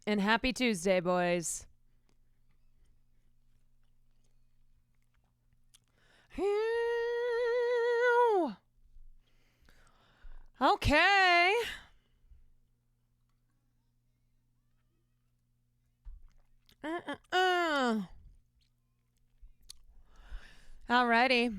And happy Tuesday, boys. Okay. Alrighty.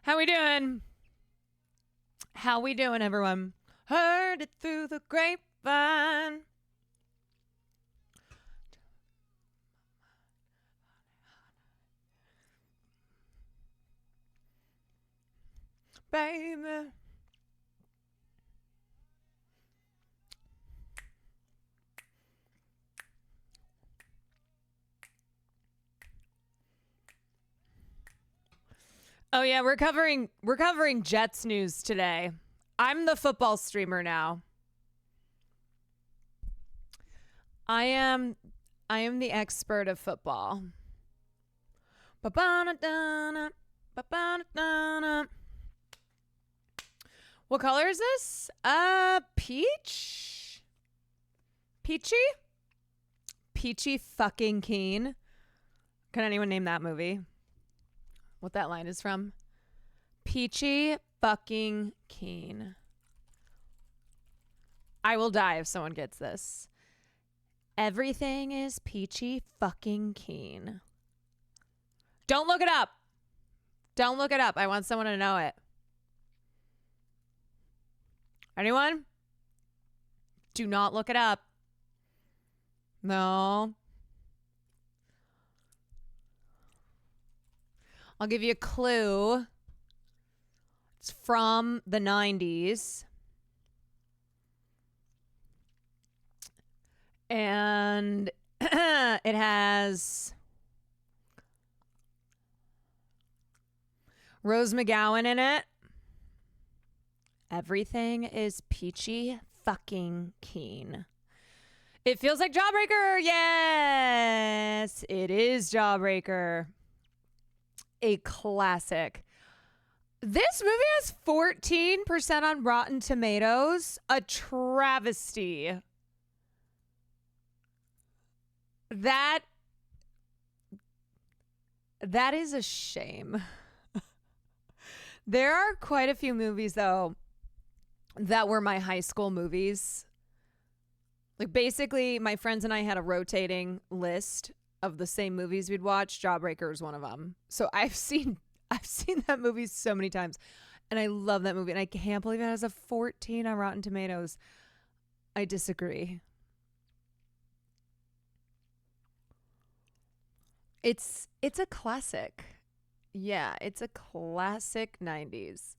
How we doing? How we doing, everyone? Heard it through the grapevine. Baby. Oh yeah, we're covering Jets news today. I'm the football streamer now. I am the expert of football. What color is this? Peach? Peachy? Peachy fucking keen. Can anyone name that movie? What that line is from? Peachy fucking keen. I will die if someone gets this. Everything is peachy fucking keen. Don't look it up. Don't look it up. I want someone to know it. Anyone? Do not look it up. No. I'll give you a clue. It's from the 90s. And it has Rose McGowan in it. Everything is peachy fucking keen. It feels like Jawbreaker. Yes, it is Jawbreaker. A classic. This movie has 14% on Rotten Tomatoes. A travesty. That is a shame. There are quite a few movies, though, that were my high school movies. Like, basically, my friends and I had a rotating list of the same movies we'd watch. Jawbreaker is one of them. So I've seen that movie so many times, and I love that movie, and I can't believe it has a 14 on Rotten Tomatoes. I disagree. It's a classic. Yeah, it's a classic 90s.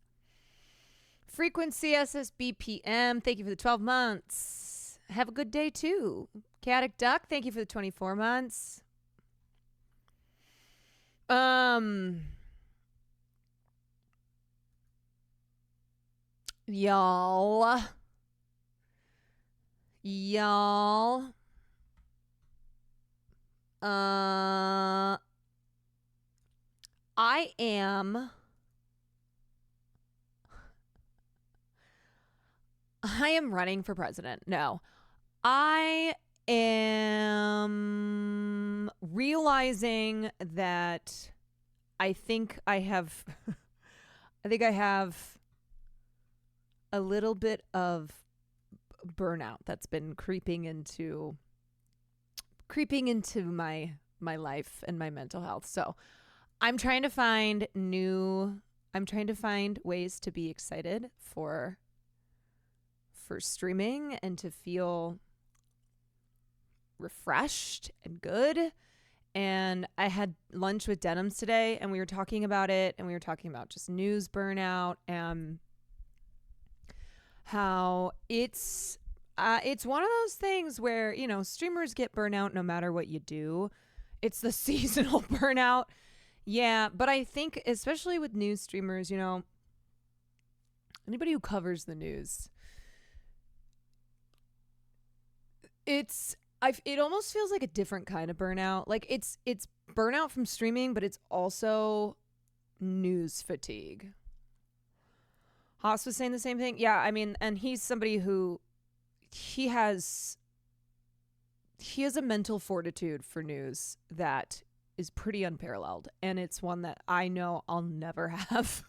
Frequency SSBPM, thank you for the 12 months. Have a good day too. Chaotic Duck, thank you for the 24 months. Y'all. I am running for president. No. I am realizing that I think I have a little bit of burnout that's been creeping into my life and my mental health. So I'm trying to find ways to be excited for streaming and to feel refreshed and good. And I had lunch with Denims today, and we were talking about it, and we were talking about just news burnout and how it's one of those things where, you know, streamers get burnout no matter what you do. It's the seasonal burnout. Yeah, but I think especially with news streamers, you know, anybody who covers the news, it's It almost feels like a different kind of burnout. Like it's burnout from streaming, but it's also news fatigue. Haas was saying the same thing. Yeah, I mean, and he's somebody who he has a mental fortitude for news that is pretty unparalleled, and it's one that I know I'll never have.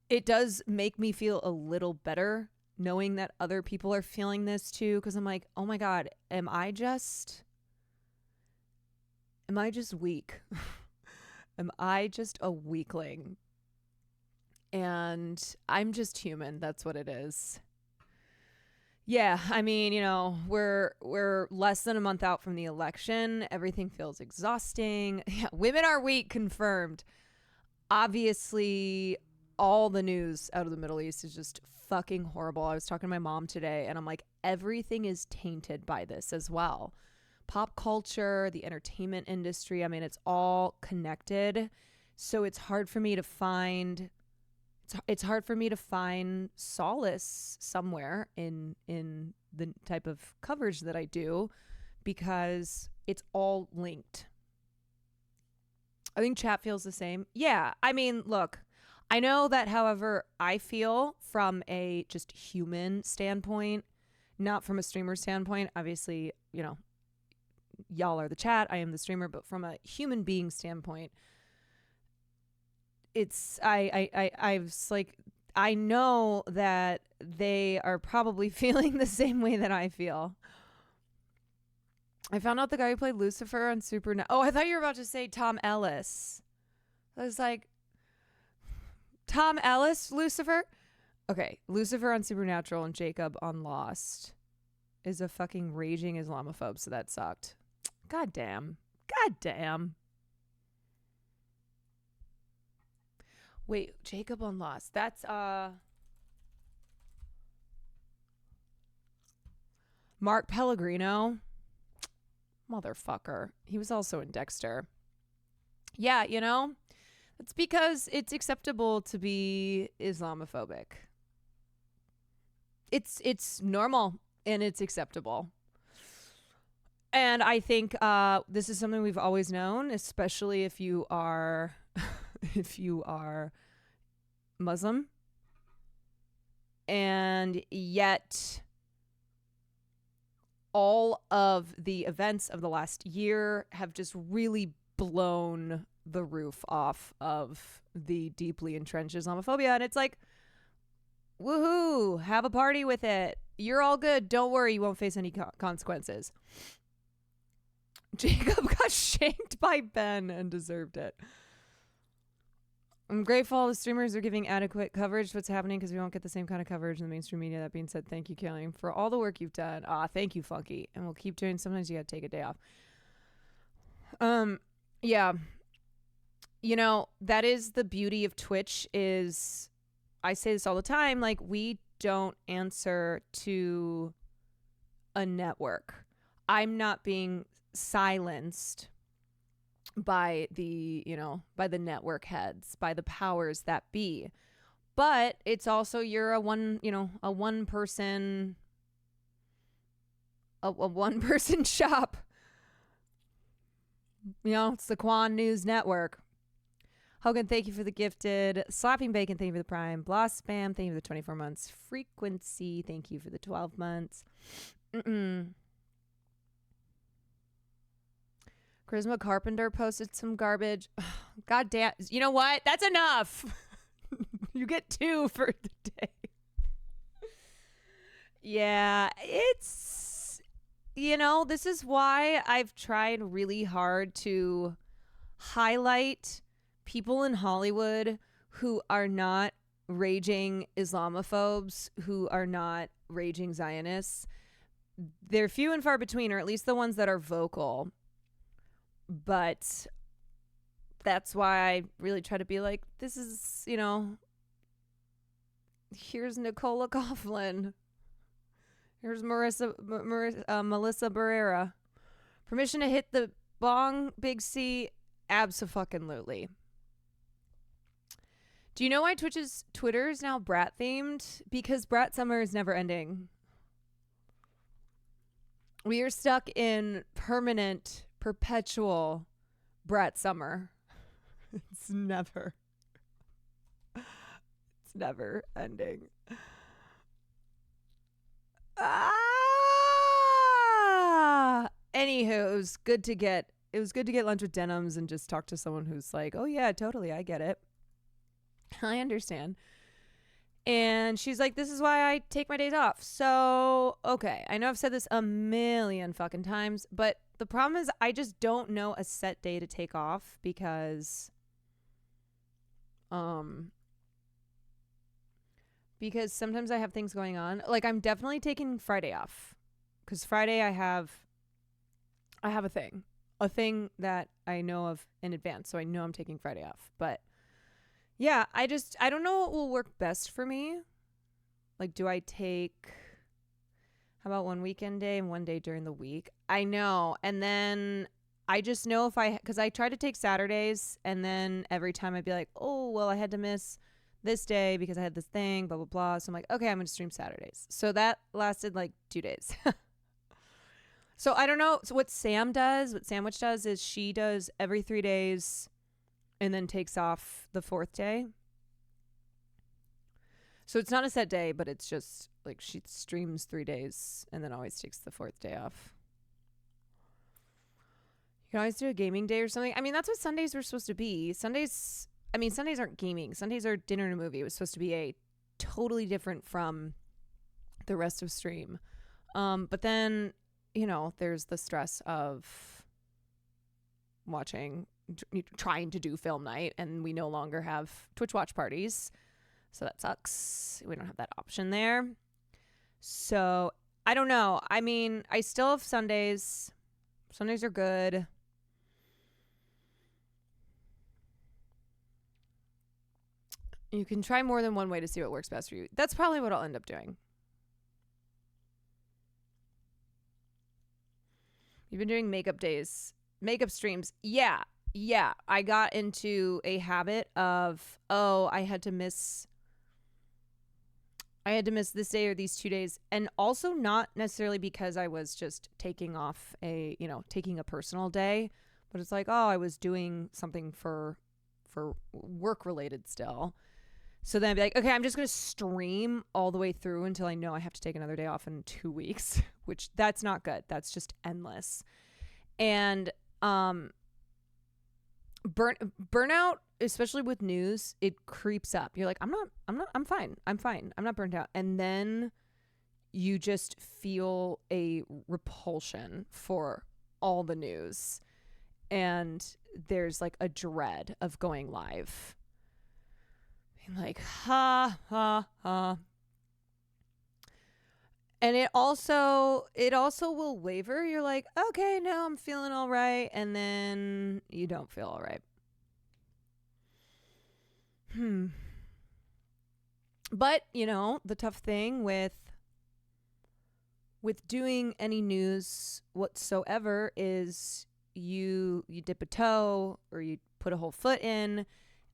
It does make me feel a little better knowing that other people are feeling this too, because I'm like, oh my God, am I just weak? Am I just a weakling? And I'm just human. That's what it is. Yeah, I mean, we're less than a month out from the election. Everything feels exhausting. Yeah, women are weak, confirmed. Obviously, all the news out of the Middle East is just fucking horrible. I was talking to my mom today, and I'm like, everything is tainted by this as well. Pop culture, the entertainment industry, I mean, it's all connected. So it's hard for me to find solace somewhere in the type of coverage that I do, because it's all linked. I think chat feels the same. Yeah, I mean, look, I know that, however, I feel from a just human standpoint, not from a streamer standpoint. Obviously, y'all are the chat, I am the streamer, but from a human being standpoint, it's I know that they are probably feeling the same way that I feel. I found out the guy who played Lucifer on Supernatural. Oh, I thought you were about to say Tom Ellis. I was like, Tom Ellis, Lucifer? Okay, Lucifer on Supernatural and Jacob on Lost is a fucking raging Islamophobe, so that sucked. God damn. Wait, Jacob on Lost. That's Mark Pellegrino. Motherfucker. He was also in Dexter. Yeah, it's because it's acceptable to be Islamophobic. It's normal and it's acceptable. And I think this is something we've always known, especially if you are Muslim. And yet all of the events of the last year have just really blown the roof off of the deeply entrenched Islamophobia. And it's like, woohoo, have a party with it. You're all good. Don't worry, you won't face any consequences. Jacob got shanked by Ben and deserved it. I'm grateful the streamers are giving adequate coverage to what's happening, because we won't get the same kind of coverage in the mainstream media. That being said, thank you, Kelly, for all the work you've done. Thank you, Funky. And we'll keep doing. Sometimes you got to take a day off. Yeah. That is the beauty of Twitch, is I say this all the time, like, we don't answer to a network. I'm not being silenced by the network heads, by the powers that be. But it's also, you're a one person shop. It's the Kwan News Network. Hogan, thank you for the gifted. Slapping Bacon, thank you for the prime. Bloss Spam, thank you for the 24 months. Frequency, thank you for the 12 months. Charisma Carpenter posted some garbage. God damn. You know what? That's enough. You get 2 for the day. Yeah, it's, this is why I've tried really hard to highlight people in Hollywood who are not raging Islamophobes, who are not raging Zionists. They're few and far between, or at least the ones that are vocal. But that's why I really try to be like, this is, here's Nicola Coughlan. Here's Melissa Barrera. Permission to hit the bong, Big C? Abso-fucking-lutely. Do you know why Twitter is now Brat themed? Because Brat Summer is never ending. We are stuck in perpetual Brat summer. It's never ending. Anywho, it was good to get lunch with Denims and just talk to someone who's like, oh yeah, totally, I get it. I understand. And she's like, this is why I take my days off. So, okay, I know I've said this a million fucking times, but the problem is I just don't know a set day to take off because sometimes I have things going on. Like, I'm definitely taking Friday off because Friday I have a thing that I know of in advance. So I know I'm taking Friday off. But yeah, I don't know what will work best for me. Like, do I take, how about one weekend day and one day during the week? I know. And then I just know because I try to take Saturdays and then every time I'd be like, oh, well, I had to miss this day because I had this thing, blah, blah, blah. So I'm like, okay, I'm going to stream Saturdays. So that lasted like 2 days. So I don't know. So what Sandwich does is she does every 3 days and then takes off the 4th day. So it's not a set day, but it's just like she streams 3 days and then always takes the 4th day off. You can always do a gaming day or something. I mean, that's what Sundays were supposed to be. Sundays aren't gaming. Sundays are dinner and a movie. It was supposed to be a totally different from the rest of stream. But then, there's the stress of trying to do film night, and we no longer have Twitch watch parties. So that sucks. We don't have that option there. So I don't know. I mean, I still have Sundays. Sundays are good. You can try more than one way to see what works best for you. That's probably what I'll end up doing. You've been doing makeup streams. Yeah. I got into a habit of, I had to miss this day or these 2 days. And also not necessarily because I was just taking off taking a personal day, but it's like, I was doing something for work related still. So then I'd be like, okay, I'm just going to stream all the way through until I know I have to take another day off in 2 weeks, which that's not good. That's just endless. And burnout, especially with news, it creeps up. You're like, I'm fine. I'm not burnt out. And then you just feel a repulsion for all the news. And there's like a dread of going live. Like, ha. And it also will waver. You're like, okay, now I'm feeling all right. And then you don't feel all right. But, the tough thing with doing any news whatsoever is you dip a toe or you put a whole foot in.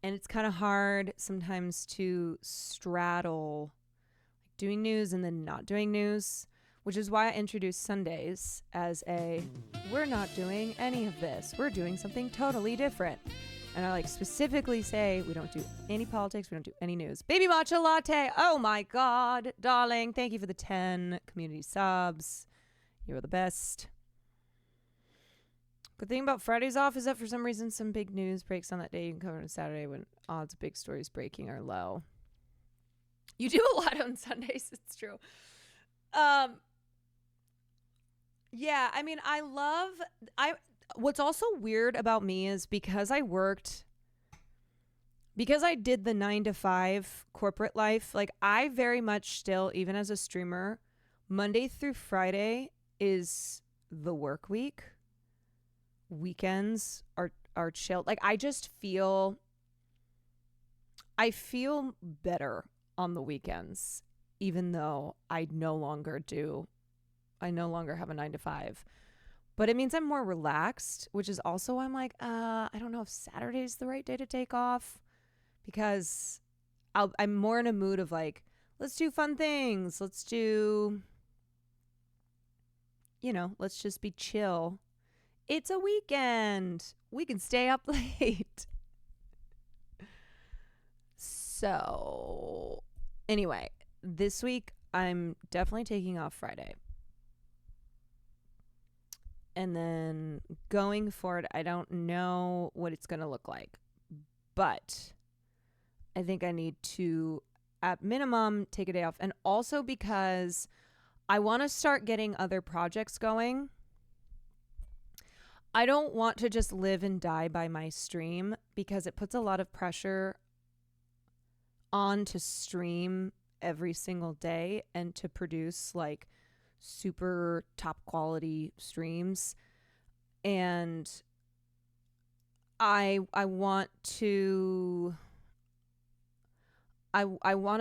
And it's kind of hard sometimes to straddle doing news and then not doing news, which is why I introduced Sundays as we're not doing any of this. We're doing something totally different. And I specifically say we don't do any politics. We don't do any news. Baby matcha latte. Oh my God, darling. Thank you for the 10 community subs. You are the best. Good thing about Fridays off is that for some reason some big news breaks on that day. You can cover it on Saturday when odds of big stories breaking are low. You do a lot on Sundays. It's true. Yeah, I mean, what's also weird about me is because I did the 9 to 5 corporate life, I very much still, even as a streamer, Monday through Friday is the work week. Weekends are chilled. I feel better on the weekends, even though I no longer have a 9 to 5. But it means I'm more relaxed, which is also I'm like, I don't know if Saturday's the right day to take off because I'm more in a mood of let's do fun things. Let's do, let's just be chill. It's a weekend. We can stay up late. So, anyway, this week I'm definitely taking off Friday. And then going forward, I don't know what it's going to look like. But I think I need to, at minimum, take a day off. And also because I want to start getting other projects going. I don't want to just live and die by my stream because it puts a lot of pressure on to stream every single day and to produce like super top quality streams. And I want to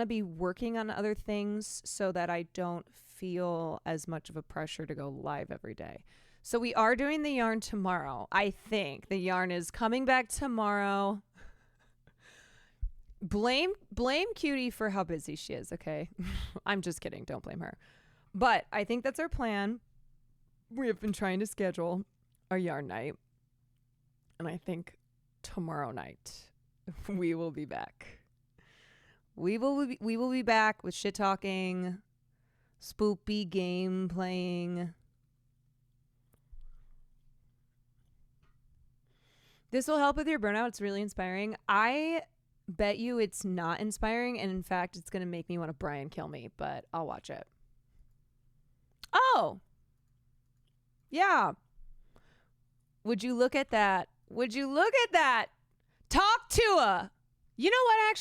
be working on other things so that I don't feel as much of a pressure to go live every day. So we are doing the yarn tomorrow. I think the yarn is coming back tomorrow. Blame Cutie for how busy she is, okay? I'm just kidding. Don't blame her. But I think that's our plan. We have been trying to schedule our yarn night. And I think tomorrow night we will be back. We will be back with shit talking, spoopy game playing. This will help with your burnout. It's really inspiring. I bet you it's not inspiring, and in fact, it's going to make me want to Brian kill me, but I'll watch it. Oh. Yeah. Would you look at that? Would you look at that? Talk to her. You know what,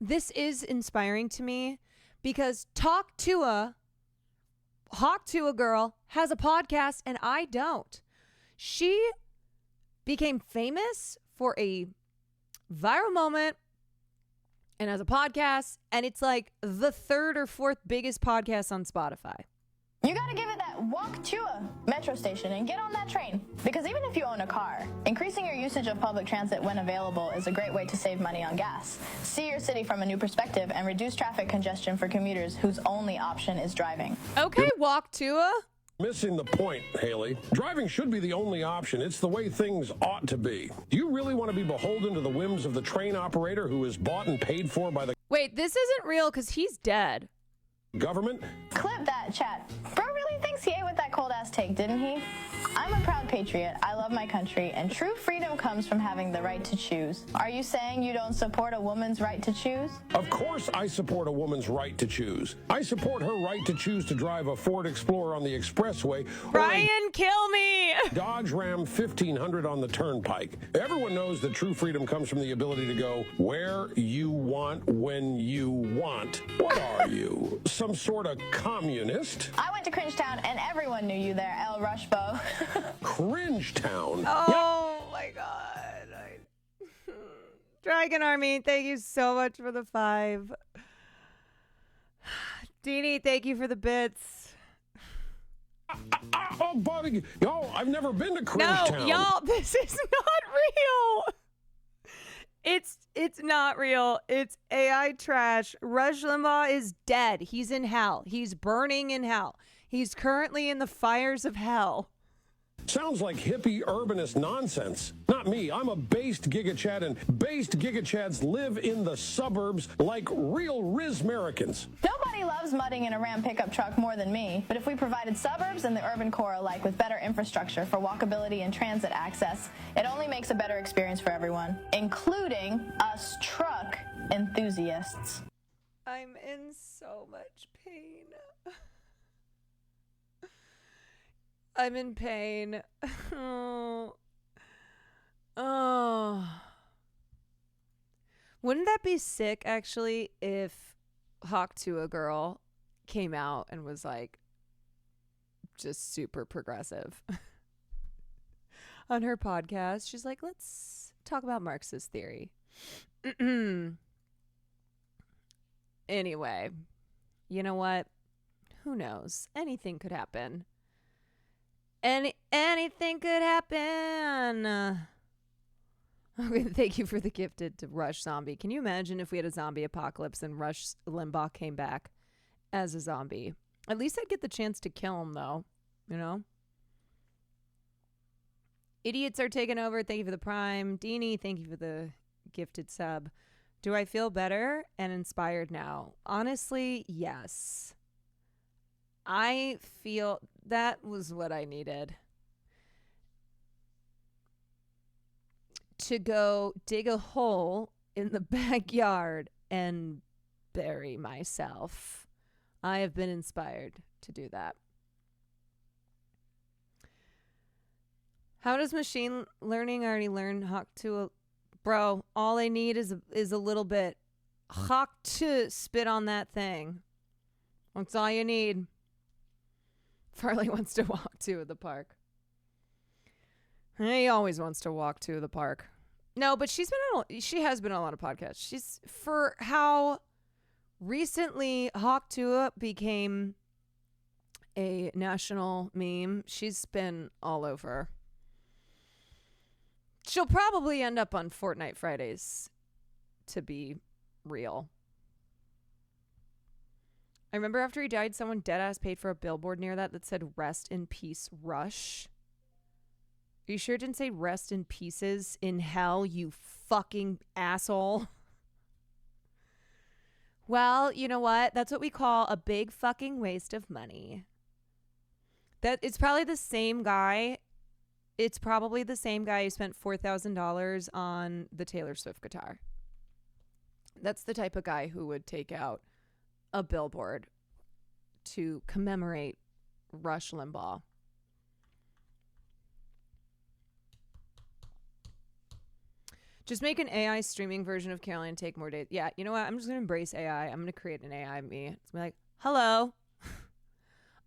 this is inspiring to me because Talk to a girl has a podcast and I don't. She became famous for a viral moment and has a podcast, and it's like the third or fourth biggest podcast on Spotify. You gotta give it that walk to a metro station and get on that train. Because even if you own a car, increasing your usage of public transit when available is a great way to save money on gas. See your city from a new perspective and reduce traffic congestion for commuters whose only option is driving. Okay, walk to a. Missing the point, Haley. Driving should be the only option. It's the way things ought to be. Do you really want to be beholden to the whims of the train operator who is bought and paid for by the Wait, this isn't real because he's dead. government? Clip that, chat. Bro really thinks he ate with that cold-ass take, didn't he? I'm a proud patriot. I love my country, and true freedom comes from having the right to choose. Are you saying you don't support a woman's right to choose? Of course I support a woman's right to choose. I support her right to choose to drive a Ford Explorer on the expressway Brian, kill me! or a Dodge Ram 1500 on the turnpike. Everyone knows that true freedom comes from the ability to go where you want when you want. What are you? Some sort of communist? I went to Cringetown, and everyone knew you there, El Rushbo. Cringetown? Oh my god. Dragon Army, thank you so much for the 5. Deanie, thank you for the bits. Oh, buddy, yo, I've never been to Cringetown. No, y'all, this is not real. It's not real. It's AI trash. Rush Limbaugh is dead. He's in hell. He's burning in hell. He's currently in the fires of hell. Sounds like hippie urbanist nonsense. Not me. I'm a based GigaChad, and based GigaChads live in the suburbs like real Rizmericans. Nobody loves mudding in a Ram pickup truck more than me, but if we provided suburbs and the urban core alike with better infrastructure for walkability and transit access, it only makes a better experience for everyone, including us truck enthusiasts. I'm in so much pain. I'm in pain. Oh. Oh. Wouldn't that be sick, actually, if Hawk to a Girl came out and was like just super progressive on her podcast? She's like, let's talk about Marxist theory. Anyway, you know what? Who knows? Anything could happen. Anything could happen. Okay, thank you for the gifted to Rush Zombie. Can you imagine if we had a zombie apocalypse and Rush Limbaugh came back as a zombie? At least I'd get the chance to kill him, though. You know? Idiots are taking over. Thank you for the prime. Deanie, thank you for the gifted sub. Do I feel better and inspired now? Honestly, yes. I feel that was what I needed. To go dig a hole in the backyard and bury myself. I have been inspired to do that. How does machine learning already learn Hawk to? Bro, all I need is a little bit Hawk to spit on that thing. That's all you need. Farley wants to walk to the park. He always wants to walk to the park. No, but she has been on a lot of podcasts. She's, for how recently Hawk Tuah became a national meme, she's been all over. She'll probably end up on Fortnite Fridays, to be real. I remember after he died, someone deadass paid for a billboard near that said, "Rest in peace, Rush." Are you sure it didn't say "Rest in pieces in hell, you fucking asshole"? Well, you know what? That's what we call a big fucking waste of money. It's probably the same guy. It's probably the same guy who spent $4,000 on the Taylor Swift guitar. That's the type of guy who would take out a billboard to commemorate Rush Limbaugh. Just make an AI streaming version of Caroline and take more days. Yeah, you know what? I'm just going to embrace AI. I'm going to create an AI me. It's going to be like, hello.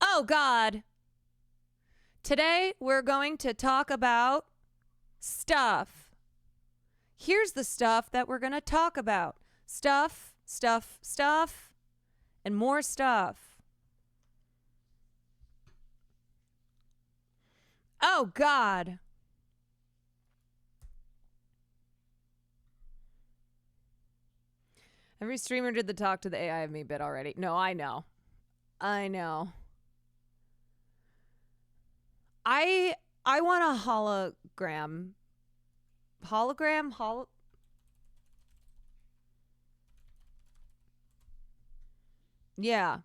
Oh, God. Today, we're going to talk about stuff. Here's the stuff that we're going to talk about. Stuff, stuff, stuff, and more stuff. Oh, God. Every streamer did the talk to the AI of me bit already. No, I know. I want a hologram. Yeah.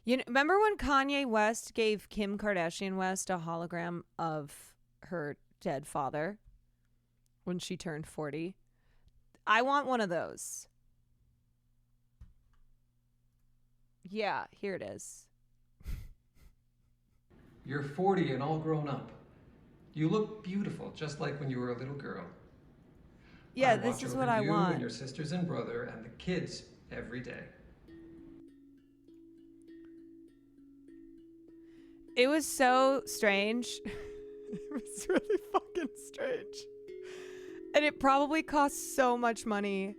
You know, remember when Kanye West gave Kim Kardashian West a hologram of her dead father when she turned 40? I want one of those. Yeah, here it is. You're 40 and all grown up. You look beautiful, just like when you were a little girl. Yeah, this is what I want. You and your sisters and brother and the kids every day. It was so strange. It was really fucking strange. And it probably cost so much money.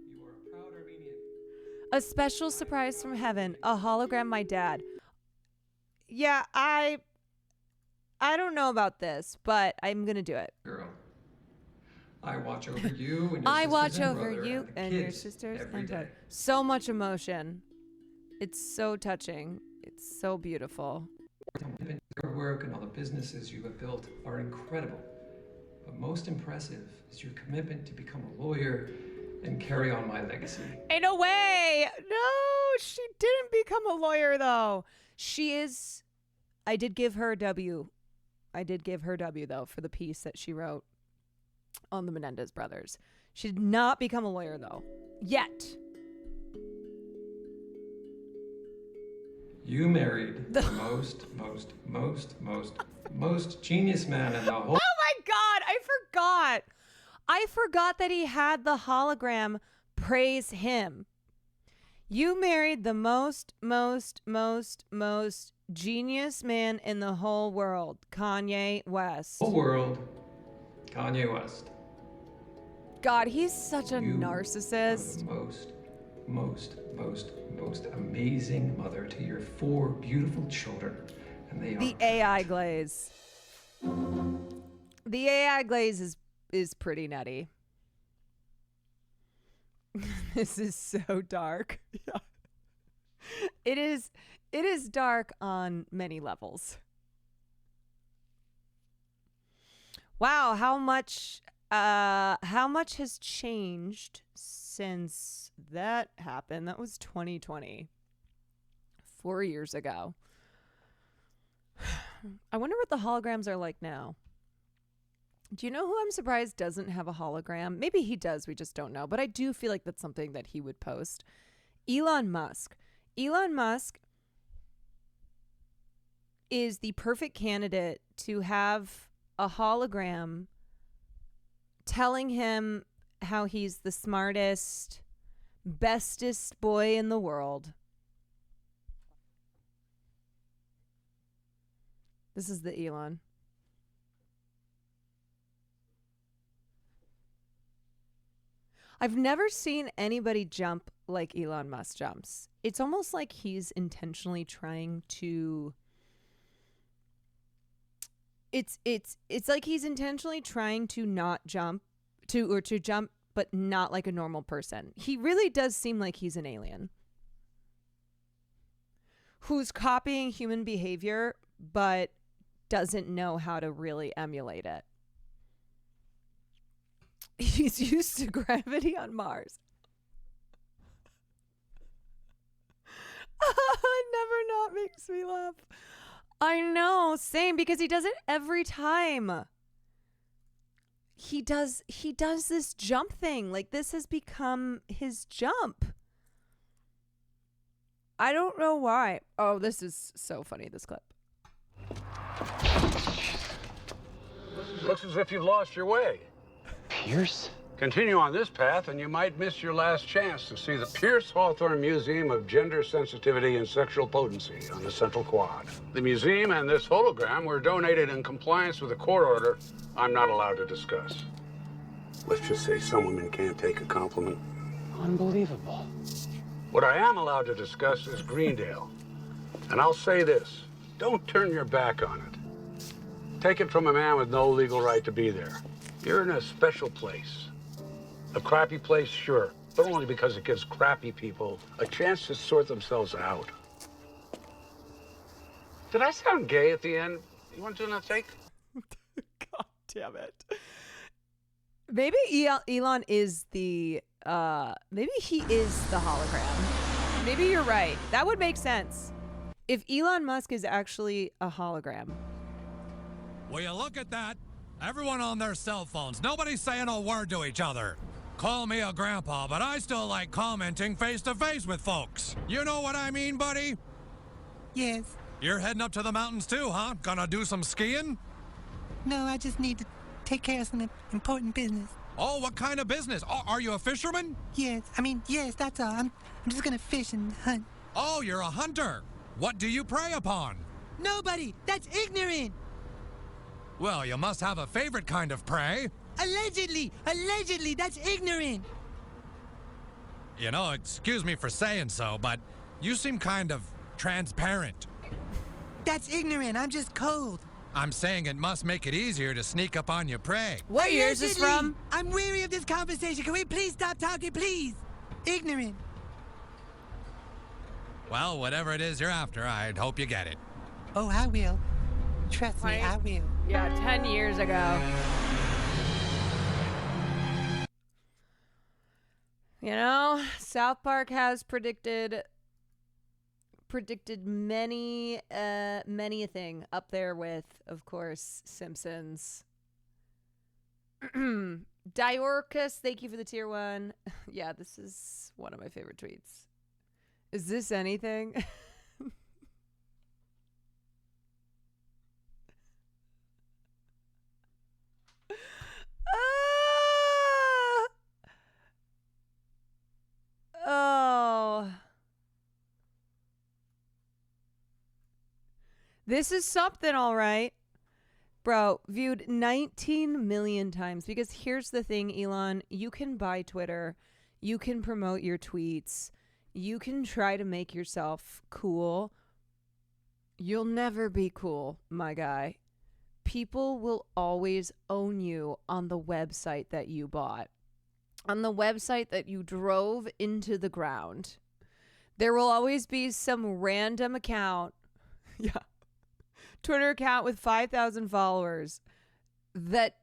You are a proud Armenian. A special surprise from heaven. A hologram my dad. Yeah, I don't know about this, but I'm going to do it. Girl. I watch over you and your I sisters watch and over brother you and your kids sisters every and day. brother. So much emotion. It's so touching. It's so beautiful. Your work and all the businesses you have built are incredible. But most impressive is your commitment to become a lawyer and carry on my legacy. Ain't no way. No, she didn't become a lawyer, though. She is. I did give her a W. Though, for the piece that she wrote on the Menendez brothers. She did not become a lawyer, though. Yet. You married the most genius man in the whole... Oh my God, I forgot that he had the hologram praise him. You married the most genius man in the whole world, Kanye West. whole world, Kanye West. God, he's such a narcissist. Most amazing mother to your 4 beautiful children. And they The are AI glaze. The AI glaze is pretty nutty. This is so dark. Yeah. It is dark on many levels. Wow, how much has changed since that happened? That was 2020. 4 years ago. I wonder what the holograms are like now. Do you know who I'm surprised doesn't have a hologram? Maybe he does, we just don't know. But I do feel like that's something that he would post. Elon Musk. Elon Musk is the perfect candidate to have a hologram telling him how he's the smartest, bestest boy in the world. This is the Elon. I've never seen anybody jump like Elon Musk jumps. It's almost like he's intentionally trying to... It's like he's intentionally trying to not jump to jump, but not like a normal person. He really does seem like he's an alien who's copying human behavior, but doesn't know how to really emulate it. He's used to gravity on Mars. It never not makes me laugh. I know, same, because he does it every time. He does this jump thing. Like, this has become his jump. I don't know why. Oh, this is so funny, this clip. Looks as if you've lost your way. Pierce? Continue on this path and you might miss your last chance to see the Pierce Hawthorne Museum of Gender Sensitivity and Sexual Potency on the Central Quad. The museum and this hologram were donated in compliance with a court order I'm not allowed to discuss. Let's just say some women can't take a compliment. Unbelievable. What I am allowed to discuss is Greendale. And I'll say this, don't turn your back on it. Take it from a man with no legal right to be there. You're in a special place. A crappy place, sure, but only because it gives crappy people a chance to sort themselves out. Did I sound gay at the end? You want to do another take? God damn it. Maybe Elon is the, maybe he is the hologram. Maybe you're right. That would make sense. If Elon Musk is actually a hologram. Will you look at that? Everyone on their cell phones. Nobody's saying a word to each other. Call me a grandpa, but I still like commenting face-to-face with folks. You know what I mean, buddy? Yes. You're heading up to the mountains too, huh? Gonna do some skiing? No, I just need to take care of some important business. Oh, what kind of business? Oh, are you a fisherman? Yes, yes, that's all. I'm just gonna fish and hunt. Oh, you're a hunter. What do you prey upon? Nobody! That's ignorant! Well, you must have a favorite kind of prey. Allegedly, that's ignorant. You know, excuse me for saying so, but you seem kind of transparent. That's ignorant. I'm just cold. I'm saying it must make it easier to sneak up on your prey. What year is this from? I'm weary of this conversation. Can we please stop talking, please? Ignorant. Well, whatever it is you're after, I'd hope you get it. Oh, I will. Trust me, I will. Yeah, 10 years ago. You know, South Park has predicted many a thing, up there with, of course, Simpsons. Diorcus, thank you for the tier 1. Yeah, this is one of my favorite tweets. Is this anything? Oh. This is something, all right. Bro, viewed 19 million times. Because here's the thing, Elon. You can buy Twitter. You can promote your tweets. You can try to make yourself cool. You'll never be cool, my guy. People will always own you on the website that you bought. On the website that you drove into the ground. There will always be some random account, Twitter account with 5,000 followers that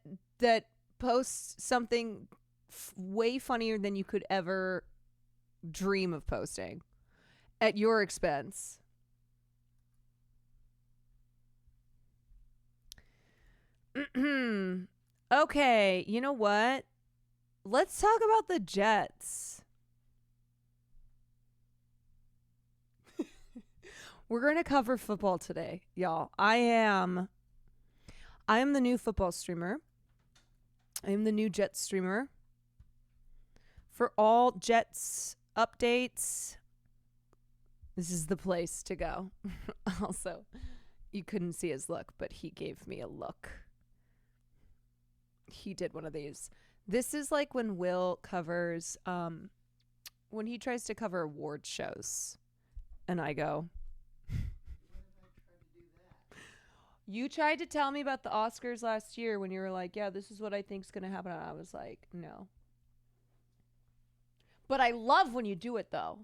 posts something way funnier than you could ever dream of posting at your expense. Okay, you know what? Let's talk about the Jets. We're going to cover football today, y'all. I am the new football streamer. I am the new Jets streamer. For all Jets updates, this is the place to go. Also, you couldn't see his look, but he gave me a look. He did one of these. This is like when Will covers, when he tries to cover award shows. And I go, you tried to tell me about the Oscars last year when you were like, yeah, this is what I think's going to happen. And I was like, no. But I love when you do it, though.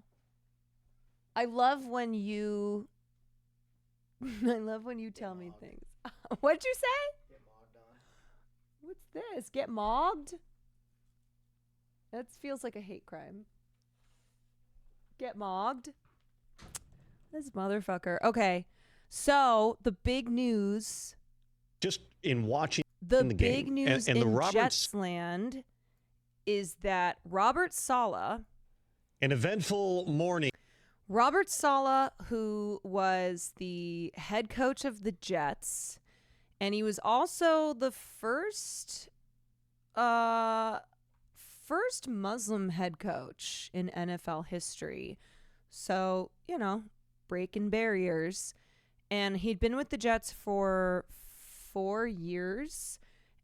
I love when you tell me things. What'd you say? Get mogged on. What's this? Get mogged? That feels like a hate crime. Get mogged? This motherfucker. Okay. So, the big news. Just in watching the game. Big news and in the Roberts Jetsland is that Robert Saleh. An eventful morning. Robert Saleh, who was the head coach of the Jets, and he was also the first Muslim head coach in NFL history. So, breaking barriers. And he'd been with the Jets for 4 years,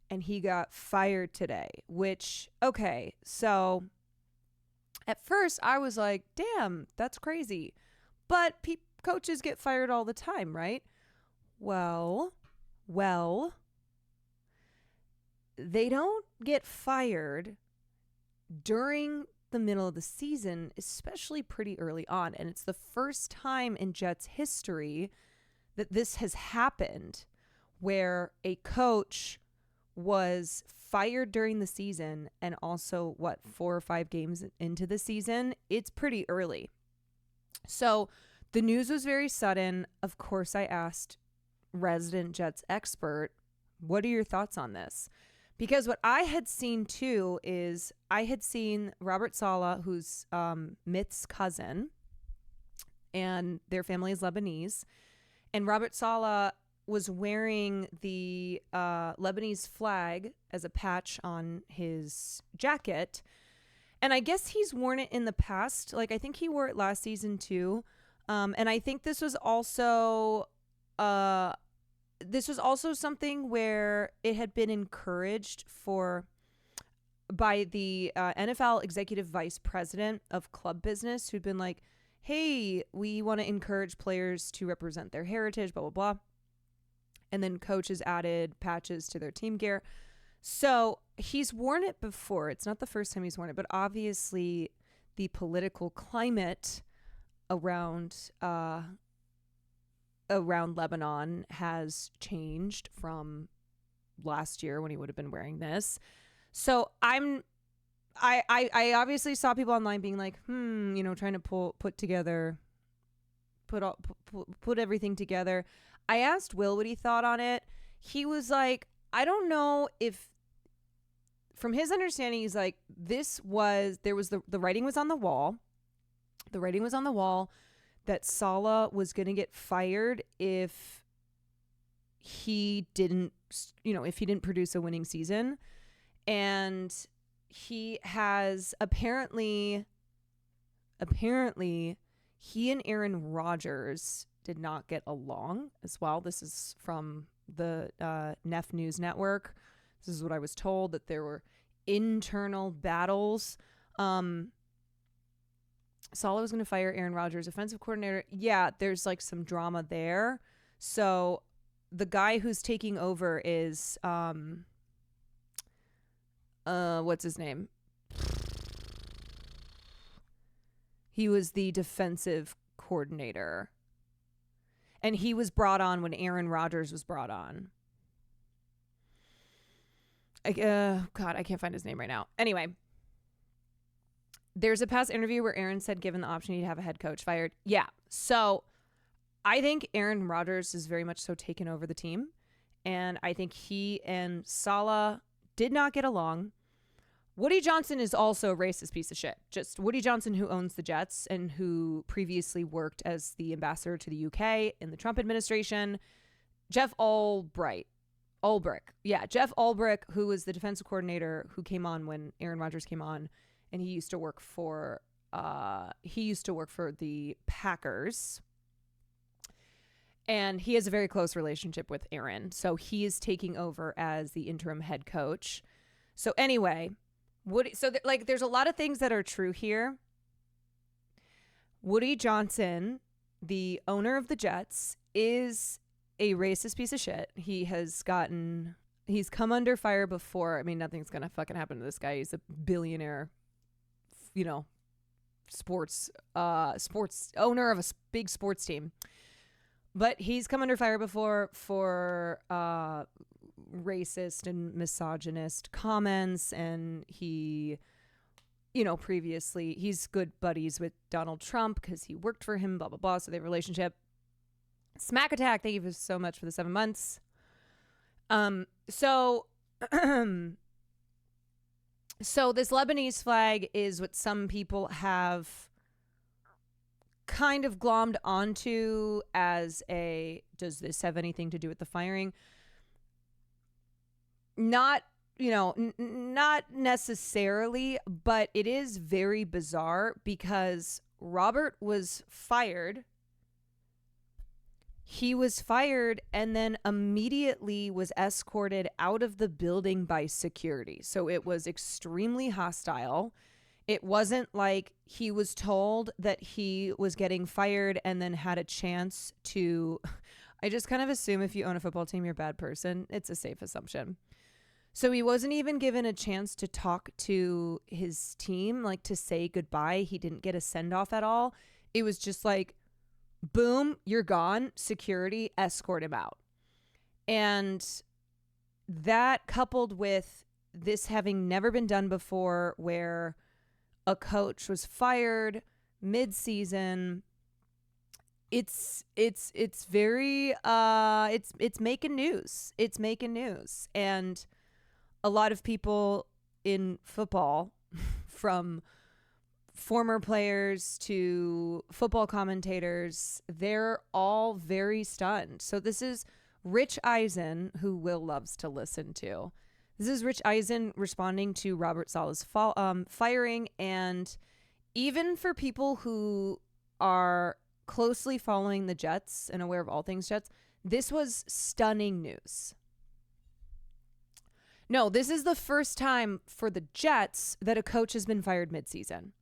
and he got fired today, which, okay, so at first I was like, damn, that's crazy. But coaches get fired all the time, right? Well, they don't get fired during the middle of the season, especially pretty early on. And it's the first time in Jets history that this has happened, where a coach was fired during the season and also 4 or 5 games into the season. It's pretty early. So the news was very sudden. Of course, I asked resident Jets expert, what are your thoughts on this? Because what I had seen too is I had seen Robert Saleh, who's Mitt's cousin, and their family is Lebanese. And Robert Saleh was wearing the Lebanese flag as a patch on his jacket. And I guess he's worn it in the past. Like, I think he wore it last season too. And I think this was also something where it had been encouraged by the NFL executive vice president of club business, who'd been like, hey, we want to encourage players to represent their heritage, blah, blah, blah. And then coaches added patches to their team gear. So he's worn it before. It's not the first time he's worn it, but obviously the political climate around Lebanon has changed from last year when he would have been wearing this. So I obviously saw people online being like, trying to put everything together. I asked Will what he thought on it. He was like, I don't know if, from his understanding, he's like, the writing was on the wall. The writing was on the wall that Saleh was going to get fired if he didn't produce a winning season. And he has apparently he and Aaron Rodgers did not get along as well. This is from the Neff News Network. This is what I was told, that there were internal battles. Saleh was going to fire Aaron Rodgers, offensive coordinator. Yeah, there's like some drama there. So the guy who's taking over is what's his name? He was the defensive coordinator. And he was brought on when Aaron Rodgers was brought on. God, I can't find his name right now. Anyway, there's a past interview where Aaron said given the option he'd have a head coach fired. Yeah. So I think Aaron Rodgers is very much so taken over the team. And I think he and Saleh did not get along. Woody Johnson is also a racist piece of shit. Just Woody Johnson, who owns the Jets and who previously worked as the ambassador to the UK in the Trump administration. Jeff Ulbrich. Jeff Ulbrich, who was the defensive coordinator who came on when Aaron Rodgers came on. And he used to work for the Packers. And he has a very close relationship with Aaron. So he is taking over as the interim head coach. So anyway, there's a lot of things that are true here. Woody Johnson, the owner of the Jets, is a racist piece of shit. He's come under fire before. I mean, nothing's going to fucking happen to this guy. He's a billionaire, sports owner of a big sports team. But he's come under fire before for racist and misogynist comments, and he, previously he's good buddies with Donald Trump because he worked for him, blah, blah, blah. So they have a relationship. Smack Attack, thank you so much for the 7 months. So this Lebanese flag is what some people have kind of glommed onto as does this have anything to do with the firing? Not necessarily, but it is very bizarre because Robert was fired. He was fired and then immediately was escorted out of the building by security. So it was extremely hostile. It wasn't like he was told that he was getting fired and then had a chance to... I just kind of assume if you own a football team, you're a bad person. It's a safe assumption. So he wasn't even given a chance to talk to his team, like to say goodbye. He didn't get a send-off at all. It was just like, boom, you're gone. Security, escort him out. And that coupled with this having never been done before, where a coach was fired mid-season, it's very it's making news. It's making news. And a lot of people in football, from former players to football commentators, they're all very stunned. So this is Rich Eisen, who Will loves to listen to. This is Rich Eisen responding to Robert Saleh's firing. And even for people who are closely following the Jets and aware of all things Jets, this was stunning news. No, this is the first time for the Jets that a coach has been fired midseason.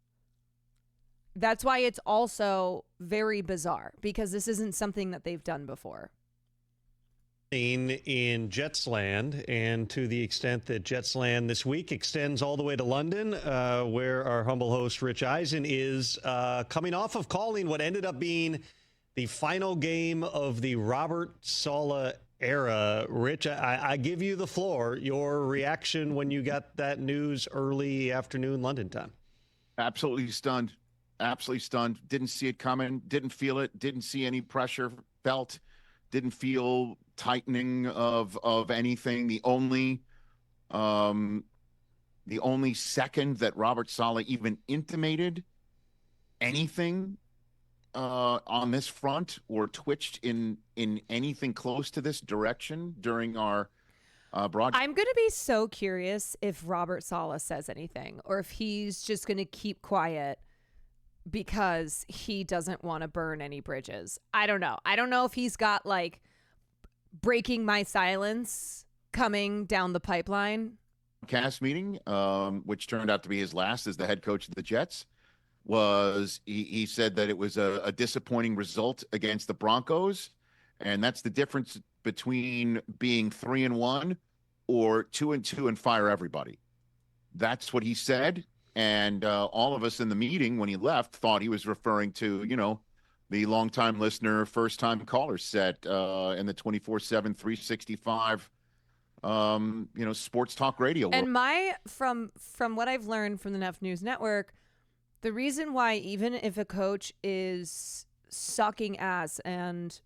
That's why it's also very bizarre, because this isn't something that they've done before. In Jetsland, and to the extent that Jetsland this week extends all the way to London, where our humble host Rich Eisen is coming off of calling what ended up being the final game of the Robert Saleh era. Rich, I give you the floor. Your reaction when you got that news early afternoon London time. Absolutely stunned. Absolutely stunned. Didn't see it coming. Didn't feel it. Didn't see any pressure felt. Didn't feel tightening of anything. The only second that Robert Saleh even intimated anything on this front or twitched in anything close to this direction during our broadcast. I'm going to be so curious if Robert Saleh says anything, or if he's just going to keep quiet because he doesn't want to burn any bridges. I don't know. I don't know if he's got like breaking my silence coming down the pipeline. Cast meeting, which turned out to be his last as the head coach of the Jets, was he said that it was a disappointing result against the Broncos, and that's the difference between being 3-1 or 2-2 and fire everybody. That's what he said, And all of us in the meeting when he left thought he was referring to, the longtime listener, first-time caller set in the 24/7, 365, sports talk radio world. And from what I've learned from the Neff News Network, the reason why even if a coach is sucking ass and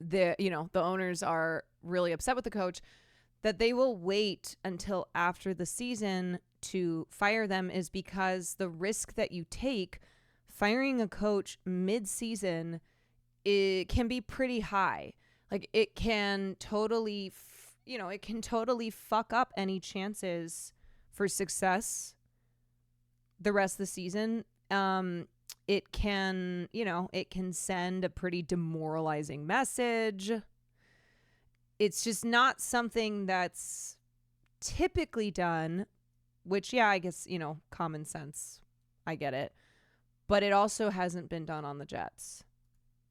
the owners are really upset with the coach, that they will wait until after the season to fire them is because the risk that you take firing a coach mid-season, it can be pretty high. Like it can totally fuck up any chances for success the rest of the season. It can send a pretty demoralizing message. It's just not something that's typically done, which, yeah, I guess, common sense. I get it. But it also hasn't been done on the Jets.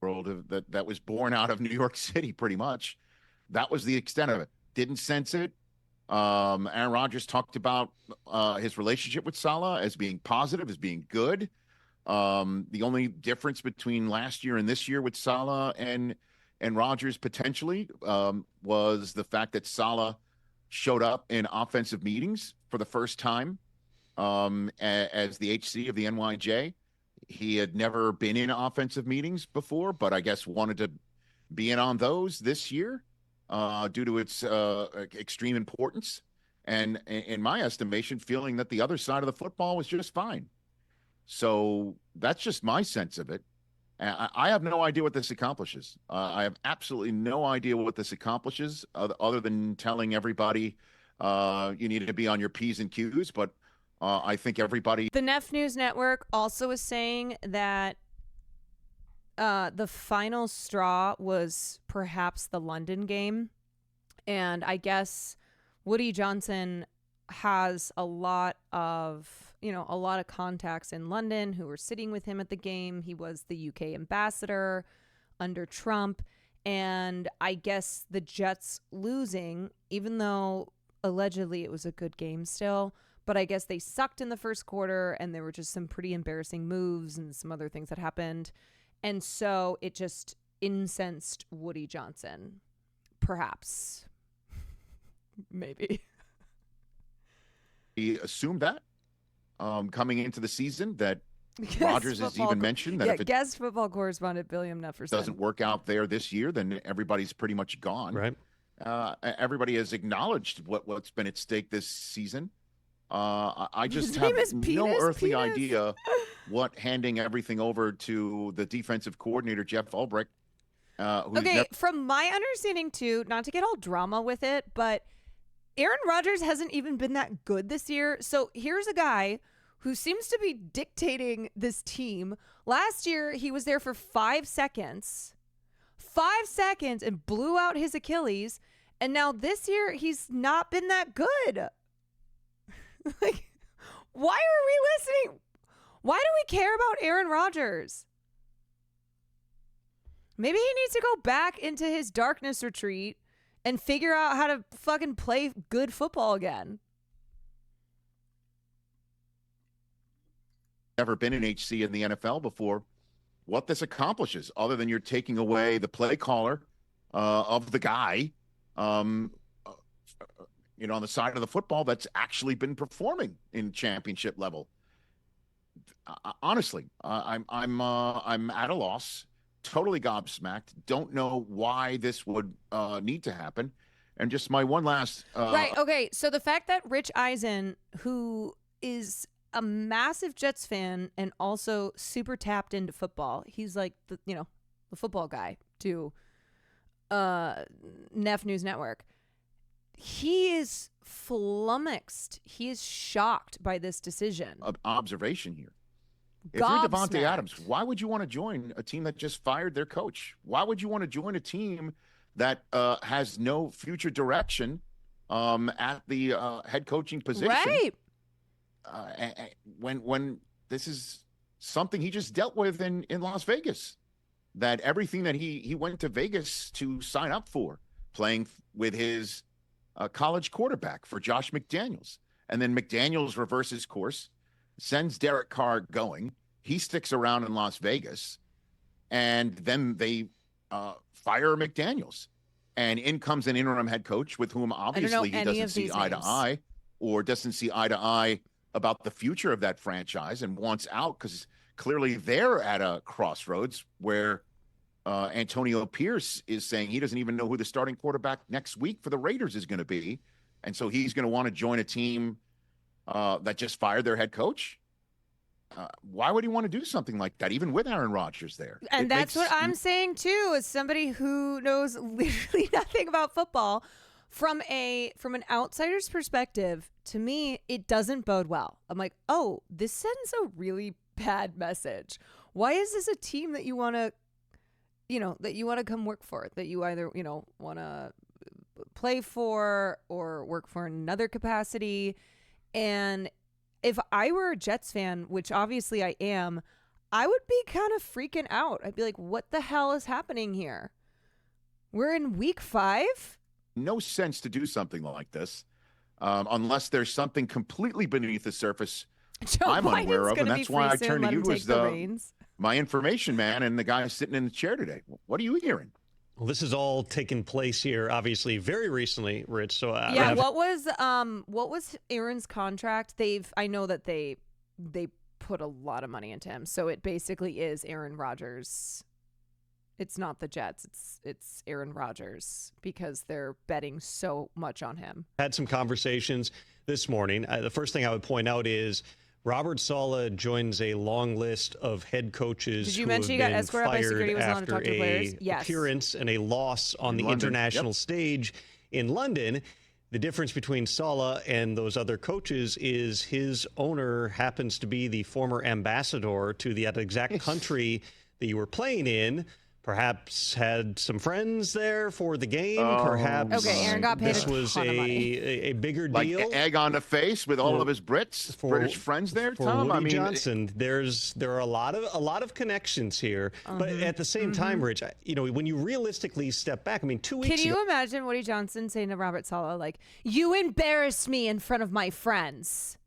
World that was born out of New York City, pretty much. That was the extent of it. Didn't sense it. Aaron Rodgers talked about his relationship with Saleh as being positive, as being good. The only difference between last year and this year with Saleh and Rodgers potentially was the fact that Saleh showed up in offensive meetings for the first time as the HC of the NYJ. He had never been in offensive meetings before, but I guess wanted to be in on those this year due to its extreme importance. And in my estimation, feeling that the other side of the football was just fine. So that's just my sense of it. I have no idea what this accomplishes. I have absolutely no idea what this accomplishes other than telling everybody you need to be on your P's and Q's. But I think everybody. The Neff News Network also is saying that the final straw was perhaps the London game. And I guess Woody Johnson has a lot of contacts in London who were sitting with him at the game. He was the UK ambassador under Trump. And I guess the Jets losing, even though allegedly it was a good game still, but I guess they sucked in the first quarter and there were just some pretty embarrassing moves and some other things that happened. And so it just incensed Woody Johnson. Perhaps. Maybe. He assumed that coming into the season that Rodgers has even mentioned that if it guest football correspondent William Nefferson doesn't work out there this year, then everybody's pretty much gone. Right. Everybody has acknowledged what's been at stake this season. I just have no earthly idea what handing everything over to the defensive coordinator, Jeff Ulbrich. From my understanding, too, not to get all drama with it, but Aaron Rodgers hasn't even been that good this year. So here's a guy who seems to be dictating this team. Last year, he was there for 5 seconds. 5 seconds and blew out his Achilles. And now this year, he's not been that good. Like, why are we listening? Why do we care about Aaron Rodgers? Maybe he needs to go back into his darkness retreat and figure out how to fucking play good football again. Never been an HC in the NFL before. What this accomplishes, other than you're taking away the play caller of the guy, on the side of the football that's actually been performing in championship level. Honestly, I'm at a loss. Totally gobsmacked. Don't know why this would need to happen. And just my one last right. Okay. So the fact that Rich Eisen, who is a massive Jets fan and also super tapped into football, he's like the football guy to Neff News Network. He is flummoxed. He is shocked by this decision. Observation here. If you're Devontae Adams, why would you want to join a team that just fired their coach? Why would you want to join a team that has no future direction at the head coaching position? Right. When this is something he just dealt with in Las Vegas, that everything that he went to Vegas to sign up for, playing with his college quarterback for Josh McDaniels, And then McDaniels reverses course, sends Derek Carr going. He sticks around in Las Vegas, and then they fire McDaniels. And in comes an interim head coach with whom obviously he doesn't see eye to eye, or doesn't see eye to eye about the future of that franchise and wants out because clearly they're at a crossroads where Antonio Pierce is saying he doesn't even know who the starting quarterback next week for the Raiders is going to be. And so he's going to want to join a team that just fired their head coach. Why would he want to do something like that, even with Aaron Rodgers there? And that's what I'm saying, too, as somebody who knows literally nothing about football. From an outsider's perspective, to me, it doesn't bode well. I'm like, oh, this sends a really bad message. Why is this a team that you want to come work for, that you either, want to play for or work for in another capacity? And if I were a Jets fan, which obviously I am, I would be kind of freaking out. I'd be like, what the hell is happening here? We're in week 5. No sense to do something like this unless there's something completely beneath the surface I'm unaware of. And that's why I turn to you as my information man and the guy sitting in the chair today. What are you hearing? Well, this has all taken place here, obviously, very recently, Rich. So what was Aaron's contract? I know that they put a lot of money into him, so it basically is Aaron Rodgers. It's not the Jets. It's Aaron Rodgers because they're betting so much on him. Had some conversations this morning. The first thing I would point out is Robert Saleh joins a long list of head coaches. Did you mention you got escorted by security? Was on to talk to players? Yes. Appearance and a loss on the international stage in London. The difference between Saleh and those other coaches is his owner happens to be the former ambassador to that exact country that you were playing in. Perhaps had some friends there for the game. Perhaps Aaron got paid this was a bigger deal. Like egg on the face with all of his British friends there, Tom. Woody Johnson. There are a lot of connections here, but at the same time, Rich, when you realistically step back, 2 weeks ago. Can you imagine Woody Johnson saying to Robert Saleh, like, "You embarrassed me in front of my friends,"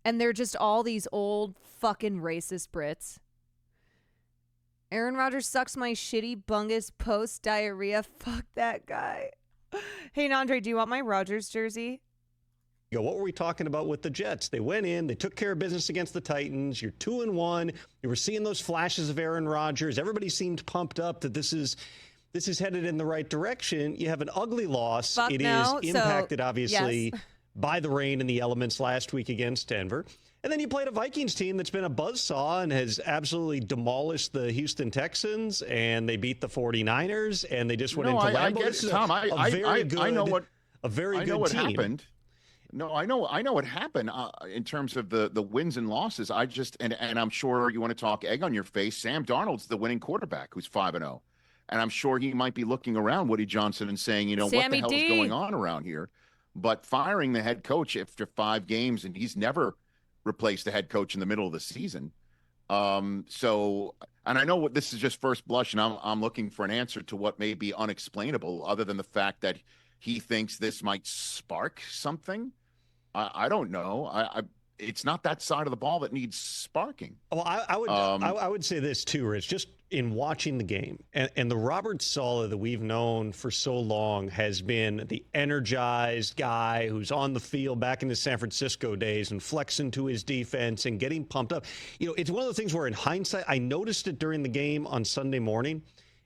and they're just all these old fucking racist Brits. Aaron Rodgers sucks my shitty bungus post diarrhea. Fuck that guy. Hey, Andre, do you want my Rodgers jersey? What were we talking about with the Jets? They went in, they took care of business against the Titans. You're 2-1. You were seeing those flashes of Aaron Rodgers. Everybody seemed pumped up that this is headed in the right direction. You have an ugly loss. It is impacted, obviously, by the rain and the elements last week against Denver. And then you played a Vikings team that's been a buzzsaw and has absolutely demolished the Houston Texans, and they beat the 49ers, and they just went into Lambeau. I get it, Tom. I know what team. Happened. No, I know what happened in terms of the wins and losses. And I'm sure you want to talk egg on your face. Sam Darnold's the winning quarterback who's 5-0. And I'm sure he might be looking around Woody Johnson and saying, what the hell is going on around here? But firing the head coach after 5 games, and he's never replaced the head coach in the middle of the season. And I know what this is just first blush, and I'm looking for an answer to what may be unexplainable, other than the fact that he thinks this might spark something. I don't know. It's not that side of the ball that needs sparking. Well, I would say this too, Rich. Just in watching the game, and the Robert Saleh that we've known for so long has been the energized guy who's on the field back in the San Francisco days and flexing to his defense and getting pumped up. It's one of the things where in hindsight, I noticed it during the game on Sunday morning.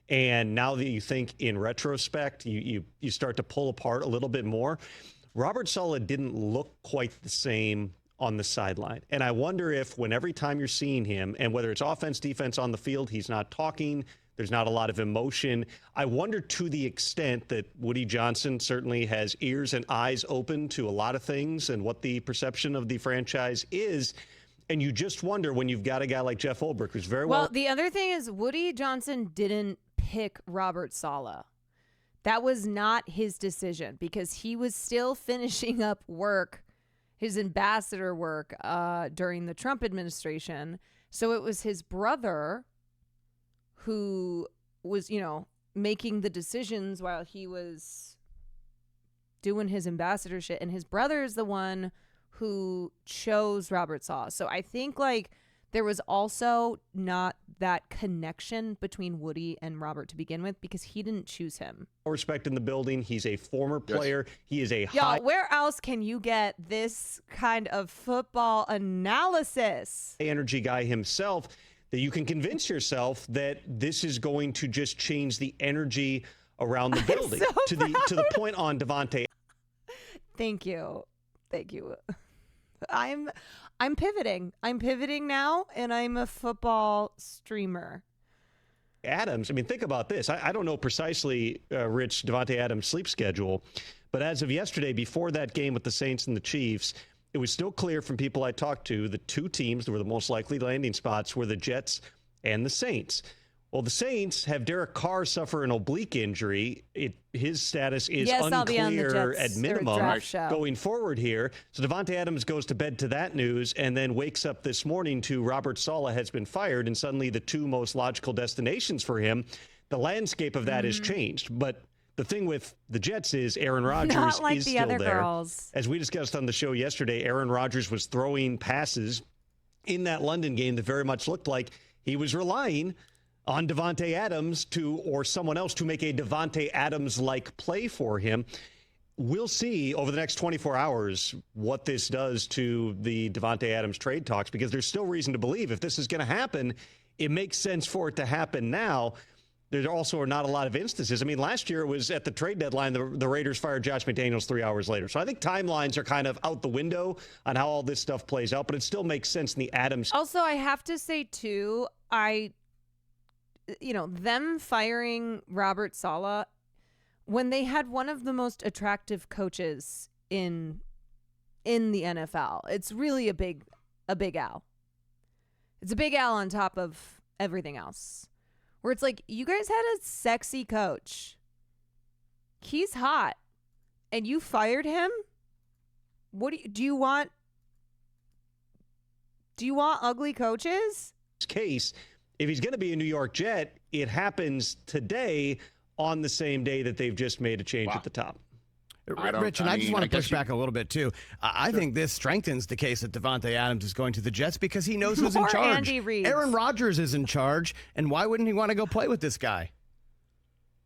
And now that you think in retrospect, you start to pull apart a little bit more. Robert Saleh didn't look quite the same on the sideline. And I wonder if every time you're seeing him, and whether it's offense, defense on the field, he's not talking, there's not a lot of emotion. I wonder to the extent that Woody Johnson certainly has ears and eyes open to a lot of things and what the perception of the franchise is. And you just wonder when you've got a guy like Jeff Ulbrich, who's very well. Well, the other thing is Woody Johnson didn't pick Robert Saleh. That was not his decision because he was still finishing up work, his ambassador work during the Trump administration. So it was his brother who was, making the decisions while he was doing his ambassadorship. And his brother is the one who chose Robert Saleh. So I think like there was also not that connection between Woody and Robert to begin with because he didn't choose him. Respect in the building. He's a former player. He is a Yo, where else can you get this kind of football analysis? Energy guy himself, that you can convince yourself that this is going to just change the energy around the building to the point on Davante. Thank you. I'm pivoting. I'm pivoting now, and I'm a football streamer. Adams, I mean, think about this. I don't know precisely, Rich, Davante Adams' sleep schedule, but as of yesterday, before that game with the Saints and the Chiefs, it was still clear from people I talked to, the two teams that were the most likely landing spots were the Jets and the Saints. Well, the Saints have Derek Carr suffer an oblique injury. His status is unclear at minimum going forward here. So Davante Adams goes to bed to that news and then wakes up this morning to Robert Saleh has been fired, and suddenly the two most logical destinations for him, the landscape of that has changed. But the thing with the Jets is Aaron Rodgers is still there. Girls. As we discussed on the show yesterday, Aaron Rodgers was throwing passes in that London game that very much looked like he was relying on Davante Adams or someone else to make a Davante Adams-like play for him. We'll see over the next 24 hours what this does to the Davante Adams trade talks, because there's still reason to believe if this is going to happen, it makes sense for it to happen now. There also are not a lot of instances. I mean, last year it was at the trade deadline, the Raiders fired Josh McDaniels 3 hours later. So I think timelines are kind of out the window on how all this stuff plays out, but it still makes sense in the Adams. Also, I have to say, too, them firing Robert Saleh when they had one of the most attractive coaches in the NFL. It's really a big L. It's a big L on top of everything else. Where it's like, you guys had a sexy coach. He's hot. And you fired him? What do you want ugly coaches? Case, if he's going to be a New York Jet, it happens today on the same day that they've just made a change at the top. Rich, and I just want to push back a little bit, too. I think this strengthens the case that Davante Adams is going to the Jets because he knows who's in charge. Andy Reid. Aaron Rodgers is in charge, and why wouldn't he want to go play with this guy?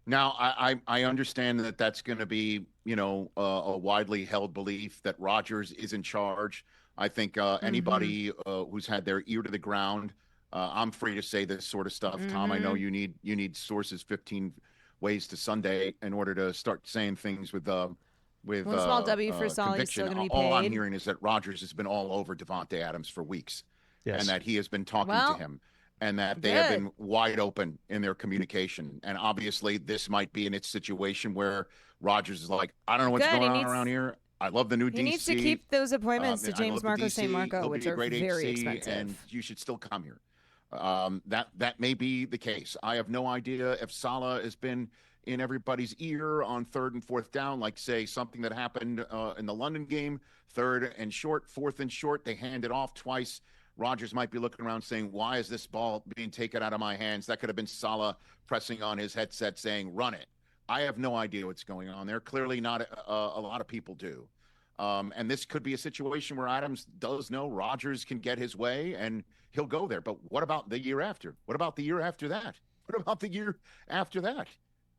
Now, I understand that that's going to be, a widely held belief that Rodgers is in charge. I think anybody who's had their ear to the ground, I'm free to say this sort of stuff. Tom, I know you need sources 15 ways to Sunday in order to start saying things with one small W for Saleh is still going to be paid. All I'm hearing is that Rodgers has been all over Davante Adams for weeks, and that he has been talking to him, and that they have been wide open in their communication. And obviously, this might be in its situation where Rodgers is like, I don't know what's going on around here. I love the new DC. He needs to keep those appointments to James Marco St. Marco, which are very expensive. And you should still come here. That may be the case. I have no idea if Saleh has been in everybody's ear on 3rd and 4th down, like, say, something that happened in the London game, 3rd and short, 4th and short. They hand it off twice. Rodgers might be looking around saying, why is this ball being taken out of my hands? That could have been Saleh pressing on his headset saying, run it. I have no idea what's going on there. Clearly not a lot of people do. And this could be a situation where Adams does know Rodgers can get his way and he'll go there. But what about the year after? What about the year after that? What about the year after that?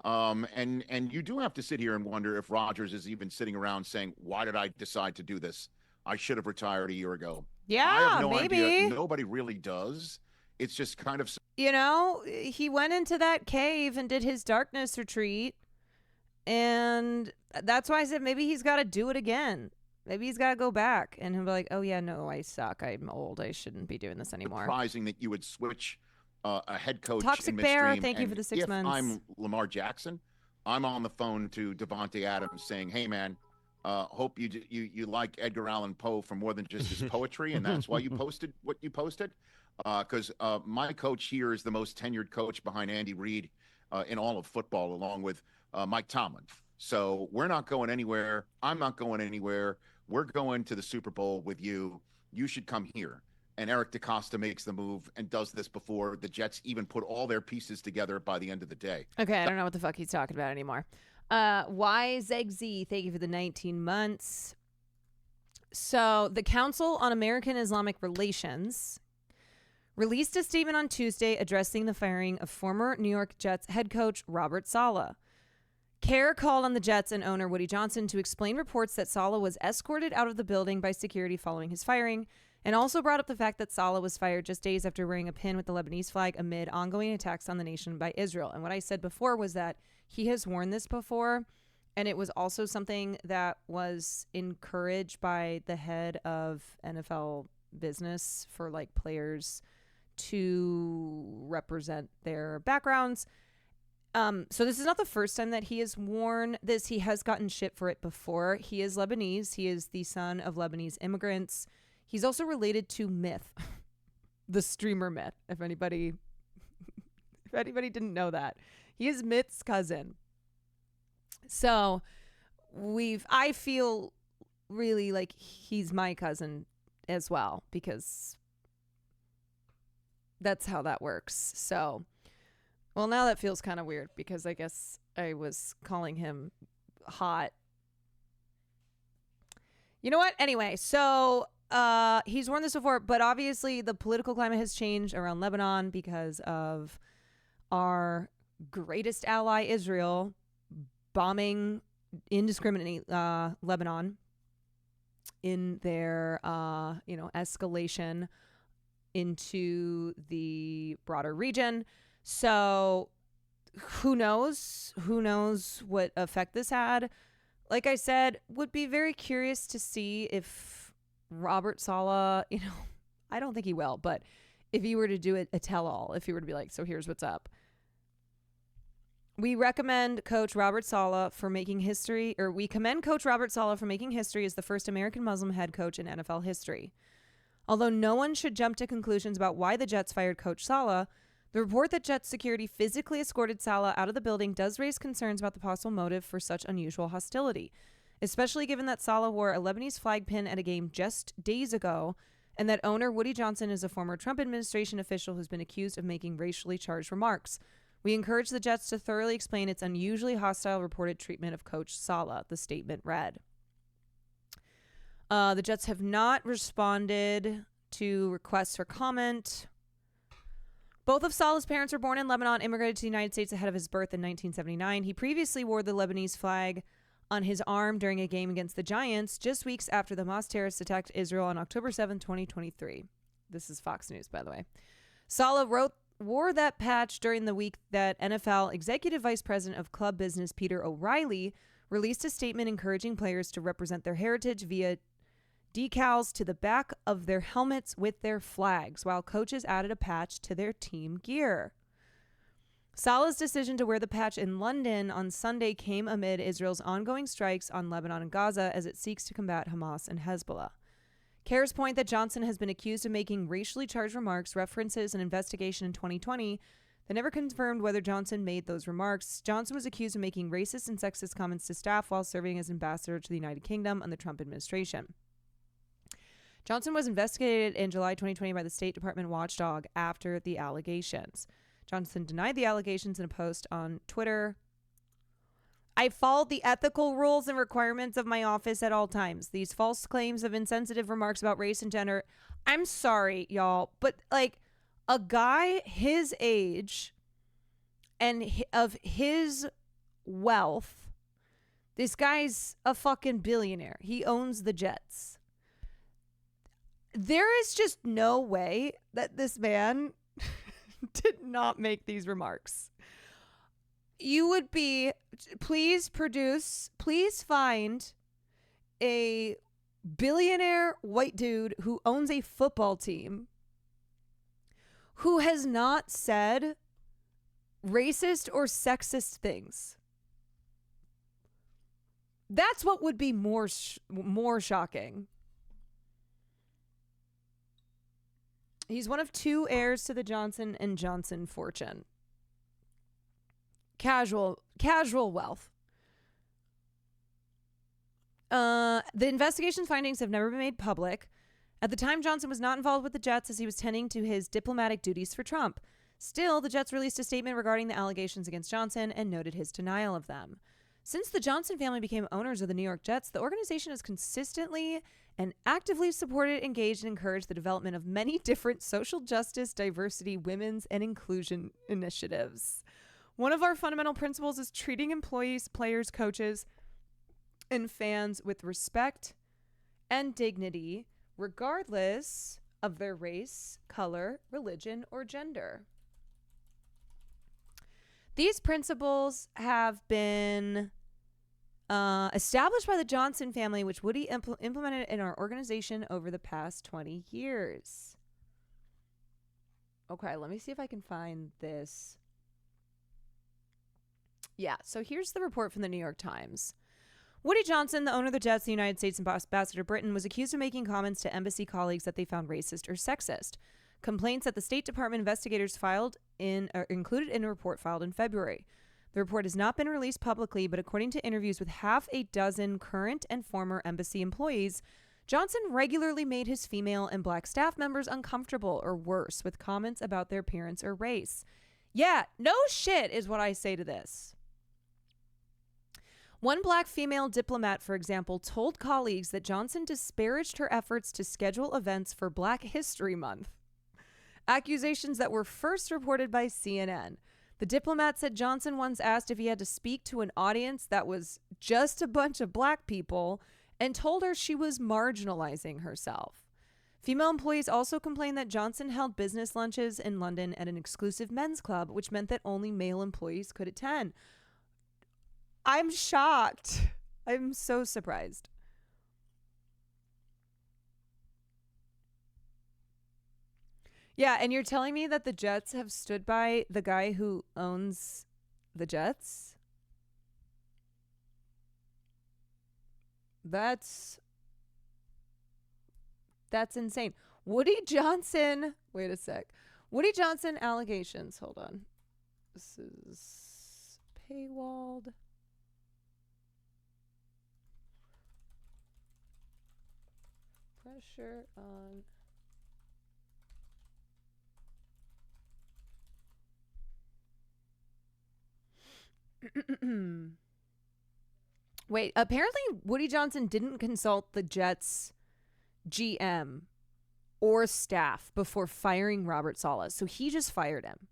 And you do have to sit here and wonder if Rodgers is even sitting around saying, why did I decide to do this? I should have retired a year ago. Yeah, I have no maybe. idea. Nobody really does. It's just kind of... he went into that cave and did his darkness retreat. And that's why I said maybe he's got to do it again. Maybe he's got to go back. And he'll be like, oh, yeah, no, I suck. I'm old. I shouldn't be doing this anymore. Surprising that you would switch a head coach Toxic in Bear, midstream. thank you for the 6 months. If I'm Lamar Jackson, I'm on the phone to Davante Adams saying, hey, man, hope you like Edgar Allan Poe for more than just his poetry, and that's why you posted what you posted. Because my coach here is the most tenured coach behind Andy Reid in all of football, along with Mike Tomlin. So we're not going anywhere. I'm not going anywhere. We're going to the Super Bowl with you. You should come here. And Eric DeCosta makes the move and does this before the Jets even put all their pieces together by the end of the day. Okay, I don't know what the fuck he's talking about anymore. YZegZ, thank you for the 19 months. So the Council on American Islamic Relations released a statement on Tuesday addressing the firing of former New York Jets head coach Robert Saleh. CARE called on the Jets and owner Woody Johnson to explain reports that Saleh was escorted out of the building by security following his firing, and also brought up the fact that Saleh was fired just days after wearing a pin with the Lebanese flag amid ongoing attacks on the nation by Israel. And what I said before was that he has worn this before, and it was also something that was encouraged by the head of NFL business for like players to represent their backgrounds. So this is not the first time that he has worn this. He has gotten shit for it before. He is Lebanese. He is the son of Lebanese immigrants. He's also related to Myth, the streamer Myth, if anybody didn't know that. He is Myth's cousin. So I feel really like he's my cousin as well, because that's how that works. So, well, now that feels kind of weird because I guess I was calling him hot. You know what? Anyway, so he's worn this before, but obviously the political climate has changed around Lebanon because of our greatest ally, Israel, bombing indiscriminately Lebanon in their escalation into the broader region. So who knows what effect this had. Like I said, would be very curious to see if Robert Saleh, I don't think he will, but if he were to do a tell-all, if he were to be like, so here's what's up. We recommend Coach Robert Saleh for making history, or we commend Coach Robert Saleh for making history as the first American Muslim head coach in NFL history. Although no one should jump to conclusions about why the Jets fired Coach Saleh, the report that Jets security physically escorted Saleh out of the building does raise concerns about the possible motive for such unusual hostility, especially given that Saleh wore a Lebanese flag pin at a game just days ago, and that owner Woody Johnson is a former Trump administration official who's been accused of making racially charged remarks. We encourage the Jets to thoroughly explain its unusually hostile reported treatment of Coach Saleh, the statement read. The Jets have not responded to requests for comment. Both of Saleh's parents were born in Lebanon, immigrated to the United States ahead of his birth in 1979. He previously wore the Lebanese flag on his arm during a game against the Giants, just weeks after the Hamas terrorists attacked Israel on October 7, 2023. This is Fox News, by the way. Saleh wore that patch during the week that NFL Executive Vice President of Club Business Peter O'Reilly released a statement encouraging players to represent their heritage via decals to the back of their helmets with their flags, while coaches added a patch to their team gear. Saleh's decision to wear the patch in London on Sunday came amid Israel's ongoing strikes on Lebanon and Gaza as it seeks to combat Hamas and Hezbollah. CARE's point that Johnson has been accused of making racially charged remarks references an investigation in 2020 that never confirmed whether Johnson made those remarks. Johnson was accused of making racist and sexist comments to staff while serving as ambassador to the United Kingdom under the Trump administration. Johnson was investigated in July 2020 by the State Department watchdog after the allegations. Johnson denied the allegations in a post on Twitter. I followed the ethical rules and requirements of my office at all times. These false claims of insensitive remarks about race and gender. I'm sorry, y'all, but like a guy his age and of his wealth, this guy's a fucking billionaire. He owns the Jets. There is just no way that this man did not make these remarks. You would be, please find a billionaire white dude who owns a football team who has not said racist or sexist things. That's what would be more shocking. He's one of two heirs to the Johnson & Johnson fortune. Casual wealth. The investigation's findings have never been made public. At the time, Johnson was not involved with the Jets as he was tending to his diplomatic duties for Trump. Still, the Jets released a statement regarding the allegations against Johnson and noted his denial of them. Since the Johnson family became owners of the New York Jets, the organization has consistently and actively supported, engaged, and encouraged the development of many different social justice, diversity, women's, and inclusion initiatives. One of our fundamental principles is treating employees, players, coaches, and fans with respect and dignity, regardless of their race, color, religion, or gender. These principles have been established by the Johnson family, which Woody implemented in our organization over the past 20 years. Okay, let me see if I can find this. Yeah, so here's the report from the New York Times. Woody Johnson, the owner of the Jets, the United States ambassador to Britain, was accused of making comments to embassy colleagues that they found racist or sexist. Complaints that the State Department investigators included in a report filed in February. The report has not been released publicly, but according to interviews with half a dozen current and former embassy employees, Johnson regularly made his female and black staff members uncomfortable or worse with comments about their appearance or race. Yeah, no shit is what I say to this. One black female diplomat, for example, told colleagues that Johnson disparaged her efforts to schedule events for Black History Month. Accusations that were first reported by CNN. The diplomat said Johnson once asked if he had to speak to an audience that was just a bunch of black people and told her she was marginalizing herself. Female employees also complained that Johnson held business lunches in London at an exclusive men's club, which meant that only male employees could attend. I'm shocked. I'm so surprised. Yeah, and you're telling me that the Jets have stood by the guy who owns the Jets? That's insane. Woody Johnson, wait a sec. Woody Johnson allegations. Hold on. This is paywalled. Pressure on. Wait, apparently Woody Johnson didn't consult the Jets GM or staff before firing Robert Saleh, so he just fired him.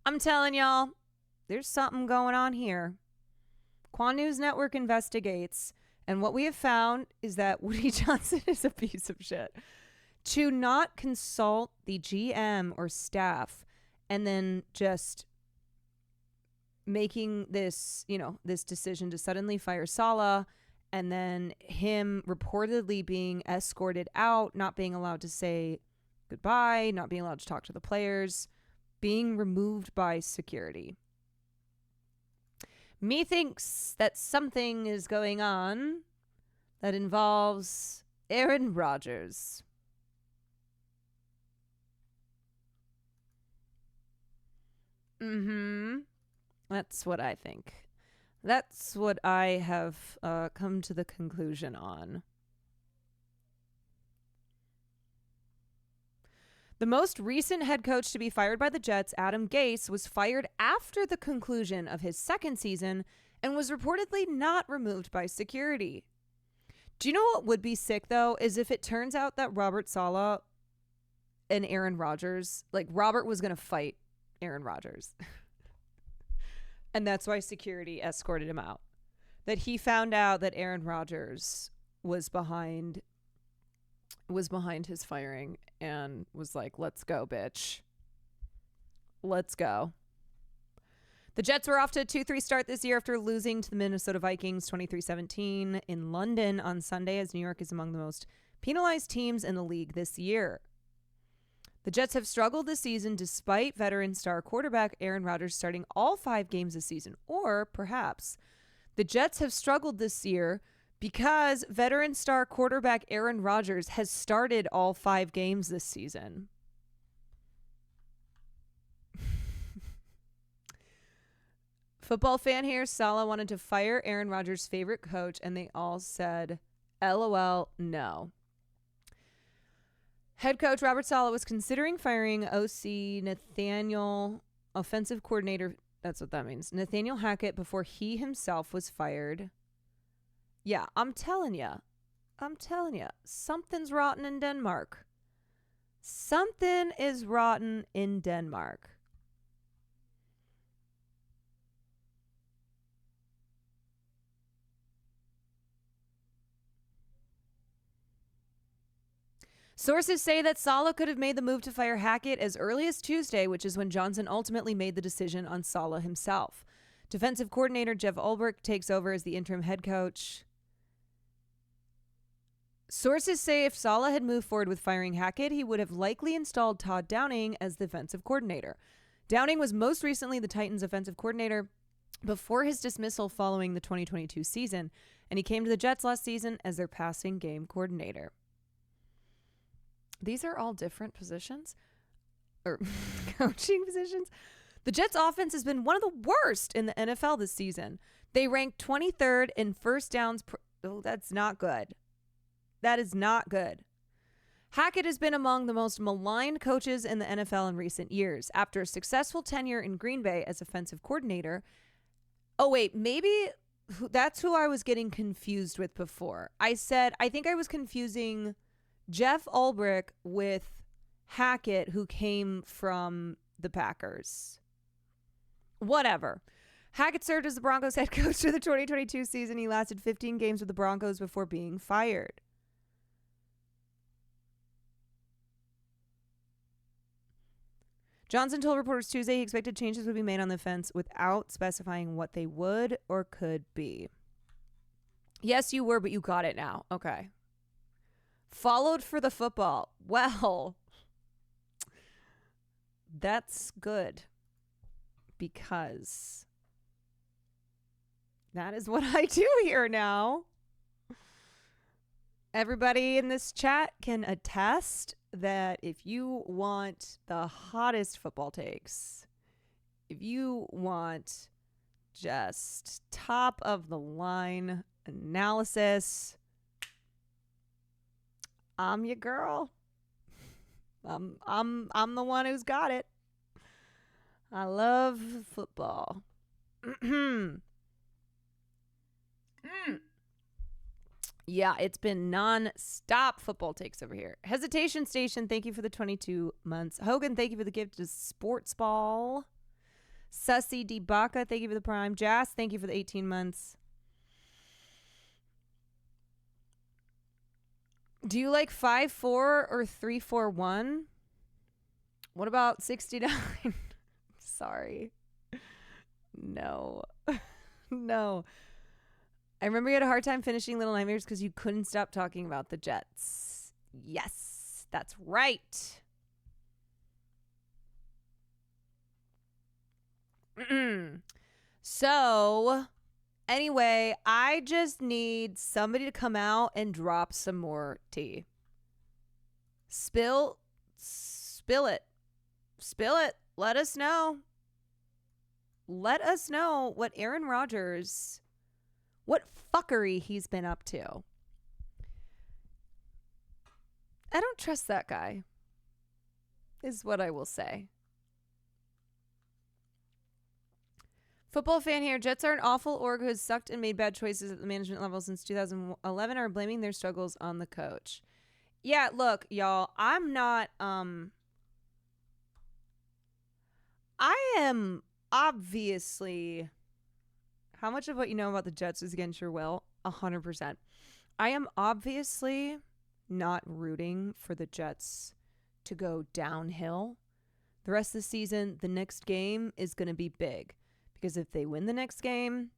I'm telling y'all, there's something going on here. Kwan News Network investigates, and what we have found is that Woody Johnson is a piece of shit. To not consult the GM or staff and then just making this, this decision to suddenly fire Saleh, and then him reportedly being escorted out, not being allowed to say goodbye, not being allowed to talk to the players, being removed by security. Methinks that something is going on that involves Aaron Rodgers. That's what I think. That's what I have come to the conclusion on. The most recent head coach to be fired by the Jets, Adam Gase, was fired after the conclusion of his second season and was reportedly not removed by security. Do you know what would be sick, though, is if it turns out that Robert Saleh and Aaron Rodgers, Robert was going to fight Aaron Rodgers. And that's why security escorted him out. That he found out that Aaron Rodgers was behind his firing and was like, let's go, bitch. Let's go. The Jets were off to a 2-3 start this year after losing to the Minnesota Vikings 23-17 in London on Sunday, as New York is among the most penalized teams in the league this year. The Jets have struggled this season despite veteran star quarterback Aaron Rodgers starting all 5 games this season. Or perhaps the Jets have struggled this year because veteran star quarterback Aaron Rodgers has started all 5 games this season. Football fan here, Saleh wanted to fire Aaron Rodgers' favorite coach, and they all said, LOL, no. Head coach Robert Saleh was considering firing OC Nathaniel, offensive coordinator That's what that means. Nathaniel Hackett before he himself was fired. Yeah, I'm telling you. Something's rotten in Denmark. Something is rotten in Denmark. Sources say that Saleh could have made the move to fire Hackett as early as Tuesday, which is when Johnson ultimately made the decision on Saleh himself. Defensive coordinator Jeff Ulbrich takes over as the interim head coach. Sources say if Saleh had moved forward with firing Hackett, he would have likely installed Todd Downing as the defensive coordinator. Downing was most recently the Titans' offensive coordinator before his dismissal following the 2022 season, and he came to the Jets last season as their passing game coordinator. These are all different positions or coaching positions. The Jets offense has been one of the worst in the NFL this season. They ranked 23rd in first downs. Oh, that's not good. That is not good. Hackett has been among the most maligned coaches in the NFL in recent years. After a successful tenure in Green Bay as offensive coordinator. Oh, wait, maybe that's who I was getting confused with before. I think I was confusing Jeff Ulbrich with Hackett, who came from the Packers. Whatever. Hackett served as the Broncos head coach for the 2022 season. He lasted 15 games with the Broncos before being fired. Johnson told reporters Tuesday he expected changes would be made on the fence without specifying what they would or could be. Yes, you were, but you got it now. Okay. Followed for the football. Well, that's good because that is what I do here now. Everybody in this chat can attest that if you want the hottest football takes, if you want just top of the line analysis, I'm your girl. I'm the one who's got it. I love football. Yeah, it's been non-stop football takes over here. Hesitation Station, thank you for the 22 months. Hogan, thank you for the gift to Sports Ball. Sussy D. Baca, thank you for the prime. Jazz, thank you for the 18 months. Do you like 5-4 or 3-4-1? What about 69? Sorry. No. No. I remember you had a hard time finishing Little Nightmares because you couldn't stop talking about the Jets. Yes, that's right. So, anyway, I just need somebody to come out and drop some more tea. Spill it. Spill it. Let us know. Let us know what Aaron Rodgers, what fuckery he's been up to. I don't trust that guy, is what I will say. Football fan here. Jets are an awful org who has sucked and made bad choices at the management level since 2011 are blaming their struggles on the coach. Yeah, look, y'all, I'm not, I am obviously, how much of what you know about the Jets is against your will? 100%. I am obviously not rooting for the Jets to go downhill. The rest of the season, the next game is going to be big. Because if they win the next game,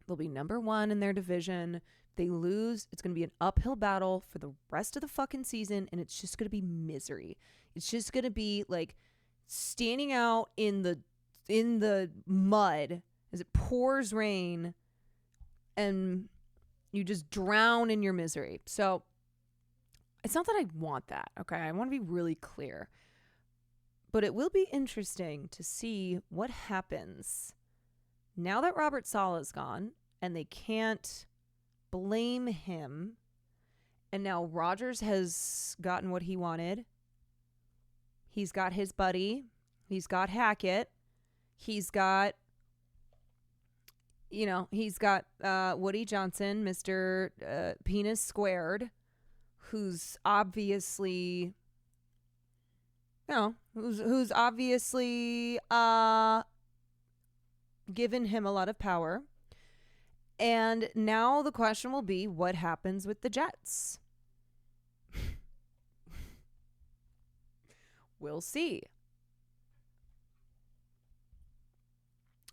they'll be number one in their division. If they lose, it's going to be an uphill battle for the rest of the fucking season, and it's just going to be misery. It's just going to be like standing out in the mud as it pours rain, and you just drown in your misery. So it's not that I want that, okay? I want to be really clear. But it will be interesting to see what happens now that Robert Saleh is gone and they can't blame him. And now Rodgers has gotten what he wanted. He's got his buddy. He's got Hackett. He's got, he's got Woody Johnson, Mr. Penis Squared, who's obviously, who's obviously given him a lot of power. And now the question will be, what happens with the Jets? We'll see.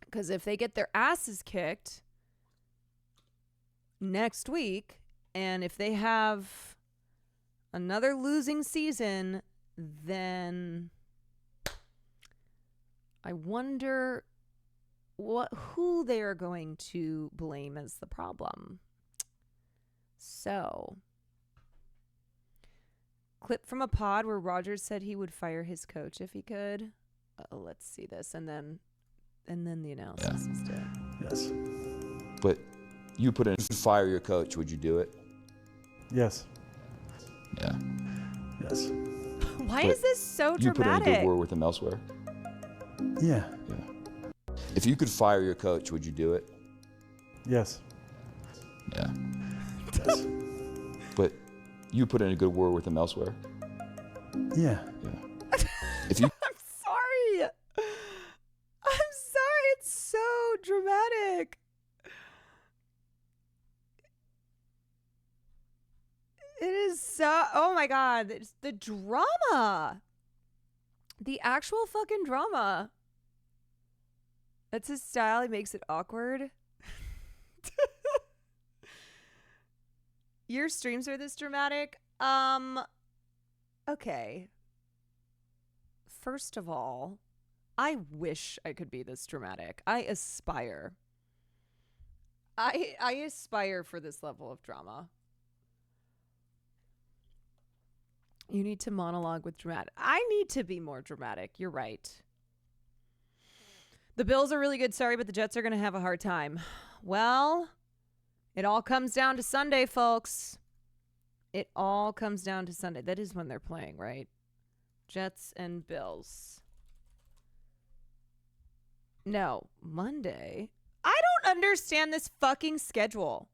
Because if they get their asses kicked next week, and if they have another losing season, then I wonder who they are going to blame as the problem. So, clip from a pod where Rodgers said he would fire his coach if he could. Let's see this, and then the analysis is done. Yes. But you put in fire your coach, would you do it? Yes. Yeah. Yes. Why is this so dramatic? You put in a good word with him elsewhere? Yeah. If you could fire your coach, would you do it? Yes. Yeah. Yes. But you put in a good word with him elsewhere? Yeah. If you I'm sorry. It's so dramatic. It is so, oh my God. It's the drama. The actual fucking drama. That's his style. He makes it awkward. Your streams are this dramatic? Okay. First of all, I wish I could be this dramatic. I aspire. I aspire for this level of drama. You need to monologue with dramatic. I need to be more dramatic. You're right. The Bills are really good, sorry, but the Jets are going to have a hard time. Well, it all comes down to Sunday, folks. It all comes down to Sunday. That is when they're playing, right? Jets and Bills. No, Monday. I don't understand this fucking schedule.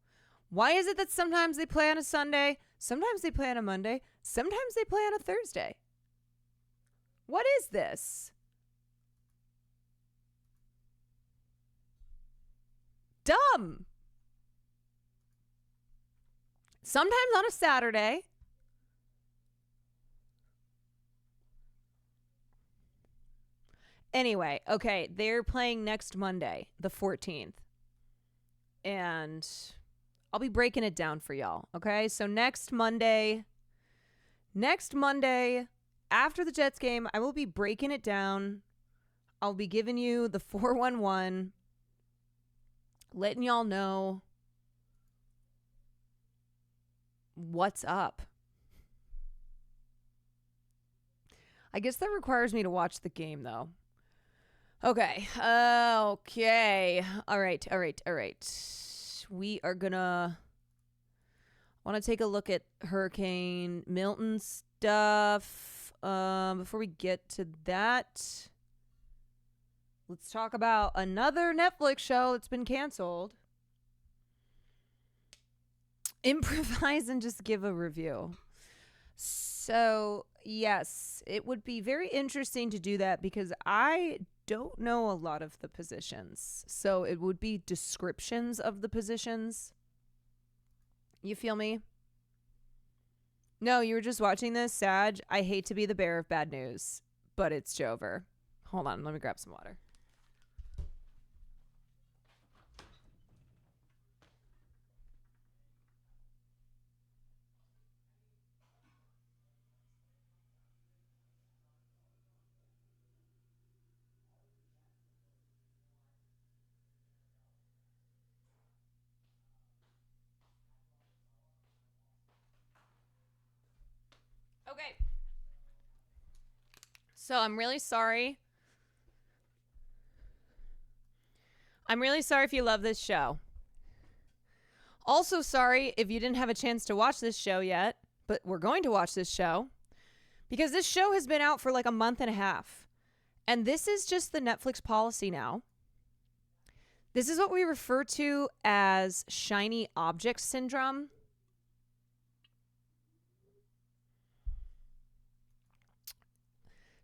Why is it that sometimes they play on a Sunday, sometimes they play on a Monday, sometimes they play on a Thursday? What is this? Dumb. Sometimes on a Saturday. Anyway, okay, they're playing next Monday, the 14th. And I'll be breaking it down for y'all, okay? So next Monday, after the Jets game, I will be breaking it down. I'll be giving you the 411, letting y'all know what's up. I guess that requires me to watch the game, though. Okay. Okay. All right. We are gonna want to take a look at Hurricane Milton stuff. Before we get to that, let's talk about another Netflix show that's been canceled. Improvise and just give a review. So, yes, it would be very interesting to do that because I don't know a lot of the positions. So it would be descriptions of the positions. You feel me? No, you were just watching this, Sag. I hate to be the bearer of bad news, but it's Jover. Hold on, let me grab some water. Okay. So I'm really sorry. I'm really sorry if you love this show. Also sorry if you didn't have a chance to watch this show yet, but we're going to watch this show because this show has been out for like a month and a half. And this is just the Netflix policy now. This is what we refer to as shiny object syndrome.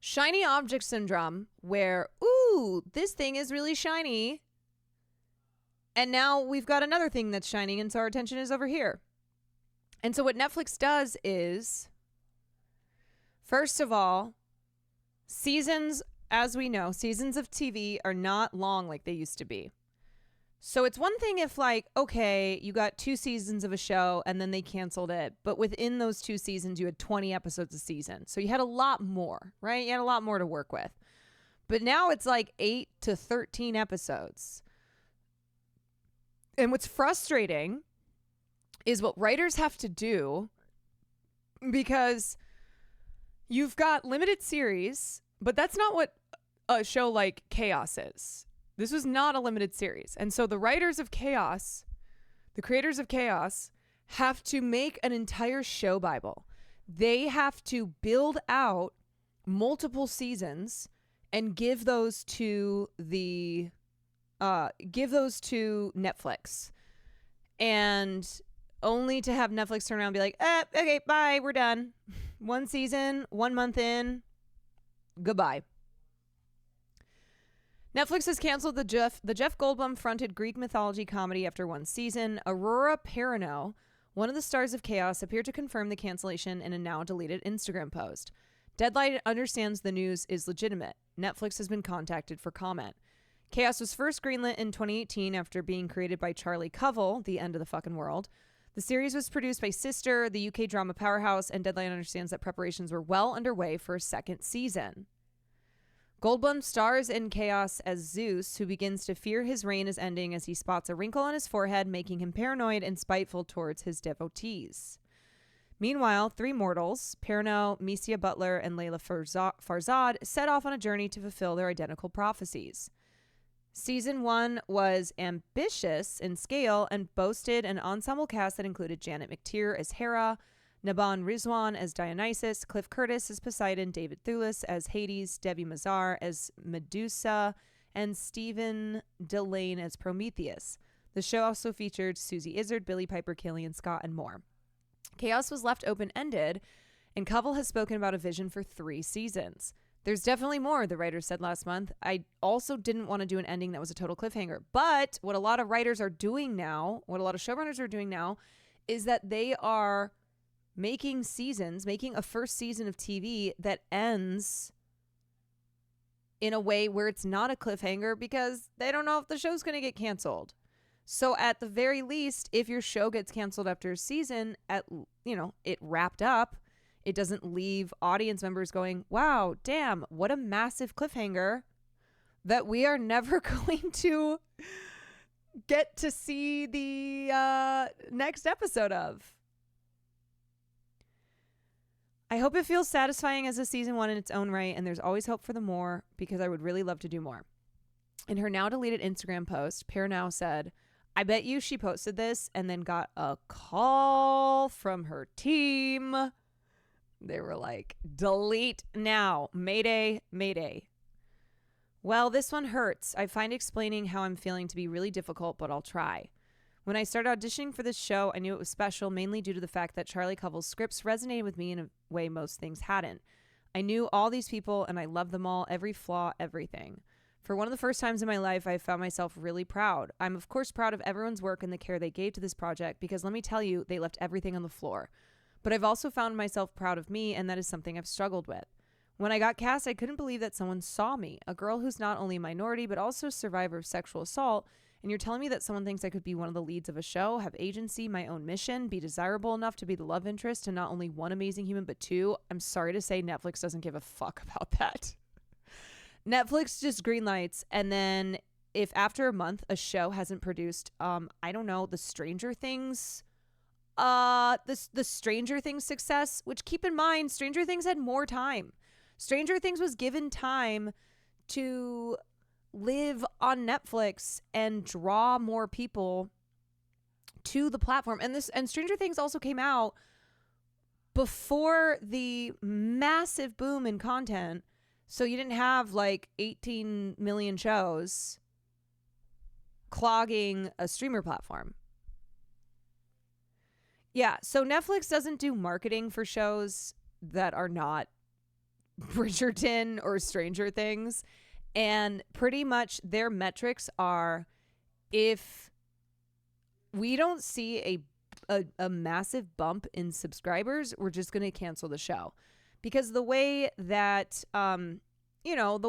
Shiny object syndrome, where, ooh, this thing is really shiny. And now we've got another thing that's shining, and so our attention is over here. And so what Netflix does is, first of all, seasons, as we know, seasons of TV are not long like they used to be. So it's one thing if, like, okay, you got 2 seasons of a show and then they canceled it. But within those 2 seasons, you had 20 episodes a season. So you had a lot more, right? You had a lot more to work with. But now it's like 8 to 13 episodes. And what's frustrating is what writers have to do, because you've got limited series, but that's not what a show like Chaos is. This was not a limited series. And so the writers of Chaos, the creators of Chaos, have to make an entire show Bible. They have to build out multiple seasons and give those to Netflix. And only to have Netflix turn around and be like, okay, bye, we're done. 1 season, 1 month in, goodbye. Netflix has canceled the Jeff Goldblum-fronted Greek mythology comedy after 1 season. Aurora Perrineau, one of the stars of Chaos, appeared to confirm the cancellation in a now-deleted Instagram post. Deadline understands the news is legitimate. Netflix has been contacted for comment. Chaos was first greenlit in 2018 after being created by Charlie Covell, the end of the fucking world. The series was produced by Sister, the UK drama powerhouse, and Deadline understands that preparations were well underway for a 2nd season. Goldblum stars in Chaos as Zeus, who begins to fear his reign is ending as he spots a wrinkle on his forehead, making him paranoid and spiteful towards his devotees. Meanwhile, 3 mortals, Perrineau, Misia Butler, and Layla Farzad, set off on a journey to fulfill their identical prophecies. Season 1 was ambitious in scale and boasted an ensemble cast that included Janet McTeer as Hera, Naban Rizwan as Dionysus, Cliff Curtis as Poseidon, David Thewlis as Hades, Debbie Mazar as Medusa, and Stephen Delane as Prometheus. The show also featured Susie Izzard, Billy Piper, Killian Scott, and more. Chaos was left open-ended, and Covell has spoken about a vision for 3 seasons. There's definitely more, the writers said last month. I also didn't want to do an ending that was a total cliffhanger. But what a lot of writers are doing now, what a lot of showrunners are doing now, is that they are making a first season of TV that ends in a way where it's not a cliffhanger because they don't know if the show's going to get canceled. So at the very least, if your show gets canceled after a season, it wrapped up, it doesn't leave audience members going, wow, damn, what a massive cliffhanger that we are never going to get to see the next episode of. I hope it feels satisfying as a season 1 in its own right, and there's always hope for the more because I would really love to do more. In her now deleted Instagram post, Perrineau said, I bet you she posted this and then got a call from her team. They were like, delete now. Mayday, mayday. Well, this one hurts. I find explaining how I'm feeling to be really difficult, but I'll try. When I started auditioning for this show, I knew it was special, mainly due to the fact that Charlie Covell's scripts resonated with me in a way most things hadn't. I knew all these people, and I loved them all, every flaw, everything. For one of the first times in my life, I found myself really proud. I'm, of course, proud of everyone's work and the care they gave to this project, because let me tell you, they left everything on the floor. But I've also found myself proud of me, and that is something I've struggled with. When I got cast, I couldn't believe that someone saw me, a girl who's not only a minority, but also a survivor of sexual assault. And you're telling me that someone thinks I could be one of the leads of a show, have agency, my own mission, be desirable enough to be the love interest to not only one amazing human, but 2. I'm sorry to say Netflix doesn't give a fuck about that. Netflix just greenlights. And then if after a month a show hasn't produced, I don't know, the Stranger Things success, which keep in mind, Stranger Things had more time. Stranger Things was given time to live on Netflix and draw more people to the platform. And Stranger Things also came out before the massive boom in content So you didn't have like 18 million shows clogging a streamer platform. Yeah, so Netflix doesn't do marketing for shows that are not Bridgerton or Stranger Things. And pretty much their metrics are, if we don't see a massive bump in subscribers, we're just going to cancel the show. Because the way that, the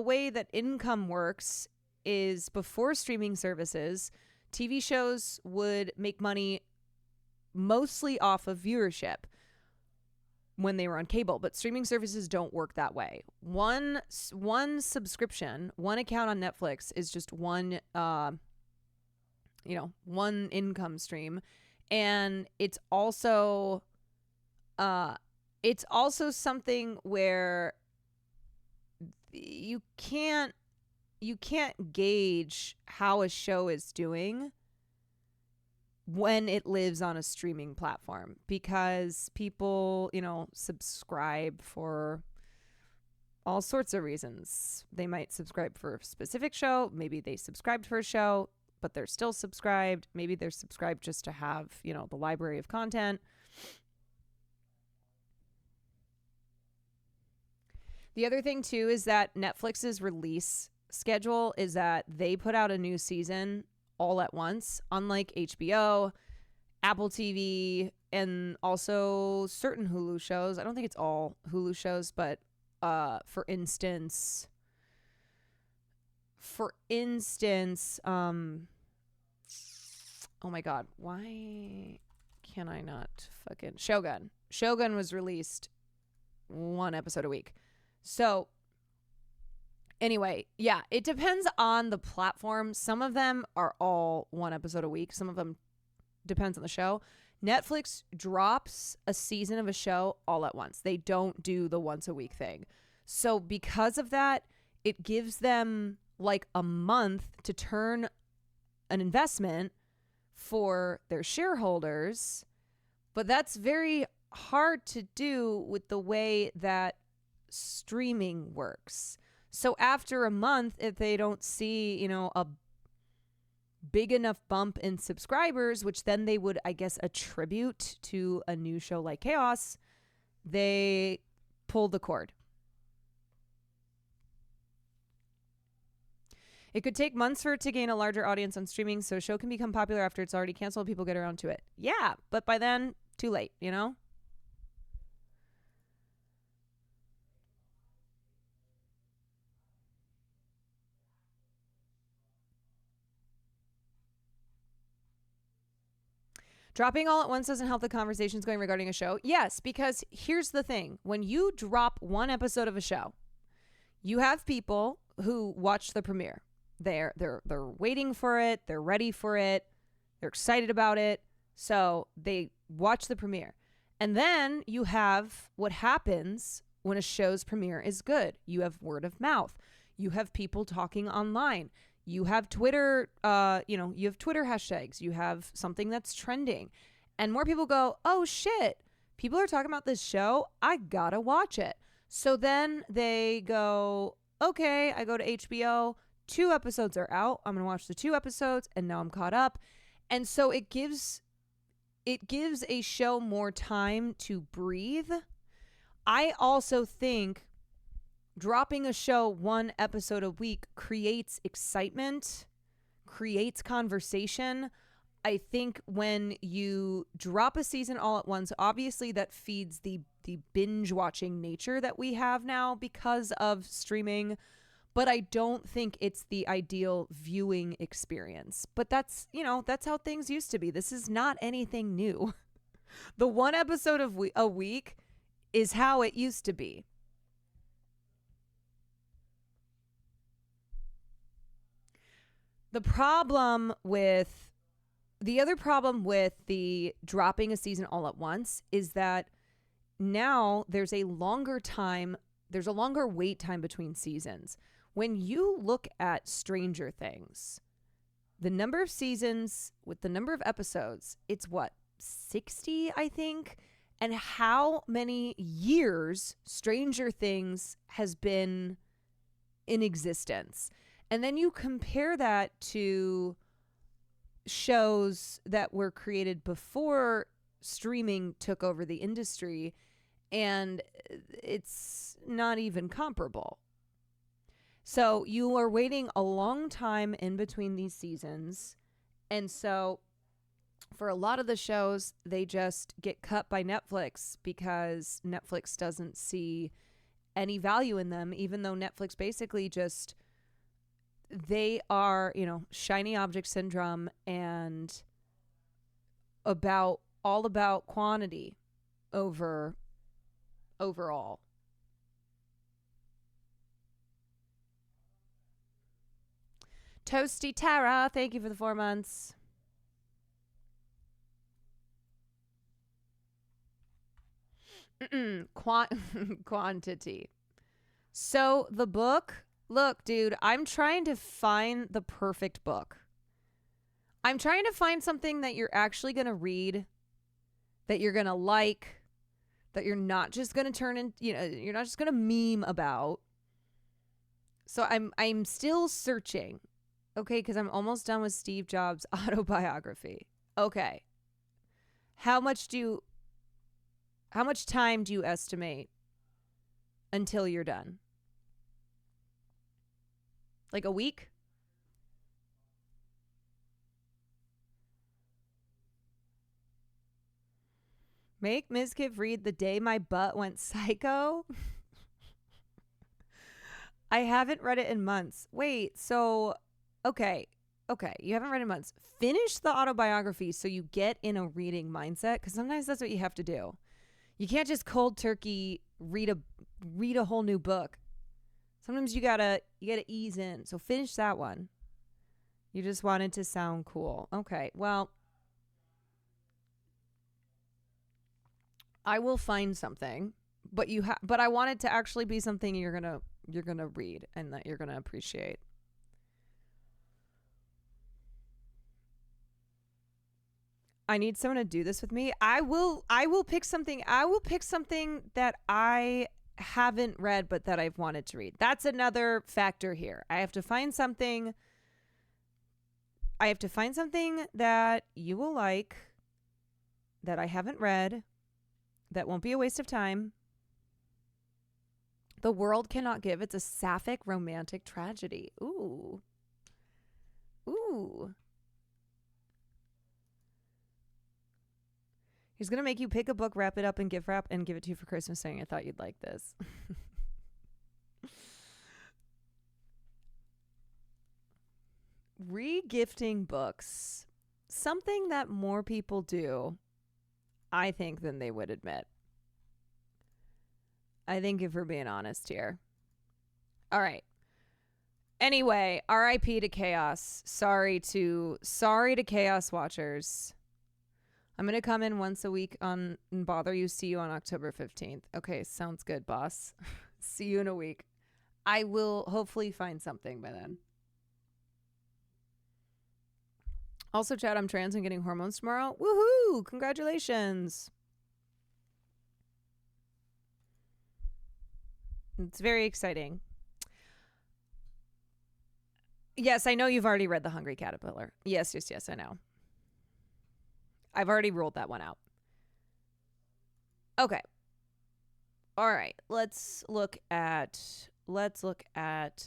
way that income works is, before streaming services, TV shows would make money mostly off of viewership when they were on cable, but streaming services don't work that way. One subscription, one account on Netflix is just one income stream, and it's also something where you can't gauge how a show is doing when it lives on a streaming platform, because people, subscribe for all sorts of reasons. They might subscribe for a specific show. Maybe they subscribed for a show, but they're still subscribed. Maybe they're subscribed just to have, the library of content. The other thing too is that Netflix's release schedule is that they put out a new season all at once, unlike HBO, Apple TV, and also certain Hulu shows. I don't think it's all Hulu shows, but for instance, oh my God, why can I not fucking Shogun? Shogun was released one episode a week. So anyway, yeah, it depends on the platform. Some of them are all one episode a week. Some of them depends on the show. Netflix drops a season of a show all at once. They don't do the once a week thing. So because of that, it gives them like a month to turn an investment for their shareholders. But that's very hard to do with the way that streaming works. So after a month, if they don't see, a big enough bump in subscribers, which then they would, I guess, attribute to a new show like Chaos, they pull the cord. It could take months for it to gain a larger audience on streaming, so a show can become popular after it's already canceled. People get around to it. Yeah, but by then, too late, Dropping all at once doesn't help the conversations going regarding a show. Yes, because here's the thing. When you drop one episode of a show, you have people who watch the premiere. They're waiting for it. They're ready for it. They're excited about it. So they watch the premiere. And then you have what happens when a show's premiere is good. You have word of mouth. You have people talking online. You have Twitter, you have Twitter hashtags. You have something that's trending. And more people go, oh, shit, people are talking about this show. I gotta watch it. So then they go, okay, I go to HBO. 2 episodes are out. I'm going to watch the 2 episodes, and now I'm caught up. And so it gives a show more time to breathe. I also think dropping a show 1 episode a week creates excitement, creates conversation. I think when you drop a season all at once, obviously that feeds the binge watching nature that we have now because of streaming. But I don't think it's the ideal viewing experience. But that's how things used to be. This is not anything new. The 1 episode of a week is how it used to be. The other problem with the dropping a season all at once is that now there's a longer wait time between seasons. When you look at Stranger Things, the number of seasons with the number of episodes, it's 60, I think? And how many years Stranger Things has been in existence. And then you compare that to shows that were created before streaming took over the industry, and it's not even comparable. So you are waiting a long time in between these seasons. And so for a lot of the shows, they just get cut by Netflix because Netflix doesn't see any value in them, even though Netflix basically just, they are, shiny object syndrome and all about quantity overall. Toasty Tara, thank you for the 4 months. Quantity. So the book, look, dude, I'm trying to find the perfect book. I'm trying to find something that you're actually going to read, that you're going to like, that you're not just going to turn in, you're not just going to meme about. So I'm still searching. Okay, because I'm almost done with Steve Jobs' autobiography. Okay. How much time do you estimate until you're done? Like a week? Make Ms. Kiv read The Day My Butt Went Psycho? I haven't read it in months. Wait, so, okay, you haven't read it in months. Finish the autobiography so you get in a reading mindset, because sometimes that's what you have to do. You can't just cold turkey read a whole new book. Sometimes you gotta ease in. So finish that one. You just wanted to sound cool. Okay, well, I will find something, but I want it to actually be something you're gonna read and that you're gonna appreciate. I need someone to do this with me. I will pick something. I will pick something that I haven't read but that I've wanted to read. That's another factor here. I have to find something that you will like, that I haven't read, that won't be a waste of time. The World Cannot Give. It's a sapphic romantic tragedy. Ooh. He's going to make you pick a book, wrap it up, and gift wrap, and give it to you for Christmas, saying, I thought you'd like this. Re-gifting books. Something that more people do, I think, than they would admit. I think if we're being honest here. All right. Anyway, RIP to Chaos. Sorry to Chaos Watchers. I'm going to come in once a week and bother you. See you on October 15th. Okay, sounds good, boss. See you in a week. I will hopefully find something by then. Also, Chad, I'm trans and getting hormones tomorrow. Woohoo! Congratulations. It's very exciting. Yes, I know you've already read The Hungry Caterpillar. Yes, I know. I've already ruled that one out. Okay. All right. Let's look at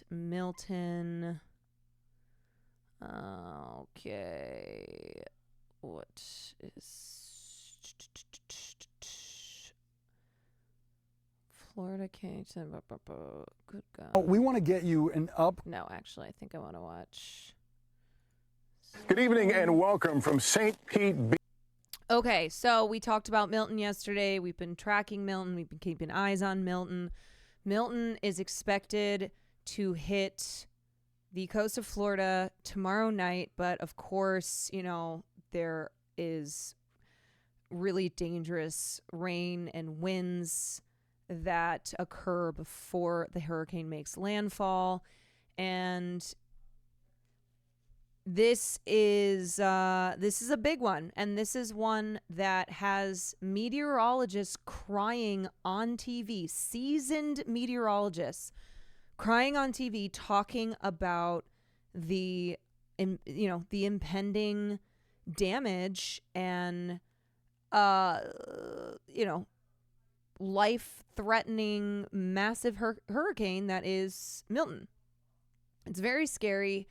Milton. Okay. What is Florida canc? Good God. We want to get you an up. No, actually, I think I want to watch. Good evening and welcome from St. Pete Beach. Okay, so we talked about Milton yesterday. We've been tracking Milton. We've been keeping eyes on Milton. Milton is expected to hit the coast of Florida tomorrow night, but of course, there is really dangerous rain and winds that occur before the hurricane makes landfall. And this is a big one, and this is one that has meteorologists crying on TV, seasoned meteorologists crying on TV, talking about the impending damage and life-threatening massive hurricane that is Milton. It's very scary.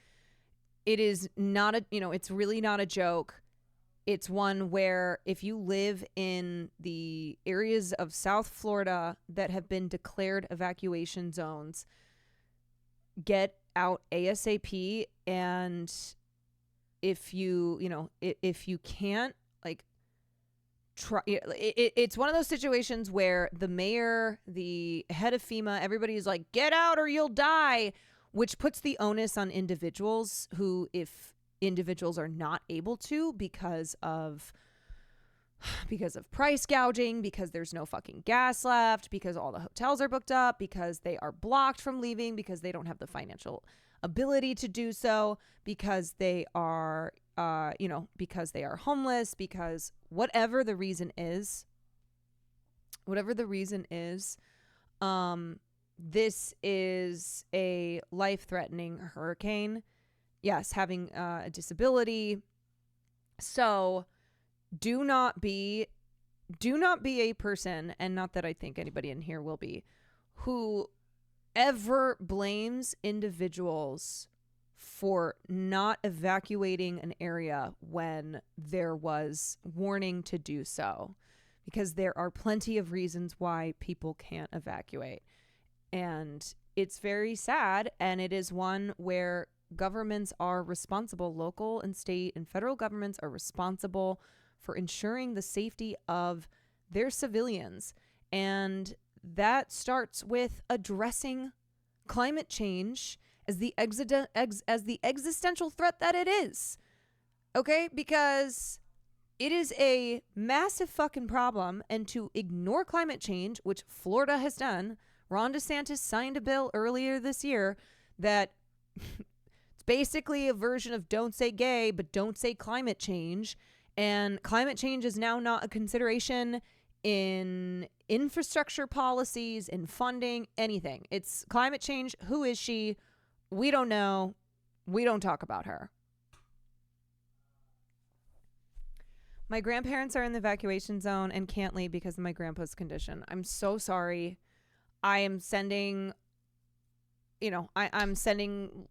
It is not it's really not a joke. It's one where if you live in the areas of South Florida that have been declared evacuation zones, get out ASAP. And if you can't, like, try, it's one of those situations where the mayor, the head of FEMA, everybody's like, get out or you'll die, which puts the onus on individuals who, if individuals are not able to because of price gouging, because there's no fucking gas left, because all the hotels are booked up, because they are blocked from leaving, because they don't have the financial ability to do so, because they are homeless, because whatever the reason is, this is a life-threatening hurricane. Yes, having a disability. So do not be a person, and not that I think anybody in here will be, who ever blames individuals for not evacuating an area when there was warning to do so, because there are plenty of reasons why people can't evacuate. And it's very sad, and it is one where governments are responsible. Local and state and federal governments are responsible for ensuring the safety of their civilians. And that starts with addressing climate change as the existential threat that it is. Okay? Because it is a massive fucking problem, and to ignore climate change, which Florida has done. Ron DeSantis signed a bill earlier this year that it's basically a version of don't say gay, but don't say climate change. And climate change is now not a consideration in infrastructure policies, in funding, anything. It's climate change. Who is she? We don't know. We don't talk about her. My grandparents are in the evacuation zone and can't leave because of my grandpa's condition. I'm so sorry. I am sending, I'm sending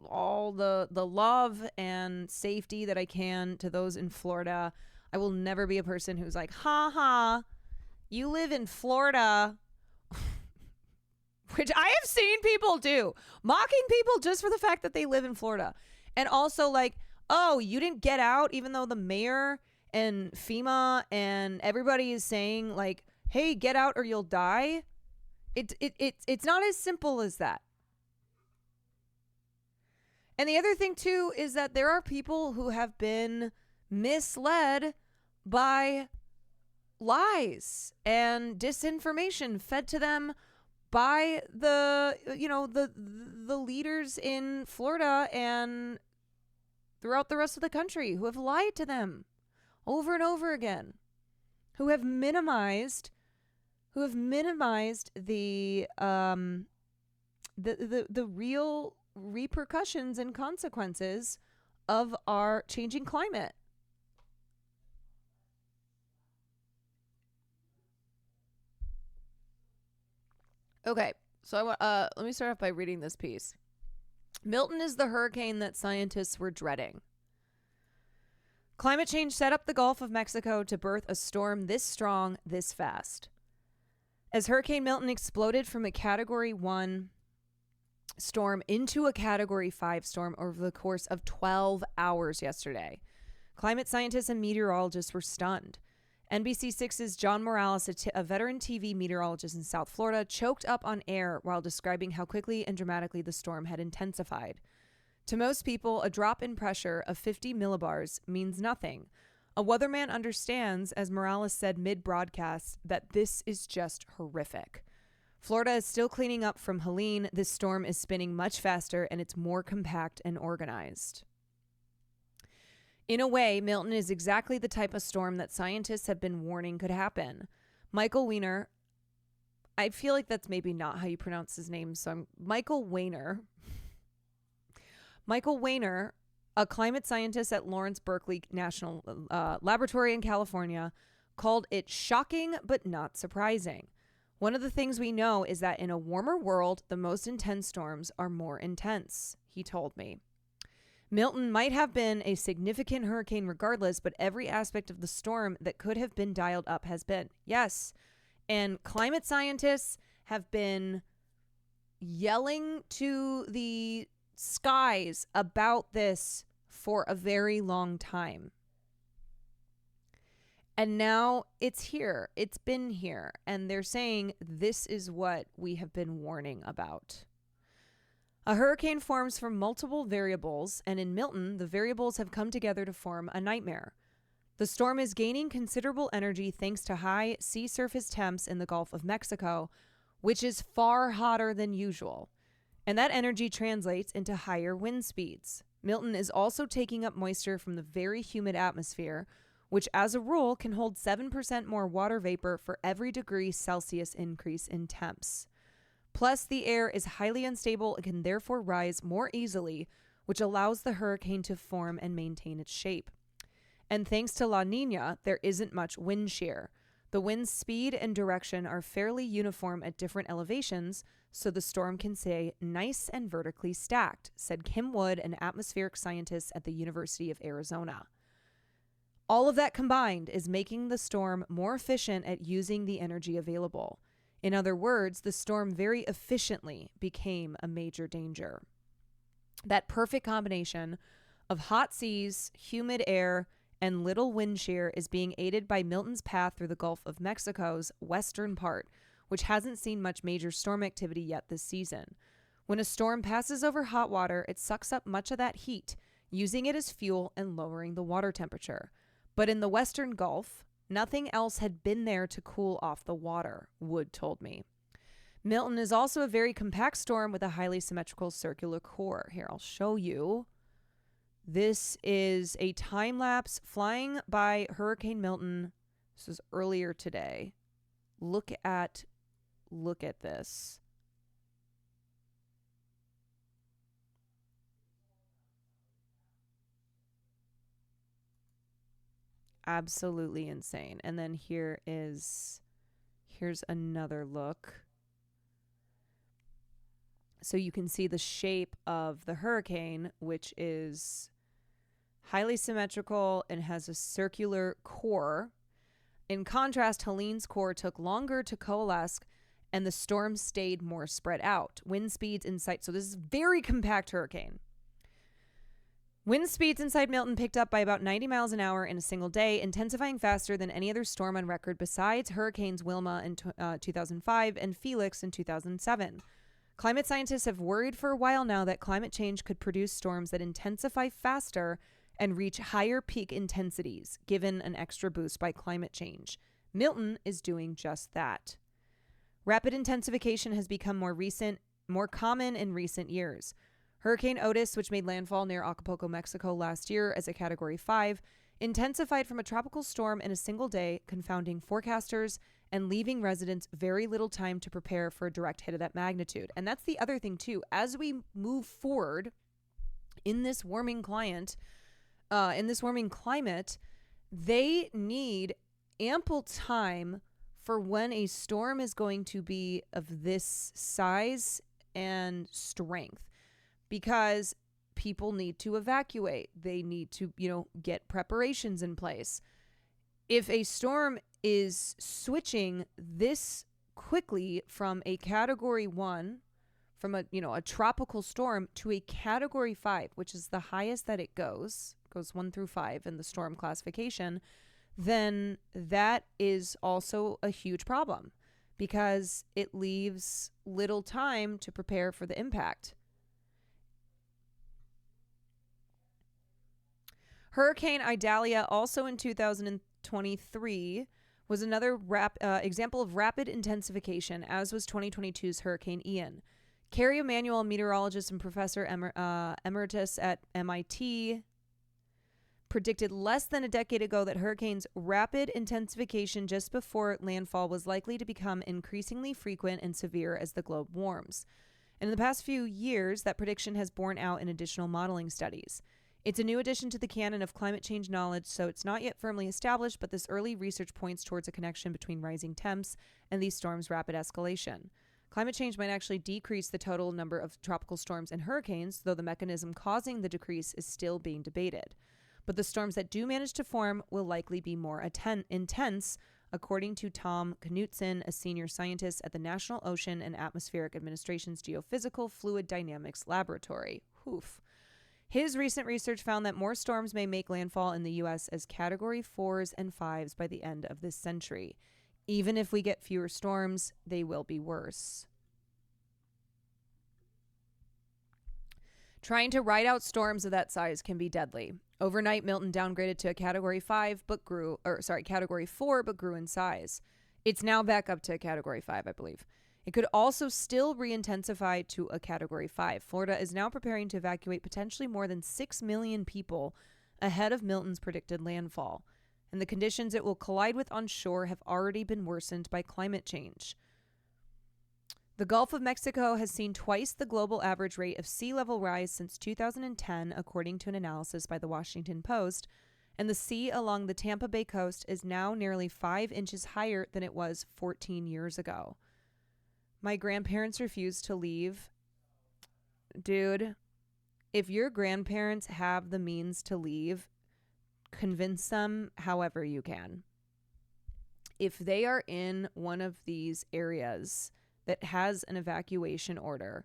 all the love and safety that I can to those in Florida. I will never be a person who's like, ha, you live in Florida, which I have seen people do, mocking people just for the fact that they live in Florida. And also like, oh, you didn't get out, even though the mayor and FEMA and everybody is saying like, hey, get out or you'll die. It's not as simple as that. And the other thing too is that there are people who have been misled by lies and disinformation fed to them by the leaders in Florida and throughout the rest of the country, who have lied to them over and over again, who have minimized the real repercussions and consequences of our changing climate. Okay, so let me start off by reading this piece. Milton is the hurricane that scientists were dreading. Climate change set up the Gulf of Mexico to birth a storm this strong, this fast. As Hurricane Milton exploded from a Category 1 storm into a Category 5 storm over the course of 12 hours yesterday, climate scientists and meteorologists were stunned. NBC6's John Morales, a veteran TV meteorologist in South Florida, choked up on air while describing how quickly and dramatically the storm had intensified. To most people, a drop in pressure of 50 millibars means nothing. A weatherman understands, as Morales said mid-broadcast, that this is just horrific. Florida is still cleaning up from Helene. This storm is spinning much faster, and it's more compact and organized. In a way, Milton is exactly the type of storm that scientists have been warning could happen. Michael Weiner, I feel like that's maybe not how you pronounce his name. So I'm Michael Weiner. Michael Weiner, a climate scientist at Lawrence Berkeley National Laboratory in California, called it shocking but not surprising. One of the things we know is that in a warmer world, the most intense storms are more intense, he told me. Milton might have been a significant hurricane regardless, but every aspect of the storm that could have been dialed up has been. Yes. And climate scientists have been yelling to the skies about this for a very long time. And now it's here. It's been here. And they're saying this is what we have been warning about. A hurricane forms from multiple variables, and in Milton, the variables have come together to form a nightmare. The storm is gaining considerable energy thanks to high sea surface temps in the Gulf of Mexico, which is far hotter than usual. And that energy translates into higher wind speeds. Milton is also taking up moisture from the very humid atmosphere, which as a rule can hold 7% more water vapor for every degree Celsius increase in temps. Plus, the air is highly unstable and can therefore rise more easily, which allows the hurricane to form and maintain its shape. And thanks to La Nina, there isn't much wind shear. The wind's speed and direction are fairly uniform at different elevations, so the storm can stay nice and vertically stacked, said Kim Wood, an atmospheric scientist at the University of Arizona. All of that combined is making the storm more efficient at using the energy available. In other words, the storm very efficiently became a major danger. That perfect combination of hot seas, humid air, and little wind shear is being aided by Milton's path through the Gulf of Mexico's western part, which hasn't seen much major storm activity yet this season. When a storm passes over hot water, it sucks up much of that heat, using it as fuel and lowering the water temperature. But in the western Gulf, nothing else had been there to cool off the water, Wood told me. Milton is also a very compact storm with a highly symmetrical circular core. Here, I'll show you. This is a time lapse flying by Hurricane Milton. This was earlier today. Look at this. Absolutely insane. And then here's another look. So you can see the shape of the hurricane, which is highly symmetrical and has a circular core. In contrast, Helene's core took longer to coalesce and the storm stayed more spread out. Wind speeds inside, so this is a very compact hurricane. Wind speeds inside Milton picked up by about 90 miles an hour in a single day, intensifying faster than any other storm on record besides Hurricanes Wilma in 2005 and Felix in 2007. Climate scientists have worried for a while now that climate change could produce storms that intensify faster and reach higher peak intensities, given an extra boost by climate change. Milton is doing just that. Rapid intensification has become more common in recent years. Hurricane Otis, which made landfall near Acapulco, Mexico last year as a Category 5, intensified from a tropical storm in a single day, confounding forecasters and leaving residents very little time to prepare for a direct hit of that magnitude. And that's the other thing, too. As we move forward in this warming climate, they need ample time for when a storm is going to be of this size and strength, because people need to evacuate. They need to, get preparations in place. If a storm is switching this quickly from a Category 1, from a tropical storm to a Category 5, which is the highest that it goes 1 through 5 in the storm classification, then that is also a huge problem because it leaves little time to prepare for the impact. Hurricane Idalia, also in 2023, was another example of rapid intensification, as was 2022's Hurricane Ian. Carrie Emanuel, meteorologist and professor emeritus at MIT, predicted less than a decade ago that hurricanes' rapid intensification just before landfall was likely to become increasingly frequent and severe as the globe warms. And in the past few years, that prediction has borne out in additional modeling studies. It's a new addition to the canon of climate change knowledge, so it's not yet firmly established, but this early research points towards a connection between rising temps and these storms' rapid escalation. Climate change might actually decrease the total number of tropical storms and hurricanes, though the mechanism causing the decrease is still being debated. But the storms that do manage to form will likely be more intense, according to Tom Knutson, a senior scientist at the National Ocean and Atmospheric Administration's Geophysical Fluid Dynamics Laboratory. Oof. His recent research found that more storms may make landfall in the U.S. as Category 4s and 5s by the end of this century. Even if we get fewer storms, they will be worse. Trying to ride out storms of that size can be deadly. Overnight, Milton downgraded to a Category 4, but grew in size. It's now back up to a Category 5, I believe. It could also still re-intensify to a Category 5. Florida is now preparing to evacuate potentially more than 6 million people ahead of Milton's predicted landfall. And the conditions it will collide with on shore have already been worsened by climate change. The Gulf of Mexico has seen twice the global average rate of sea level rise since 2010, according to an analysis by the Washington Post, and the sea along the Tampa Bay coast is now nearly 5 inches higher than it was 14 years ago. My grandparents refused to leave. Dude, if your grandparents have the means to leave, convince them however you can. If they are in one of these areas that has an evacuation order,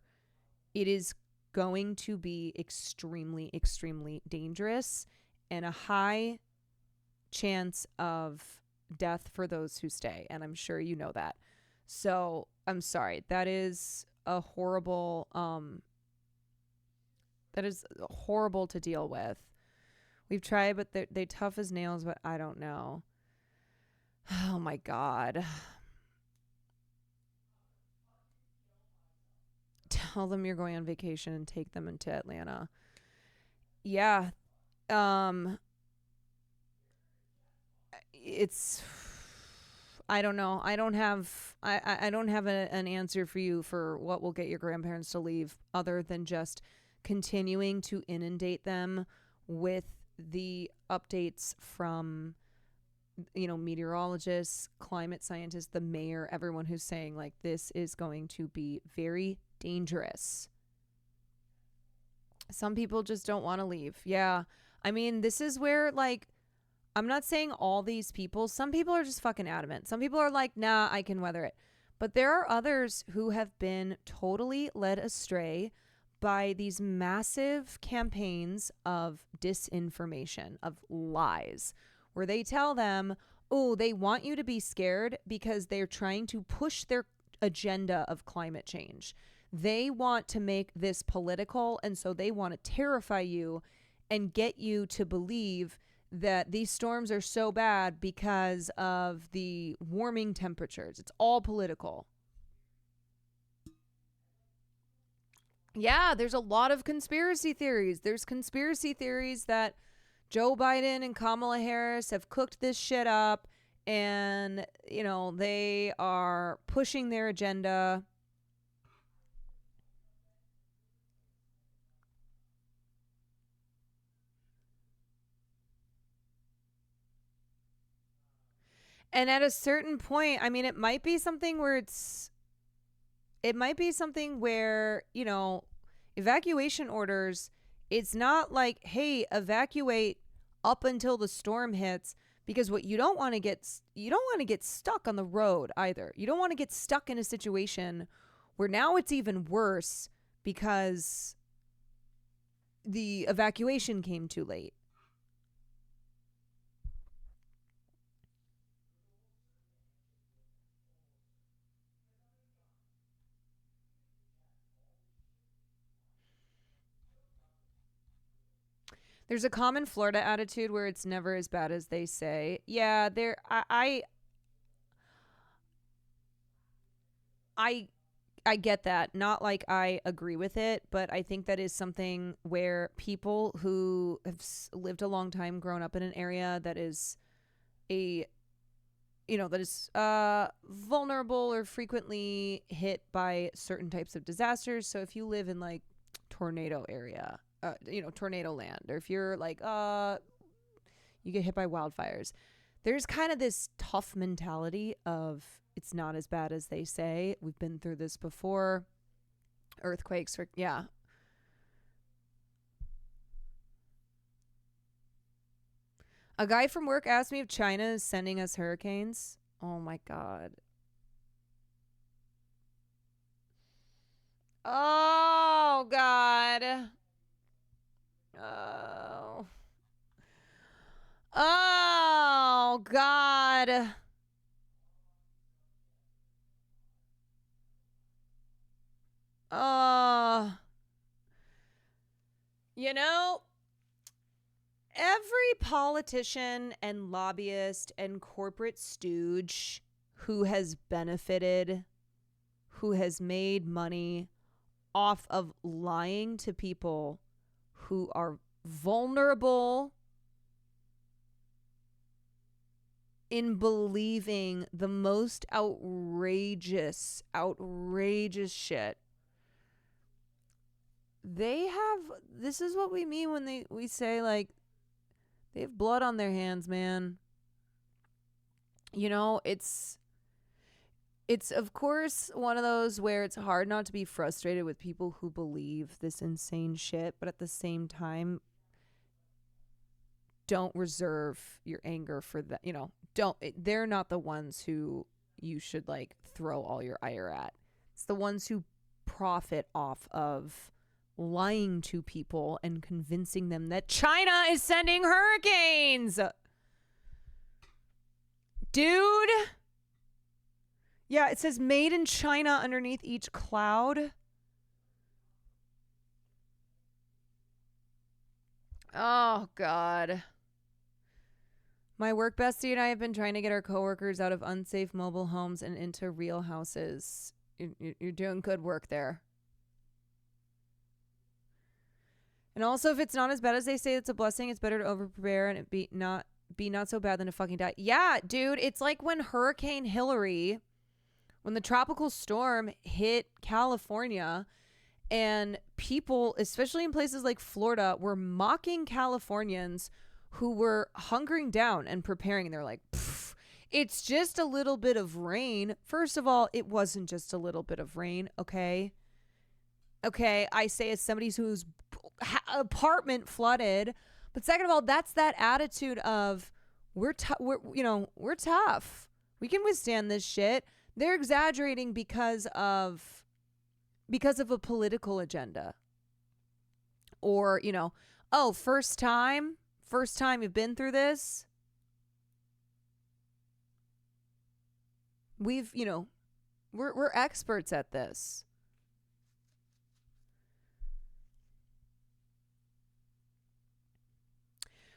it is going to be extremely, extremely dangerous and a high chance of death for those who stay. And I'm sure you know that. So I'm sorry. That is horrible to deal with. We've tried, but they tough as nails, but I don't know. Oh my God. Tell them you're going on vacation and take them into Atlanta. Yeah. It's, I don't know. I don't have an answer for you for what will get your grandparents to leave other than just continuing to inundate them with the updates from, meteorologists, climate scientists, the mayor, everyone who's saying like this is going to be very dangerous. Some people just don't want to leave. Yeah. I mean, this is where I'm not saying all these people, some people are just fucking adamant. Some people are like, nah, I can weather it. But there are others who have been totally led astray by these massive campaigns of disinformation, of lies, where they tell them, oh, they want you to be scared because they're trying to push their agenda of climate change. They want to make this political, and so they want to terrify you and get you to believe that these storms are so bad because of the warming temperatures. It's all political. Yeah, there's a lot of conspiracy theories. There's conspiracy theories that Joe Biden and Kamala Harris have cooked this shit up and, they are pushing their agenda. And at a certain point, I mean, it might be something where evacuation orders, it's not like, hey, evacuate up until the storm hits, because what you don't want to get stuck on the road either. You don't want to get stuck in a situation where now it's even worse because the evacuation came too late. There's a common Florida attitude where it's never as bad as they say. Yeah, I I get that. Not like I agree with it, but I think that is something where people who have lived a long time, grown up in an area that is vulnerable or frequently hit by certain types of disasters. So if you live in like tornado area, tornado land, or if you're like, you get hit by wildfires, there's kind of this tough mentality of it's not as bad as they say. We've been through this before. Earthquakes, yeah. A guy from work asked me if China is sending us hurricanes. Oh my God. Oh God. Oh. Oh God. Every politician and lobbyist and corporate stooge who has benefited, who has made money off of lying to people who are vulnerable in believing the most outrageous shit. This is what we mean when we say like they have blood on their hands, man. It's of course one of those where it's hard not to be frustrated with people who believe this insane shit, but at the same time, don't reserve your anger for that. They're not the ones who you should like throw all your ire at. It's the ones who profit off of lying to people and convincing them that China is sending hurricanes. Dude. Yeah, it says made in China underneath each cloud. Oh, God. My work bestie and I have been trying to get our coworkers out of unsafe mobile homes and into real houses. You're doing good work there. And also, if it's not as bad as they say, it's a blessing. It's better to over-prepare and it be not so bad than to fucking die. Yeah, dude, it's like when Hurricane Hillary, when the tropical storm hit California, and people, especially in places like Florida, were mocking Californians who were hunkering down and preparing. They're like, it's just a little bit of rain. First of all, it wasn't just a little bit of rain, okay? Okay, I say as somebody whose apartment flooded. But second of all, that's that attitude of we're tough. We can withstand this shit. They're exaggerating because of a political agenda. Or, first time you've been through this. We're experts at this.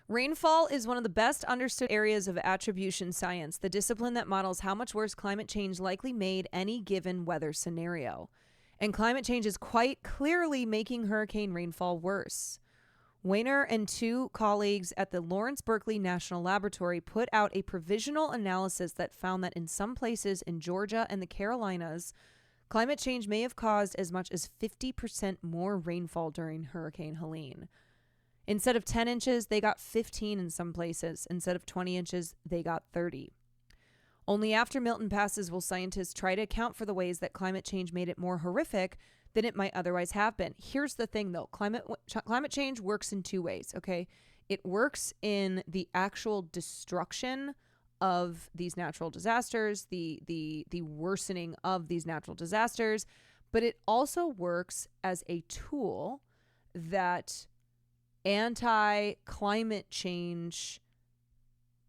Rainfall is one of the best understood areas of attribution science, the discipline that models how much worse climate change likely made any given weather scenario. And climate change is quite clearly making hurricane rainfall worse. Weiner and two colleagues at the Lawrence Berkeley National Laboratory put out a provisional analysis that found that in some places in Georgia and the Carolinas, climate change may have caused as much as 50% more rainfall during Hurricane Helene. Instead of 10 inches, they got 15 in some places. Instead of 20 inches, they got 30. Only after Milton passes will scientists try to account for the ways that climate change made it more horrific than it might otherwise have been. Here's the thing, though. Climate change works in two ways, okay? It works in the actual destruction of these natural disasters, the worsening of these natural disasters, but it also works as a tool that anti-climate change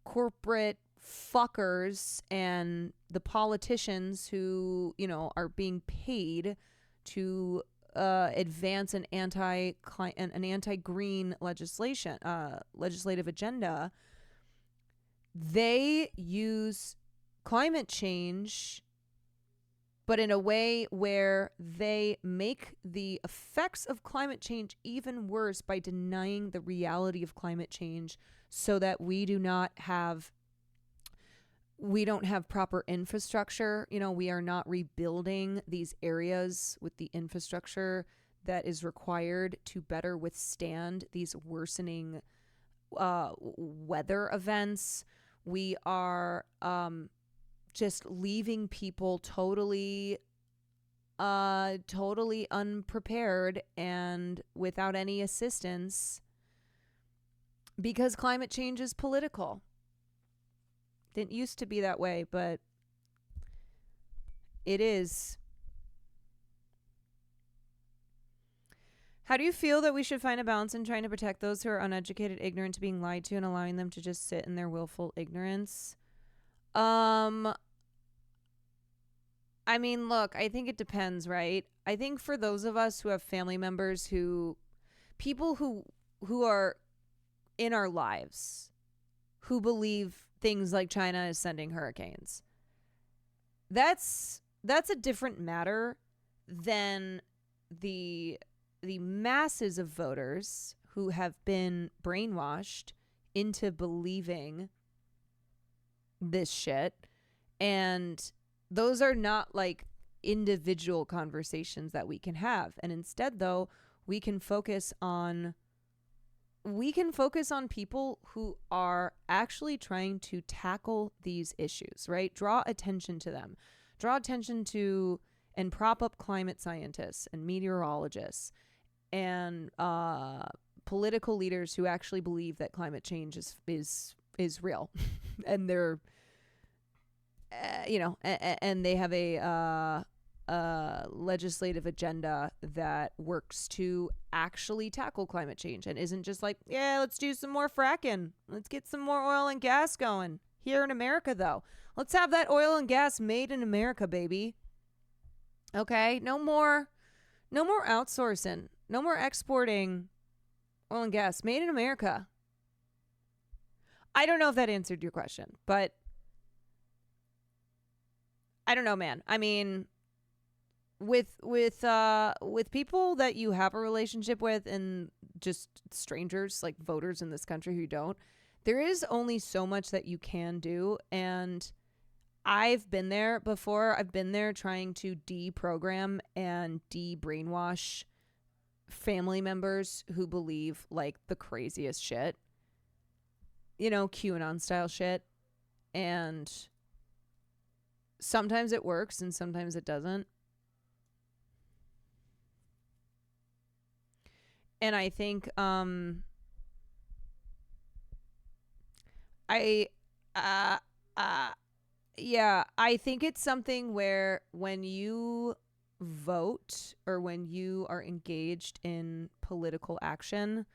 corporate fuckers and the politicians who, are being paid to advance an anti-green legislative agenda, they use climate change but in a way where they make the effects of climate change even worse by denying the reality of climate change so that we don't have proper infrastructure. You know, we are not rebuilding these areas with the infrastructure that is required to better withstand these worsening weather events. We are just leaving people totally unprepared and without any assistance because climate change is political. Didn't used to be that way, but it is. How do you feel that we should find a balance in trying to protect those who are uneducated, ignorant to being lied to, and allowing them to just sit in their willful ignorance? I mean, look, I think it depends, right? I think for those of us who have family members people who are in our lives who believe things like China is sending hurricanes, that's a different matter than the masses of voters who have been brainwashed into believing this shit. And those are not like individual conversations that we can have. And instead, though, we can focus on people who are actually trying to tackle these issues, right? Draw attention to them. Draw attention to and prop up climate scientists and meteorologists and political leaders who actually believe that climate change is real. And they're and they have a legislative agenda that works to actually tackle climate change and isn't just like, yeah, let's do some more fracking. Let's get some more oil and gas going here in America, though. Let's have that oil and gas made in America, baby. Okay, no more outsourcing, no more exporting oil and gas made in America. I don't know if that answered your question, but I don't know, man. I mean, with people that you have a relationship with and just strangers, like voters in this country who don't, there is only so much that you can do. And I've been there before. I've been there trying to deprogram and de-brainwash family members who believe like the craziest shit, you know, QAnon style shit. And sometimes it works and sometimes it doesn't. And I think I think it's something where when you vote or when you are engaged in political action,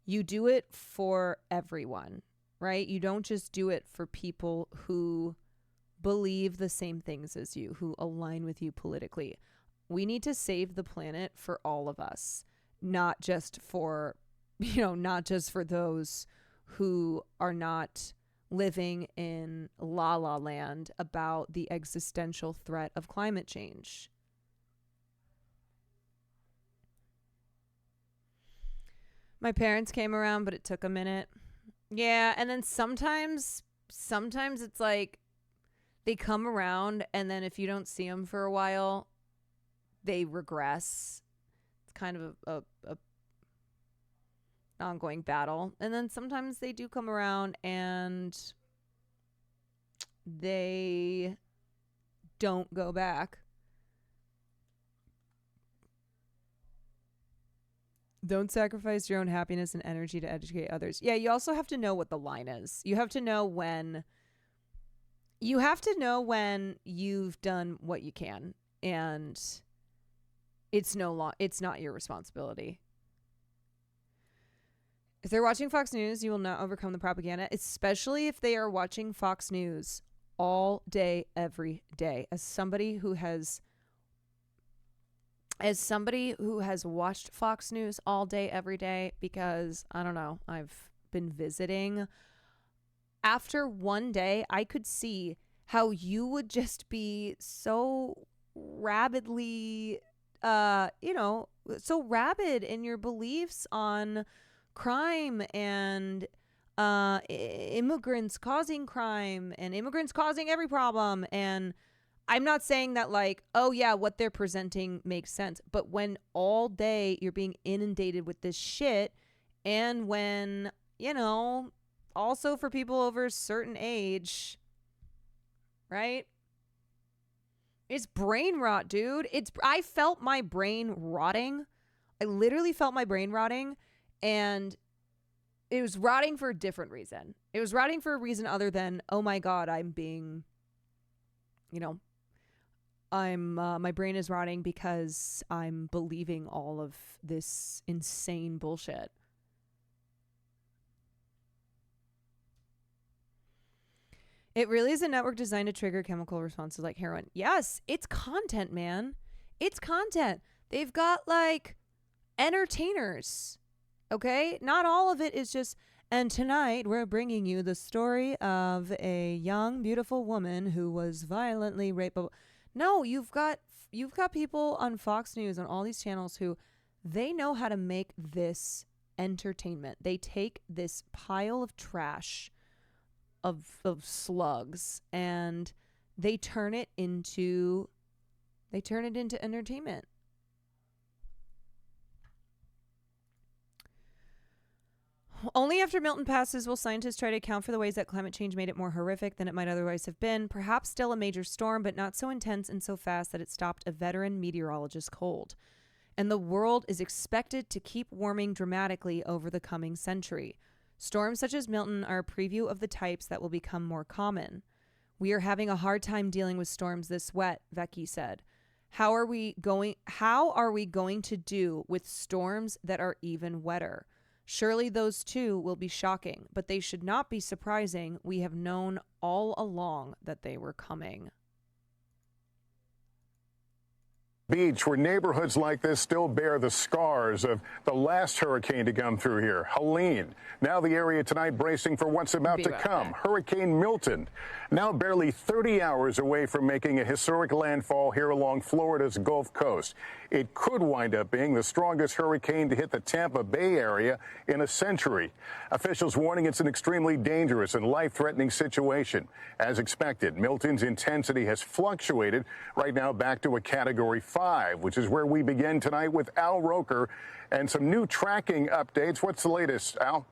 you do it for everyone, right? You don't just do it for people who believe the same things as you, who align with you politically. We need to save the planet for all of us, not just for those who are not living in la la land about the existential threat of climate change. My parents came around, but it took a minute. Yeah, and then sometimes it's like they come around and then if you don't see them for a while, they regress. It's kind of a ongoing battle. And then sometimes they do come around and they don't go back. Don't sacrifice your own happiness and energy to educate others. Yeah, you also have to know what the line is. You have to know when you've done what you can and it's not your responsibility. If they're watching Fox News, you will not overcome the propaganda, especially if they are watching Fox News all day, every day. As somebody who has watched Fox News all day, every day, because, I don't know, I've been visiting. After one day, I could see how you would just be so rabidly, so rabid in your beliefs on crime and immigrants causing crime and immigrants causing every problem. And I'm not saying that like, oh yeah, what they're presenting makes sense. But when all day you're being inundated with this shit, and when, also for people over a certain age, right? It's brain rot, dude. I felt my brain rotting. I literally felt my brain rotting, and it was rotting for a different reason. It was rotting for a reason other than, oh my God, I'm being, my brain is rotting because I'm believing all of this insane bullshit. It really is a network designed to trigger chemical responses like heroin. Yes, it's content, man. It's content. They've got like entertainers, okay? Not all of it is just, and tonight we're bringing you the story of a young, beautiful woman who was violently raped. No, you've got people on Fox News, on all these channels who they know how to make this entertainment. They take this pile of trash of slugs and they turn it into entertainment. Only after Milton passes will scientists try to account for the ways that climate change made it more horrific than it might otherwise have been. Perhaps still a major storm, but not so intense and so fast that it stopped a veteran meteorologist cold. And the world is expected to keep warming dramatically over the coming century. Storms such as Milton are a preview of the types that will become more common. We are having a hard time dealing with storms this wet, Vecchi said. How are we going to do with storms that are even wetter? Surely those too will be shocking, but they should not be surprising. We have known all along that they were coming. Beach, where neighborhoods like this still bear the scars of the last hurricane to come through here, Helene. Now the area tonight bracing for what's about to come. Hurricane Milton, now barely 30 hours away from making a historic landfall here along Florida's Gulf Coast. It could wind up being the strongest hurricane to hit the Tampa Bay area in a century. Officials warning it's an extremely dangerous and life-threatening situation. As expected, Milton's intensity has fluctuated, right now back to a Category 5, which is where we begin tonight with Al Roker and some new tracking updates. What's the latest, Al?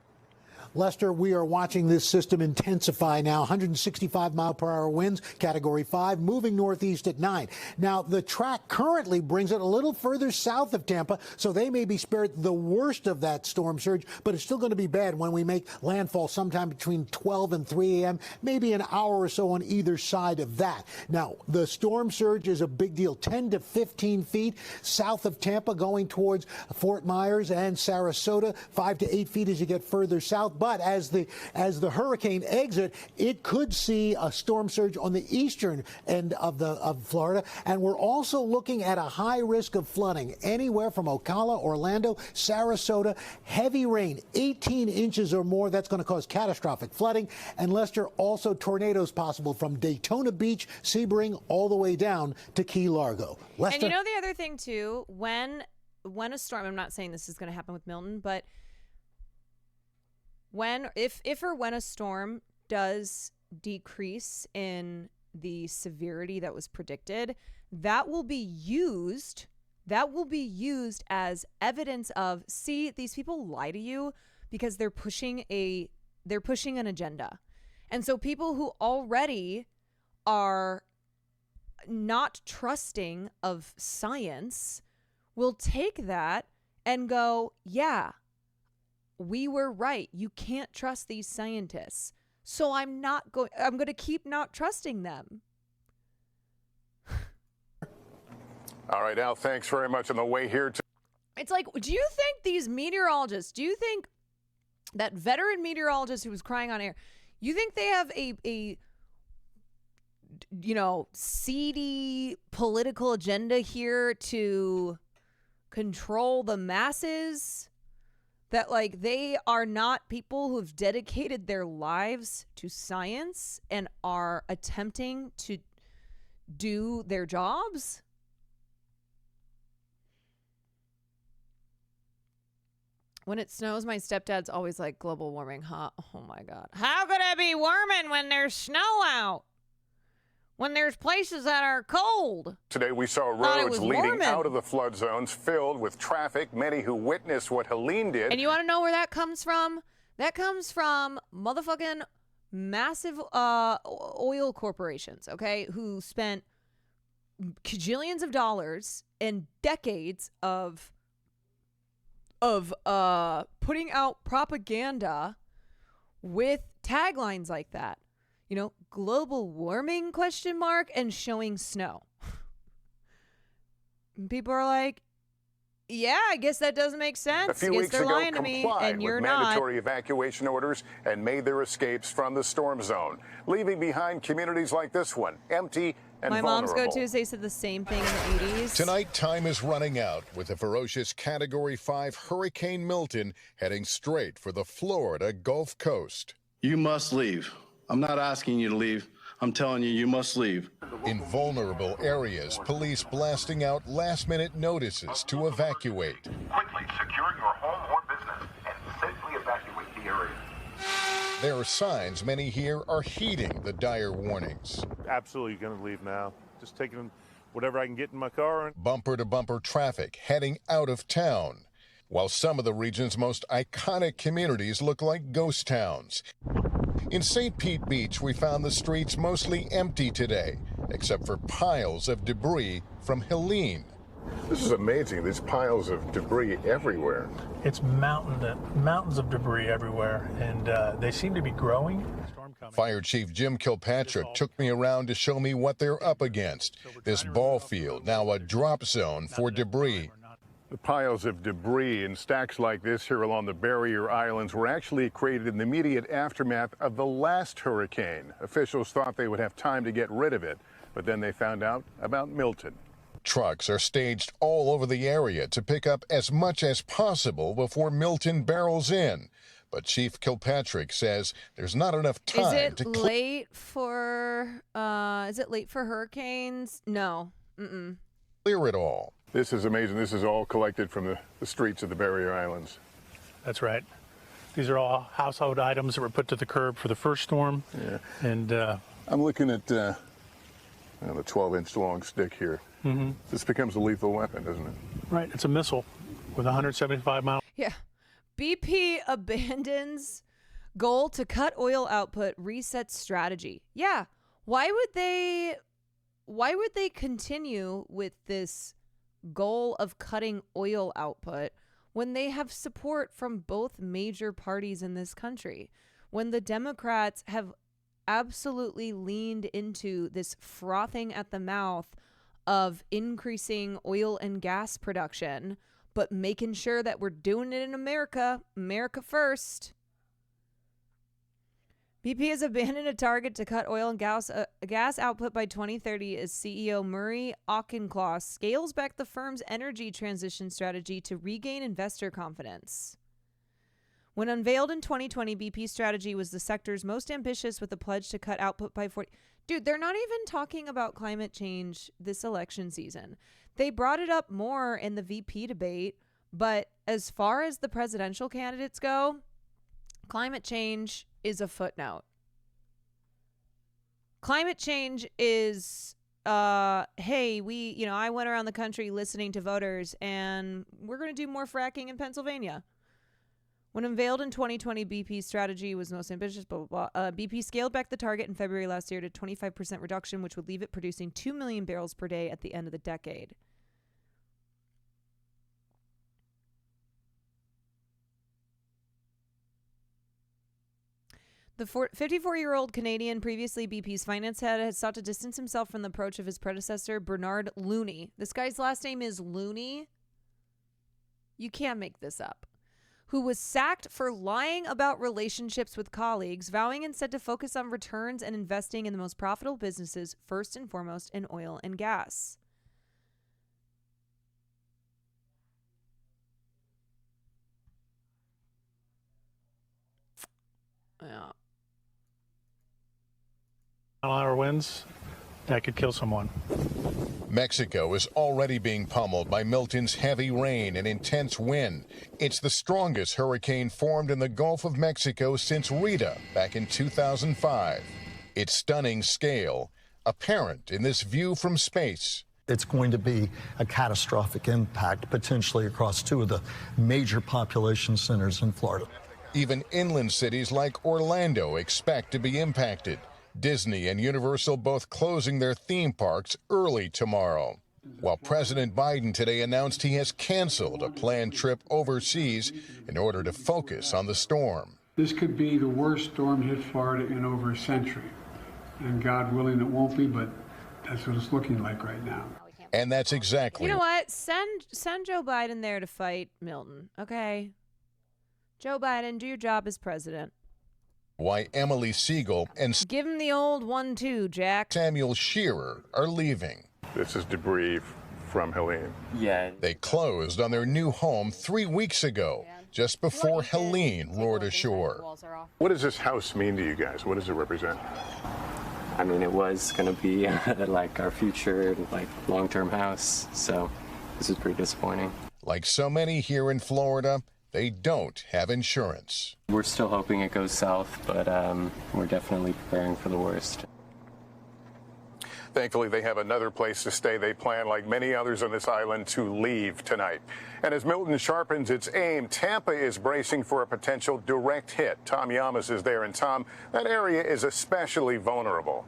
Lester, we are watching this system intensify now. 165 mile per hour winds, Category 5, moving northeast at 9. Now, the track currently brings it a little further south of Tampa, so they may be spared the worst of that storm surge, but it's still going to be bad when we make landfall sometime between 12 and 3 a.m., maybe an hour or so on either side of that. Now, the storm surge is a big deal, 10 to 15 feet south of Tampa going towards Fort Myers and Sarasota, 5 to 8 feet as you get further south. But as the hurricane exit, it could see a storm surge on the eastern end of Florida, and we're also looking at a high risk of flooding anywhere from Ocala, Orlando, Sarasota. Heavy rain, 18 inches or more. That's going to cause catastrophic flooding. And Lester, also tornadoes possible from Daytona Beach, Sebring, all the way down to Key Largo. Lester? And the other thing too, when a storm, I'm not saying this is going to happen with Milton, but if or when a storm does decrease in the severity that was predicted, that will be used as evidence of, see, these people lie to you because they're pushing an agenda. And so people who already are not trusting of science will take that and go, yeah, we were right. You can't trust these scientists. So I'm going to keep not trusting them. All right, Al, thanks very much on the way here. It's like, do you think these meteorologists, do you think that veteran meteorologist who was crying on air, you think they have a seedy political agenda here to control the masses? That, like, they are not people who have dedicated their lives to science and are attempting to do their jobs? When it snows, my stepdad's always like, global warming, huh? Oh my God. How could it be warming when there's snow out? When there's places that are cold? Today we saw roads leading out of the flood zones filled with traffic. Many who witnessed what Helene did. And you want to know where that comes from? That comes from motherfucking massive oil corporations, okay? Who spent kajillions of dollars and decades of putting out propaganda with taglines like that. You know, global warming ? And showing snow. And people are like, yeah, I guess that doesn't make sense. A few weeks ago, complied with mandatory evacuation orders and made their escapes from the storm zone, leaving behind communities like this one, empty and My vulnerable. mom's go-tos, they said the same thing in the 80s. Tonight, time is running out with a ferocious Category 5 Hurricane Milton heading straight for the Florida Gulf Coast. You must leave. I'm not asking you to leave. I'm telling you, you must leave. In vulnerable areas, police blasting out last-minute notices to evacuate. Quickly secure your home or business and safely evacuate the area. There are signs many here are heeding the dire warnings. Absolutely going to leave now. Just taking whatever I can get in my car. Bumper-to-bumper traffic heading out of town, while some of the region's most iconic communities look like ghost towns. In St. Pete Beach, we found the streets mostly empty today, except for piles of debris from Helene. This is amazing. There's piles of debris everywhere. It's mountains of debris everywhere, and they seem to be growing. Fire Chief Jim Kilpatrick took me around to show me what they're up against. This ball field, now a drop zone for debris. The piles of debris and stacks like this here along the barrier islands were actually created in the immediate aftermath of the last hurricane. Officials thought they would have time to get rid of it, but then they found out about Milton. Trucks are staged all over the area to pick up as much as possible before Milton barrels in. But Chief Kilpatrick says there's not enough time Is it late for hurricanes? No. Clear it all. This is amazing. This is all collected from the streets of the barrier islands. That's right. These are all household items that were put to the curb for the first storm. Yeah. And I'm looking at the 12-inch long stick here. Mm-hmm. This becomes a lethal weapon, doesn't it? Right. It's a missile with 175 miles. Yeah. BP abandons goal to cut oil output, resets strategy. Yeah. Why would they continue with this goal of cutting oil output when they have support from both major parties in this country? When the Democrats have absolutely leaned into this frothing at the mouth of increasing oil and gas production, but making sure that we're doing it in America first. BP has abandoned a target to cut oil and gas output by 2030 as CEO Murray Auchincloss scales back the firm's energy transition strategy to regain investor confidence. When unveiled in 2020, BP's strategy was the sector's most ambitious, with a pledge to cut output by 40%. Dude, they're not even talking about climate change this election season. They brought it up more in the VP debate, but as far as the presidential candidates go, climate change is a footnote. Climate change is, hey, I went around the country listening to voters, and we're going to do more fracking in Pennsylvania. When unveiled in 2020, BP's strategy was most ambitious, blah, blah, blah. BP scaled back the target in February last year to 25% reduction, which would leave it producing 2 million barrels per day at the end of the decade. The 54-year-old Canadian, previously BP's finance head, has sought to distance himself from the approach of his predecessor, Bernard Looney. This guy's last name is Looney. You can't make this up. Who was sacked for lying about relationships with colleagues, vowing instead to focus on returns and investing in the most profitable businesses, first and foremost in oil and gas. Yeah. Mile-an-hour winds, that could kill someone. Mexico is already being pummeled by Milton's heavy rain and intense wind. It's the strongest hurricane formed in the Gulf of Mexico since Rita back in 2005. Its stunning scale apparent in this view from space. It's going to be a catastrophic impact, potentially across two of the major population centers in Florida. Even inland cities like Orlando expect to be impacted. Disney and Universal both closing their theme parks early tomorrow. While President Biden today announced he has canceled a planned trip overseas in order to focus on the storm. This could be the worst storm hit Florida in over a century. And God willing it won't be, but that's what it's looking like right now. And that's exactly. You know what? Send Joe Biden there to fight Milton, okay? Joe Biden, do your job as president. Why Emily Siegel and give him the old 1-2, Jack. Samuel Shearer are leaving. This is debris from Helene. Yeah. They closed on their new home 3 weeks ago, just before Helene roared ashore. What does this house mean to you guys? What does it represent? I mean, it was going to be like our future, like long-term house. So this is pretty disappointing. Like so many here in Florida, they don't have insurance. We're still hoping it goes south, but we're definitely preparing for the worst. Thankfully, they have another place to stay. They plan, like many others on this island, to leave tonight. And as Milton sharpens its aim, Tampa is bracing for a potential direct hit. Tom Yamas is there. And Tom, that area is especially vulnerable.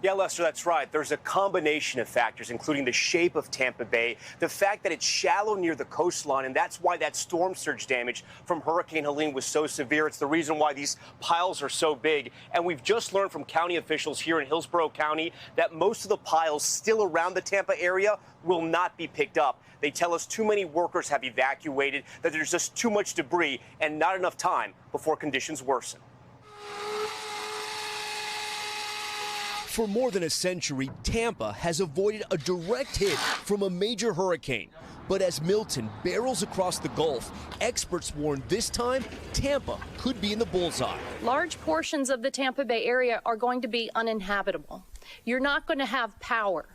Yeah, Lester, that's right. There's a combination of factors, including the shape of Tampa Bay, the fact that it's shallow near the coastline, and that's why that storm surge damage from Hurricane Helene was so severe. It's the reason why these piles are so big. And we've just learned from county officials here in Hillsborough County that most of the piles still around the Tampa area will not be picked up. They tell us too many workers have evacuated, that there's just too much debris and not enough time before conditions worsen. For more than a century, Tampa has avoided a direct hit from a major hurricane. But as Milton barrels across the Gulf, experts warn this time Tampa could be in the bullseye. Large portions of the Tampa Bay area are going to be uninhabitable. You're not going to have power.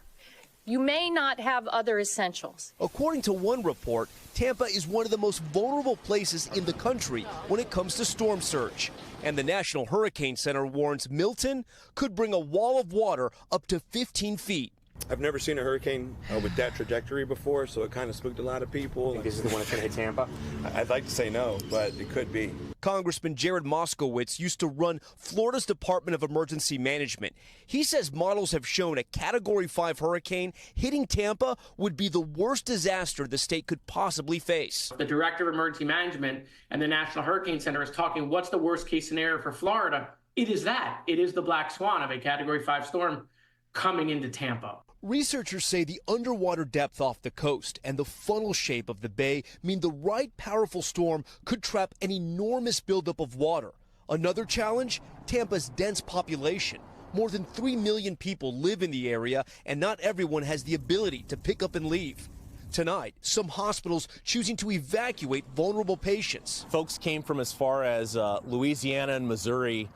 You may not have other essentials. According to one report, Tampa is one of the most vulnerable places in the country when it comes to storm surge. And the National Hurricane Center warns Milton could bring a wall of water up to 15 feet. I've never seen a hurricane with that trajectory before, so it kind of spooked a lot of people. Think this is the one that's going to hit Tampa? I'd like to say no, but it could be. Congressman Jared Moskowitz used to run Florida's Department of Emergency Management. He says models have shown a Category 5 hurricane hitting Tampa would be the worst disaster the state could possibly face. The Director of Emergency Management and the National Hurricane Center is talking what's the worst case scenario for Florida. It is that. It is the black swan of a Category 5 storm coming into Tampa. Researchers say the underwater depth off the coast and the funnel shape of the bay mean the right powerful storm could trap an enormous buildup of water. Another challenge, Tampa's dense population. More than 3 million people live in the area, and not everyone has the ability to pick up and leave. Tonight, some hospitals choosing to evacuate vulnerable patients. Folks came from as far as Louisiana and Missouri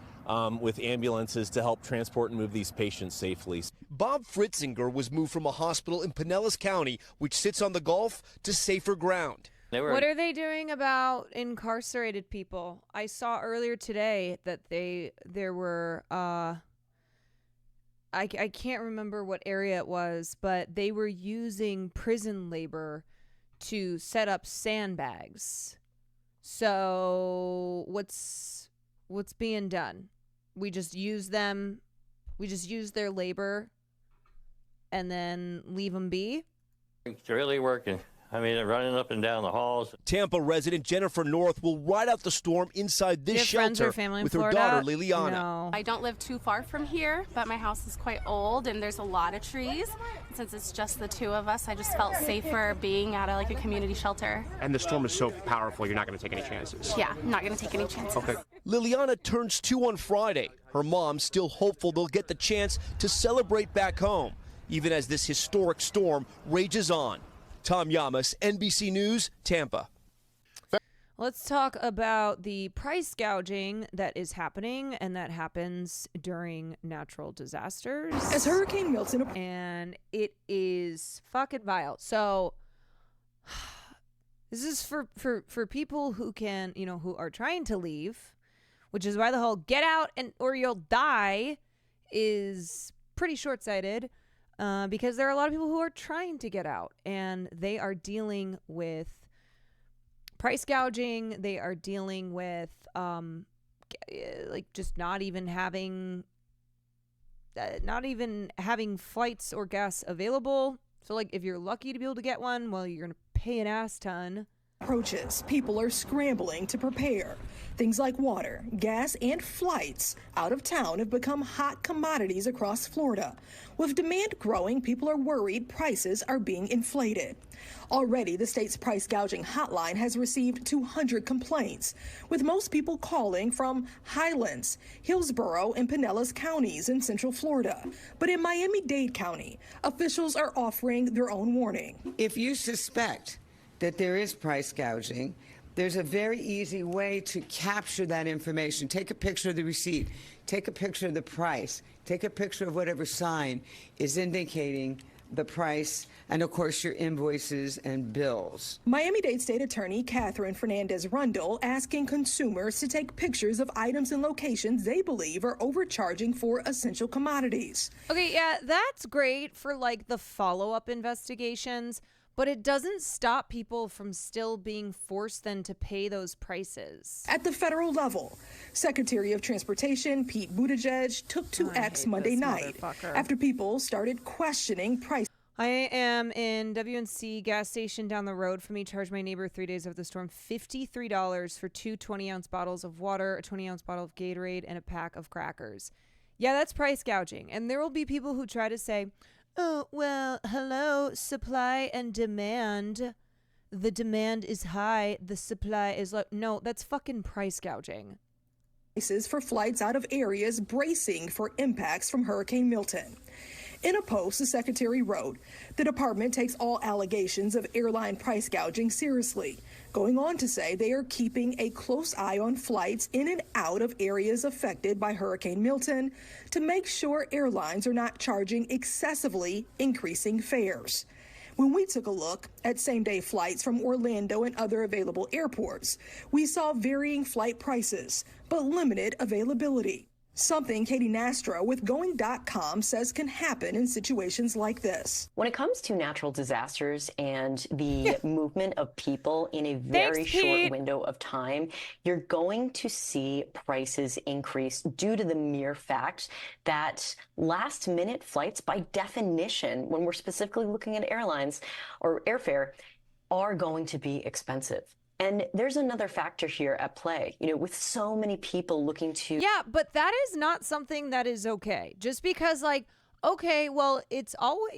with ambulances to help transport and move these patients safely. Bob Fritzinger was moved from a hospital in Pinellas County, which sits on the Gulf, to safer ground. What are they doing about incarcerated people? I saw earlier today that there were I can't remember what area it was, but they were using prison labor to set up sandbags. So what's being done? We just use them. We just use their labor and then leave them be. It's really working. I mean, they're running up and down the halls. Tampa resident Jennifer North will ride out the storm inside this shelter with her daughter Liliana. No. I don't live too far from here, but my house is quite old and there's a lot of trees. And since it's just the two of us, I just felt safer being at a community shelter. And the storm is so powerful, you're not going to take any chances. Yeah, I'm not going to take any chances. Okay. Liliana turns 2 on Friday. Her mom's still hopeful they'll get the chance to celebrate back home, even as this historic storm rages on. Tom Yamas, NBC News, Tampa. Well, let's talk about the price gouging that is happening and that happens during natural disasters. As Hurricane Milton, and it is fucking vile. So this is for people who can, who are trying to leave, which is why the whole get out or you'll die is pretty short-sighted, because there are a lot of people who are trying to get out and they are dealing with price gouging. They are dealing with just not even having flights or gas available. So like if you're lucky to be able to get one, well, you're gonna pay an ass ton. Approaches, people are scrambling to prepare. Things like water, gas, and flights out of town have become hot commodities across Florida. With demand growing, people are worried prices are being inflated. Already, the state's price gouging hotline has received 200 complaints, with most people calling from Highlands, Hillsborough, and Pinellas counties in central Florida. But in Miami-Dade County, officials are offering their own warning. If you suspect that there is price gouging, there's a very easy way to capture that information. Take a picture of the receipt, take a picture of the price, take a picture of whatever sign is indicating the price, and of course your invoices and bills. Miami-Dade State Attorney Catherine Fernandez-Rundle asking consumers to take pictures of items and locations they believe are overcharging for essential commodities. Okay, yeah, that's great for like the follow-up investigations, but it doesn't stop people from still being forced then to pay those prices. At the federal level, Secretary of Transportation Pete Buttigieg took to X Monday night after people started questioning price. I am in WNC gas station down the road from me. Charged my neighbor 3 days of the storm $53 for two 20-ounce bottles of water, a 20-ounce bottle of Gatorade, and a pack of crackers. Yeah, that's price gouging. And there will be people who try to say, oh, well, hello, supply and demand. The demand is high, the supply is low. No, that's fucking price gouging. Prices for flights out of areas bracing for impacts from Hurricane Milton. In a post, the secretary wrote, the department takes all allegations of airline price gouging seriously, going on to say they are keeping a close eye on flights in and out of areas affected by Hurricane Milton to make sure airlines are not charging excessively increasing fares. When we took a look at same-day flights from Orlando and other available airports, we saw varying flight prices, but limited availability. Something Katie Nastro with Going.com says can happen in situations like this. When it comes to natural disasters and the movement of people in a very short window of time, you're going to see prices increase due to the mere fact that last-minute flights, by definition, when we're specifically looking at airlines or airfare, are going to be expensive. And there's another factor here at play, with so many people looking to. Yeah, but that is not something that is okay. Just because okay, well, it's always,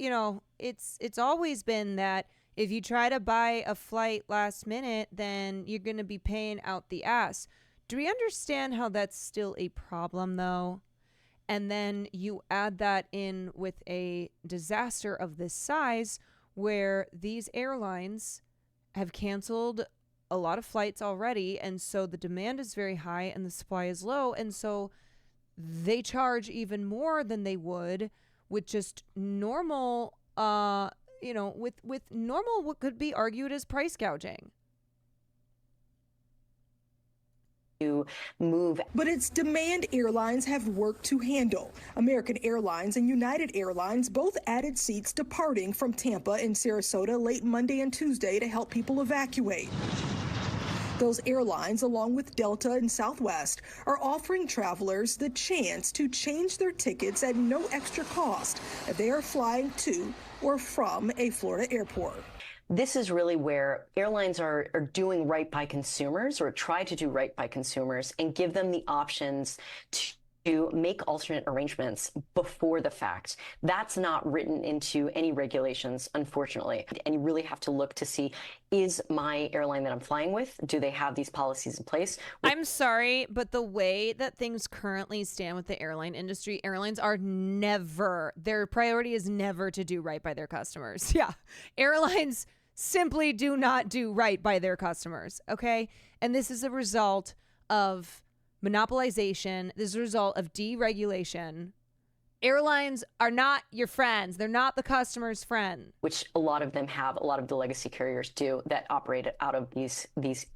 it's always been that if you try to buy a flight last minute, then you're going to be paying out the ass. Do we understand how that's still a problem though? And then you add that in with a disaster of this size where these airlines have canceled a lot of flights already, and so the demand is very high and the supply is low, and so they charge even more than they would with just normal with normal what could be argued as price gouging. To move. But it's demand airlines have worked to handle. American Airlines and United Airlines both added seats departing from Tampa and Sarasota late Monday and Tuesday to help people evacuate. Those airlines, along with Delta and Southwest, are offering travelers the chance to change their tickets at no extra cost if they are flying to or from a Florida airport. This is really where airlines are doing right by consumers, or try to do right by consumers, and give them the options to make alternate arrangements before the fact. That's not written into any regulations, unfortunately. And you really have to look to see, is my airline that I'm flying with, do they have these policies in place? I'm sorry, but the way that things currently stand with the airline industry, airlines are never, their priority is never to do right by their customers. Yeah. Airlines simply do not do right by their customers, okay? And this is a result of monopolization. This is a result of deregulation. Airlines are not your friends. They're not the customer's friend. Which a lot of them have, a lot of the legacy carriers do, that operate out of these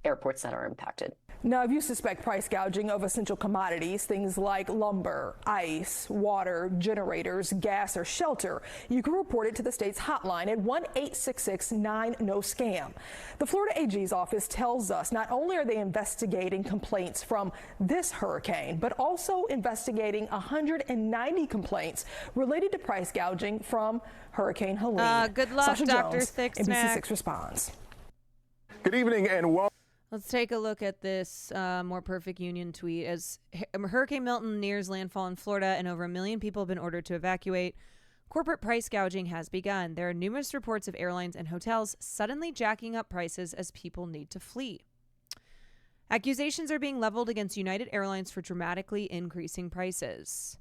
airports that are impacted. Now, if you suspect price gouging of essential commodities, things like lumber, ice, water, generators, gas, or shelter, you can report it to the state's hotline at 1-866-9-NO-SCAM. The Florida AG's office tells us not only are they investigating complaints from this hurricane, but also investigating 190 complaints related to price gouging from Hurricane Helene. Good luck, Sasha Dr. Jones, Thicksnack. NBC6 responds. Good evening and welcome. Let's take a look at this more perfect union tweet. As Hurricane Milton nears landfall in Florida and over 1 million people have been ordered to evacuate, corporate price gouging has begun. There are numerous reports of airlines and hotels suddenly jacking up prices as people need to flee. Accusations are being leveled against United Airlines for dramatically increasing prices.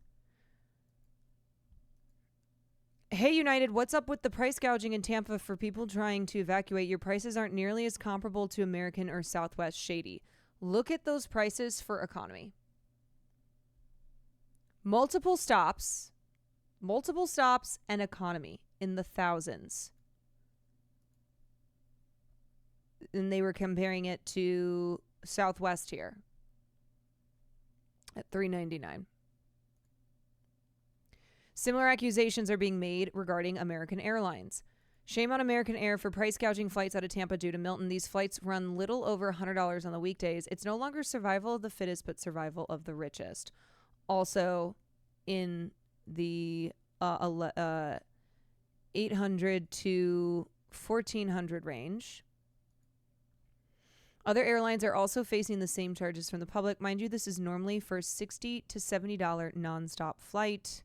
Hey, United, what's up with the price gouging in Tampa for people trying to evacuate? Your prices aren't nearly as comparable to American or Southwest shady. Look at those prices for economy. Multiple stops and economy in the thousands. And they were comparing it to Southwest here at $3.99. Similar accusations are being made regarding American Airlines. Shame on American Air for price gouging flights out of Tampa due to Milton. These flights run little over $100 on the weekdays. It's no longer survival of the fittest, but survival of the richest. Also in the 800 to 1,400 range. Other airlines are also facing the same charges from the public. Mind you, this is normally for $60 to $70 nonstop flight.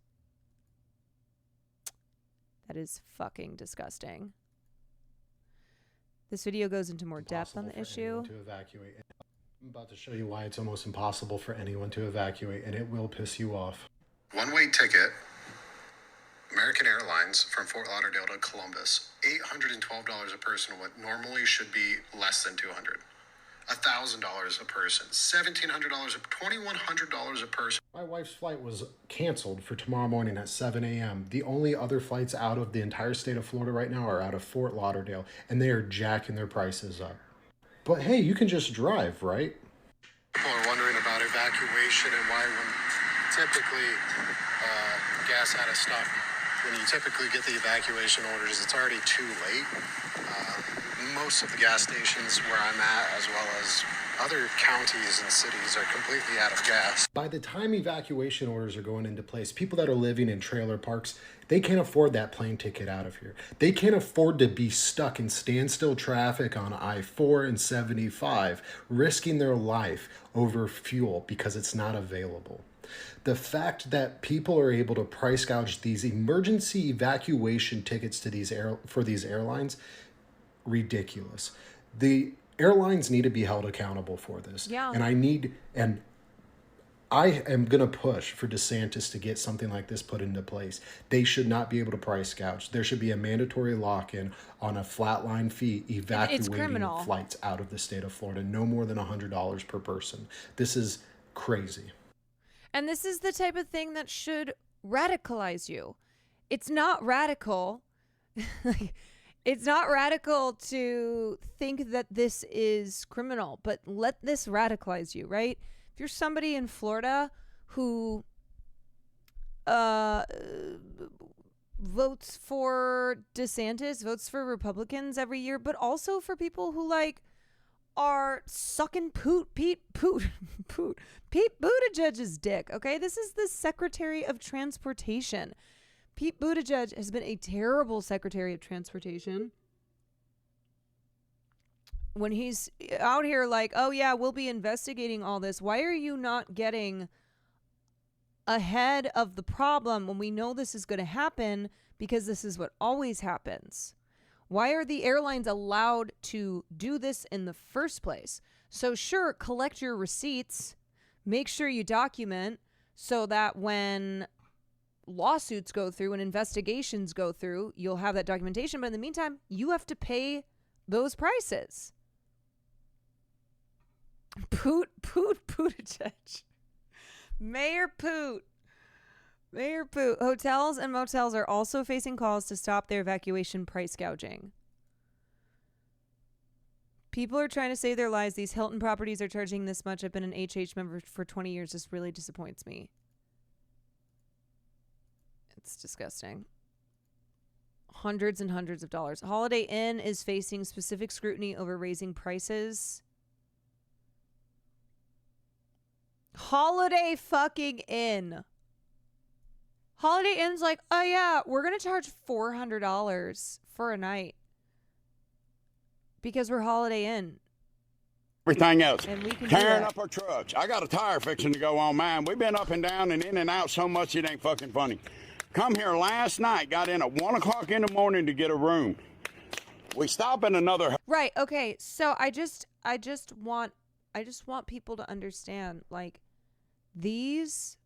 That is fucking disgusting. This video goes into more depth on the issue. To evacuate. I'm about to show you why it's almost impossible for anyone to evacuate, and it will piss you off. One-way ticket, American Airlines from Fort Lauderdale to Columbus, $812 a person, what normally should be less than $200. $1,000 a person, $1,700, $2,100 a person. My wife's flight was canceled for tomorrow morning at 7 a.m. The only other flights out of the entire state of Florida right now are out of Fort Lauderdale, and they are jacking their prices up. But hey, you can just drive, right? People are wondering about evacuation and why when typically gas out of stock, when you typically get the evacuation orders, it's already too late. Most of the gas stations where I'm at, as well as other counties and cities, are completely out of gas. By the time evacuation orders are going into place, people that are living in trailer parks, they can't afford that plane ticket out of here. They can't afford to be stuck in standstill traffic on I-4 and 75, risking their life over fuel because it's not available. The fact that people are able to price gouge these emergency evacuation tickets to for these airlines, ridiculous. The airlines need to be held accountable for this. Yeah. And I am going to push for DeSantis to get something like this put into place. They should not be able to price gouge. There should be a mandatory lock-in on a flatline fee evacuating flights out of the state of Florida. No more than $100 per person. This is crazy. And this is the type of thing that should radicalize you. It's not radical. It's not radical to think that this is criminal, but let this radicalize you, right? If you're somebody in Florida who votes for DeSantis, votes for Republicans every year, but also for people who are sucking Pete Buttigieg's dick, okay? This is the Secretary of Transportation. Pete Buttigieg has been a terrible Secretary of Transportation. When he's out here oh yeah, we'll be investigating all this. Why are you not getting ahead of the problem when we know this is going to happen? Because this is what always happens. Why are the airlines allowed to do this in the first place? So sure, collect your receipts. Make sure you document so that when lawsuits go through and investigations go through, you'll have that documentation. But in the meantime, you have to pay those prices. Buttigieg. Mayor Poot. Hotels and motels are also facing calls to stop their evacuation price gouging. People are trying to save their lives. These Hilton properties are charging this much. I've been an HH member for 20 years. This really disappoints me. It's disgusting. Hundreds and hundreds of dollars. Holiday Inn is facing specific scrutiny over raising prices. Holiday fucking Inn. Holiday Inn's like, oh yeah, we're going to charge $400 for a night. Because we're Holiday Inn. Everything else. And we can tearing up our trucks. I got a tire fixing to go on mine. We've been up and down and in and out so much it ain't fucking funny. Come here last night, got in at 1 o'clock in the morning to get a room. We stop in another. Right. Okay. So I just want people to understand, like, these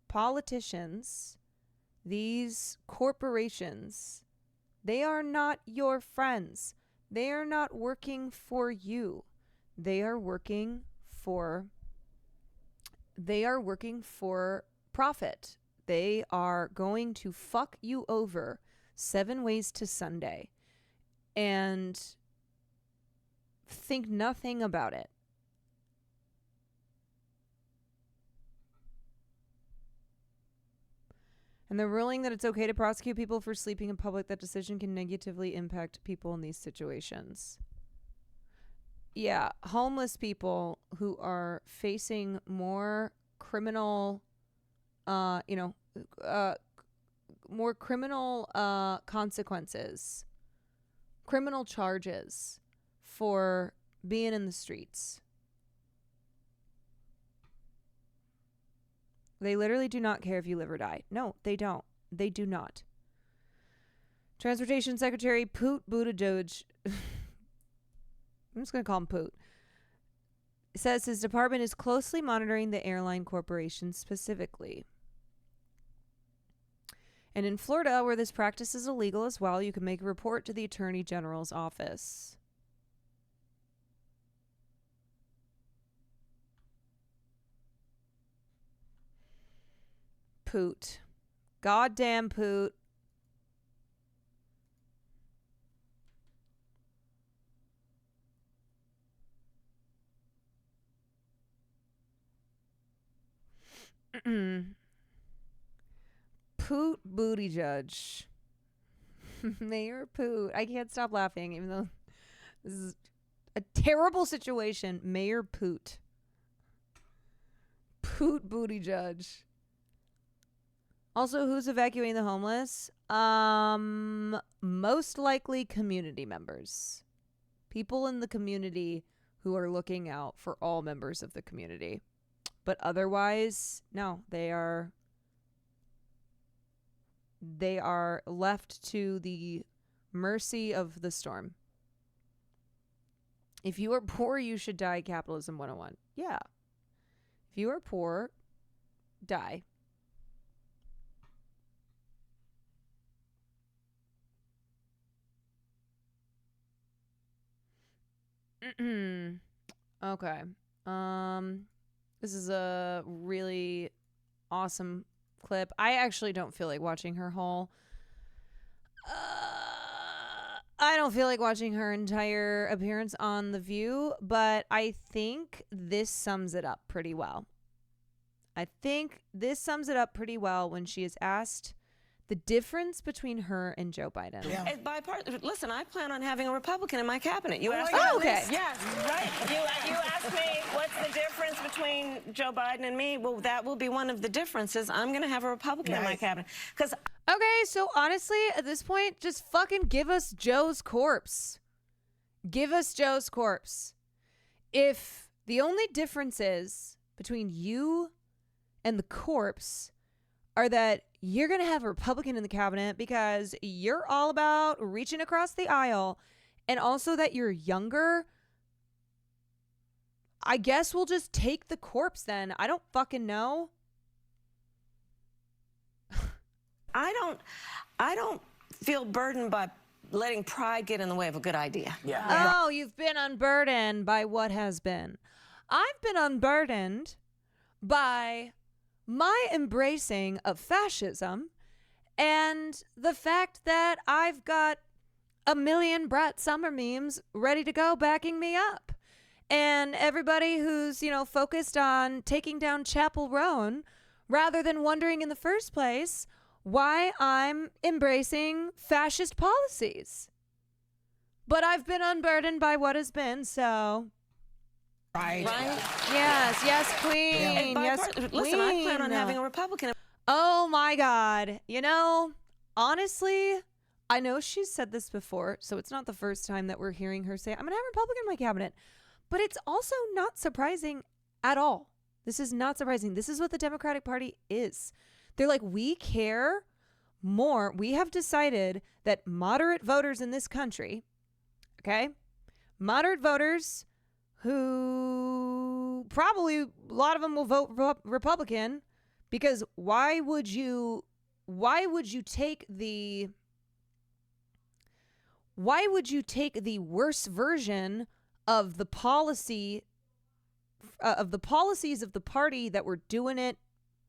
politicians, these corporations, they are not your friends. They are not working for you. They are working for profit. They are going to fuck you over 7 ways to Sunday and think nothing about it. And the ruling that it's okay to prosecute people for sleeping in public, that decision can negatively impact people in these situations. Yeah, homeless people who are facing more criminal, consequences, criminal charges for being in the streets. They literally do not care if you live or die. No, they don't. They do not. Transportation Secretary Poot Buttigieg, I'm just going to call him Poot, says his department is closely monitoring the airline corporation specifically. And in Florida, where this practice is illegal as well, you can make a report to the Attorney General's office. Poot. Goddamn Poot. Poot Buttigieg. Mayor Poot. I can't stop laughing, even though this is a terrible situation. Mayor Poot. Poot Buttigieg. Also, who's evacuating the homeless? Most likely community members. People in the community who are looking out for all members of the community. But otherwise, no, they are left to the mercy of the storm. If you are poor, you should die. Capitalism 101. Yeah. If you are poor, die. Okay. This is a really awesome clip. I actually don't feel like watching her whole. I don't feel like watching her entire appearance on The View, but I think this sums it up pretty well. I think this sums it up pretty well when she is asked the difference between her and Joe Biden. Yeah. Listen, I plan on having a Republican in my cabinet. You asked me. Oh, okay. Yes, right. You asked me what's the difference between Joe Biden and me. Well, that will be one of the differences. I'm going to have a Republican in my cabinet. Okay, so honestly, at this point, just fucking give us Joe's corpse. Give us Joe's corpse. If the only difference is between you and the corpse are that you're going to have a Republican in the cabinet because you're all about reaching across the aisle, and also that you're younger, I guess we'll just take the corpse then. I don't fucking know. I don't feel burdened by letting pride get in the way of a good idea. Yeah. Oh, you've been unburdened by what has been. I've been unburdened by my embracing of fascism and the fact that I've got a million Brett Summer memes ready to go backing me up. And everybody who's, focused on taking down Chapel Roan rather than wondering in the first place why I'm embracing fascist policies. But I've been unburdened by what has been, so... Right. Yes, queen. Yes, queen. Listen, I plan on having a Republican. Oh, my God. Honestly, I know she's said this before, so it's not the first time that we're hearing her say, I'm going to have a Republican in my cabinet. But it's also not surprising at all. This is not surprising. This is what the Democratic Party is. They're like, we care more. We have decided that moderate voters in this country, okay, moderate voters who probably a lot of them will vote Republican, because why would you take the worst version of the policies of the party that were doing it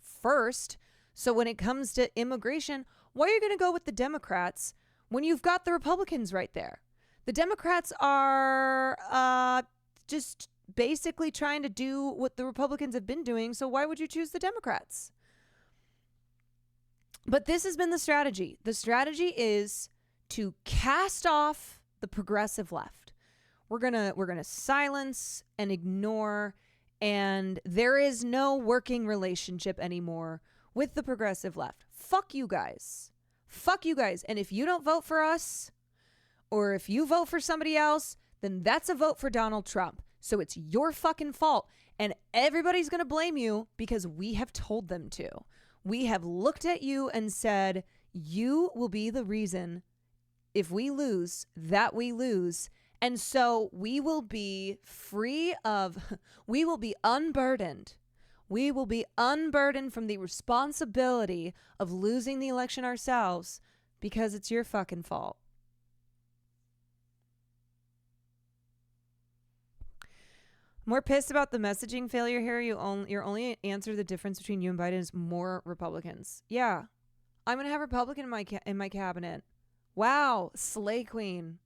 first? So when it comes to immigration, why are you going to go with the Democrats when you've got the Republicans right there? The Democrats are just basically trying to do what the Republicans have been doing. So why would you choose the Democrats? But this has been the strategy. The strategy is to cast off the progressive left. We're gonna silence and ignore, and there is no working relationship anymore with the progressive left. Fuck you guys. Fuck you guys. And if you don't vote for us, or if you vote for somebody else, then that's a vote for Donald Trump. So it's your fucking fault. And everybody's going to blame you because we have told them to. We have looked at you and said, you will be the reason if we lose, that we lose. And so we will be we will be unburdened. We will be unburdened from the responsibility of losing the election ourselves because it's your fucking fault. More pissed about the messaging failure here. Your only answer, the difference between you and Biden is more Republicans. Yeah, I'm gonna have Republican in my cabinet. Wow, slay queen.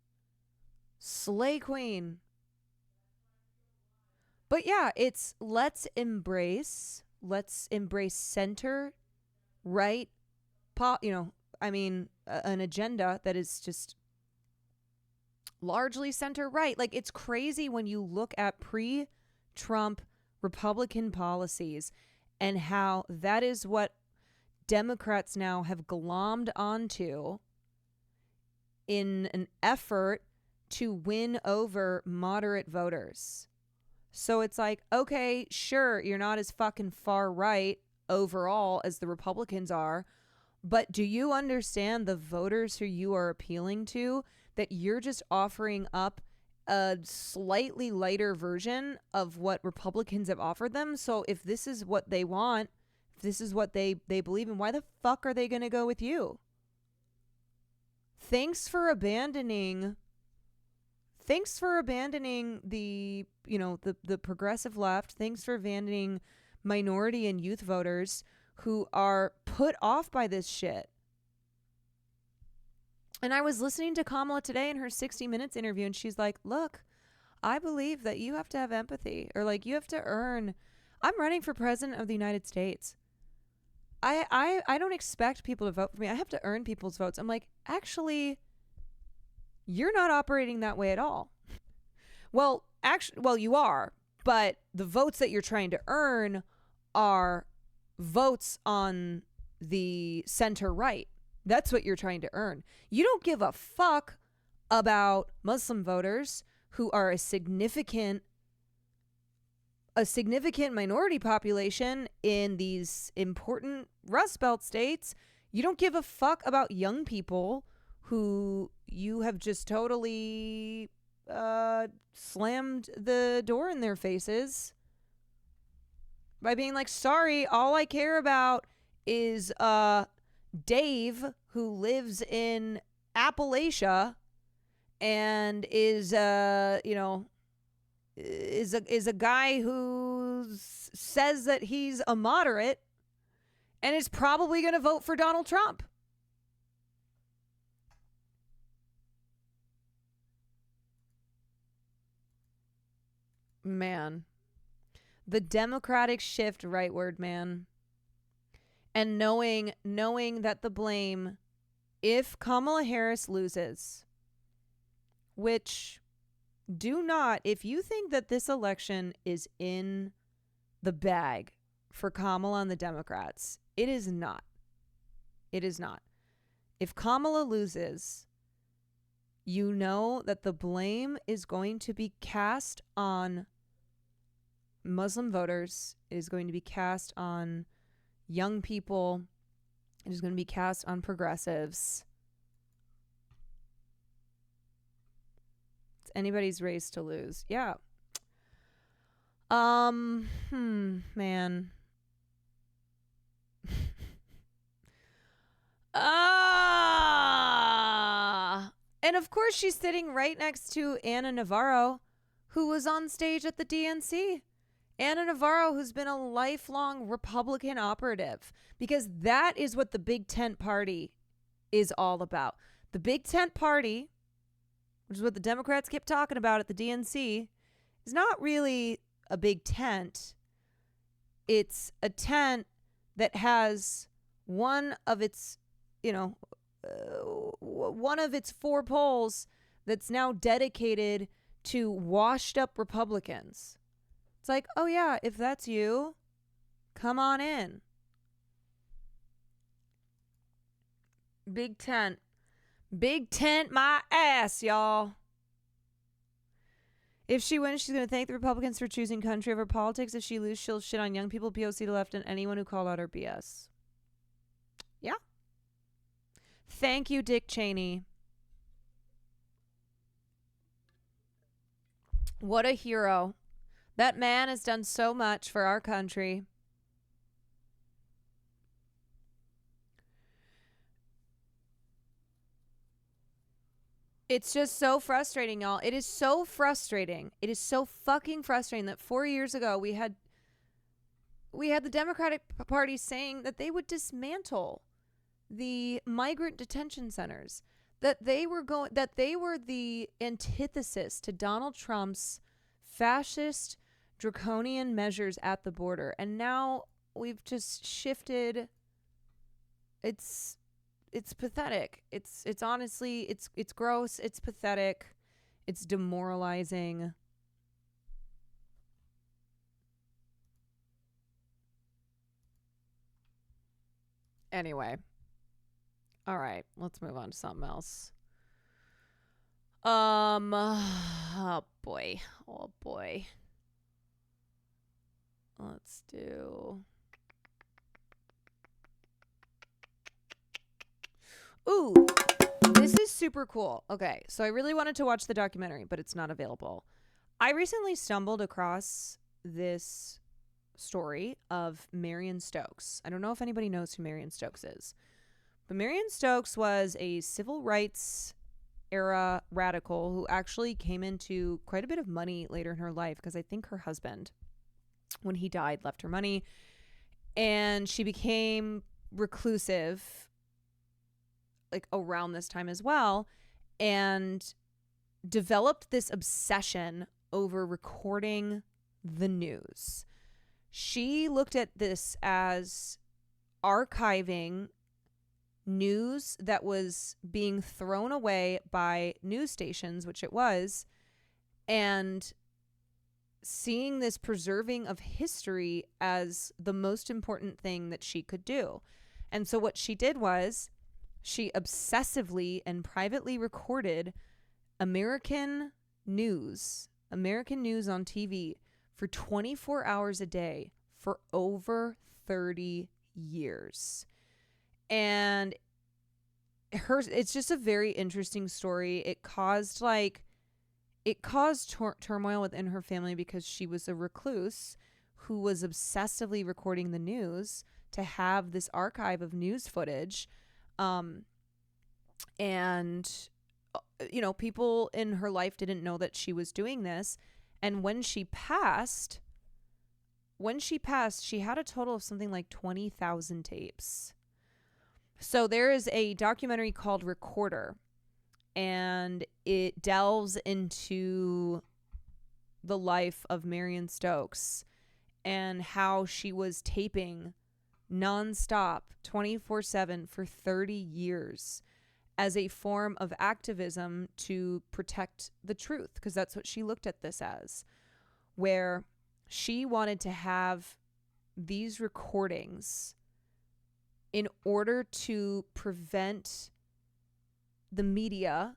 But yeah, it's let's embrace center right, an agenda that is just largely center right. Like, it's crazy when you look at pre-Trump Republican policies and how that is what Democrats now have glommed onto in an effort to win over moderate voters. So it's like, okay, sure, you're not as fucking far right overall as the Republicans are, but do you understand the voters who you are appealing to, that you're just offering up a slightly lighter version of what Republicans have offered them? So if this is what they want, if this is what they believe in, why the fuck are they going to go with you? Thanks for abandoning the progressive left. Thanks for abandoning minority and youth voters who are put off by this shit. And I was listening to Kamala today in her 60 Minutes interview, and she's like, look, I believe that you have to have empathy, or like you have to earn. I'm running for president of the United States. I don't expect people to vote for me. I have to earn people's votes. I'm like, actually, you're not operating that way at all. Well, you are, but the votes that you're trying to earn are votes on the center right. That's what you're trying to earn. You don't give a fuck about Muslim voters who are a significant minority population in these important Rust Belt states. You don't give a fuck about young people who you have just totally slammed the door in their faces by being like, sorry, all I care about is Dave, who lives in Appalachia, and is a guy who says that he's a moderate and is probably going to vote for Donald Trump. Man, the Democratic shift rightward, man. And knowing that the blame, if Kamala Harris loses, which do not, if you think that this election is in the bag for Kamala and the Democrats, it is not. It is not. If Kamala loses, you know that the blame is going to be cast on Muslim voters. It is going to be cast on young people. It is going to be cast on progressives. It's anybody's race to lose. Yeah. Man. And of course she's sitting right next to Anna Navarro, who was on stage at the DNC. Anna Navarro, who's been a lifelong Republican operative, because that is what the Big Tent Party is all about. The Big Tent Party, which is what the Democrats kept talking about at the DNC, is not really a big tent. It's a tent that has one of its, one of its 4 poles that's now dedicated to washed up Republicans. It's like, oh yeah, if that's you, come on in. Big tent. Big tent my ass, y'all. If she wins, she's going to thank the Republicans for choosing country over politics. If she loses, she'll shit on young people, POC, the left, and anyone who called out her BS. Yeah. Thank you, Dick Cheney. What a hero. That man has done so much for our country. It's just so frustrating, y'all. It is so frustrating. It is so fucking frustrating that 4 years ago we had the Democratic Party saying that they would dismantle the migrant detention centers, that they were the antithesis to Donald Trump's fascist draconian measures at the border. And now we've just shifted. It's pathetic. It's honestly, it's gross. It's pathetic. It's demoralizing. Anyway. All right, let's move on to something else. Oh boy. Let's do. Ooh, this is super cool. Okay, so I really wanted to watch the documentary, but it's not available. I recently stumbled across this story of Marion Stokes. I don't know if anybody knows who Marion Stokes is, but Marion Stokes was a civil rights era radical who actually came into quite a bit of money later in her life, because I think her husband, when he died, left her money, and she became reclusive like around this time as well, and developed this obsession over recording the news. She looked at this as archiving news that was being thrown away by news stations, which it was, and seeing this preserving of history as the most important thing that she could do. And so what she did was she obsessively and privately recorded American news on TV for 24 hours a day for over 30 years. And it's just a very interesting story. It caused turmoil within her family, because she was a recluse who was obsessively recording the news to have this archive of news footage. And people in her life didn't know that she was doing this. And when she passed, she had a total of something like 20,000 tapes. So there is a documentary called Recorder, and it delves into the life of Marion Stokes and how she was taping nonstop 24/7 for 30 years as a form of activism to protect the truth, because that's what she looked at this as, where she wanted to have these recordings in order to prevent the media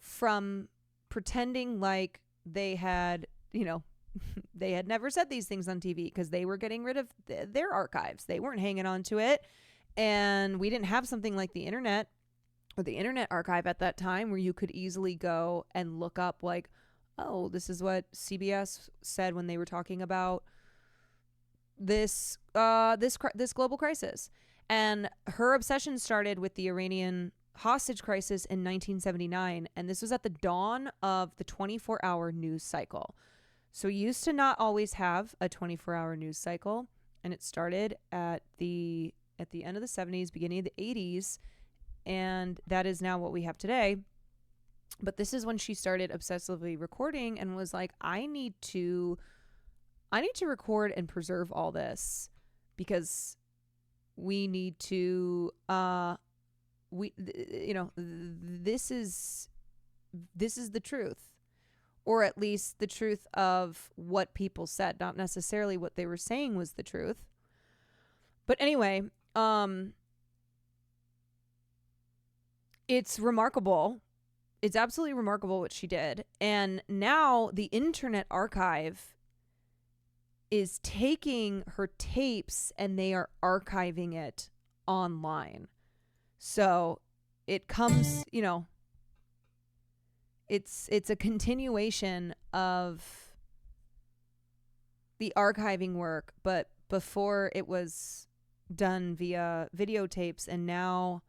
from pretending like they had, they had never said these things on TV, because they were getting rid of their archives. They weren't hanging on to it. And we didn't have something like the internet or the Internet Archive at that time, where you could easily go and look up like, oh, this is what CBS said when they were talking about this global crisis. And her obsession started with the Iranian hostage crisis in 1979, and this was at the dawn of the 24-hour news cycle. So we used to not always have a 24-hour news cycle, and it started at the end of the 70s, beginning of the 80s, and that is now what we have today. But this is when she started obsessively recording and was like, I need to record and preserve all this, because we need to this is the truth, or at least the truth of what people said, not necessarily what they were saying was the truth. But anyway, it's remarkable. It's absolutely remarkable what she did. And now the Internet Archive is taking her tapes and they are archiving it online. So it comes, it's a continuation of the archiving work, but before it was done via videotapes, and now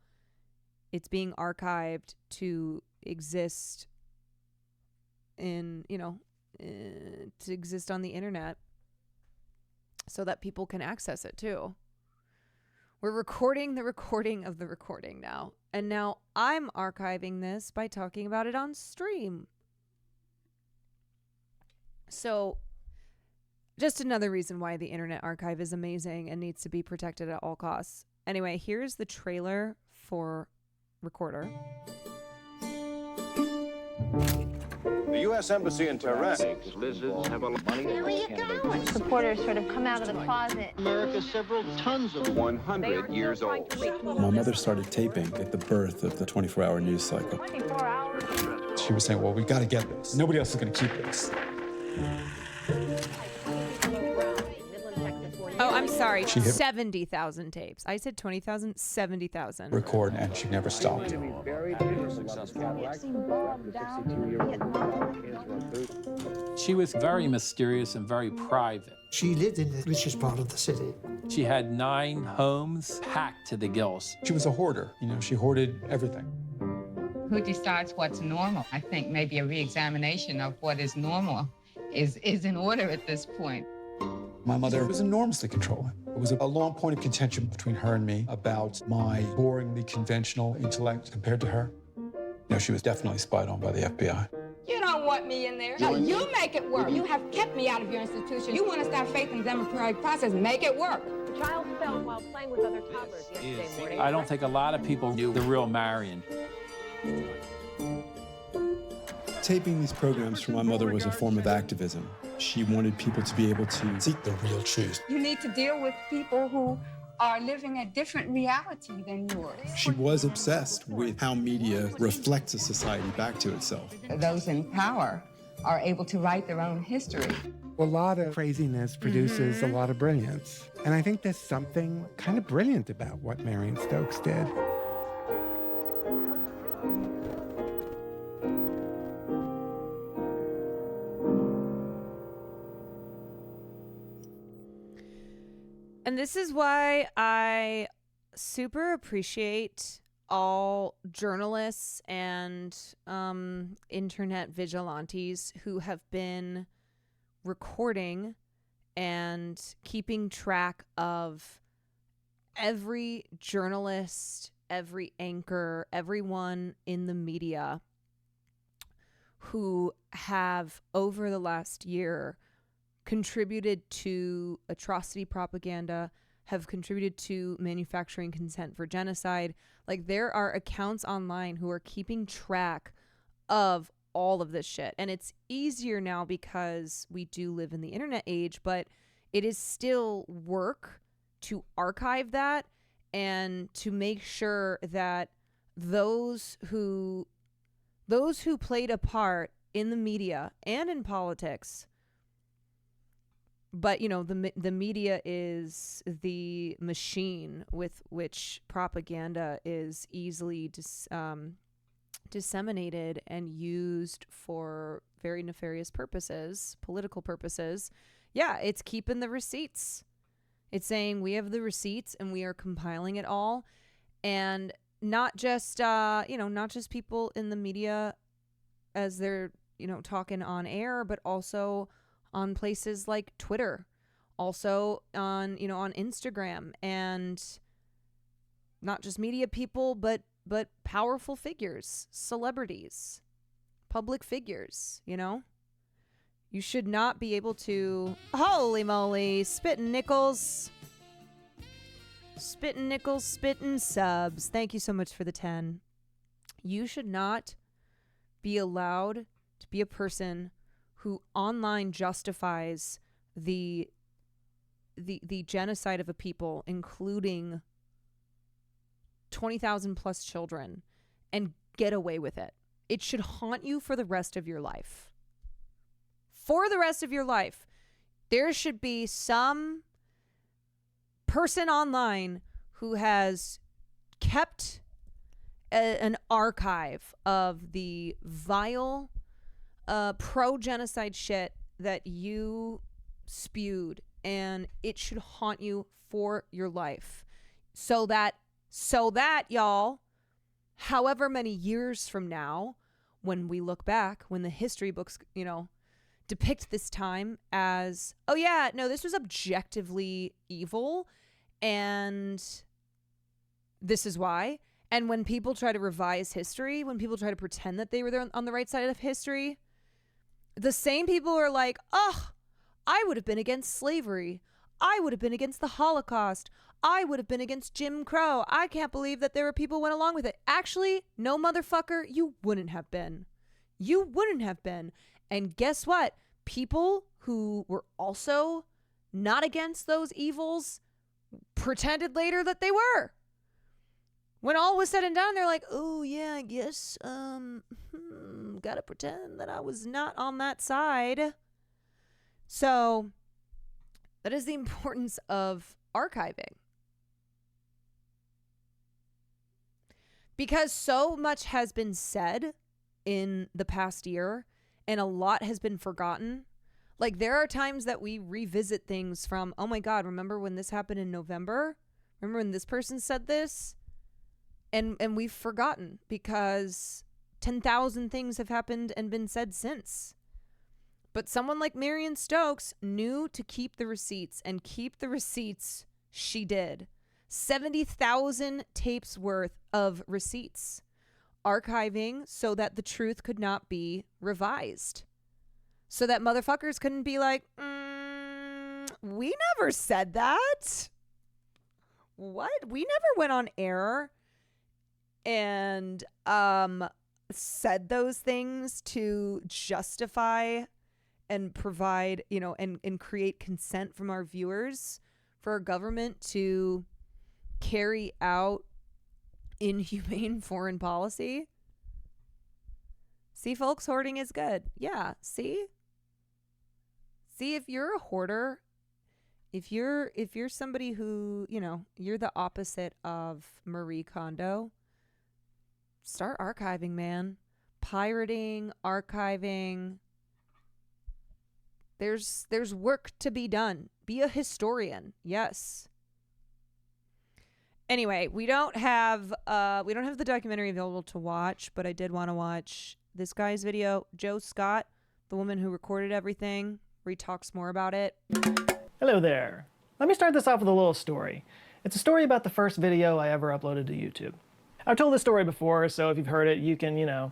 it's being archived to exist to exist on the internet so that people can access it too. We're recording the recording of the recording now. And now I'm archiving this by talking about it on stream. So just another reason why the Internet Archive is amazing and needs to be protected at all costs. Anyway, here's the trailer for Recorder. The U.S. Embassy in Tehran. Where are you going? Supporters sort of come out of the closet. America several tons of 100 years old. My mother started taping at the birth of the 24-hour news cycle. 24 hours. She was saying, well, we got to get this. Nobody else is going to keep this. Oh, I'm sorry. She hit 70,000 tapes. I said 20,000, 70,000. Record, and she never stopped. She was very mysterious and very private. She lived in the richest part of the city. She had 9 homes packed to the gills. She was a hoarder. She hoarded everything. Who decides what's normal? I think maybe a re-examination of what is normal is in order at this point. My mother was enormously controlling. It was a long point of contention between her and me about my boringly conventional intellect compared to her. She was definitely spied on by the FBI. You don't want me in there. No, you make it work. You have kept me out of your institution. You want to stop faith in the democratic process. Make it work. The child fell while playing with other toddlers yesterday morning. I don't think a lot of people knew the real Marion. Taping these programs for my mother was a form of activism. She wanted people to be able to seek the real truth. You need to deal with people who are living a different reality than yours. She was obsessed with how media reflects a society back to itself. Those in power are able to write their own history. A lot of craziness produces a lot of brilliance. And I think there's something kind of brilliant about what Marion Stokes did. And this is why I super appreciate all journalists and internet vigilantes who have been recording and keeping track of every journalist, every anchor, everyone in the media who have over the last year contributed to atrocity propaganda, have contributed to manufacturing consent for genocide. Like, there are accounts online who are keeping track of all of this shit. And it's easier now because we do live in the internet age, but it is still work to archive that and to make sure that those who played a part in the media and in politics, but, you know, the media is the machine with which propaganda is easily disseminated and used for very nefarious purposes, political purposes. Yeah, it's keeping the receipts. It's saying we have the receipts and we are compiling it all. And not just, not just people in the media as they're, talking on air, but also on places like Twitter, also on Instagram, and not just media people, but powerful figures, celebrities, public figures, You should not be able to, holy moly, spitting nickels, spitting subs. Thank you so much for the 10. You should not be allowed to be a person who online justifies the genocide of a people, including 20,000 plus children, and get away with it. It should haunt you for the rest of your life. For the rest of your life, there should be some person online who has kept an archive of the vile pro-genocide shit that you spewed, and it should haunt you for your life. So that y'all, however many years from now, when we look back, when the history books, depict this time as, oh yeah, no, this was objectively evil, and this is why. And when people try to revise history, when people try to pretend that they were there on the right side of history, the same people are like, oh, I would have been against slavery. I would have been against the Holocaust. I would have been against Jim Crow. I can't believe that there were people who went along with it. Actually, no, motherfucker, you wouldn't have been. You wouldn't have been. And guess what? People who were also not against those evils pretended later that they were. When all was said and done, they're like, oh, yeah, I guess, gotta pretend that I was not on that side. So that is the importance of archiving. Because so much has been said in the past year and a lot has been forgotten. Like, there are times that we revisit things from, oh my God, remember when this happened in November? Remember when this person said this? And we've forgotten because 10,000 things have happened and been said since. But someone like Marion Stokes knew to keep the receipts, and keep the receipts she did. 70,000 tapes worth of receipts. Archiving so that the truth could not be revised. So that motherfuckers couldn't be like, we never said that. What? We never went on air and said those things to justify and provide, and create consent from our viewers for our government to carry out inhumane foreign policy. See, folks, hoarding is good. Yeah, see, if you're a hoarder, if you're somebody who, you're the opposite of Marie Kondo, start archiving, man. Pirating, archiving. There's work to be done. Be a historian. Yes. Anyway, we don't have the documentary available to watch, but I did want to watch this guy's video, Joe Scott, the woman who recorded everything, where he talks more about it. Hello there. Let me start this off with a little story. It's a story about the first video I ever uploaded to YouTube. I've told this story before, so if you've heard it, you can,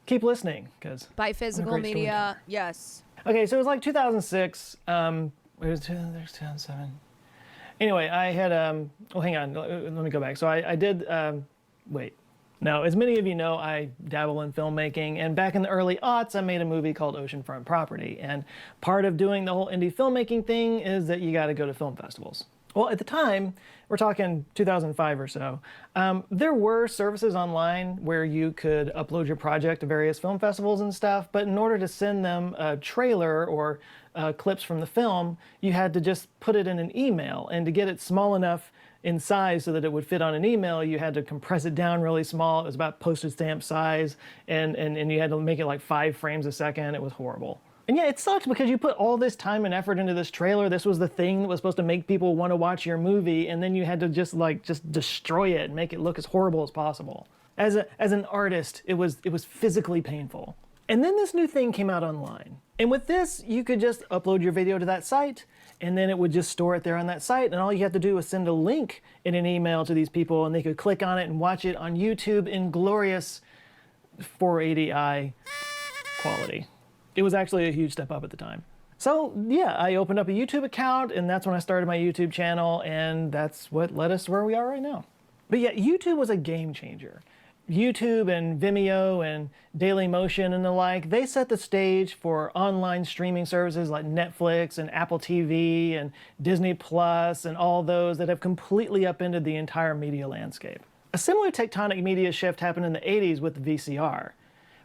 keep listening, because by physical media, yes. Okay, so it was like 2006. It was 2007. Anyway, I had, hang on, let me go back. So I did, wait. Now, as many of you know, I dabble in filmmaking, and back in the early aughts, I made a movie called Oceanfront Property, and part of doing the whole indie filmmaking thing is that you gotta go to film festivals. Well, at the time, we're talking 2005 or so, there were services online where you could upload your project to various film festivals and stuff, but in order to send them a trailer or clips from the film, you had to just put it in an email, and to get it small enough in size so that it would fit on an email, you had to compress it down really small. It was about postage stamp size, and you had to make it like 5 frames a second. It was horrible. And yeah, it sucks because you put all this time and effort into this trailer. This was the thing that was supposed to make people want to watch your movie, and then you had to just destroy it and make it look as horrible as possible. As an artist, it was physically painful. And then this new thing came out online. And with this, you could just upload your video to that site, and then it would just store it there on that site, and all you have to do is send a link in an email to these people, and they could click on it and watch it on YouTube in glorious 480i quality. It was actually a huge step up at the time. So yeah, I opened up a YouTube account, and that's when I started my YouTube channel, and that's what led us to where we are right now. But yeah, YouTube was a game changer. YouTube and Vimeo and Dailymotion and the like, they set the stage for online streaming services like Netflix and Apple TV and Disney Plus and all those that have completely upended the entire media landscape. A similar tectonic media shift happened in the 80s with the VCR.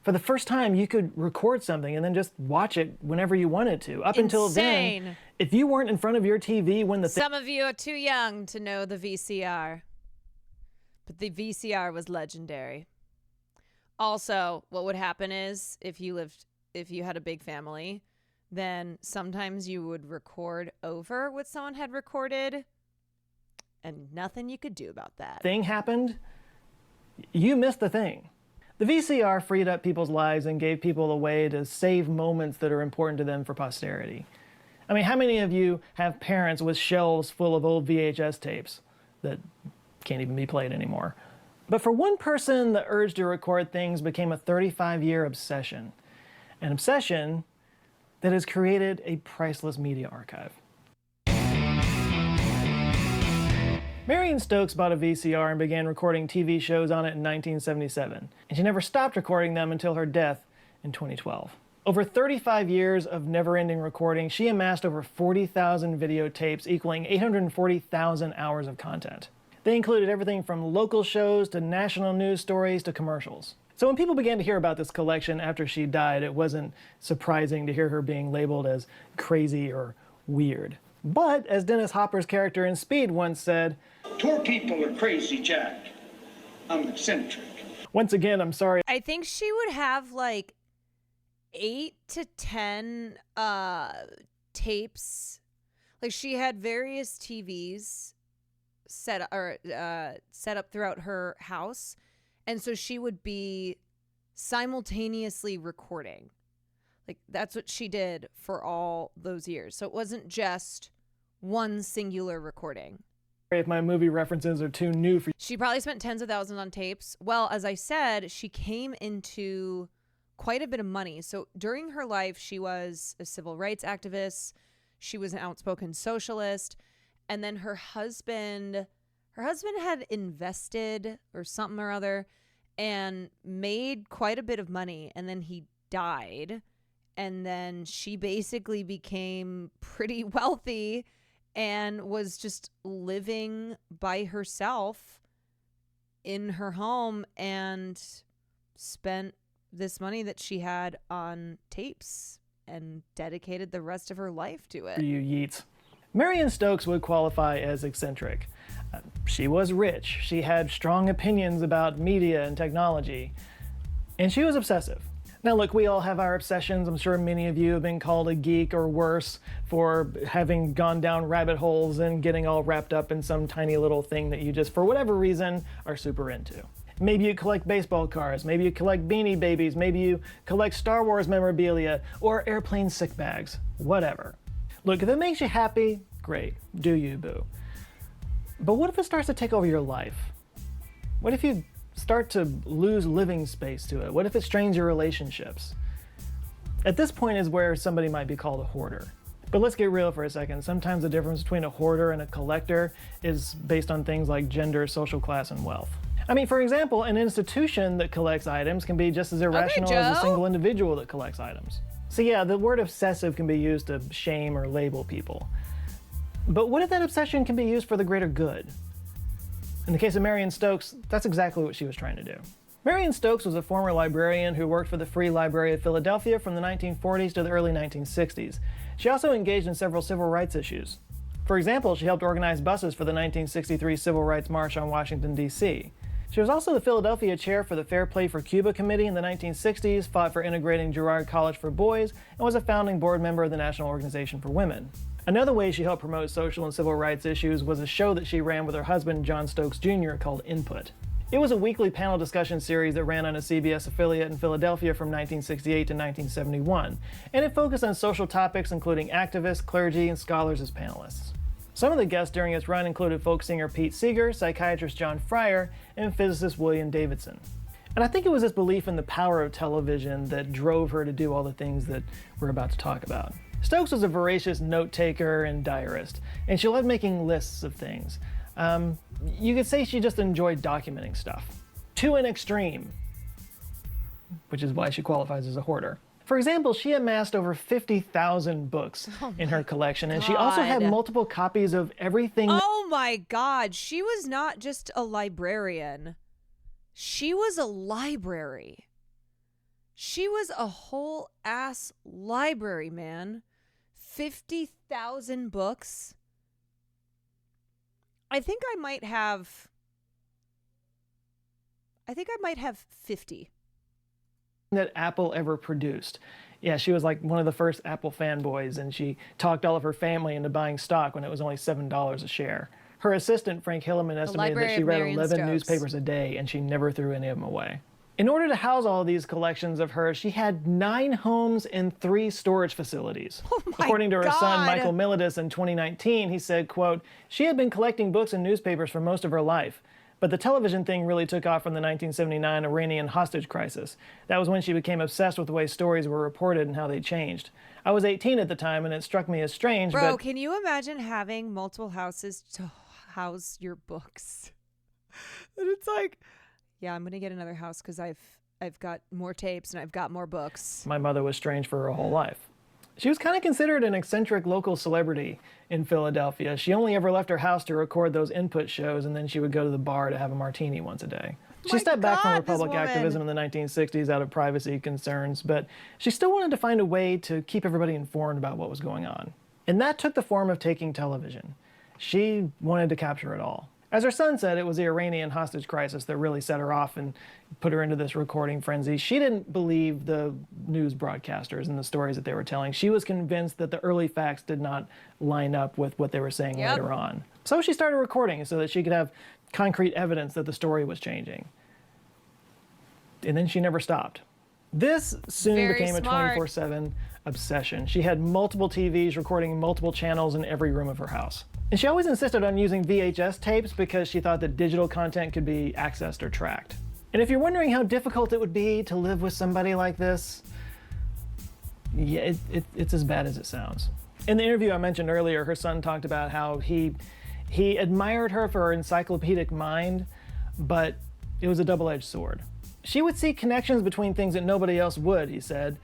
For the first time, you could record something and then just watch it whenever you wanted to. Up until then, if you weren't in front of your TV when the Some of you are too young to know the VCR. But the VCR was legendary. Also, what would happen is if you had a big family, then sometimes you would record over what someone had recorded, and nothing you could do about that. Thing happened, you missed the thing. The VCR freed up people's lives and gave people a way to save moments that are important to them for posterity. I mean, how many of you have parents with shelves full of old VHS tapes that can't even be played anymore? But for one person, the urge to record things became a 35-year obsession. An obsession that has created a priceless media archive. Marion Stokes bought a VCR and began recording TV shows on it in 1977, and she never stopped recording them until her death in 2012. Over 35 years of never-ending recording, she amassed over 40,000 videotapes, equaling 840,000 hours of content. They included everything from local shows to national news stories to commercials. So when people began to hear about this collection after she died, it wasn't surprising to hear her being labeled as crazy or weird. But, as Dennis Hopper's character in Speed once said, "Poor people are crazy, Jack. I'm eccentric." Once again, I'm sorry. I think she would have like 8 to 10 tapes. Like she had various TVs set up throughout her house, and so she would be simultaneously recording. Like that's what she did for all those years. So it wasn't just one singular recording. If my movie references are too new for you. She probably spent tens of thousands on tapes. Well, as I said, she came into quite a bit of money. So during her life, she was a civil rights activist. She was an outspoken socialist. And then her husband had invested or something or other and made quite a bit of money. And then he died. And then she basically became pretty wealthy and was just living by herself in her home and spent this money that she had on tapes and dedicated the rest of her life to it. You yeets. Marion Stokes would qualify as eccentric. She was rich. She had strong opinions about media and technology. And she was obsessive. Now look, we all have our obsessions. I'm sure many of you have been called a geek or worse for having gone down rabbit holes and getting all wrapped up in some tiny little thing that you just, for whatever reason, are super into. Maybe you collect baseball cards, maybe you collect Beanie Babies, maybe you collect Star Wars memorabilia or airplane sick bags, whatever. Look, if it makes you happy, great, do you, boo. But what if it starts to take over your life? What if you start to lose living space to it? What if it strains your relationships? At this point is where somebody might be called a hoarder. But let's get real for a second. Sometimes the difference between a hoarder and a collector is based on things like gender, social class, and wealth. I mean, for example, an institution that collects items can be just as irrational as a single individual that collects items. So yeah, the word obsessive can be used to shame or label people. But what if that obsession can be used for the greater good? In the case of Marion Stokes, that's exactly what she was trying to do. Marion Stokes was a former librarian who worked for the Free Library of Philadelphia from the 1940s to the early 1960s. She also engaged in several civil rights issues. For example, she helped organize buses for the 1963 Civil Rights March on Washington, D.C. She was also the Philadelphia chair for the Fair Play for Cuba Committee in the 1960s, fought for integrating Girard College for boys, and was a founding board member of the National Organization for Women. Another way she helped promote social and civil rights issues was a show that she ran with her husband, John Stokes Jr., called Input. It was a weekly panel discussion series that ran on a CBS affiliate in Philadelphia from 1968 to 1971, and it focused on social topics including activists, clergy, and scholars as panelists. Some of the guests during its run included folk singer Pete Seeger, psychiatrist John Fryer, and physicist William Davidson. And I think it was this belief in the power of television that drove her to do all the things that we're about to talk about. Stokes was a voracious note-taker and diarist, and she loved making lists of things. You could say she just enjoyed documenting stuff. To an extreme, which is why she qualifies as a hoarder. For example, she amassed over 50,000 books in her collection, and she also had multiple copies of everything. Oh my God, she was not just a librarian. She was a library. She was a whole ass library, man. 50,000 books. I think I might have 50. That Apple ever produced. Yeah, she was like one of the first Apple fanboys, and she talked all of her family into buying stock when it was only $7 a share. Her assistant, Frank Hilliman, estimated that she read 11 newspapers a day, and she never threw any of them away. In order to house all of these collections of hers, she had 9 homes and 3 storage facilities. According to her son, Michael Milidis, in 2019, he said, quote, "She had been collecting books and newspapers for most of her life, but the television thing really took off from the 1979 Iranian hostage crisis. That was when she became obsessed with the way stories were reported and how they changed. I was 18 at the time, and it struck me as strange, Bro, can you imagine having multiple houses to house your books? And it's like, yeah, I'm gonna get another house because I've got more tapes and I've got more books. My mother was strange for her whole life. She was kind of considered an eccentric local celebrity in Philadelphia. She only ever left her house to record those Input shows, and then she would go to the bar to have a martini once a day. She stepped back from her public activism in the 1960s out of privacy concerns, but she still wanted to find a way to keep everybody informed about what was going on. And that took the form of taking television. She wanted to capture it all. As her son said, it was the Iranian hostage crisis that really set her off and put her into this recording frenzy. She didn't believe the news broadcasters and the stories that they were telling. She was convinced that the early facts did not line up with what they were saying later on. So she started recording so that she could have concrete evidence that the story was changing. And then she never stopped. This soon became a 24/7 obsession. She had multiple TVs recording multiple channels in every room of her house. And she always insisted on using VHS tapes because she thought that digital content could be accessed or tracked. And if you're wondering how difficult it would be to live with somebody like this, yeah, it's as bad as it sounds. In the interview I mentioned earlier, her son talked about how he admired her for her encyclopedic mind, but it was a double-edged sword. She would see connections between things that nobody else would, he said,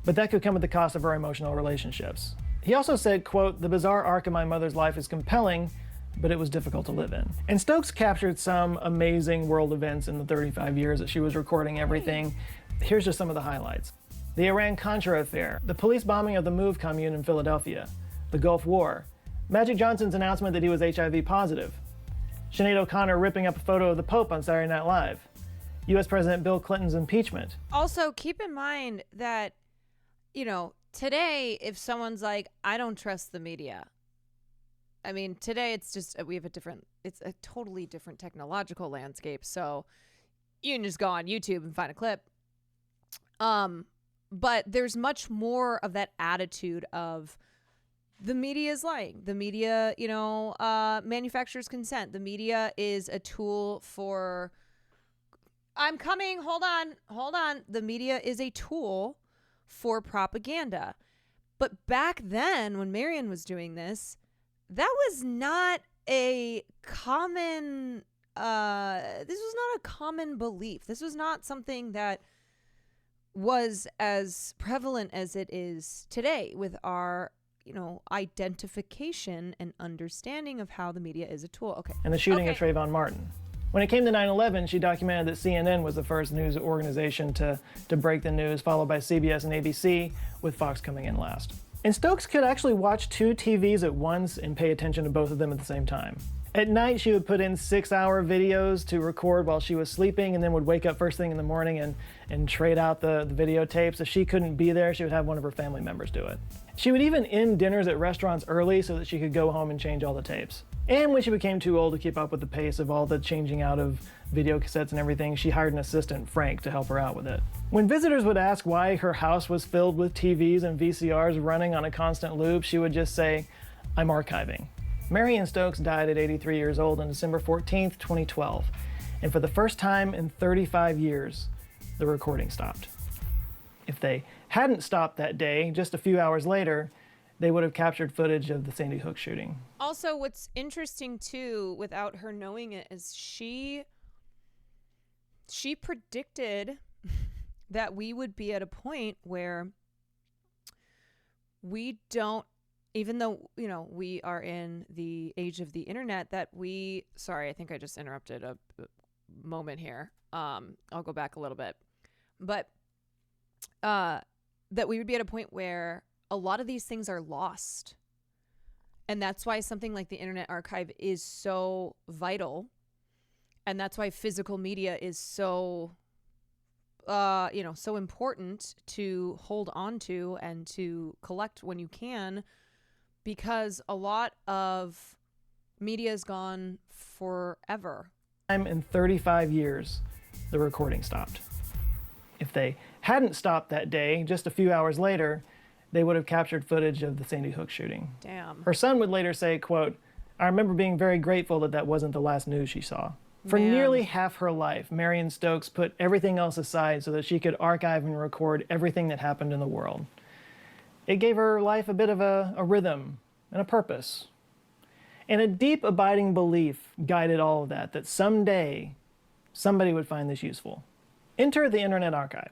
but that could come at the cost of her emotional relationships. He also said, quote, "The bizarre arc of my mother's life is compelling, but it was difficult to live in." And Stokes captured some amazing world events in the 35 years that she was recording everything. Here's just some of the highlights. The Iran-Contra affair, the police bombing of the Move commune in Philadelphia, the Gulf War, Magic Johnson's announcement that he was HIV positive, Sinead O'Connor ripping up a photo of the Pope on Saturday Night Live, U.S. President Bill Clinton's impeachment. Also, keep in mind that, today, if someone's like, I don't trust the media. I mean, today it's just, it's a totally different technological landscape. So you can just go on YouTube and find a clip. But there's much more of that attitude of the media is lying. The media, manufactures consent. The media is a tool for, I'm coming, hold on. The media is a tool for propaganda. But back then, when Marion was doing this, that was not a common, this was not a common belief. This was not something that was as prevalent as it is today with our, identification and understanding of how the media is a tool. Okay. And the shooting of Trayvon Martin. When it came to 9/11, she documented that CNN was the first news organization to break the news, followed by CBS and ABC, with Fox coming in last. And Stokes could actually watch 2 TVs at once and pay attention to both of them at the same time. At night, she would put in 6-hour videos to record while she was sleeping, and then would wake up first thing in the morning and trade out the videotapes. If she couldn't be there, she would have one of her family members do it. She would even end dinners at restaurants early so that she could go home and change all the tapes. And when she became too old to keep up with the pace of all the changing out of video cassettes and everything, she hired an assistant, Frank, to help her out with it. When visitors would ask why her house was filled with TVs and VCRs running on a constant loop, she would just say, "I'm archiving." Marion Stokes died at 83 years old on December 14th, 2012. And for the first time in 35 years, the recording stopped. If they hadn't stopped that day, just a few hours later, they would have captured footage of the Sandy Hook shooting. Also, what's interesting too, without her knowing it, is she predicted that we would be at a point where we don't, even though, we are in the age of the internet, sorry, I think I just interrupted a moment here. I'll go back a little bit. But that we would be at a point where a lot of these things are lost. And that's why something like the Internet Archive is so vital. And that's why physical media is so, so important to hold on to and to collect when you can, because a lot of media is gone forever. In 35 years, the recording stopped. If they hadn't stopped that day, just a few hours later, they would have captured footage of the Sandy Hook shooting. Damn. Her son would later say, quote, "I remember being very grateful that wasn't the last news she saw." For nearly half her life, Marion Stokes put everything else aside so that she could archive and record everything that happened in the world. It gave her life a bit of a rhythm and a purpose. And a deep, abiding belief guided all of that someday somebody would find this useful. Enter the Internet Archive.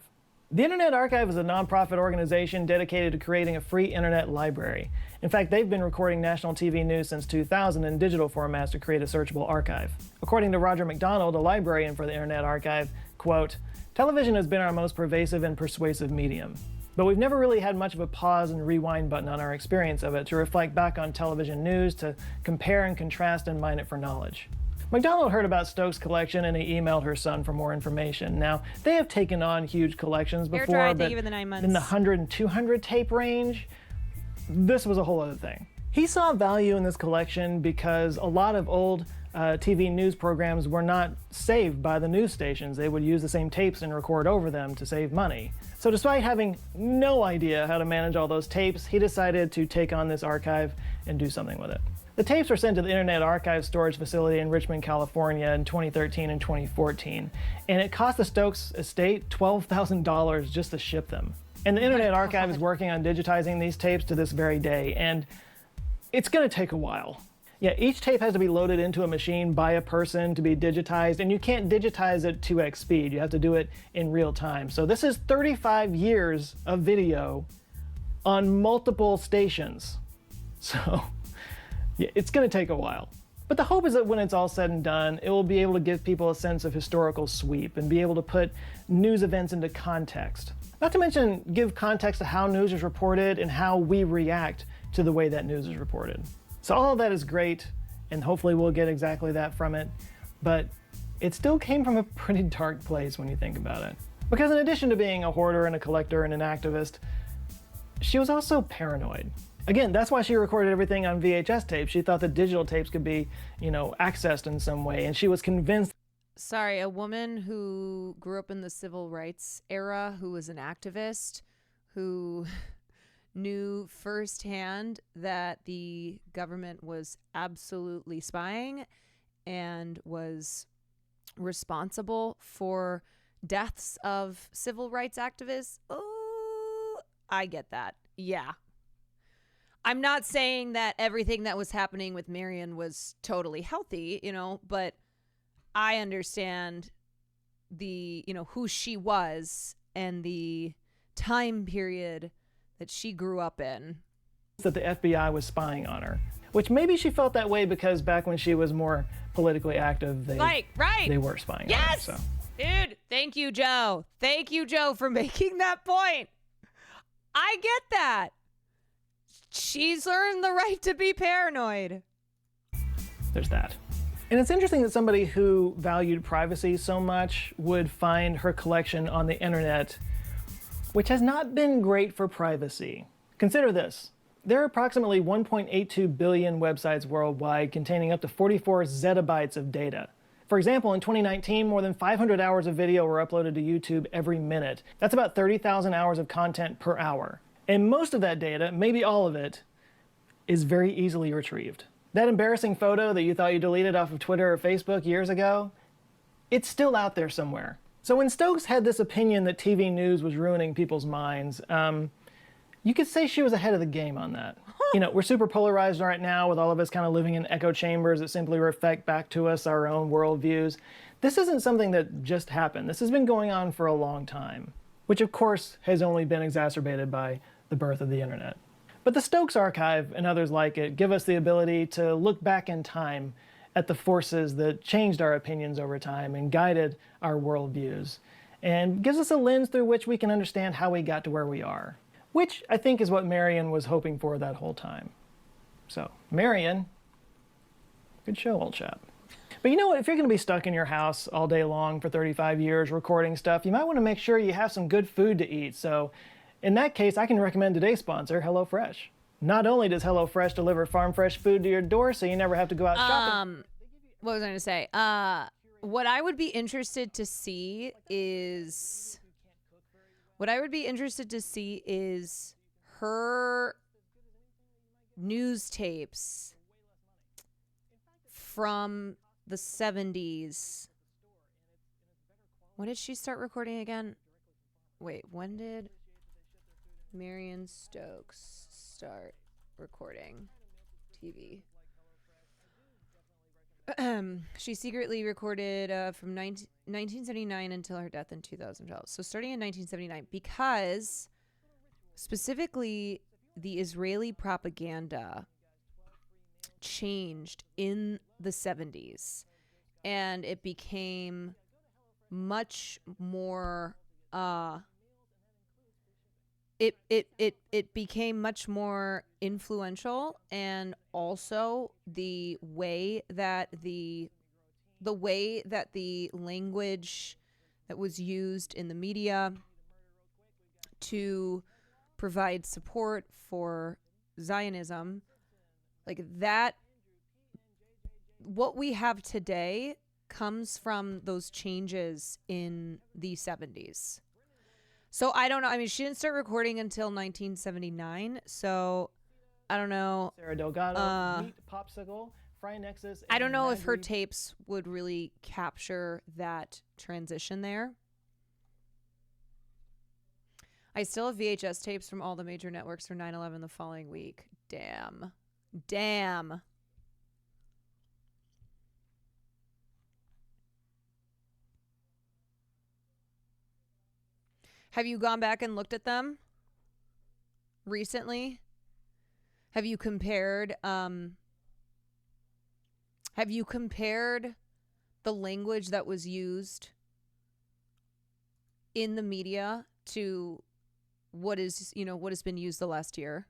The Internet Archive is a nonprofit organization dedicated to creating a free internet library. In fact, they've been recording national TV news since 2000 in digital formats to create a searchable archive. According to Roger McDonald, a librarian for the Internet Archive, quote, "Television has been our most pervasive and persuasive medium. But we've never really had much of a pause and rewind button on our experience of it to reflect back on television news, to compare and contrast and mine it for knowledge." McDonald heard about Stokes' collection and he emailed her son for more information. Now, they have taken on huge collections before, but in the 9 months. In the 100 and 200 tape range, this was a whole other thing. He saw value in this collection because a lot of old TV news programs were not saved by the news stations. They would use the same tapes and record over them to save money. So despite having no idea how to manage all those tapes, he decided to take on this archive and do something with it. The tapes were sent to the Internet Archive storage facility in Richmond, California in 2013 and 2014, and it cost the Stokes estate $12,000 just to ship them. And the Internet Archive is working on digitizing these tapes to this very day, and it's going to take a while. Yeah, each tape has to be loaded into a machine by a person to be digitized, and you can't digitize at 2x speed. You have to do it in real time. So this is 35 years of video on multiple stations. So yeah, it's going to take a while. But the hope is that when it's all said and done, it will be able to give people a sense of historical sweep and be able to put news events into context. Not to mention give context to how news is reported and how we react to the way that news is reported. So all of that is great, and hopefully we'll get exactly that from it. But it still came from a pretty dark place when you think about it. Because in addition to being a hoarder and a collector and an activist, she was also paranoid. Again, that's why she recorded everything on VHS tapes. She thought that digital tapes could be, accessed in some way, and she was convinced. Sorry, a woman who grew up in the civil rights era, who was an activist, who knew firsthand that the government was absolutely spying and was responsible for deaths of civil rights activists. Oh, I get that. Yeah. I'm not saying that everything that was happening with Marion was totally healthy, but I understand the, who she was and the time period that she grew up in. That the FBI was spying on her, which maybe she felt that way because back when she was more politically active, they were spying on her. So. Dude, thank you, Joe. Thank you, Joe, for making that point. I get that. She's earned the right to be paranoid. There's that. And it's interesting that somebody who valued privacy so much would find her collection on the internet, which has not been great for privacy. Consider this. There are approximately 1.82 billion websites worldwide containing up to 44 zettabytes of data. For example, in 2019, more than 500 hours of video were uploaded to YouTube every minute. That's about 30,000 hours of content per hour. And most of that data, maybe all of it, is very easily retrieved. That embarrassing photo that you thought you deleted off of Twitter or Facebook years ago, it's still out there somewhere. So when Stokes had this opinion that TV news was ruining people's minds, you could say she was ahead of the game on that. We're super polarized right now with all of us kind of living in echo chambers that simply reflect back to us our own worldviews. This isn't something that just happened. This has been going on for a long time, which of course has only been exacerbated by the birth of the internet. But the Stokes Archive and others like it give us the ability to look back in time at the forces that changed our opinions over time and guided our worldviews, and gives us a lens through which we can understand how we got to where we are, which I think is what Marion was hoping for that whole time. So, Marion, good show, old chap. But you know what, if you're going to be stuck in your house all day long for 35 years recording stuff, you might want to make sure you have some good food to eat. So, in that case, I can recommend today's sponsor, HelloFresh. Not only does HelloFresh deliver farm fresh food to your door so you never have to go out shopping. What was I going to say? What I would be interested to see is her news tapes from the 70s. When did she start recording again? Wait, when did Marion Stokes start recording TV? She secretly recorded from 1979 until her death in 2012. So starting in 1979, because specifically the Israeli propaganda changed in the 70s, and it became much more it became much more influential, and also the way that the language that was used in the media to provide support for Zionism, like that, what we have today comes from those changes in the 70s. So I don't know. I mean, she didn't start recording until 1979. So I don't know. Sarah Delgado, Meat Popsicle, Fry Nexus. I don't know if her tapes would really capture that transition there. I still have VHS tapes from all the major networks for 9/11 the following week. Damn. Have you gone back and looked at them recently? Have you compared the language that was used in the media to what has been used the last year?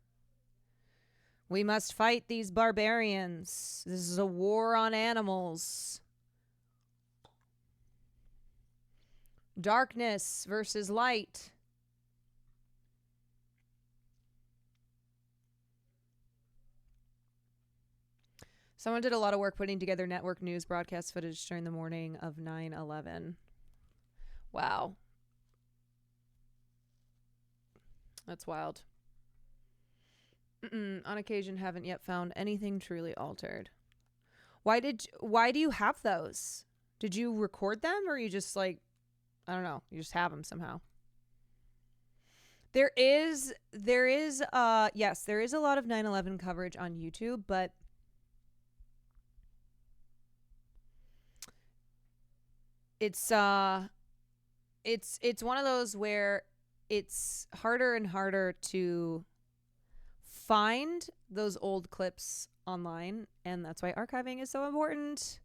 We must fight these barbarians. This is a war on animals. Darkness versus light. Someone did a lot of work putting together network news broadcast footage during the morning of 9/11. Wow. That's wild. On occasion, haven't yet found anything truly altered. Why do you have those? Did you record them, or you just like, I don't know, you just have them somehow? Yes, there is a lot of 9/11 coverage on YouTube, but it's one of those where it's harder and harder to find those old clips online, and that's why archiving is so important.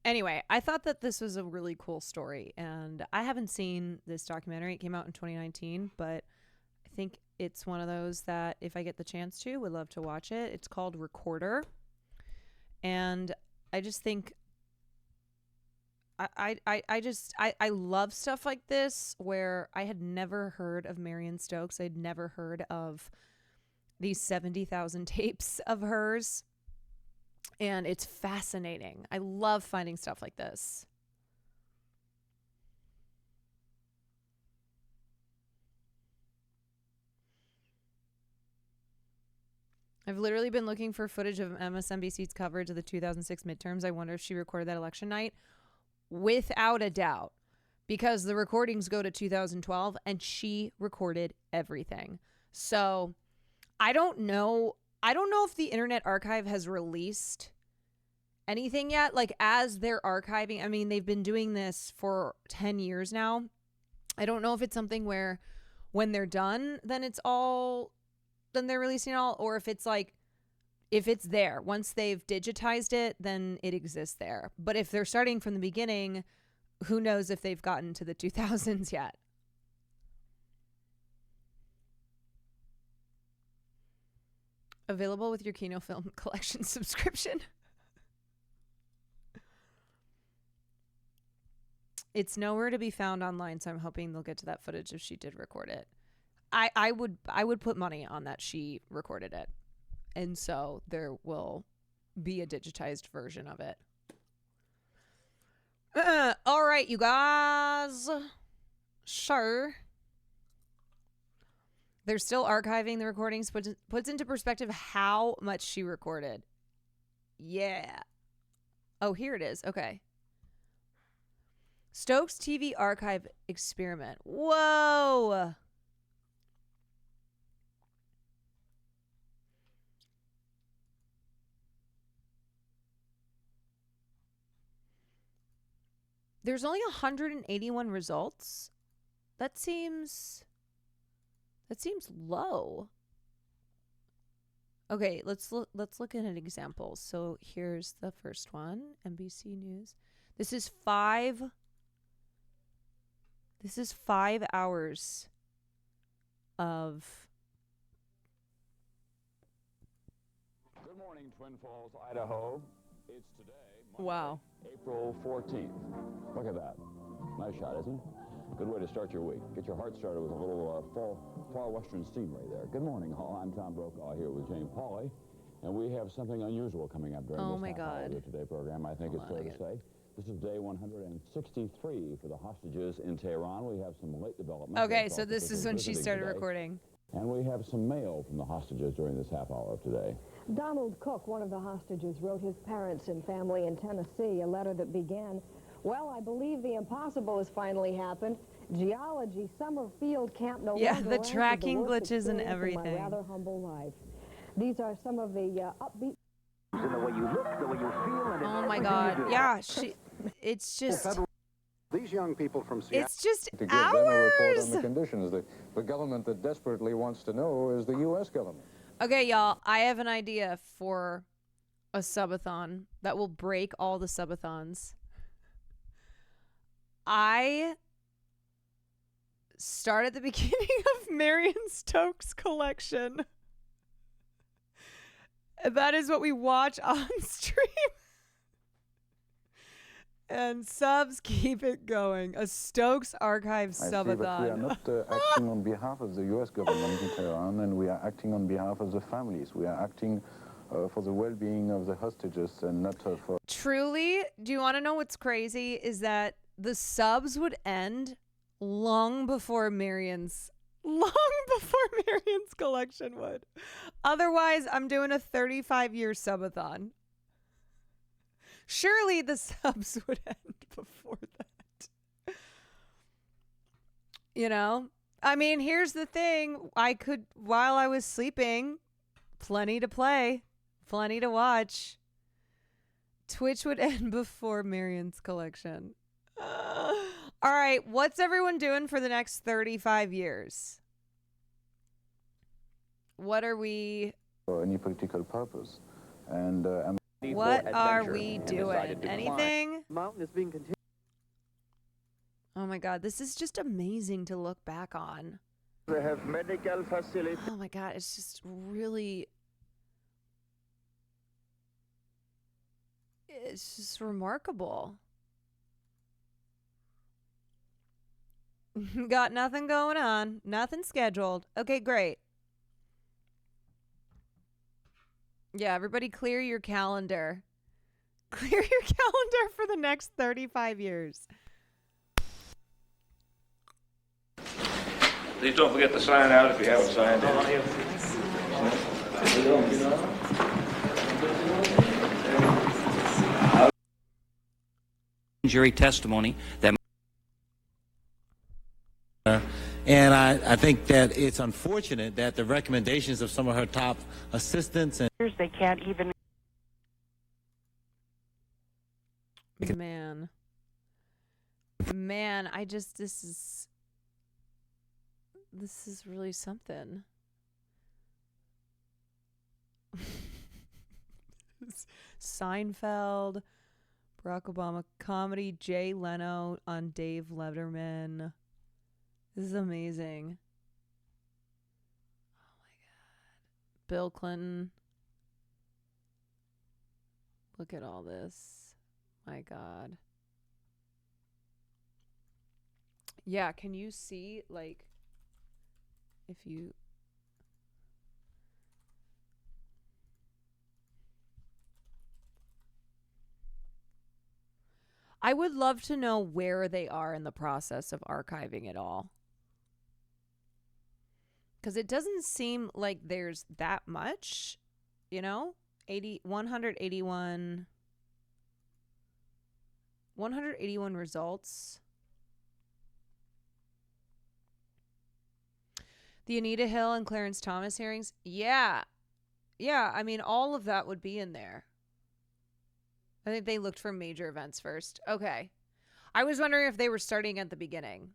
Anyway, I thought that this was a really cool story, and I haven't seen this documentary. It came out in 2019, but I think it's one of those that if I get the chance to, would love to watch it. It's called Recorder, and I just think I love stuff like this where I had never heard of Marion Stokes. I'd never heard of these 70,000 tapes of hers. And it's fascinating. I love finding stuff like this. I've literally been looking for footage of MSNBC's coverage of the 2006 midterms. I wonder if she recorded that election night. Without a doubt, because the recordings go to 2012 and she recorded everything. So I don't know if the Internet Archive has released anything yet. Like, as they're archiving, I mean, they've been doing this for 10 years now. I don't know if it's something where when they're done, then they're releasing it all, or if it's like, if it's there, once they've digitized it, then it exists there. But if they're starting from the beginning, who knows if they've gotten to the 2000s yet. Available with your Kino Film Collection subscription. It's nowhere to be found online, so I'm hoping they'll get to that footage if she did record it. I would put money on that she recorded it. And so there will be a digitized version of it. All right, you guys. Sure. They're still archiving the recordings, puts into perspective how much she recorded. Yeah. Oh, here it is. Okay. Stokes TV Archive Experiment. Whoa. There's only 181 results. That seems low. Okay, let's look at an example. So here's the first one, NBC News. This is 5 hours of. Good morning, Twin Falls, Idaho. It's today, Monday, Wow. April 14th. Look at that. Nice shot, isn't it? Good way to start your week. Get your heart started with a little far western scenery there. Good morning, all. I'm Tom Brokaw here with Jane Pauley, and we have something unusual coming up during this half hour of the Today program. I think it's fair to say. This is day 163 for the hostages in Tehran. We have some late developments. Okay, so this is when she started recording. And we have some mail from the hostages during this half hour of today. Donald Cook, one of the hostages, wrote his parents and family in Tennessee a letter that began, "Well, I believe the impossible has finally happened. Geology summer field camp no longer the tracking glitches and experience of everything. my rather humble life." These are some of the upbeat. In the way you look, the way you feel, and in Oh my everything God! you do. Yeah, it's just. These young people from Seattle. It's just to give them a report on the hours. conditions. The government that desperately wants to know is the U.S. government. Okay, y'all, I have an idea for a subathon that will break all the subathons. I start at the beginning of Marion Stokes' collection. That is what we watch on stream. And subs keep it going. A Stokes Archive subathon. We are not acting on behalf of the U.S. government in Tehran, and we are acting on behalf of the families. We are acting for the well-being of the hostages and not for... Truly, do you want to know what's crazy? Is that the subs would end long before Marion's collection would. Otherwise, I'm doing a 35-year subathon. Surely the subs would end before that. You know? I mean, here's the thing. I could, while I was sleeping, plenty to play, plenty to watch. Twitch would end before Marion's collection. All right. What's everyone doing for the next 35 years? What are we... For any political purpose. And what are we doing? Anything? Mountain is being continued. Oh my God, this is just amazing to look back on. They have medical facilities. Oh my God, it's just really... It's just remarkable. Got nothing going on. Nothing scheduled. Okay, great. Yeah, everybody clear your calendar. Clear your calendar for the next 35 years. Please don't forget to sign out if you haven't signed in. Jury testimony that... And I think that it's unfortunate that the recommendations of some of her top assistants and... They can't even... Man, I just... This is really something. Seinfeld, Barack Obama comedy, Jay Leno on Dave Letterman. This is amazing. Oh my God. Bill Clinton. Look at all this. My God. Yeah, can you see, like, if you... I would love to know where they are in the process of archiving it all. Because it doesn't seem like there's that much, you know? 181 results. The Anita Hill and Clarence Thomas hearings. Yeah. Yeah, I mean, all of that would be in there. I think they looked for major events first. Okay. I was wondering if they were starting at the beginning.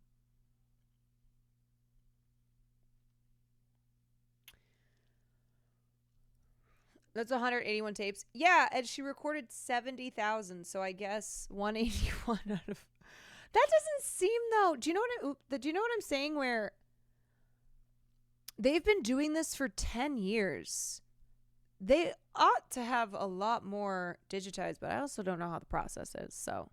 That's 181 tapes. Yeah, and she recorded 70,000, so I guess 181 out of... That doesn't seem, though... Do you know what I'm saying, where they've been doing this for 10 years? They ought to have a lot more digitized, but I also don't know how the process is, so...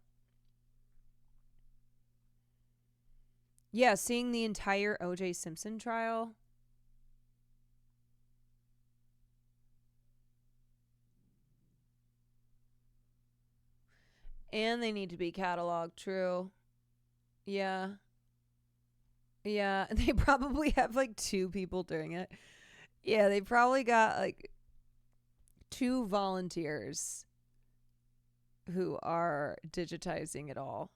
Yeah, seeing the entire O.J. Simpson trial... And they need to be cataloged, true. Yeah. Yeah, they probably have like 2 people doing it. Yeah, they probably got like 2 volunteers who are digitizing it all.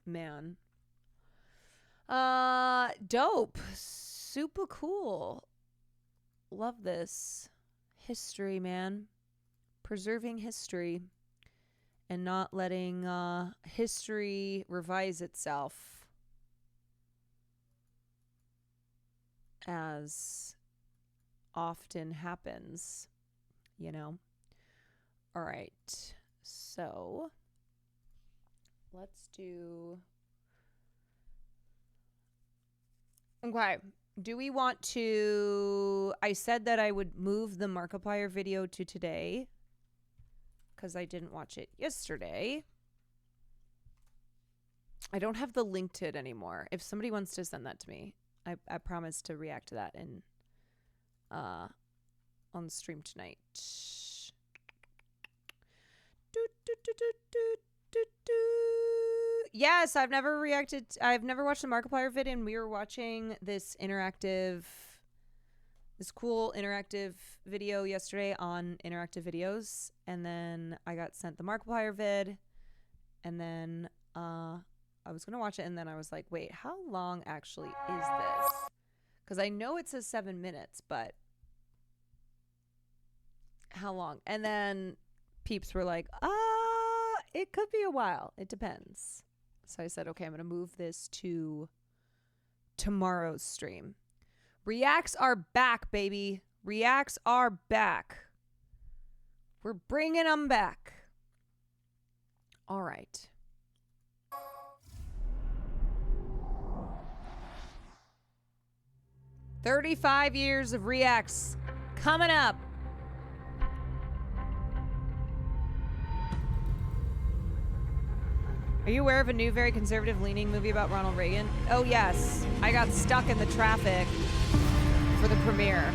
Man. Dope. Super cool. Love this. History, man. Preserving history. And not letting history revise itself, as often happens, you know? All right. So let's do... Okay. Do we want to... I said that I would move the Markiplier video to today, because I didn't watch it yesterday. I don't have the link to it anymore. If somebody wants to send that to me, I promise to react to that in on the stream tonight. Yes, I've never watched the Markiplier vid, and we were watching this cool interactive video yesterday on interactive videos, and then I got sent the Markiplier vid, and then I was gonna watch it, and then I was like, wait, how long actually is this? Because I know it says 7 minutes, but how long? And then peeps were like, it could be a while. It depends. So I said, okay, I'm going to move this to tomorrow's stream. Reacts are back, baby. Reacts are back. We're bringing them back. All right. "35 years of reacts coming up. Are you aware of a new, very conservative-leaning movie about Ronald Reagan? Oh, yes. I got stuck in the traffic for the premiere.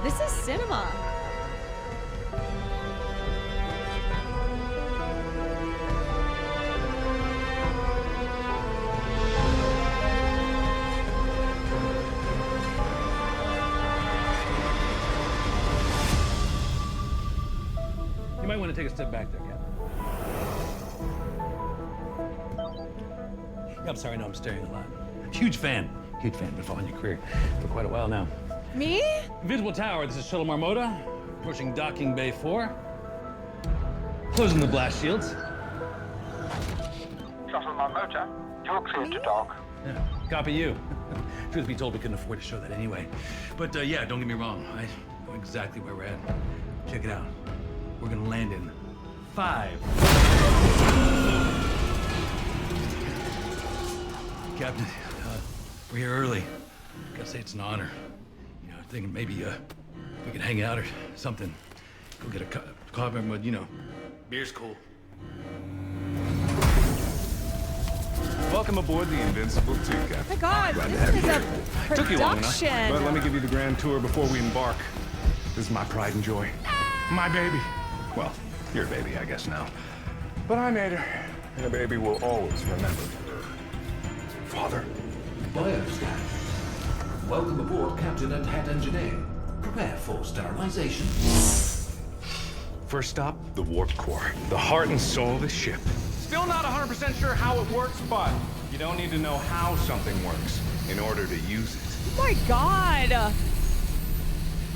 This is cinema. You might want to take a step back there, Captain. Yeah, I'm sorry, no, I'm staring a lot. Huge fan. Been following your career for quite a while now. Me? Invisible Tower, this is Shuttle Marmota, approaching Docking Bay 4. Closing the blast shields. Shuttle Marmota, you're clear to dock. Yeah, copy you. Truth be told, we couldn't afford to show that anyway. But yeah, don't get me wrong, I know exactly where we're at. Check it out. We're gonna land in 5. Captain, we're here early. Gotta say it's an honor. You know, thinking maybe we could hang out or something. Go get a coffee, but you know, beer's cool. Welcome aboard the Invincible 2, Captain. Oh my God, Glad to this have is you a here. Took you long enough, production. but let me give you the grand tour before we embark. This is my pride and joy. My baby. Well, your baby, I guess now. But I made her, and a baby will always remember her father. Bioscan. Welcome aboard, Captain and Head Engineer. Prepare for sterilization. First stop, the warp core, the heart and soul of the ship. Still not 100% sure how it works, but you don't need to know how something works in order to use it. Oh my God.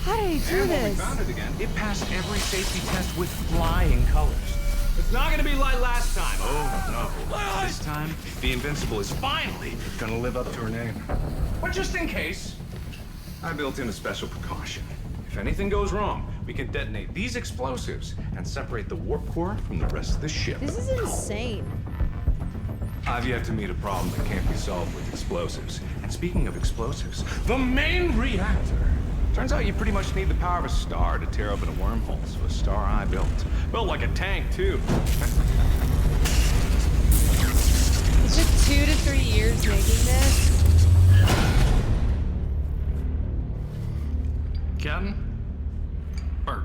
How did he do And when we this? found it again, it passed every safety test with flying colors. It's not gonna be like last time. Oh, no. This time, the Invincible is finally gonna live up to her name. But just in case, I built in a special precaution. If anything goes wrong, we can detonate these explosives and separate the warp core from the rest of the ship. This is insane. I've yet to meet a problem that can't be solved with explosives. And speaking of explosives, the main reactor. Turns out you pretty much need the power of a star to tear open a wormhole, so a star I built. Built like a tank, too. It took 2 to 3 years making this. Captain? Bert.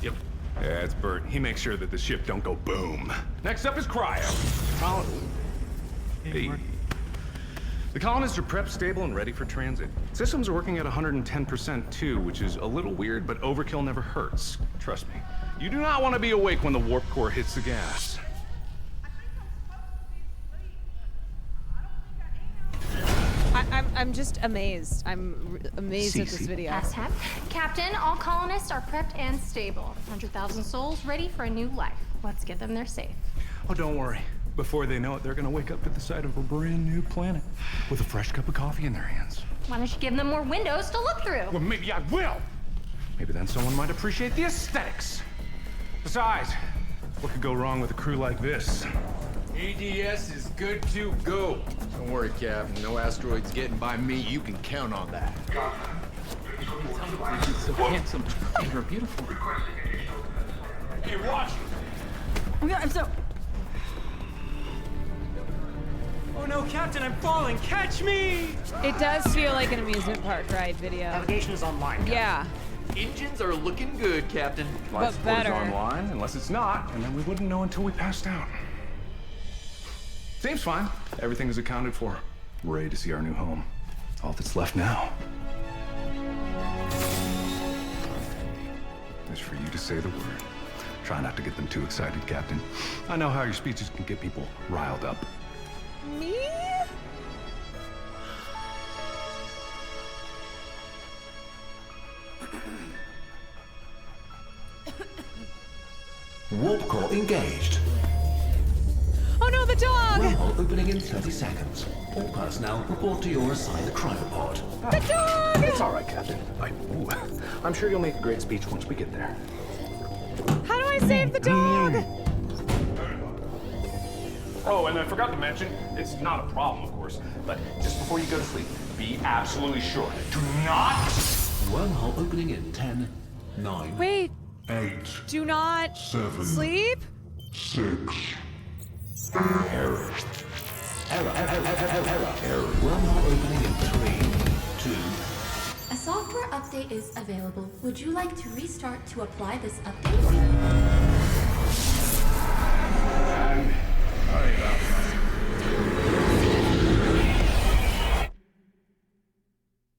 Yep. Yeah, it's Bert. He makes sure that the ship don't go boom. Next up is cryo. Hey. The colonists are prepped, stable, and ready for transit. Systems are working at 110% too, which is a little weird, but overkill never hurts. Trust me. You do not want to be awake when the warp core hits the gas. I'm just amazed. I'm amazed at this video. Captain, all colonists are prepped and stable. 100,000 souls ready for a new life. Let's get them there safe. Oh, don't worry. Before they know it, they're gonna wake up to the sight of a brand new planet with a fresh cup of coffee in their hands. Why don't you give them more windows to look through? Well, maybe I will. Maybe then someone might appreciate the aesthetics. Besides, what could go wrong with a crew like this? ADS is good to go. Don't worry, Cap. No asteroids getting by me. You can count on that. He's so handsome. You're beautiful. Hey, watch! I'm so... Oh no, Captain, I'm falling. Catch me! It does feel like an amusement park ride video. Navigation is online. Yeah. Engines are looking good, Captain. But better. Online, unless it's not, and then we wouldn't know until we passed out. Seems fine. Everything is accounted for. We're ready to see our new home. All that's left now is for you to say the word. Try not to get them too excited, Captain. I know how your speeches can get people riled up. Me? Warp core engaged. Oh no, the dog! Wormhole opening in 30 seconds. All personnel report to your assigned cryopod. The dog! It's all right, Captain. I'm sure you'll make a great speech once we get there. How do I save the dog? Oh, and I forgot to mention, it's not a problem, of course, but just before you go to sleep, be absolutely sure. Do not... Wormhole opening in 10, 9... Wait. 8... Do not... 7... Sleep? 6... Error. Error. Wormhole opening in 3, 2... A software update is available. Would you like to restart to apply this update? Sorry about that.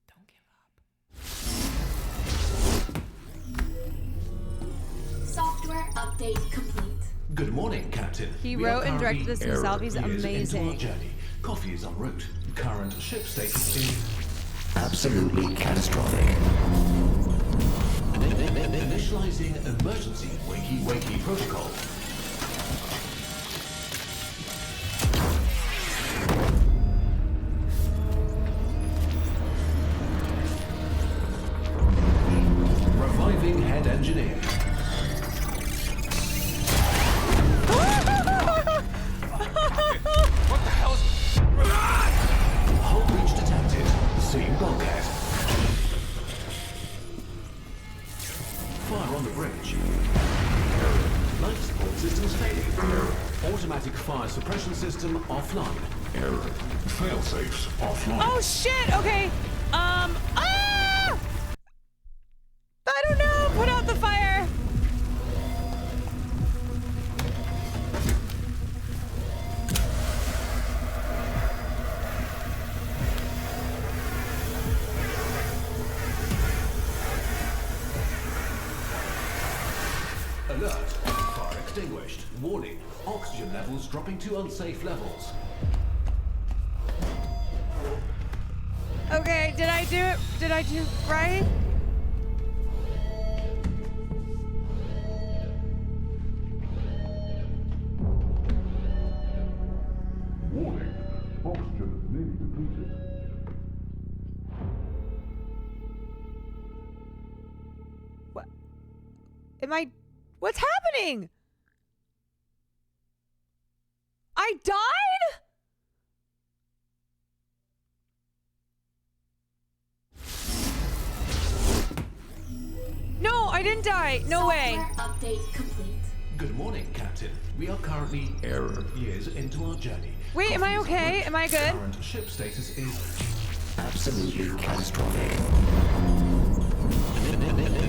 Don't give up. Software update complete. Good morning, Captain. He We wrote are and directed this currently himself. He's years amazing. Into our journey. Coffee is en route. Current ship status is absolutely catastrophic. Initializing emergency wakey protocol. Reviving head engineer. What the hell is... Hull breach detected. Seeing bulkhead. Fire on the bridge. Life support systems failing. Automatic fire suppression system offline. Error. Failsafes offline. Oh shit! Okay. Ah! I don't know. Put out the fire. Alert. Fire extinguished. Warning. Oxygen levels dropping to unsafe levels. Okay, did I do it? Did I do right? Warning. Oxygen nearly depleted. What? What's happening? I died? No, I didn't die. No way. Update complete. Good morning, Captain. We are currently years into our journey. Wait, am I okay? Am I good? Current ship status is absolutely catastrophic.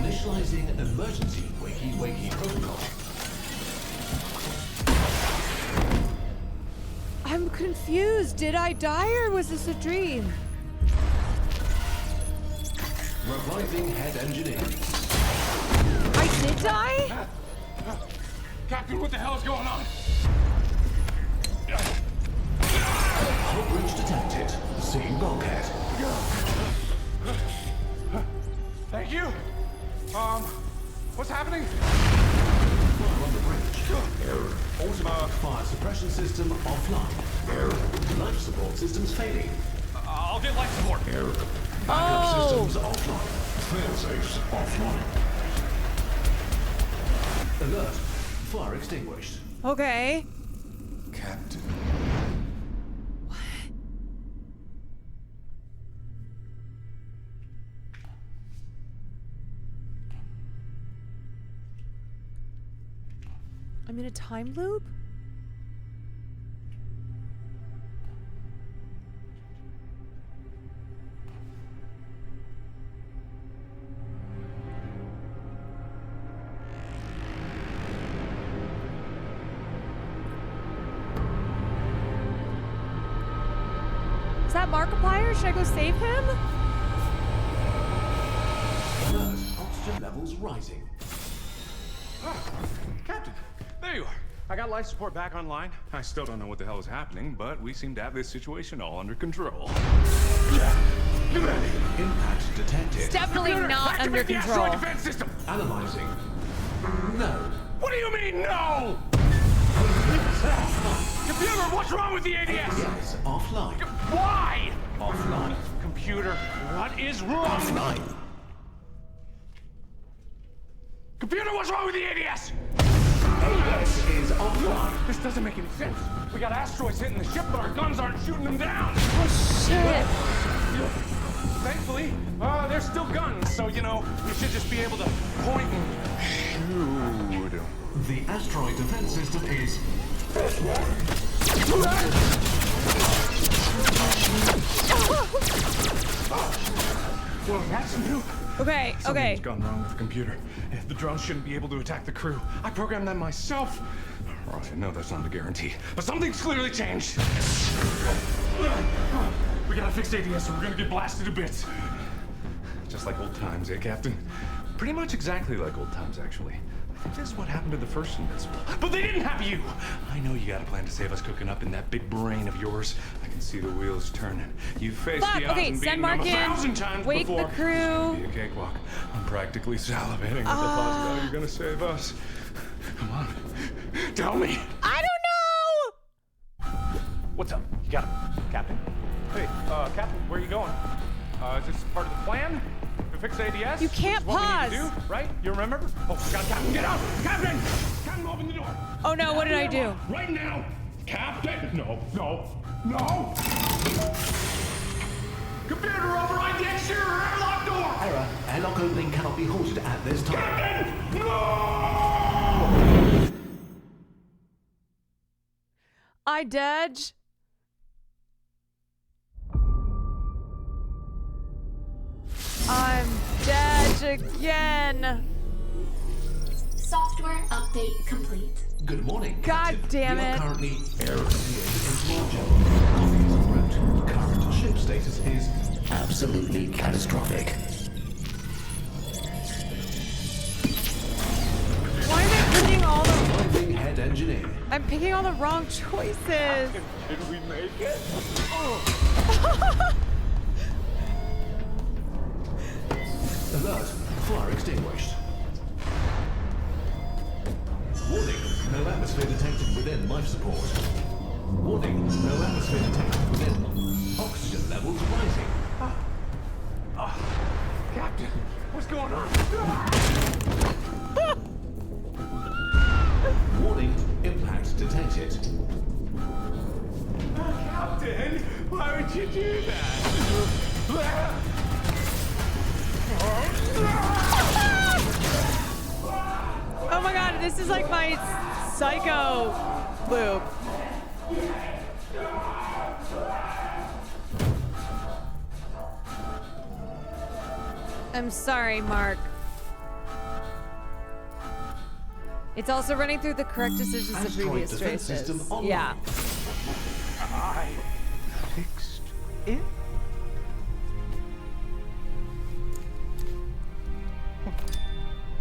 Initializing emergency wakey protocol. I'm confused. Did I die or was this a dream? Reviving head engineer. I did die? Captain, what the hell is going on? Hull breach detected. Seeing bulkhead. Thank you. What's happening? Fire on the bridge. Error. Automatic fire suppression system offline. Error. Life support systems failing. I'll get life support. Error. Backup systems offline. Failsafes offline. Alert. Fire extinguished. Okay. Captain. I'm in a time loop? Is that Markiplier? Should I go save him? Alert. Oxygen levels rising. Captain, there you are. I got life support back online. I still don't know what the hell is happening, but we seem to have this situation all under control. Get ready. Impact detected. It's definitely not under Activate the control. asteroid defense system. Analyzing. No. What do you mean, no? Computer, what's wrong with the ADS? ADS offline. Why? Offline. Computer, what is wrong? Offline. Computer, what's wrong with the ADS? ADS is offline. This doesn't make any sense. We got asteroids hitting the ship, but our guns aren't shooting them down. Oh, shit. Thankfully, they're still guns, so, you know, we should just be able to point and shoot. The asteroid defense system is... Well, that's new. Okay, Something's gone wrong with the computer. The drones shouldn't be able to attack the crew. I programmed them myself. Right, I know that's not a guarantee, but something's clearly changed. We gotta fix ADS or we're gonna get blasted to bits. Just like old times, eh, Captain? Pretty much exactly like old times, actually. I think this is what happened to the first Invincible. But they didn't have you! I know you got a plan to save us cooking up in that big brain of yours. I can see the wheels turning. You've faced the odds and beaten them 1,000 times Wake before. the crew. This should be a cakewalk. I'm practically salivating with the thoughts of how you're gonna save us. Come on. Tell me. I don't know! What's up? You got him, Captain. Hey, Captain, where are you going? Is this part of the plan? To fix ADS? You can't What pause. we need to do, right? You remember? Oh, God, Captain, get out! Captain! Captain, open the door! Oh no, what did I do? Right now! Captain! No. Computer, override the exterior airlock door! Error. Airlock opening cannot be halted at this time. Captain! No! I dodge. I'm dead again. Software update complete. Good morning, God Captain. damn You are it. currently aircraft into Milton. Copies en route. Current ship status is absolutely catastrophic. Why am I picking all the... Arriving head engineer. I'm picking all the wrong choices. Did we make it? Alert. Fire extinguished. Warning. No atmosphere detected within life support. Warning. No atmosphere detected within. Oxygen levels rising. Captain, what's going on? Warning. Impact detected. Captain, why would you do that? Oh my god, this is like my psycho loop. I'm sorry, Mark. It's also running through the correct decisions of Asteroid previous defense choices. system online. Yeah. I fixed it?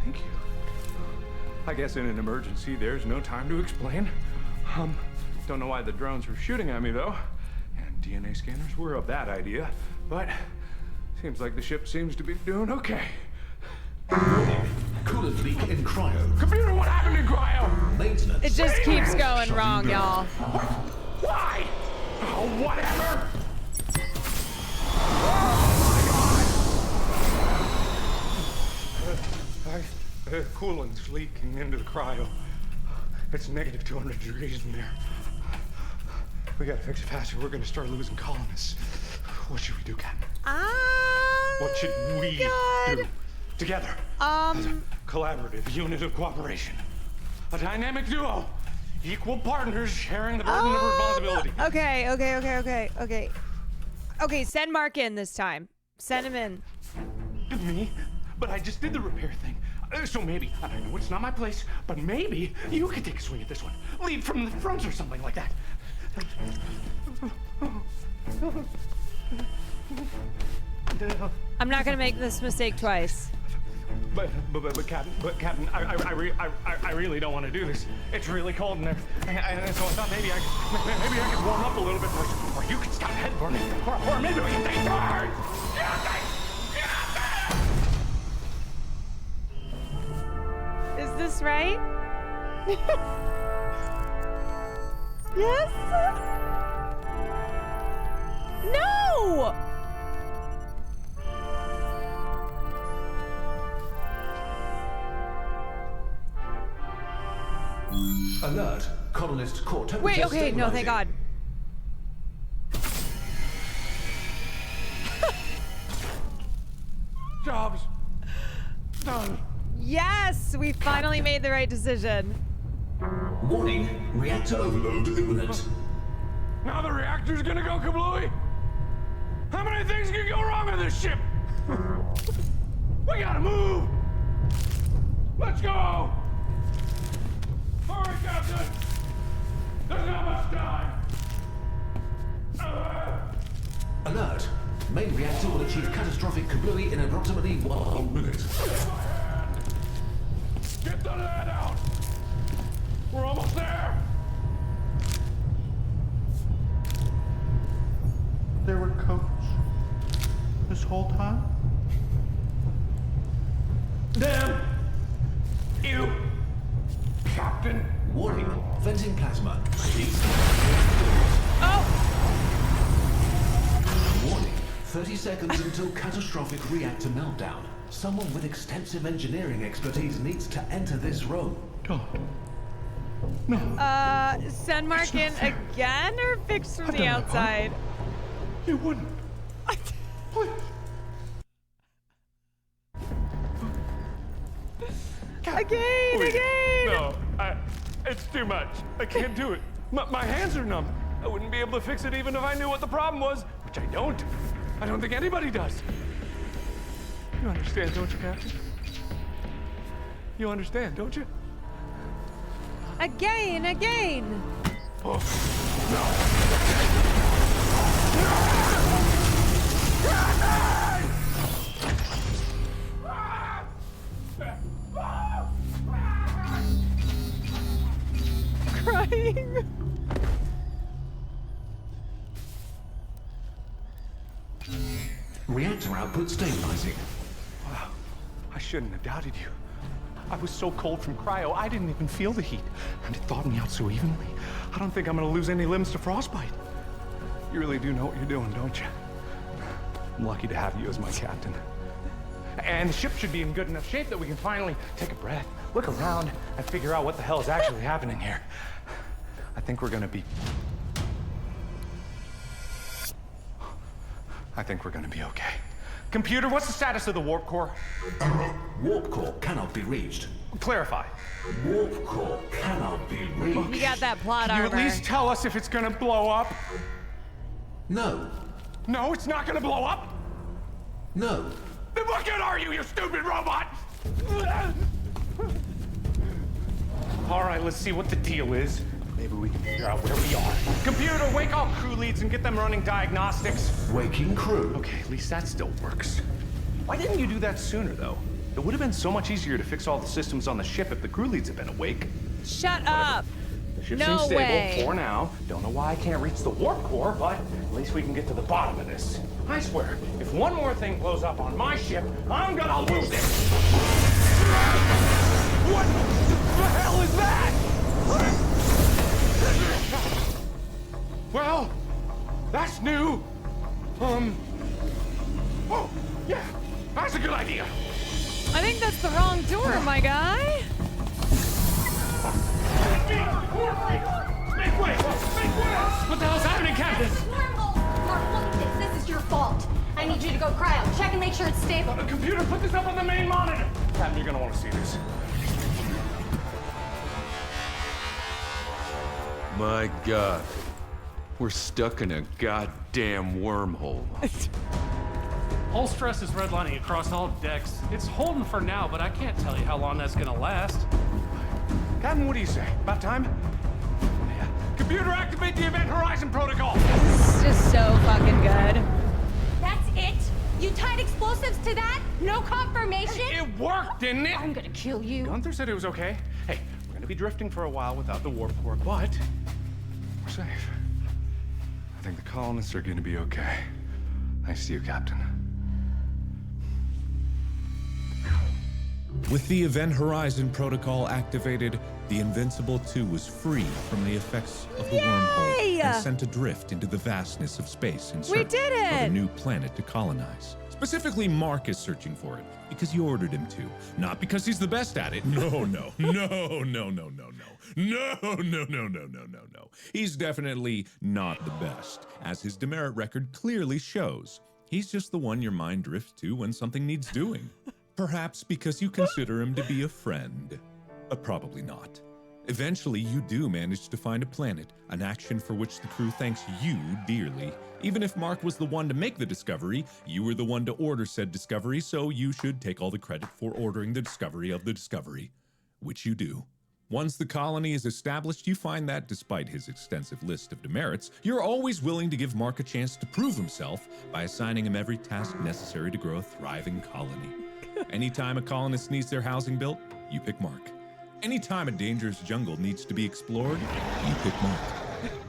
Thank you. I guess in an emergency, there's no time to explain. Don't know why the drones were shooting at me, though. And DNA scanners were a bad idea. But seems like the ship seems to be doing okay. Coolant leak in cryo. Computer, what happened in cryo? Maintenance. It just keeps going wrong, y'all. Why? Oh, whatever. The coolant's leaking into the cryo. It's negative 200 degrees in there. We gotta fix it faster. We're gonna start losing colonists. What should we do, Captain? What should we do? Together. As a collaborative unit of cooperation. A dynamic duo. Equal partners sharing the burden of responsibility. Okay, send Mark in this time. Send him in. Me? But I just did the repair thing. So maybe, and I know it's not my place, but maybe you could take a swing at this one. Lead from the front or something like that. I'm not gonna make this mistake twice. But Captain, I really don't want to do this. It's really cold in there, and so I thought maybe I could warm up a little bit first, or you could stop head burning, or maybe we can take turns. Is this right? Yes? No! Alert! Colonist core temperature Wait, okay, no, thank God. Job's done. Yes, we finally made the right decision. Warning, reactor overload imminent. Now the reactor's gonna go kablooey? How many things can go wrong on this ship? We gotta move! Let's go! Hurry, Captain! There's not much time! Alert! Main reactor will achieve catastrophic kablooey in approximately 1 minute. Get the lead out! We're almost there! There were codes this whole time? Damn! You! Captain! Warning, venting plasma. Oh! Warning, 30 seconds until catastrophic reactor meltdown. Someone with extensive engineering expertise needs to enter this room. No. Send Mark in again or fix from the outside? You wouldn't. Again! No, it's too much. I can't do it. My hands are numb. I wouldn't be able to fix it even if I knew what the problem was, which I don't. I don't think anybody does. You understand, don't you, Captain? You understand, don't you? Again! Oh, Crying. Reactor output stabilizing. Wow, I shouldn't have doubted you. I was so cold from cryo, I didn't even feel the heat. And it thawed me out so evenly. I don't think I'm gonna lose any limbs to frostbite. You really do know what you're doing, don't you? I'm lucky to have you as my captain. And the ship should be in good enough shape that we can finally take a breath, look around, and figure out what the hell is actually happening here. I think we're gonna be okay. Computer, what's the status of the warp core? Warp core cannot be reached. Clarify. Warp core cannot be reached. You got that plot Can you armor. at least tell us if it's gonna blow up? No. No, it's not gonna blow up? No. Then what good are you, you stupid robot? All right, let's see what the deal is. Maybe we can figure out where we are. Computer, wake all crew leads and get them running diagnostics. Waking crew. Okay, at least that still works. Why didn't you do that sooner, though? It would have been so much easier to fix all the systems on the ship if the crew leads had been awake. Shut up. The ship No seems stable way. for now. Don't know why I can't reach the warp core, but at least we can get to the bottom of this. I swear, if one more thing blows up on my ship, I'm gonna lose it. What the hell is that? Well, that's new. Oh, yeah, that's a good idea. I think that's the wrong door, my guy. Make way! Make way! What the hell's happening, Captain? Mark, look at this. This is your fault. I need you to go cryo. Check and make sure it's stable. Computer, put this up on the main monitor. Captain, you're gonna want to see this. My God. We're stuck in a goddamn wormhole. Hull stress is redlining across all decks. It's holding for now, but I can't tell you how long that's gonna last. Captain, what do you say? About time? Yeah. Computer, activate the Event Horizon Protocol. This is just so fucking good. That's it? You tied explosives to that? No confirmation? It worked, didn't it? I'm gonna kill you. Gunther said it was okay. Hey, we're gonna be drifting for a while without the warp core, but we're safe. I think the colonists are gonna be okay. Nice to you, Captain. With the Event Horizon Protocol activated, the Invincible 2 was free from the effects of the wormhole and sent adrift into the vastness of space in search of a new planet to colonize. Specifically, Mark is searching for it because you ordered him to, not because he's the best at it. No. He's definitely not the best, as his demerit record clearly shows. He's just the one your mind drifts to when something needs doing. Perhaps because you consider him to be a friend, but probably not. Eventually, you do manage to find a planet, an action for which the crew thanks you dearly. Even if Mark was the one to make the discovery, you were the one to order said discovery, so you should take all the credit for ordering the discovery of the discovery, which you do. Once the colony is established, you find that, despite his extensive list of demerits, you're always willing to give Mark a chance to prove himself by assigning him every task necessary to grow a thriving colony. Anytime a colonist needs their housing built, you pick Mark. Anytime a dangerous jungle needs to be explored, you pick Mark.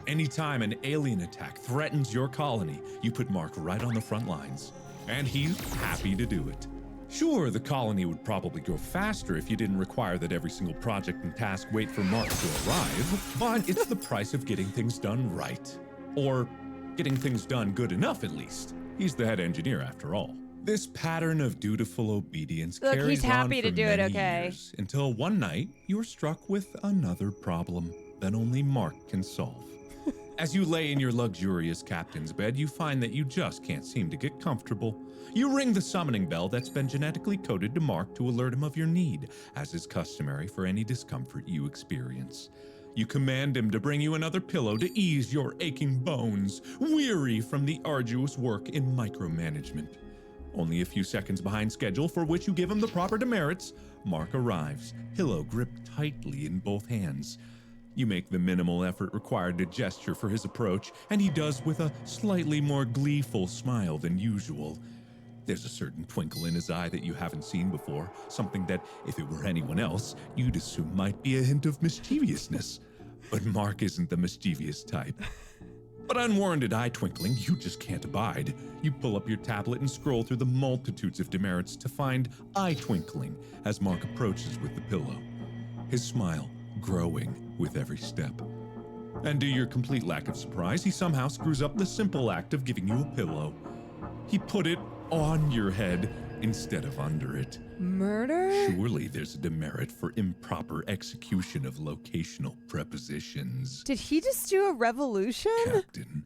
Anytime an alien attack threatens your colony, you put Mark right on the front lines. And he's happy to do it. Sure, the colony would probably grow faster if you didn't require that every single project and task wait for Mark to arrive, but it's the price of getting things done right. Or getting things done good enough, at least. He's the head engineer, after all. This pattern of dutiful obedience carries on for many years, until one night you're struck with another problem that only Mark can solve. As you lay in your luxurious captain's bed, you find that you just can't seem to get comfortable. You ring the summoning bell that's been genetically coded to Mark to alert him of your need, as is customary for any discomfort you experience. You command him to bring you another pillow to ease your aching bones, weary from the arduous work in micromanagement. Only a few seconds behind schedule, for which you give him the proper demerits, Mark arrives, pillow gripped tightly in both hands. You make the minimal effort required to gesture for his approach, and he does with a slightly more gleeful smile than usual. There's a certain twinkle in his eye that you haven't seen before, something that, if it were anyone else, you'd assume might be a hint of mischievousness. But Mark isn't the mischievous type. But unwarranted eye twinkling, you just can't abide. You pull up your tablet and scroll through the multitudes of demerits to find eye twinkling as Mark approaches with the pillow, his smile growing with every step. And to your complete lack of surprise, he somehow screws up the simple act of giving you a pillow. He put it on your head instead of under it. Murder? Surely there's a demerit for improper execution of locational prepositions. Did he just do a revolution? Captain.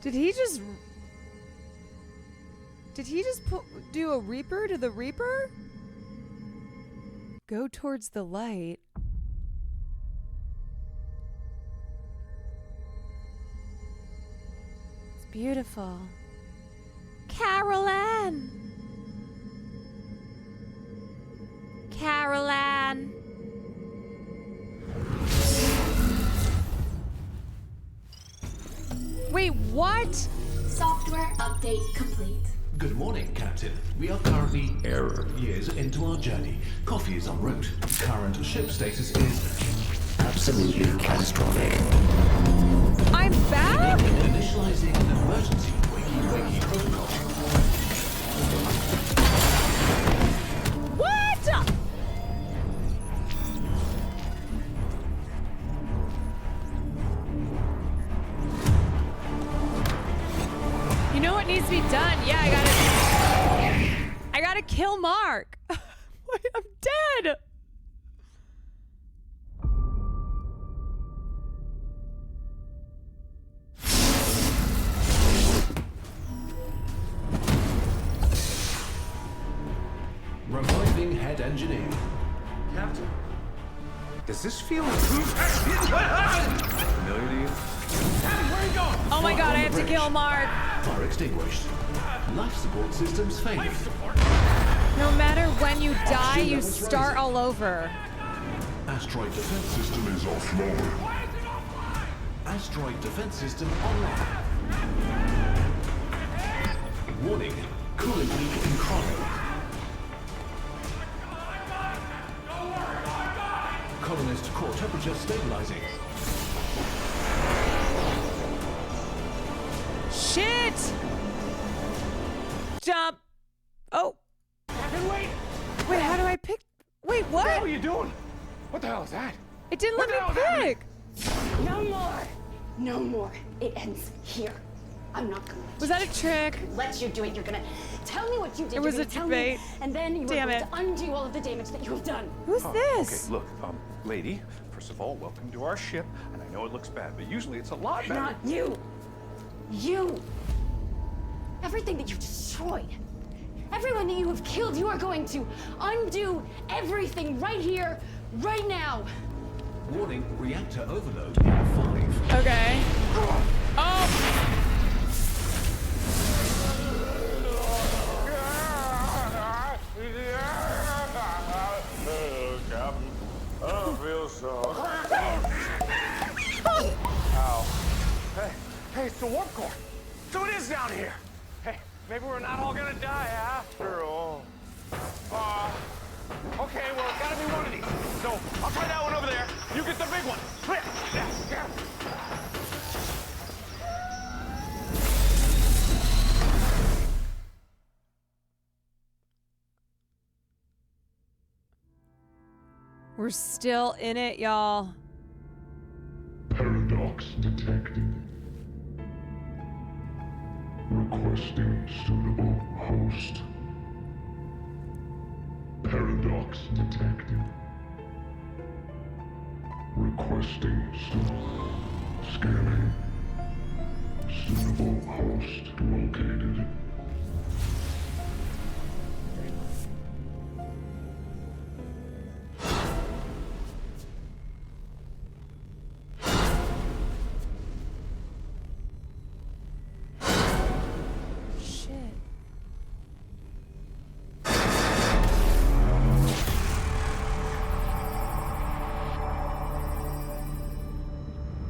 Did he just do a Reaper to the Reaper? Go towards the light. Beautiful. Carol Ann. Carol Ann. Wait, what? Software update complete. Good morning, Captain. We are currently years into our journey. Coffee is en route. Current ship status is absolutely catastrophic. I'm back? Initializing an emergency wakey protocol. What? You know what needs to be done? Yeah, I got it. gotta kill Mark. Wait, I'm dead. Reviving head engineer. Captain, does this feel familiar to you? Captain, where are you going? Oh my god, I have to kill Mark. Fire extinguished. Life support systems failing. No matter when you die, you start all over. Asteroid defense system is offline. Asteroid defense system online. Warning, cooling leak in cryo. Colonist core temperature stabilizing. Shit! Jump. Oh. Captain, wait! Wait, how do I pick? Wait, what? What the hell are you doing? What the hell is that? It didn't let me pick. No more. No more. It ends here. I'm not gonna. Was that a trick? Let you do it. You're gonna tell me what you did. It was You're a gonna tell debate. me, and then you're Damn going it. to undo all of the damage that you have done. Who's this? Okay, look, lady, first of all, welcome to our ship, and I know it looks bad, but usually it's a lot better. Not you. You. Everything that you've destroyed. Everyone that you have killed, you are going to undo everything right here, right now. Warning, reactor overload in 5. Okay. Oh! Captain, I don't feel so. Ow. Hey, it's the warp core. So it is down here. Hey, maybe we're not all gonna die after all. Okay, well, it's gotta be one of these. So I'll try that one over there. You get the big one. Yeah. We're still in it, y'all. Paradox detected. Requesting suitable host. Paradox detected. Requesting scanning. Suitable host located.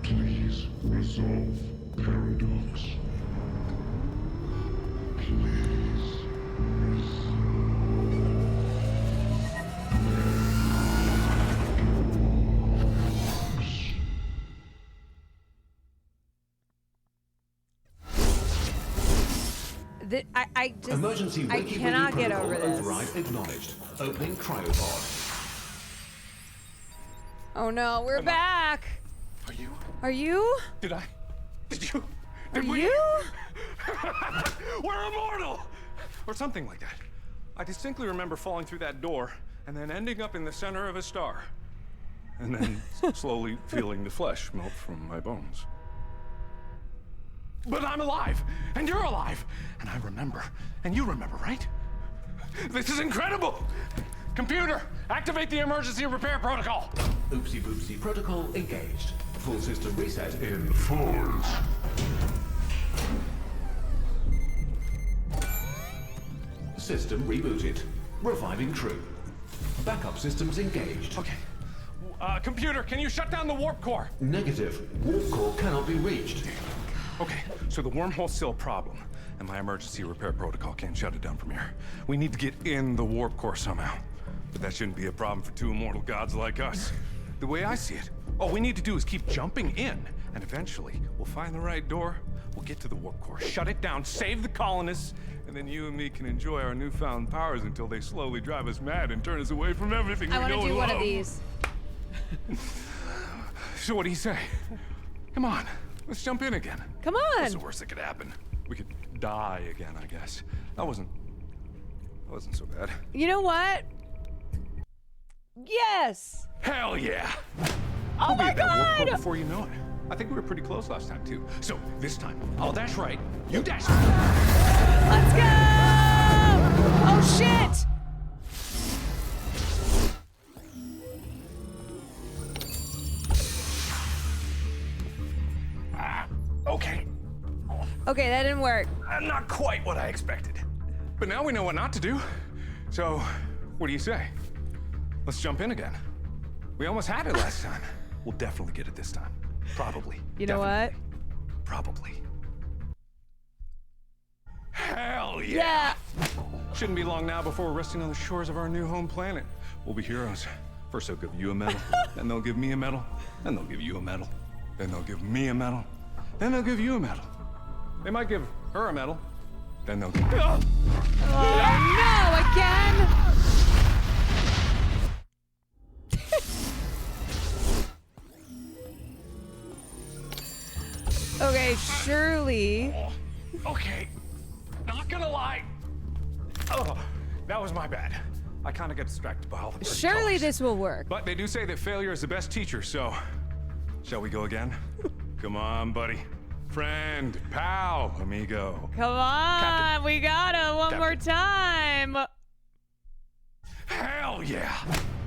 Please resolve paradox. Please I just Emergency I wakey cannot get protocol over this. override acknowledged. Opening cryopod. Oh no, we're back. Are you? Are you? Did you? Are Did we? you? We're immortal! Or something like that. I distinctly remember falling through that door and then ending up in the center of a star. And then slowly feeling the flesh melt from my bones. But I'm alive, and you're alive, and I remember, and you remember, right? This is incredible! Computer, activate the emergency repair protocol! Oopsie boopsie protocol engaged. Full system reset in 5. System rebooted. Reviving crew. Backup systems engaged. Okay. Computer, can you shut down the warp core? Negative. Warp core cannot be reached. Okay, so the wormhole's still a problem, and my emergency repair protocol can't shut it down from here. We need to get in the warp core somehow. But that shouldn't be a problem for two immortal gods like us. The way I see it, all we need to do is keep jumping in, and eventually we'll find the right door, we'll get to the warp core, shut it down, save the colonists, and then you and me can enjoy our newfound powers until they slowly drive us mad and turn us away from everything we know and love. I want to do one of these. So what do you say? Come on, let's jump in again. Come on. What's the worst that could happen? We could die again, I guess. That wasn't Wasn't so bad. You know what? Yes. Hell yeah! Oh We'll be my at that warp core God! before you know it. I think we were pretty close last time too. So this time, I'll dash right. You dash. Let's go! Oh shit! Okay. Okay, that didn't work. Not quite what I expected. But now we know what not to do. So, what do you say? Let's jump in again. We almost had it last time. We'll definitely get it this time. Probably. You know what? Probably. Hell yeah! Shouldn't be long now before we're resting on the shores of our new home planet. We'll be heroes. First they'll give you a medal, then they'll give me a medal, then they'll give you a medal, then they'll give me a medal, then they'll give you a medal. They might give her a medal, then they'll give me Oh no, again! Okay, surely. Okay, not gonna lie. Oh, that was my bad. I kind of get distracted by all the pretty Surely colors. this will work. But they do say that failure is the best teacher, so shall we go again? Come on, buddy. Friend, pal, amigo. Come on, Captain. we gotta one more time. Hell yeah!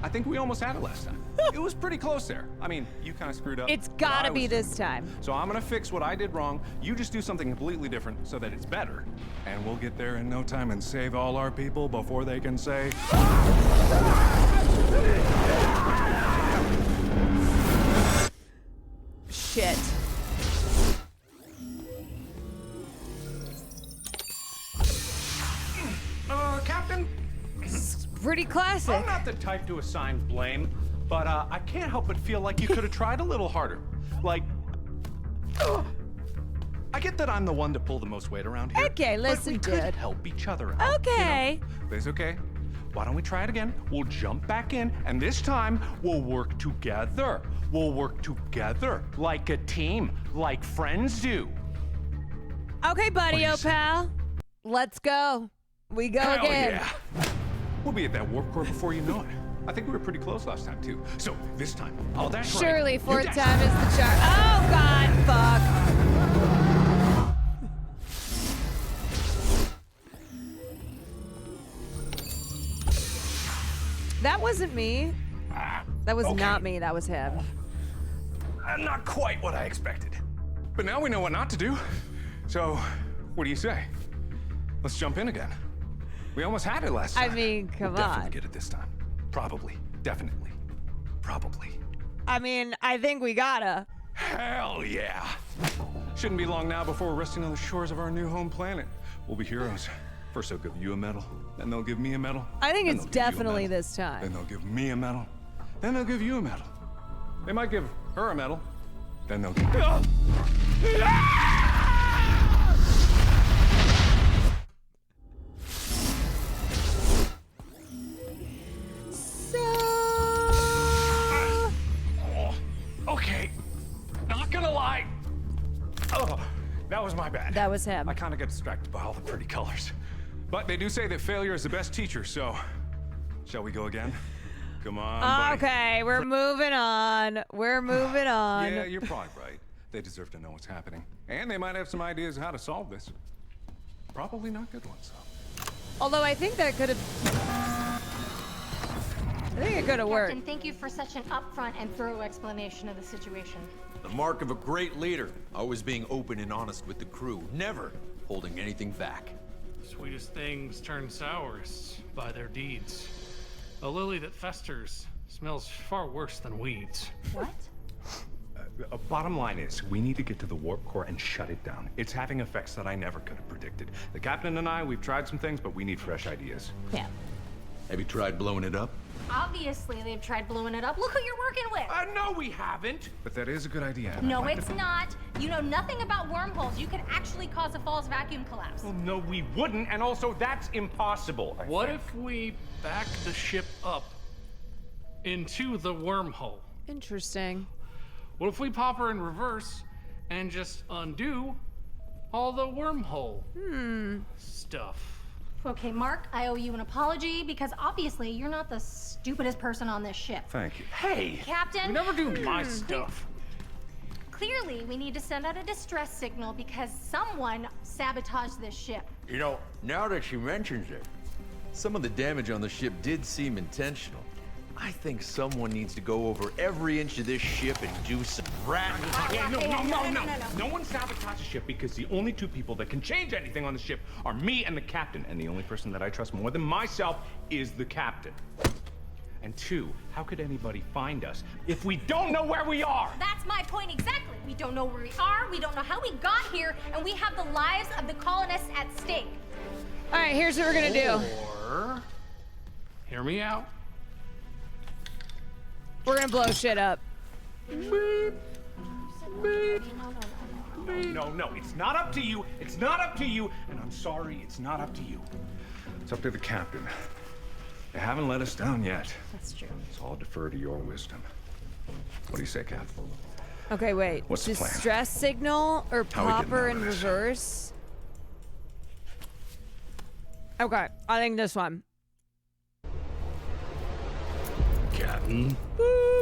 I think we almost had it last time. It was pretty close there. I mean, you kind of screwed up. It's but gotta I be was this doing it. time. So I'm gonna fix what I did wrong. You just do something completely different so that it's better. And we'll get there in no time and save all our people before they can say... Shit. Captain? Pretty classic. I'm not the type to assign blame, but I can't help but feel like you could have tried a little harder. Like, I get that I'm the one to pull the most weight around here. Okay, listen, but we could dude. help each other out. Okay. You know? But it's okay. Why don't we try it again? We'll jump back in, and this time we'll work together. We'll work together like a team, like friends do. Okay, buddy, oh pal. Let's go. We go Hell again. yeah. We'll be at that warp core before you know it. I think we were pretty close last time too. So this time, I'll dash right. Surely You fourth dash. time is the charm. Oh God, fuck. That wasn't me. That was not me. That was him. Not quite what I expected. But now we know what not to do. So, what do you say? Let's jump in again. We almost had it last time. I mean, come we'll definitely on. get it this time. Probably. Definitely. Probably. I mean, I think we gotta. Hell yeah! Shouldn't be long now before we're resting on the shores of our new home planet. We'll be heroes. First they'll give you a medal, then they'll give me a medal. I think then it's they'll give you a definitely medal, this time. Then they'll give me a medal, then they'll give you a medal. They might give her a medal, then they'll give me Okay, not gonna lie. Oh, that was my bad. That was him. I kind of get distracted by all the pretty colors. But they do say that failure is the best teacher, so shall we go again? Come on, buddy. Okay, we're moving on. We're moving on. Yeah, you're probably right. They deserve to know what's happening. And they might have some ideas how to solve this. Probably not good ones, though. Although I think that could have. I think it could have worked. Captain, thank you for such an upfront and thorough explanation of the situation. The mark of a great leader, always being open and honest with the crew, never holding anything back. Sweetest things turn sourest by their deeds. A lily that festers smells far worse than weeds. What? Bottom line is, we need to get to the warp core and shut it down. It's having effects that I never could have predicted. The captain and I, we've tried some things, but we need fresh ideas. Yeah. Have you tried blowing it up? Obviously, they've tried blowing it up. Look who you're working with. No, we haven't. But that is a good idea. and I'd No, like it's to- not. You know nothing about wormholes. You could actually cause a false vacuum collapse. Well, no, we wouldn't, and also that's impossible. What if we back the ship up into the wormhole? Interesting. What if we pop her in reverse and just undo all the wormhole stuff? Okay, Mark, I owe you an apology because obviously you're not the stupidest person on this ship. Thank you. Hey! Captain! We never do my stuff. Clearly, we need to send out a distress signal because someone sabotaged this ship. You know, now that she mentions it, some of the damage on the ship did seem intentional. I think someone needs to go over every inch of this ship and do some rat. Yeah, no. No one sabotages the ship because the only two people that can change anything on the ship are me and the captain. And the only person that I trust more than myself is the captain. And two, how could anybody find us if we don't know where we are? That's my point exactly. We don't know where we are, we don't know how we got here, and we have the lives of the colonists at stake. All right, here's what we're gonna do. Or, hear me out. We're gonna blow shit up. No, it's not up to you. It's not up to you. And I'm sorry, it's not up to you. It's up to the captain. They haven't let us down yet. That's true. So I'll defer to your wisdom. What do you say, Cap? Okay, wait. What's the plan? Distress signal or How are we getting popper out in of this? reverse? Okay, I think this one. Captain?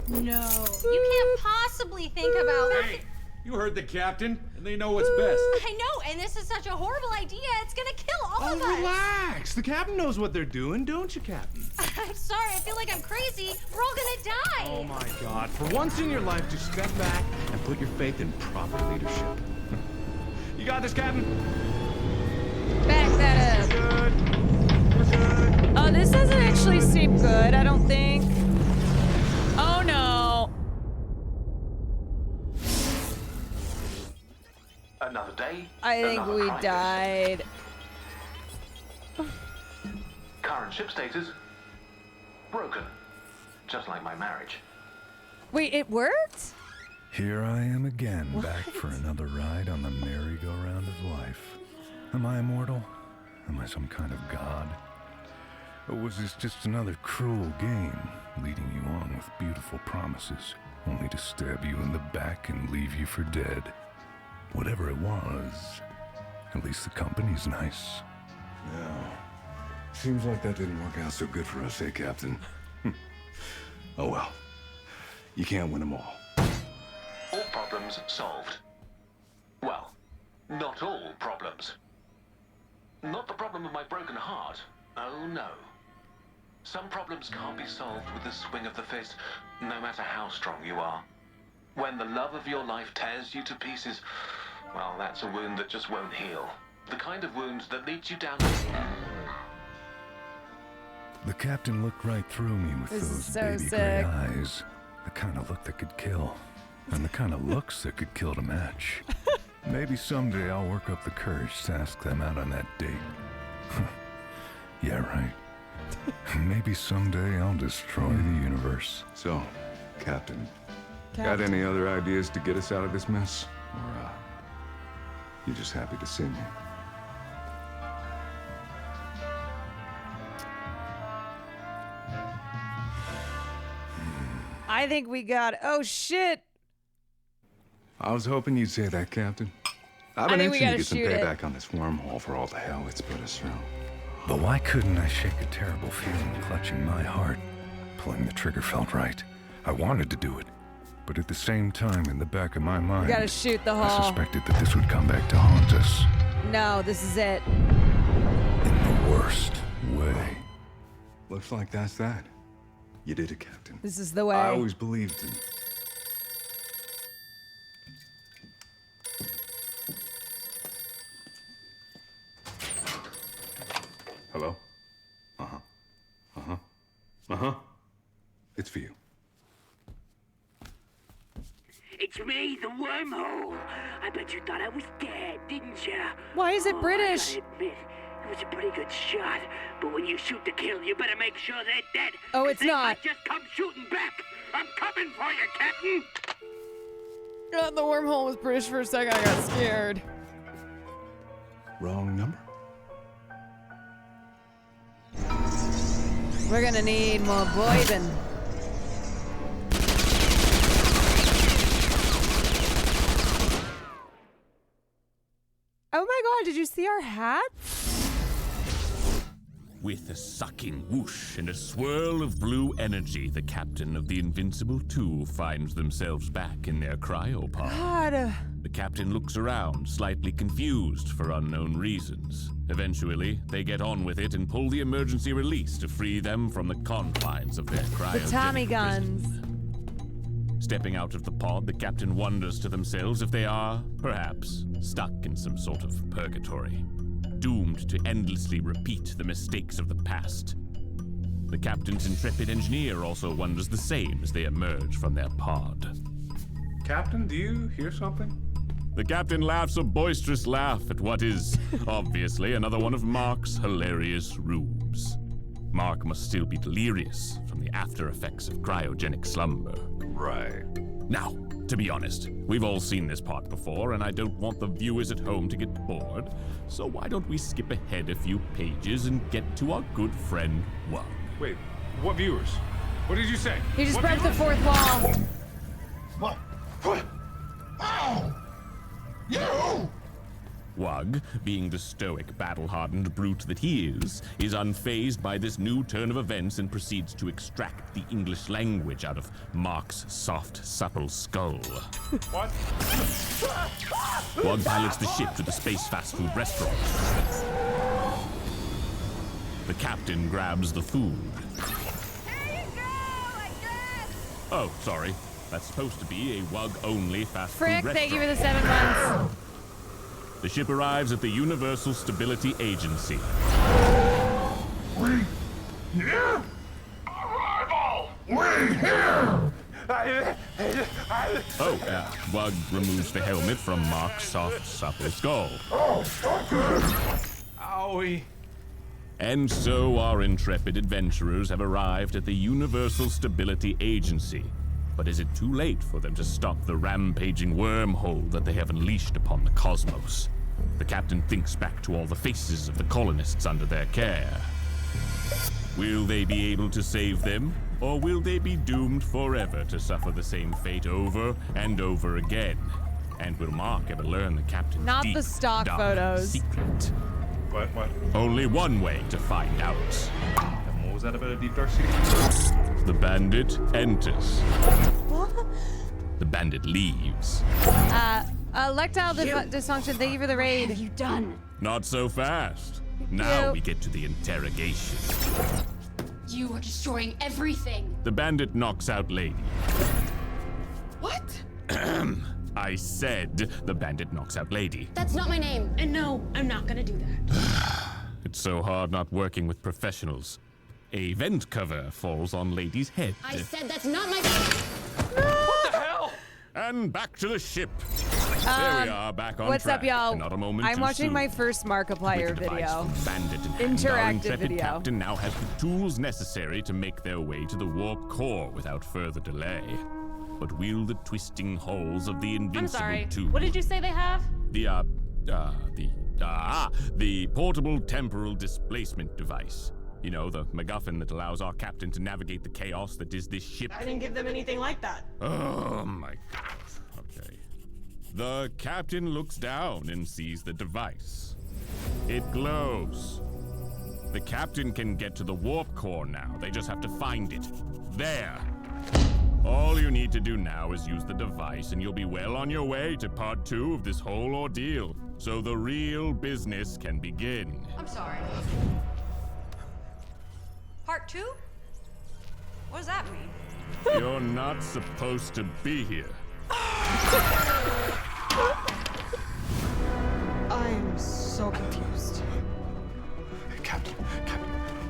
No, you can't possibly think about. Hey, you heard the captain, and they know what's best. I know, and this is such a horrible idea. It's gonna kill all of us. Relax. The captain knows what they're doing, don't you, Captain? I'm sorry. I feel like I'm crazy. We're all gonna die. Oh my God. For once in your life, just step back and put your faith in proper leadership. You got this, Captain? Back that up. Good. Oh, this doesn't actually seem good, I don't think. Oh no. Another day. I think another we crisis. died. Current ship status broken. Just like my marriage. Wait, it worked? Here I am again, back for another ride on the merry-go-round of life. Am I immortal? Am I some kind of god? Or was this just another cruel game, leading you on with beautiful promises, only to stab you in the back and leave you for dead? Whatever it was, at least the company's nice. Yeah. Seems like that didn't work out so good for us, eh, Captain? Oh well. You can't win them all. All problems solved. Well, not all problems. Not the problem of my broken heart. Oh no. Some problems can't be solved with a swing of the fist, no matter how strong you are. When the love of your life tears you to pieces, well, that's a wound that just won't heal. The kind of wound that leads you down. The captain looked right through me with This is those so baby sick. gray eyes. The kind of look that could kill. And the kind of looks that could kill to match. Maybe someday I'll work up the courage to ask them out on that date. Yeah, right. Maybe someday I'll destroy the universe. So, Captain, got any other ideas to get us out of this mess? Or, you just happy to see me? I think we got. Oh shit. I was hoping you'd say that, Captain. I've I been think we itching to gotta get some shoot it. payback on this wormhole for all the hell it's put us through. But why couldn't I shake a terrible feeling clutching my heart? Pulling the trigger felt right. I wanted to do it. But at the same time, in the back of my mind, We gotta shoot the I hole. suspected that this would come back to haunt us No, this is it. in the worst way. Looks like that's that. You did it, Captain. This is the way. I always believed in. Hello? Uh-huh. Uh-huh. Uh-huh. It's for you. It's me, the wormhole. I bet you thought I was dead, didn't you? Why is it I British? gotta admit, it was a pretty good shot. But when you shoot to kill, you better make sure they're dead. Oh, 'cause it's they not. might just come shooting back. I'm coming for you, Captain. God, the wormhole was British for a second. I got scared. Wrong number? We're gonna need more boybin. Oh my god, did you see our hats? With a sucking whoosh and a swirl of blue energy, the captain of the Invincible 2 finds themselves back in their cryopod. God. The captain looks around, slightly confused for unknown reasons. Eventually, they get on with it and pull the emergency release to free them from the confines of their cryogenic The Tommy guns. prison. Stepping out of the pod, the captain wonders to themselves if they are, perhaps, stuck in some sort of purgatory, doomed to endlessly repeat the mistakes of the past. The captain's intrepid engineer also wonders the same as they emerge from their pod. Captain, do you hear something? The captain laughs a boisterous laugh at what is, obviously, another one of Mark's hilarious rubes. Mark must still be delirious from the after effects of cryogenic slumber. Right. Now, to be honest, we've all seen this part before, and I don't want the viewers at home to get bored, so why don't we skip ahead a few pages and get to our good friend, Wug. Wait, what viewers? What did you say? He just What broke the viewers? fourth wall. What? Ow! You! Wug, being the stoic, battle-hardened brute that he is unfazed by this new turn of events and proceeds to extract the English language out of Mark's soft, supple skull. What? Wug pilots the ship to the space fast food restaurant. The captain grabs the food. Oh, sorry. That's supposed to be a Wug-only fast food Frick, restaurant. thank you for the 7 months. The ship arrives at the Universal Stability Agency. Wait here! Arrival! Wait here! Wug removes the helmet from Mark's soft, supple skull. Oh, okay. Owie. And so our intrepid adventurers have arrived at the Universal Stability Agency. But is it too late for them to stop the rampaging wormhole that they have unleashed upon the cosmos? The captain thinks back to all the faces of the colonists under their care. Will they be able to save them, or will they be doomed forever to suffer the same fate over and over again? And will Mark ever learn the captain's Not deep, the stock dark photos. secret? What? Only one way to find out. And what was that about a deep dark secret? The bandit enters. What? The bandit leaves. Electile dysfunction, thank you for the raid. What have you done? Not so fast. Now we get to the interrogation. You are destroying everything. The bandit knocks out Lady. What? I said the bandit knocks out Lady. That's not my name. And no, I'm not gonna do that. It's so hard not working with professionals. A vent cover falls on Lady's head. I said that's not my. What the hell? And back to the ship. There we are, back on What's track. up, y'all? Not a moment I'm too watching soon. my first Markiplier With the device video. from Bandit in hand, our Interactive intrepid video. captain now has the tools necessary to make their way to the warp core without further delay. But will the twisting halls of the Invincible I'm sorry. 2... What did you say they have? The portable temporal displacement device. You know, the MacGuffin that allows our captain to navigate the chaos that is this ship. I didn't give them anything like that. Oh my god. Okay. The captain looks down and sees the device. It glows. The captain can get to the warp core now. They just have to find it. There. All you need to do now is use the device and you'll be well on your way to part 2 of this whole ordeal. So the real business can begin. I'm sorry. Part 2? What does that mean? You're not supposed to be here. I'm so confused. Captain,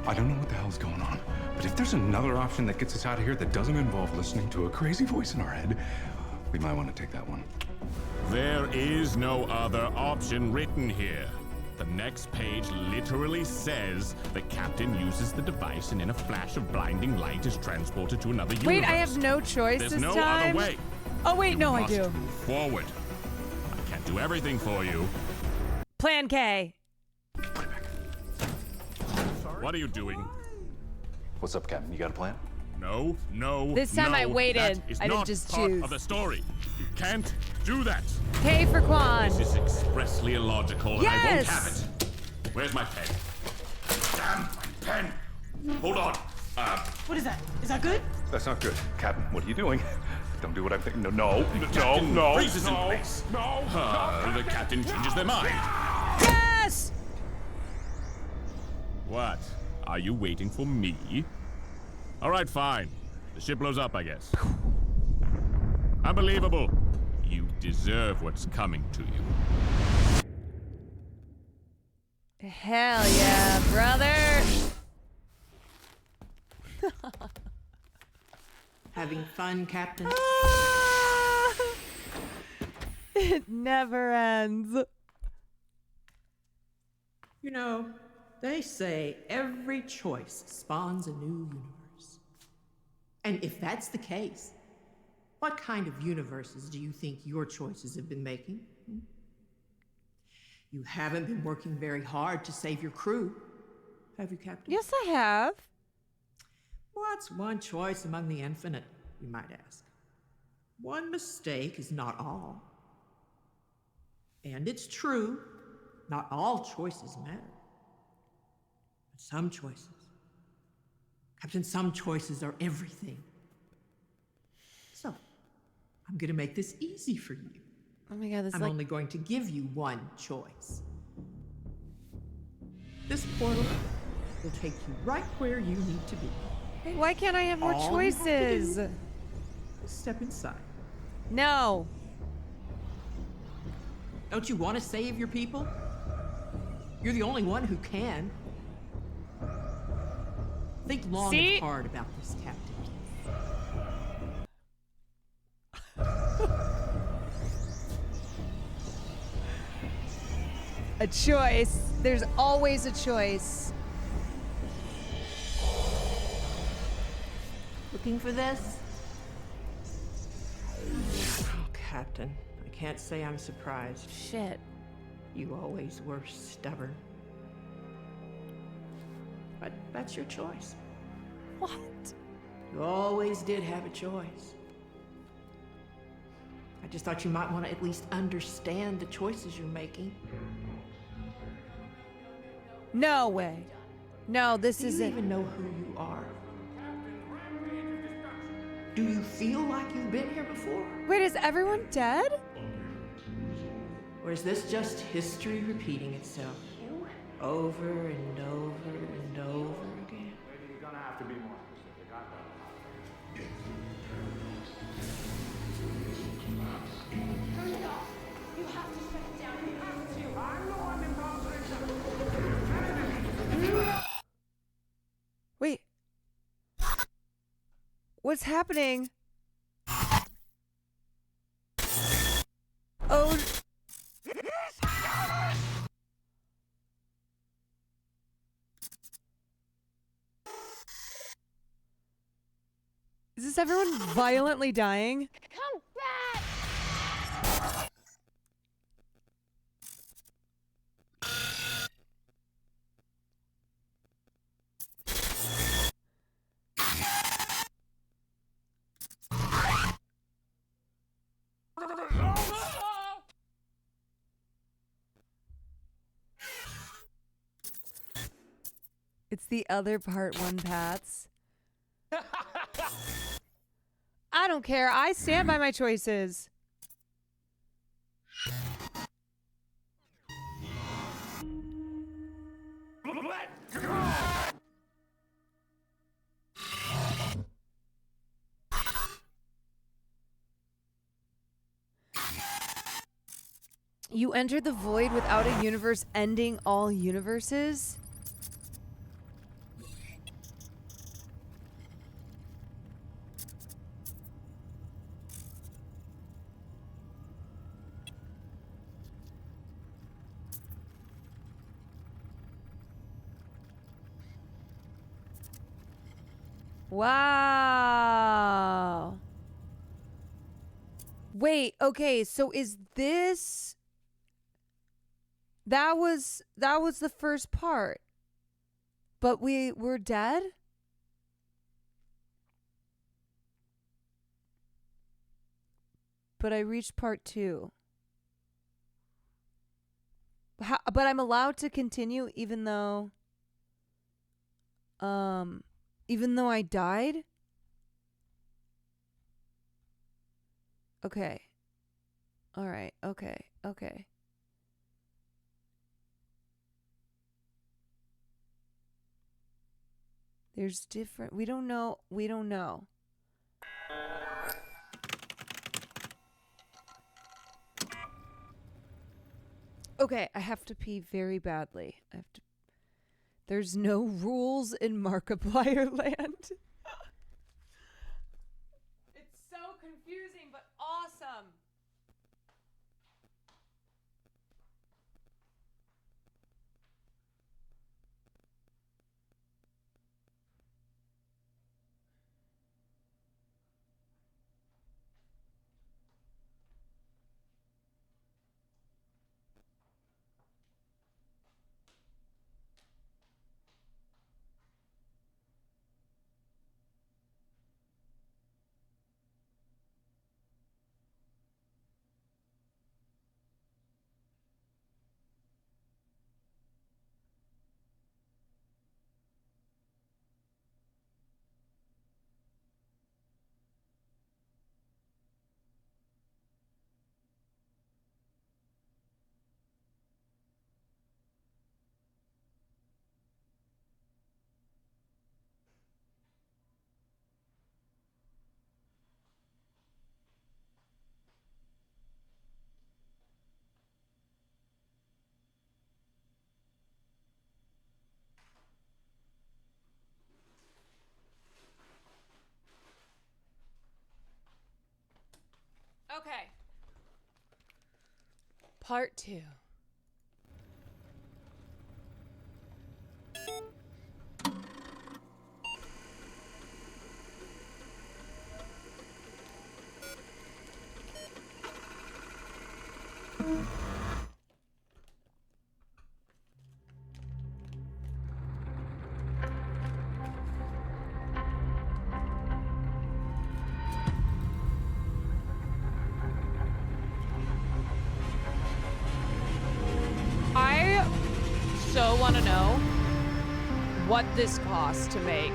I don't know what the hell's going on, but if there's another option that gets us out of here that doesn't involve listening to a crazy voice in our head, we might want to take that one. There is no other option written here. The next page literally says the captain uses the device and in a flash of blinding light is transported to another universe. Wait, I have no choice There's this no time? other way. Oh, wait, no, I Must do. move forward. I can't do everything for you. Plan K. What are you doing? What's up, Captain? You got a plan? No. This time I waited. That is I didn't not just part choose. of the story. You can't do that. K for Kwan. This is expressly illogical, and I won't Yes! have it. Where's my pen? Damn my pen. Hold on. What is that? Is that good? That's not good. Captain, what are you doing? Don't do what I'm thinking. Captain No. freezes in place. The captain changes their mind. Yes! What? Are you waiting for me? All right, fine. The ship blows up, I guess. Unbelievable. You deserve what's coming to you. Hell yeah, brother! Having fun, Captain? It never ends. You know, they say every choice spawns a new universe. And if that's the case, what kind of universes do you think your choices have been making? You haven't been working very hard to save your crew, have you, Captain? Yes, I have. What's one choice among the infinite, you might ask? One mistake is not all. And it's true, not all choices matter. But some choices, Captain, some choices are everything. So, I'm gonna make this easy for you. Oh my god, this I'm only going to give you one choice. This portal will take you right where you need to be. Hey, why can't I have more All choices? you have to do is step inside. No. Don't you want to save your people? You're the only one who can. Think long See? and hard about this, Captain. A choice. There's always a choice. Looking for this? Oh, Captain, I can't say I'm surprised. Shit. You always were stubborn. But that's your choice. What? You always did have a choice. I just thought you might want to at least understand the choices you're making. No way. No, this Do you isn't. even know who you are? Do you feel like you've been here before? Wait, is everyone dead? Or is this just history repeating itself? Over and over and over again? Maybe you're gonna have to be more specific. Turn it off. You have to shut it down. You have to. I'm the one involved in Wait. What's happening? Oh. Is this everyone violently dying? Come back! It's the other part one, Pats. I don't care. I stand by my choices. You entered the void without a universe ending all universes? Wow. Wait, okay, so is this that was the first part. But we were dead? But I reached part 2. But I'm allowed to continue even though Even though I died? Okay. All right. Okay. Okay. There's different. We don't know. We don't know. Okay, I have to pee very badly. I have to. There's no rules in Markiplier land. It's so confusing, but awesome. Okay. Part 2. I so want to know what this costs to make.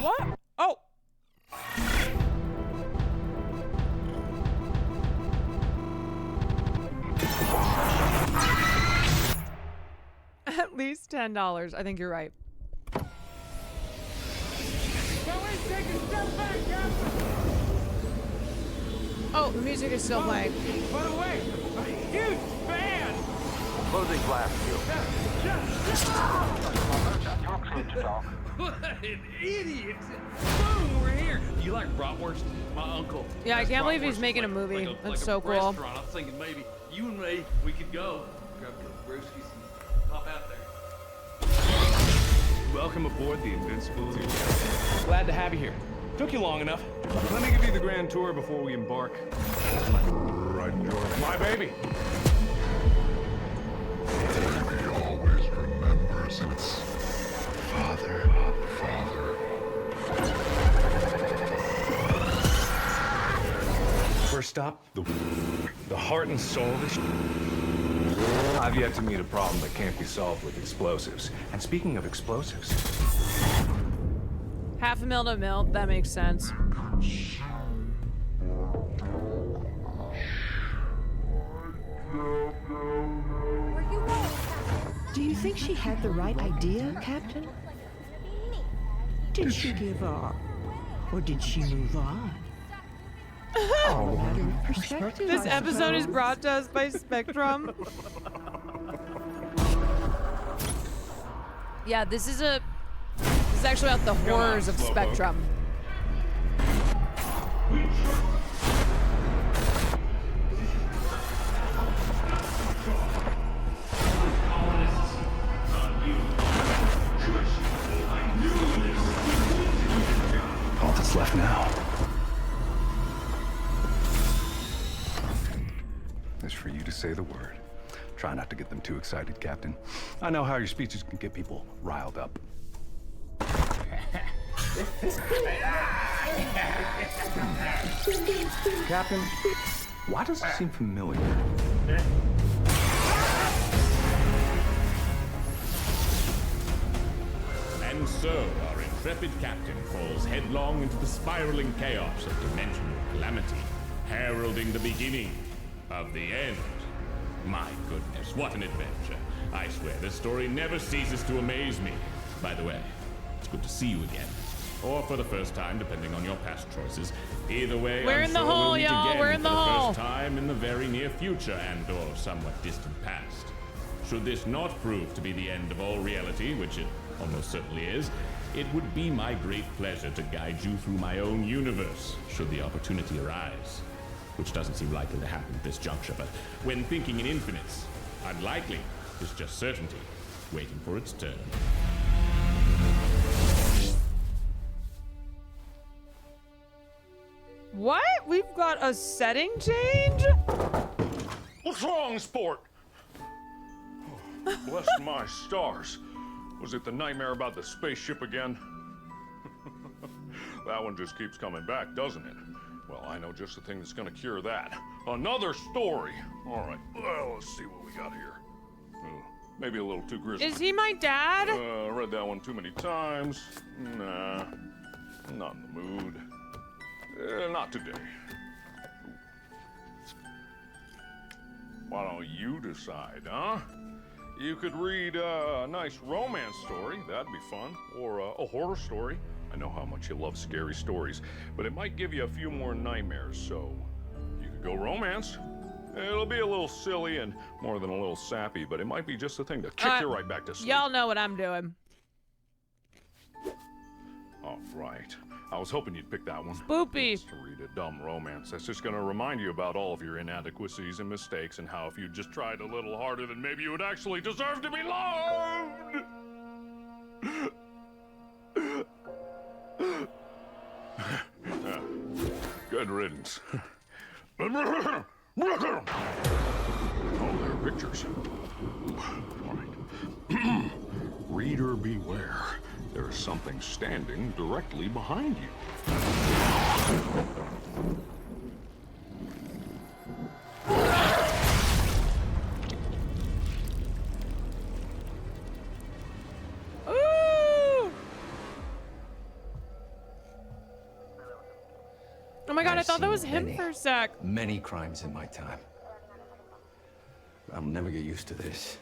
What? Oh. At least $10. I think you're right. Oh, the music is still playing. By the way, a huge fan! Closing blast field. What an idiot! Boom, we're here. You like bratwurst? My uncle. Yeah, I has can't believe he's bratwurst making a like movie. like That's a so cool. restaurant. I was thinking maybe you and me, we could go grab the brewskis and pop out there. Welcome aboard the Invincible. Glad to have you here. Took you long enough. Let me give you the grand tour before we embark. Right, George. My baby. Baby always remembers its father. First stop, the heart and soul of this. I've yet to meet a problem that can't be solved with explosives. And speaking of explosives, $500,000 to $1 million. That makes sense. Do you think she had the right idea, Captain? Did she give up? Or did she move on? All a matter of perspective. This I episode is suppose. brought to us by Spectrum. Yeah, this is actually about the horrors of Spectrum. all that's left now is for you to say the word. Try not to get them too excited, Captain. I know how your speeches can get people riled up. Captain, why does it seem familiar? And so, our intrepid captain falls headlong into the spiraling chaos of dimensional calamity, heralding the beginning of the end. My goodness, what an adventure. I swear, this story never ceases to amaze me. By the way, it's good to see you again. Or for the first time, depending on your past choices. Either way, We're I'm in the sure hole, we'll meet y'all. again We're in the for hole. first time in the very near future and/or somewhat distant past. Should this not prove to be the end of all reality, which it almost certainly is, it would be my great pleasure to guide you through my own universe, should the opportunity arise. Which doesn't seem likely to happen at this juncture, but when thinking in infinites, unlikely is just certainty, waiting for its turn. What? We've got a setting change? What's wrong, sport? Oh, bless my stars. Was it the nightmare about the spaceship again? That one just keeps coming back, doesn't it? Well, I know just the thing that's gonna cure that. Another story. All right, well, let's see what we got here. Maybe a little too grisly. Is he my dad? Read that one too many times. Nah, not in the mood. Not today. Why don't you decide, huh? You could read a nice romance story, that'd be fun, or a horror story. I know how much you love scary stories, but it might give you a few more nightmares, so you could go romance. It'll be a little silly and more than a little sappy, but it might be just the thing to kick you right back to sleep. Y'all know what I'm doing. All right. I was hoping you'd pick that one. Spoopy. Just to read a dumb romance that's just gonna remind you about all of your inadequacies and mistakes and how if you just tried a little harder, then maybe you would actually deserve to be loved. Good riddance. Oh, there are pictures. All right. Reader beware. There is something standing directly behind you. Ooh! Oh my god, I thought that was him for a sec. Many crimes in my time. I'll never get used to this.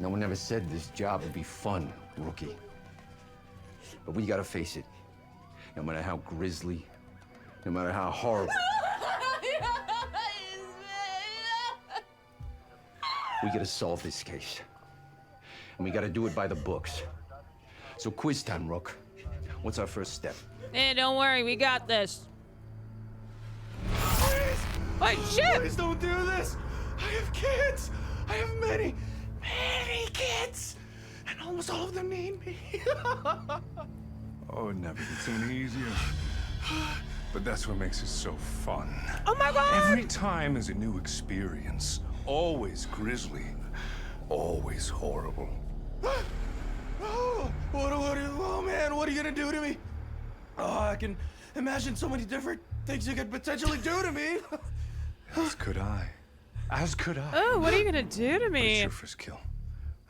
No one ever said this job would be fun, rookie. But we gotta face it. No matter how grisly, no matter how horrible, we gotta solve this case. And we gotta do it by the books. So quiz time, Rook. What's our first step? Hey, don't worry, we got this. Wait, shit! Please don't do this! I have kids! I have many kids! And almost all of them need me. Oh, it never gets any easier. But that's what makes it so fun. Oh my god! Every time is a new experience. Always grisly. Always horrible. Oh, oh man, what are you gonna do to me? Oh, I can imagine so many different things you could potentially do to me. As could I. As could I. Oh, what are you gonna do to But me? it's your first kill.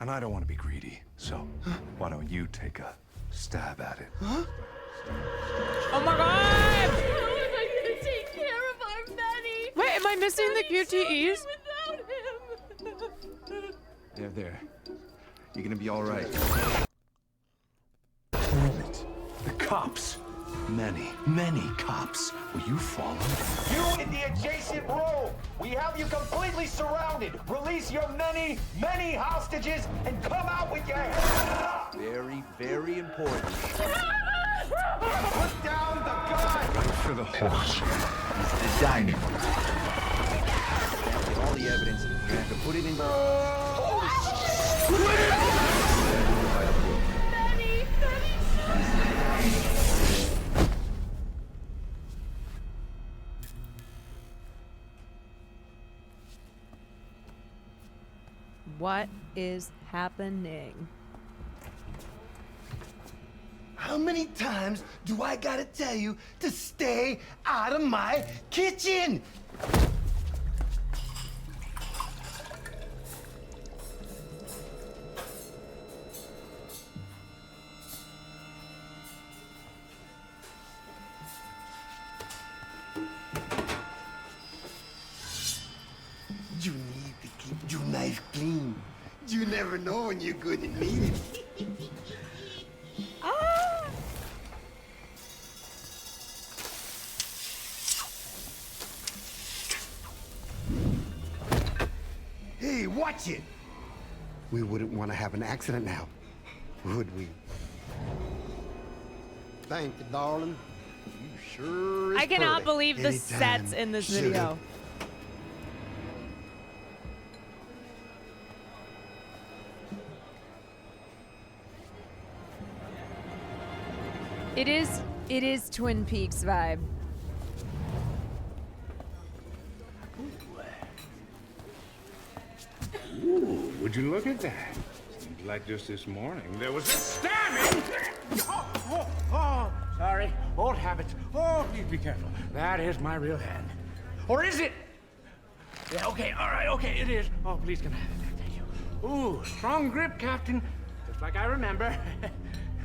And I don't want to be greedy, so why don't you take a stab at it? Huh? Oh my god! How am I gonna take care of our Manny? Wait, am I missing the QTEs? There. You're gonna be all right. Damn it. The cops. Many cops. Will you follow? You in the adjacent room! We have you completely surrounded! Release your many hostages and come out with your head up! Very, very important. Put down the gun! Right for the horse. It's the diamond. Get all the evidence. You have to put it in. What is happening? How many times do I gotta tell you to stay out of my kitchen? You need to keep your knife clean. You never know when you're gonna need it. Hey, watch it! We wouldn't want to have an accident now, would we? Thank you, darling. You sure is I cannot pretty. believe the Anytime, sets in this sugar. video. It is Twin Peaks vibe. Ooh, would you look at that? Seems like just this morning there was a stabbing. Oh, sorry. Old habits. Oh, please be careful. That is my real hand. Or is it? Yeah, okay, all right, okay, it is. Oh, please can I have it? Thank you. Ooh, strong grip, Captain. Just like I remember.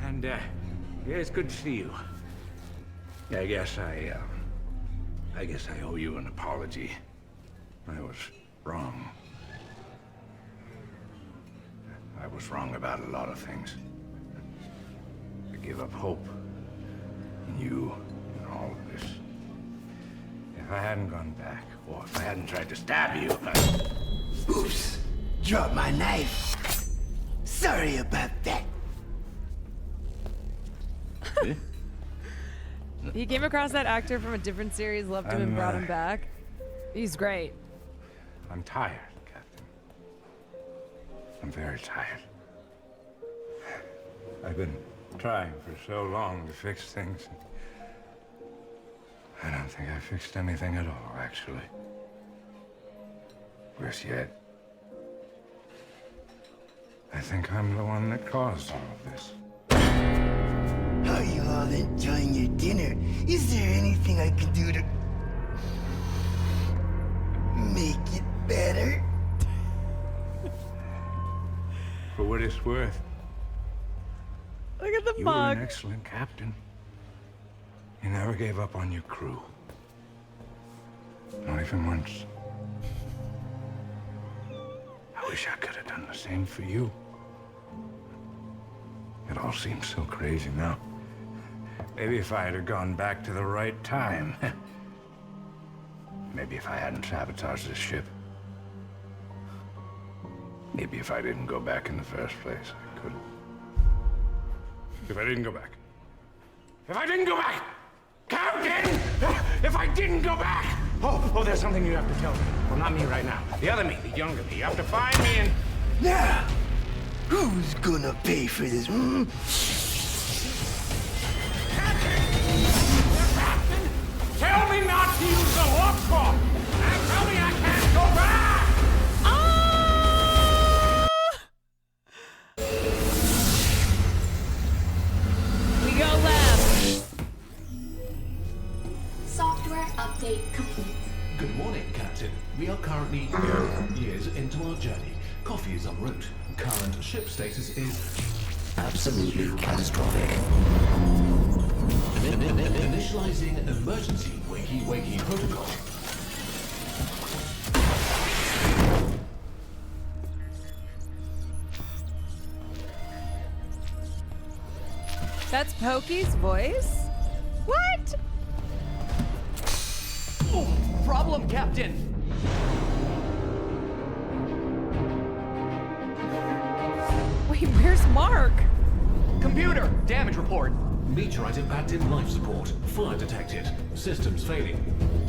And, yeah, it's good to see you. I guess I owe you an apology. I was wrong. I was wrong about a lot of things. I gave up hope in you and all of this. If I hadn't gone back, or if I hadn't tried to stab you, Oops! Dropped my knife. Sorry about that. He came across that actor from a different series, loved him, and brought him back. He's great. I'm tired, Captain. I'm very tired. I've been trying for so long to fix things. I don't think I fixed anything at all, actually. Worse yet, I think I'm the one that caused all of this. Are you all enjoying your dinner? Is there anything I can do to make it better? For what it's worth, Look at the you were mug. an excellent captain. You never gave up on your crew. Not even once. I wish I could have done the same for you. It all seems so crazy now. Maybe if I had gone back to the right time. Maybe if I hadn't sabotaged this ship. Maybe if I didn't go back in the first place, I could. If I didn't go back. If I didn't go back! Captain! If I didn't go back! Oh, there's something you have to tell me. Well, not me right now. The other me, the younger me. You have to find me and... Now, who's gonna pay for this? Tell me not to use the warp core! And tell me I can't go back! We go left. Software update complete. Good morning, Captain. We are currently years into our journey. Coffee is en route. Current ship status is absolutely catastrophic. Initializing emergency wakey protocol. That's Pokey's voice? What? Oh, problem, Captain! Wait, where's Mark? Computer, damage report. Meteorite impacted life support. Fire detected. Systems failing.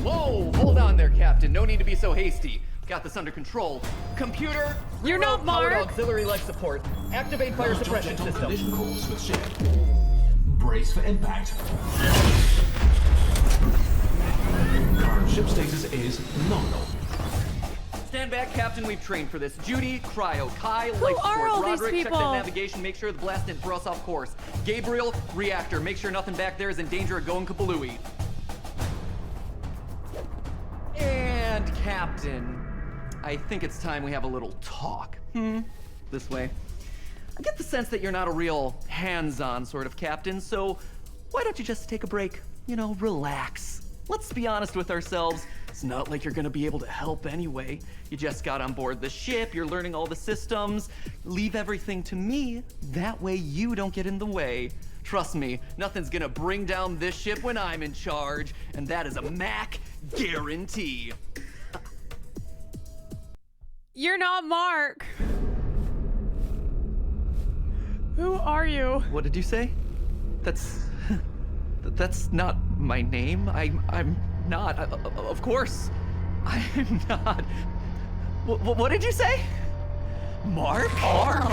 Whoa, hold on there, Captain. No need to be so hasty. Got this under control. Computer, you're not powered Mark. auxiliary life support. Activate fire suppression system. Collision course with ship. Brace for impact. Current ship status is nominal. stand back, Captain. We've trained for this. Judy, cryo. Kai, life are all support. these Roderick, check people? that navigation. Make sure the blast didn't throw us off course. Gabriel, reactor. Make sure nothing back there is in danger of going kablooey. And Captain, I think it's time we have a little talk. This way. I get the sense that you're not a real hands-on sort of captain, so why don't you just take a break? You know, relax. Let's be honest with ourselves. It's not like you're gonna be able to help anyway. You just got on board the ship, you're learning all the systems. Leave everything to me. That way you don't get in the way. Trust me, nothing's gonna bring down this ship when I'm in charge, and that is a Mac guarantee. You're not Mark. Who are you? What did you say? That's not my name. I'm not. Of course, I'm not. What did you say? Mark? Mark?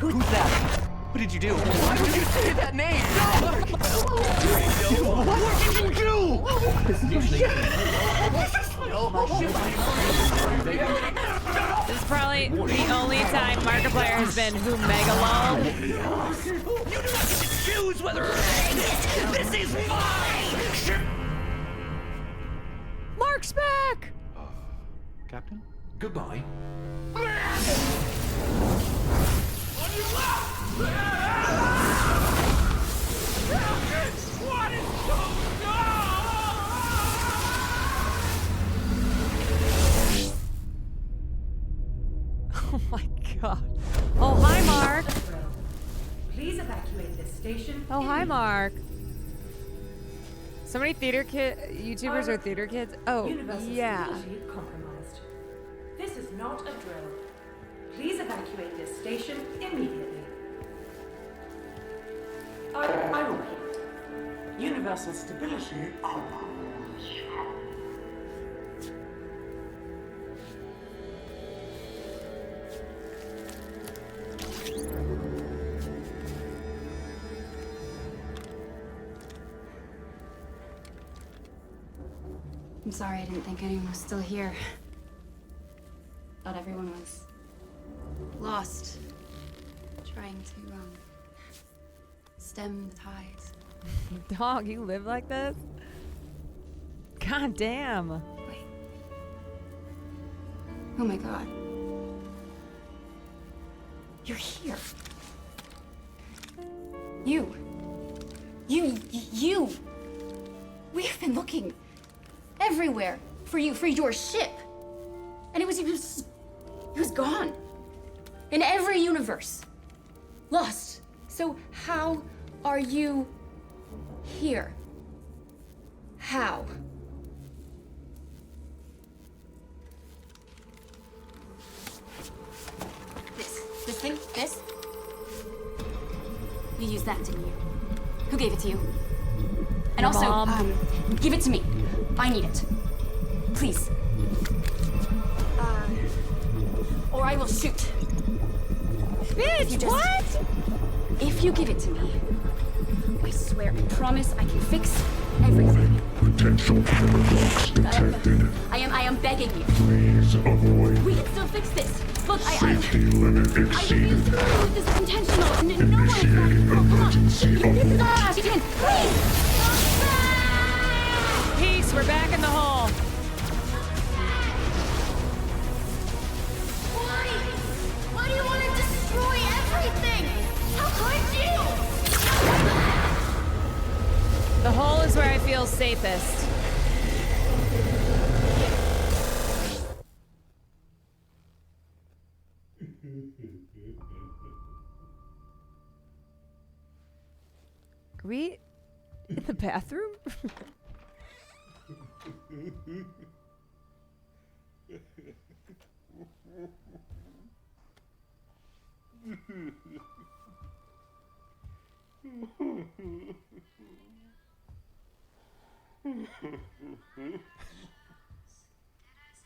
Who's that? What did you do? Why would you say that name? No! What did you do? This is probably the only time Markiplier has been who Megalol. You do not get to choose whether this is mine! Mark's back! Captain? Goodbye. What is going Oh my god. Oh, hi, Mark. Please evacuate this station. Oh, hi, Mark. So many YouTubers are theater kids. Oh, Universal yeah. stability compromised. This is not a drill. Please evacuate this station immediately. I repeat. Universal stability compromised. I'm sorry, I didn't think anyone was still here. Thought everyone was lost, trying to stem the tides. Dog, you live like this? God damn. Oh my god. You're here. You. We've been looking everywhere for you, for your ship. And it was gone. In every universe. Lost. So how are you here? How? This thing? This? You used that, didn't you? Who gave it to you? And Your also, mom. give it to me. I need it. Please. Or I will shoot. Bitch, what? If you give it to me, I swear, I promise I can fix everything. Potential camera blocks detected. I am begging you. Please avoid. We can still fix this. Look, Safety limit exceeded. This is intentional. Initiating emergency This is abort. our last chance. Please! Peace, we're back in the hole. Why do you want to destroy everything? How could you? The hole is where I feel safest. Are we in the bathroom?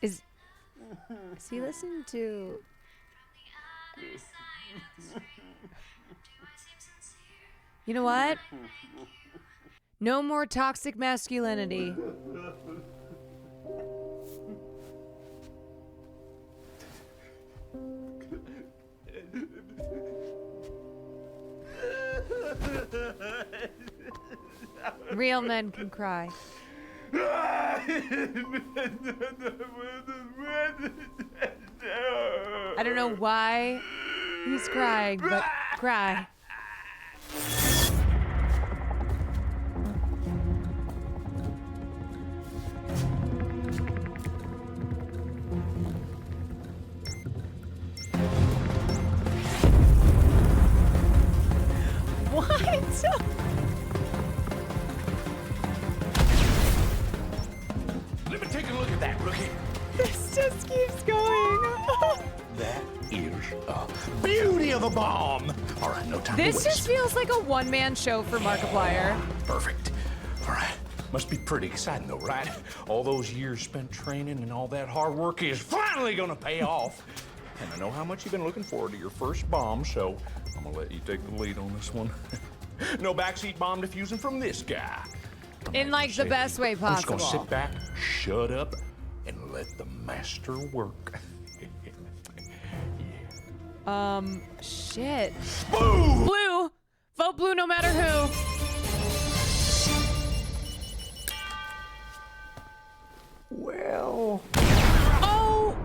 Is he listening to? You know what? No more toxic masculinity. Real men can cry. I don't know why he's crying, but cry. What? Let me take a look at that, rookie. This just keeps going. That is a beauty of a bomb. All right, no time to This waste. just feels like a one-man show for Markiplier. Perfect. All right. Must be pretty exciting, though, right? All those years spent training and all that hard work is finally gonna pay off. And I know how much you've been looking forward to your first bomb, so I'm gonna let you take the lead on this one. No backseat bomb defusing from this guy. In like the best way I'm just possible. gonna sit back, shut up, and let the master work. Shit. Blue! Blue! Vote blue no matter who. Well... Oh!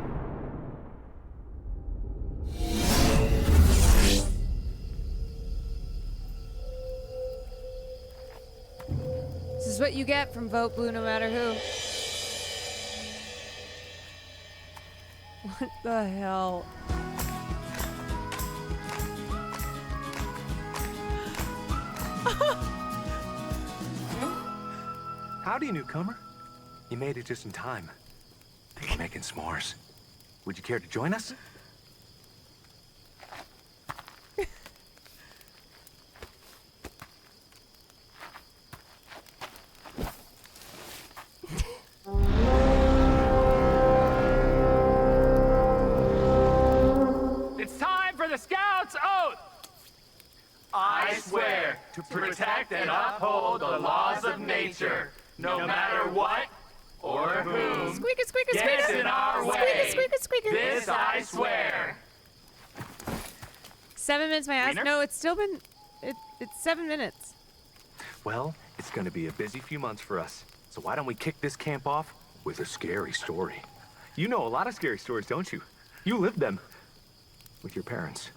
This is what you get from vote blue no matter who. What the hell? Howdy, newcomer. You made it just in time. We're making s'mores. Would you care to join us? It's time for the Scouts' oath! I swear to protect and uphold the laws of nature, no matter what or whom Squeaker, squeaker, gets squeaker. in our Squeaker, way. squeaker, squeaker. This I swear. 7 minutes, my ass. Wiener? No, it's still been. It's 7 minutes. Well, it's gonna be a busy few months for us. So why don't we kick this camp off with a scary story? You know a lot of scary stories, don't you? You lived them with your parents.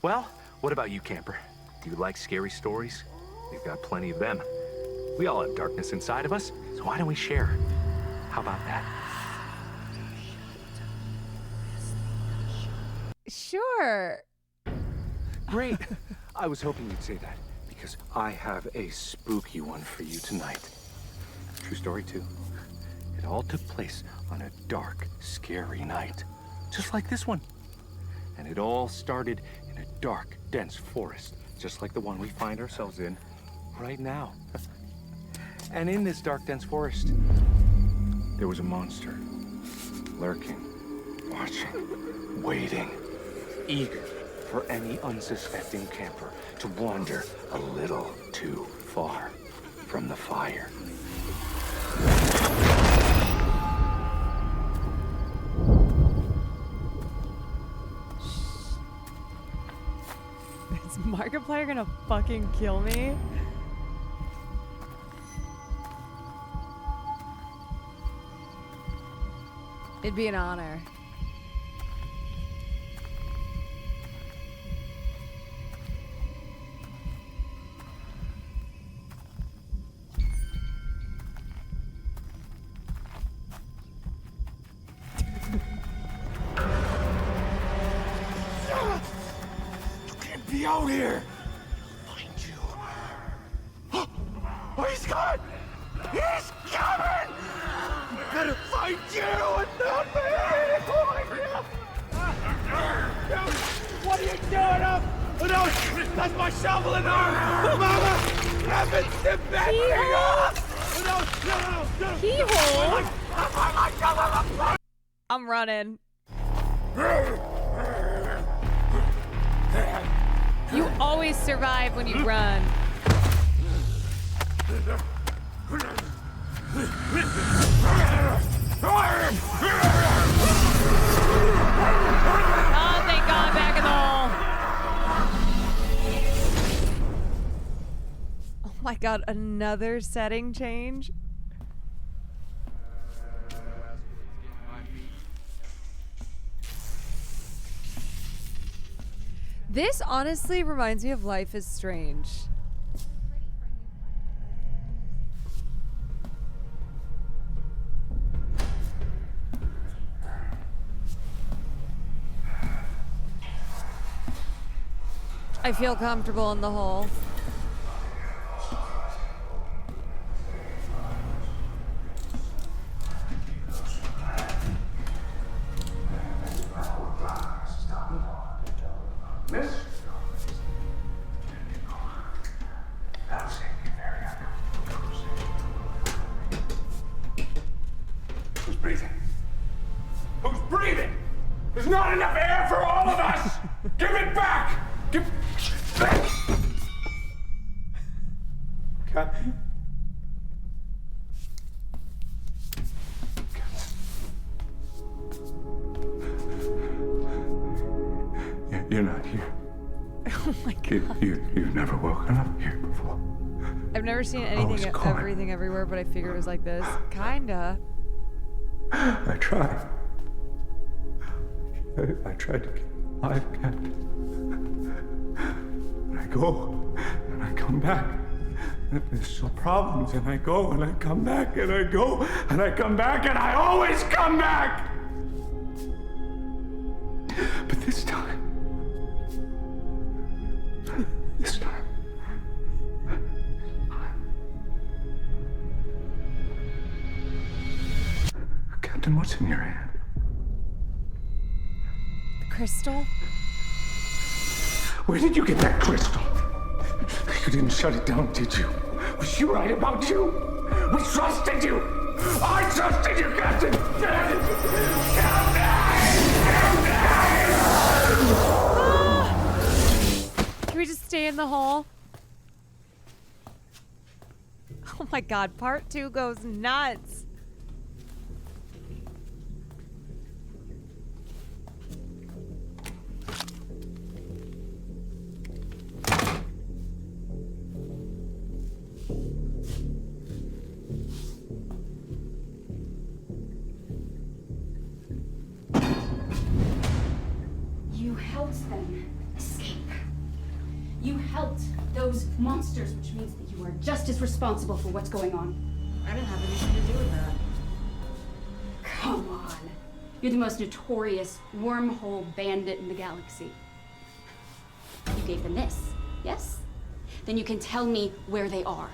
Well, what about you, camper? Do you like scary stories? We've got plenty of them. We all have darkness inside of us, so why don't we share? How about that? Sure. Great. I was hoping you'd say that, because I have a spooky one for you tonight. True story, too. It all took place on a dark, scary night, just like this one. And it all started in a dark, dense forest, just like the one we find ourselves in right now. And in this dark, dense forest, there was a monster, lurking, watching, waiting, eager for any unsuspecting camper to wander a little too far from the fire. Is Markiplier gonna fucking kill me? It'd be an honor. Be out here! Find you. Oh, he's coming! He's coming! Better find you and not me! Oh my God! What are you doing up? Oh no! That's my shovel and arm! Mama! Heavens, get back here! Oh no! Keyhole? I'm running. You always survive when you run. Oh, thank God, back in the hole. god, another setting change. This honestly reminds me of Life is Strange. I feel comfortable in the hole. Miss? Who's breathing? Who's breathing? There's not enough air for all of us! Give it back! Give back! Captain? You're not here. Oh my god. You've never woken up here before. I've never seen anything, everything, everywhere, but I figured it was like this. Kinda. I tried. I tried to get alive, Captain. And I go, and I come back. And there's still problems, and I go, and I come back, and I go, and I come back, and I always come back! But this time, Captain, what's in your hand? The crystal? Where did you get that crystal? You didn't shut it down, did you? Was she right about you? We trusted you! I trusted you, Captain! Can we just stay in the hole? Oh my god, part 2 goes nuts. You helped them escape. You helped those monsters, which means that you are just as responsible for what's going on. I didn't have anything to do with that. Come on. You're the most notorious wormhole bandit in the galaxy. You gave them this, yes? Then you can tell me where they are.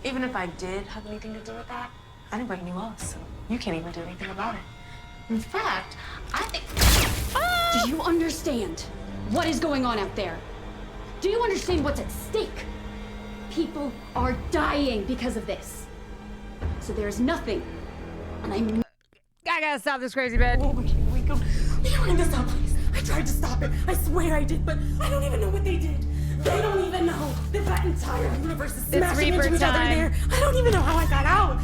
Even if I did have anything to do with that, anybody knew us, so you can't even do anything about it. In fact, I think... Do you understand what is going on out there? Do you understand what's at stake? People are dying because of this. So there's nothing. And I gotta stop this crazy bit. Oh, we were in this place. I tried to stop it. I swear I did, but I don't even know what they did. They don't even know that that entire universe is smashing into each other in there. I don't even know how I got out.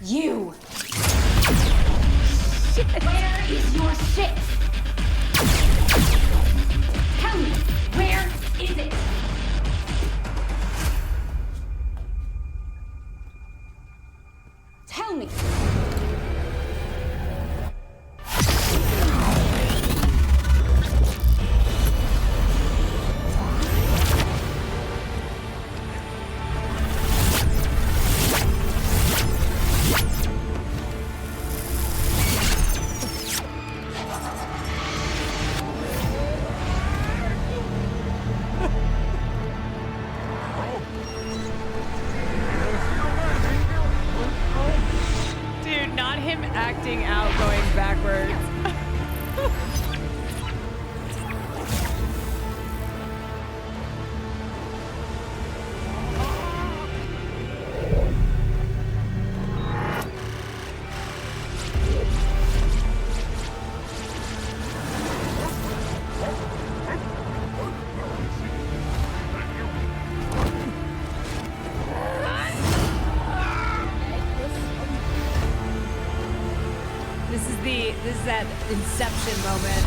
You. Shit. Where is your shit? Tell me, where is it? Tell me. Dude, not him acting out going backwards. This is that Inception moment.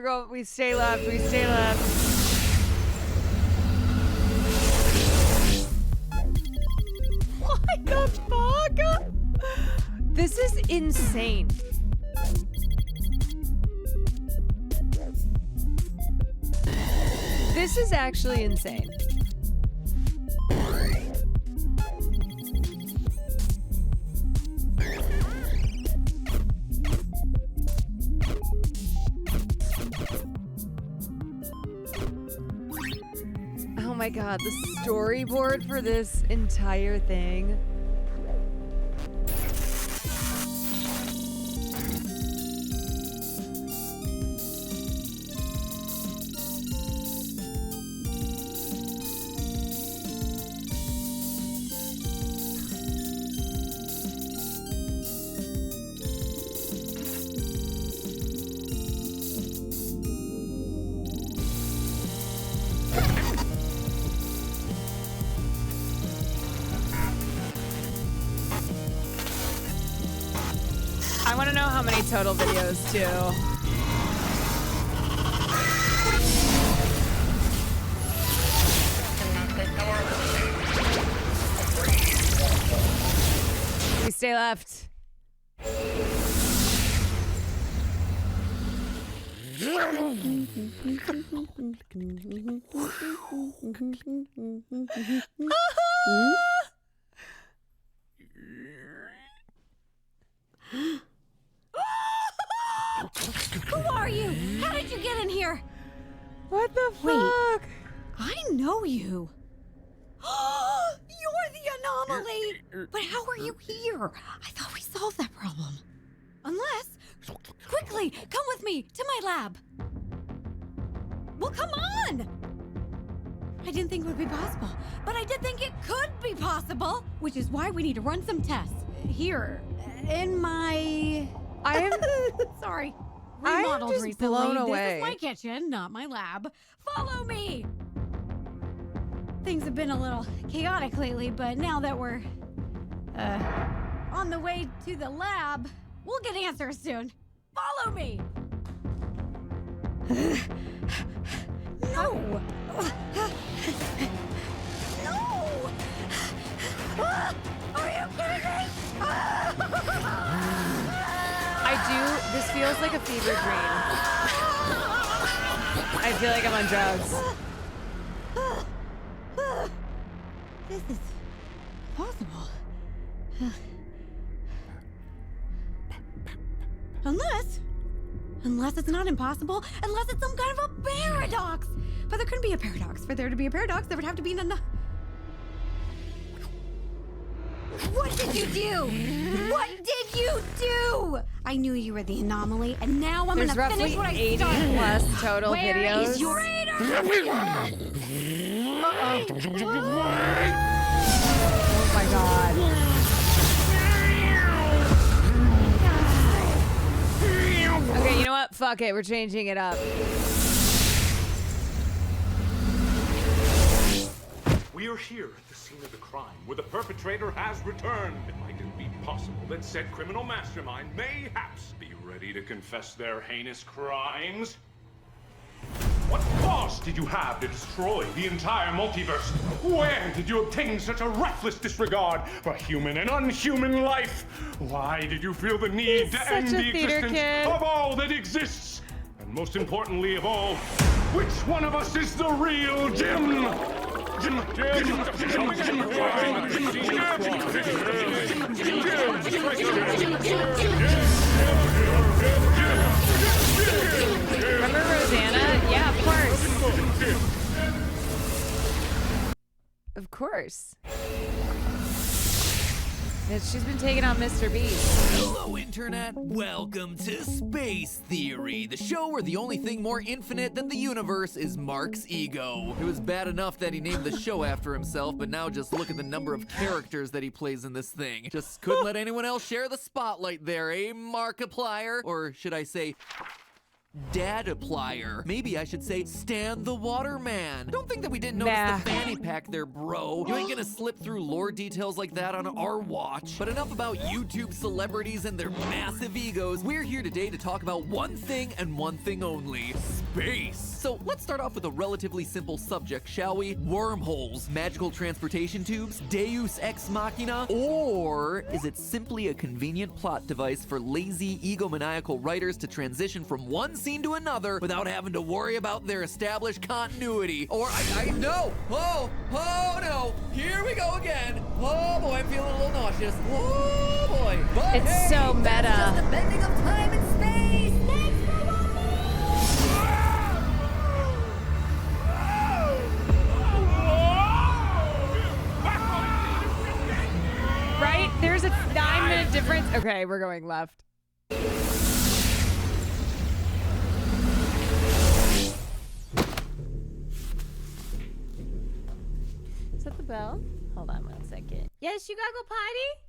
go. We stay left. We stay left. What the fuck? This is insane. This is actually insane. Oh my god, the storyboard for this entire thing. I want to know how many total videos too. We stay left. Who are you? How did you get in here? What the fuck? Wait, I know you. You're the anomaly. But how are you here? I thought we solved that problem. Unless, quickly, come with me to my lab. Well, come on. I didn't think it would be possible, but I did think it could be possible, which is why we need to run some tests. Here, in my... I am... Sorry. I am Remodeled just recently. blown away. This is my kitchen, not my lab. Follow me! Things have been a little chaotic lately, but now that we're, on the way to the lab, we'll get answers soon. Follow me! No! No! Are you kidding me? This feels like a fever dream. I feel like I'm on drugs. This is possible. Unless it's not impossible, unless it's some kind of a paradox. But there couldn't be a paradox. For there to be a paradox, there would have to be an... What did you do? What did you do? I knew you were the anomaly, and now I'm There's gonna finish what I roughly 80 started. plus total Where videos. is your Oh my god. Okay, you know what? Fuck it. We're changing it up. We are here at the scene of the crime, where the perpetrator has returned. Might it be possible that said criminal mastermind mayhaps be ready to confess their heinous crimes? What cause did you have to destroy the entire multiverse? Where did you obtain such a reckless disregard for human and unhuman life? Why did you feel the need to end the existence of all that exists? And most importantly of all, which one of us is the real Jim? Remember Rosanna? Yeah, of course. Of course. She's been taking on Mr. Beast. Hello, Internet. Welcome to Space Theory, the show where the only thing more infinite than the universe is Mark's ego. It was bad enough that he named the show after himself, but now just look at the number of characters that he plays in this thing. Just couldn't let anyone else share the spotlight there, eh, Markiplier? Or should I say, Dad-applier. Maybe I should say Stan the Waterman. Don't think that we didn't notice the fanny pack there, bro. You ain't gonna slip through lore details like that on our watch. But enough about YouTube celebrities and their massive egos. We're here today to talk about one thing and one thing only: space. So let's start off with a relatively simple subject, shall we? Wormholes, magical transportation tubes, Deus Ex Machina, or is it simply a convenient plot device for lazy, egomaniacal writers to transition from one scene to another without having to worry about their established continuity? Or I no! Oh no! Here we go again! Oh boy, I'm feeling a little nauseous. Oh boy! But It's hey, so meta. That's just the bending of time and space. Right? There's a 9-minute difference. Okay, we're going left. Is that the bell? Hold on 1 second. Yes, you gotta go potty?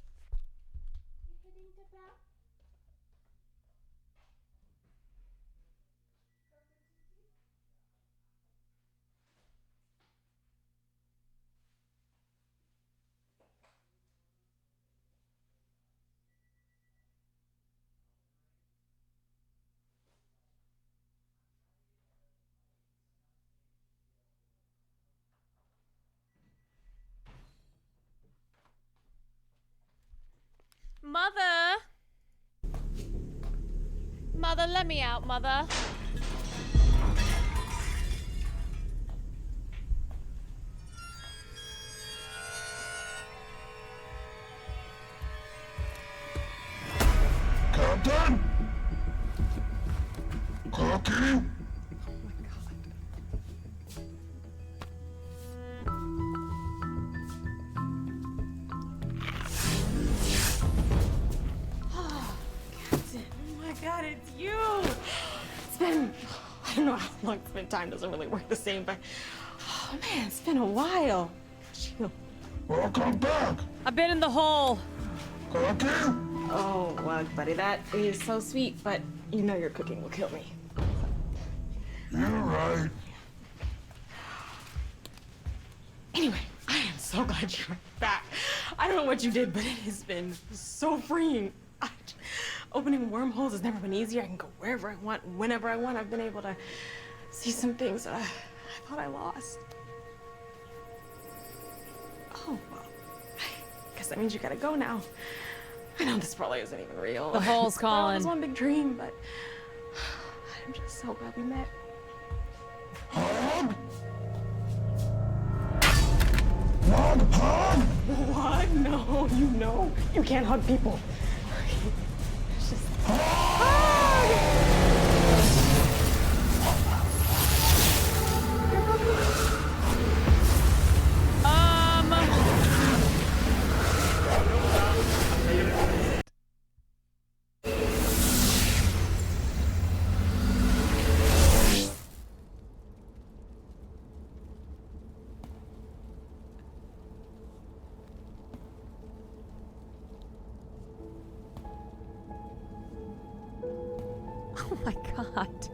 Mother! Mother, let me out, Mother. Captain? Cookie? God, it's you! It's been, I don't know how long it's been. Time doesn't really work the same, but oh man, it's been a while. Welcome back! I've been in the hole. Cookie? Oh, well, buddy, that is so sweet, but you know your cooking will kill me. You're right. Anyway, I am so glad you're back. I don't know what you did, but it has been so freeing. Opening wormholes has never been easier. I can go wherever I want, whenever I want. I've been able to see some things that I thought I lost. Oh, well, I guess that means you gotta go now. I know this probably isn't even real. The hole's calling. It was one big dream, but I'm just so glad we met. Hug? Hug? What? No, you know. You can't hug people. It's just... Oh my God.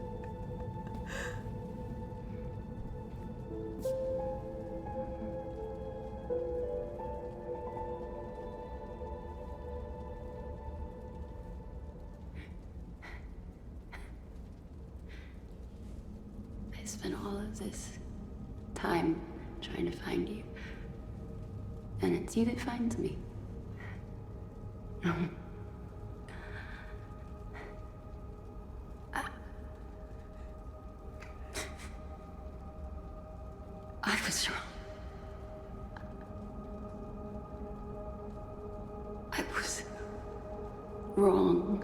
I spent all of this time trying to find you. And it's you that finds me. I was wrong. I was wrong.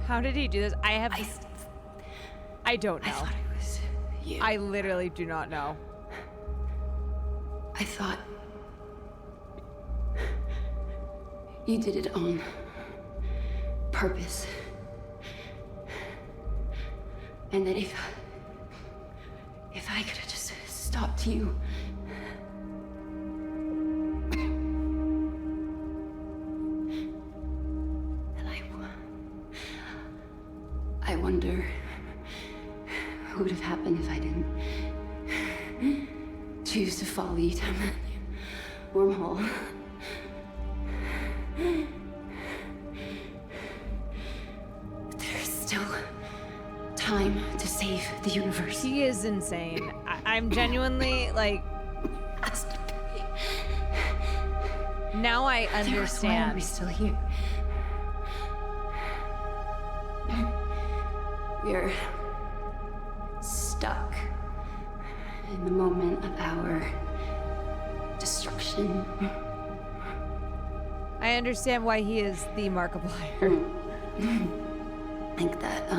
How did he do this? I don't know. I thought it was you. I literally do not know. I thought you did it on purpose. And that if I could have just stopped you. choose to follow you down that wormhole. But there's still time to save the universe. He is insane. I'm genuinely like. Now I understand. Why are we still here? We're stuck in the moment of our destruction. I understand why he is the Markiplier. Like that,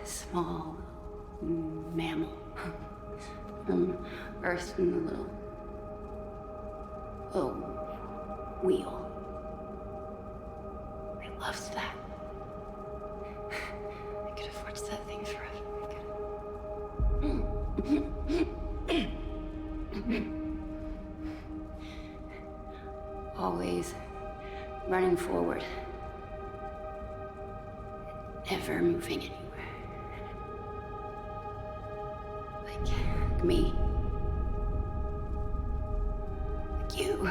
small mammal from Earth in the little wheel. I loved that. I could have watched that thing forever. Always running forward, never moving anywhere. Like me. Like you.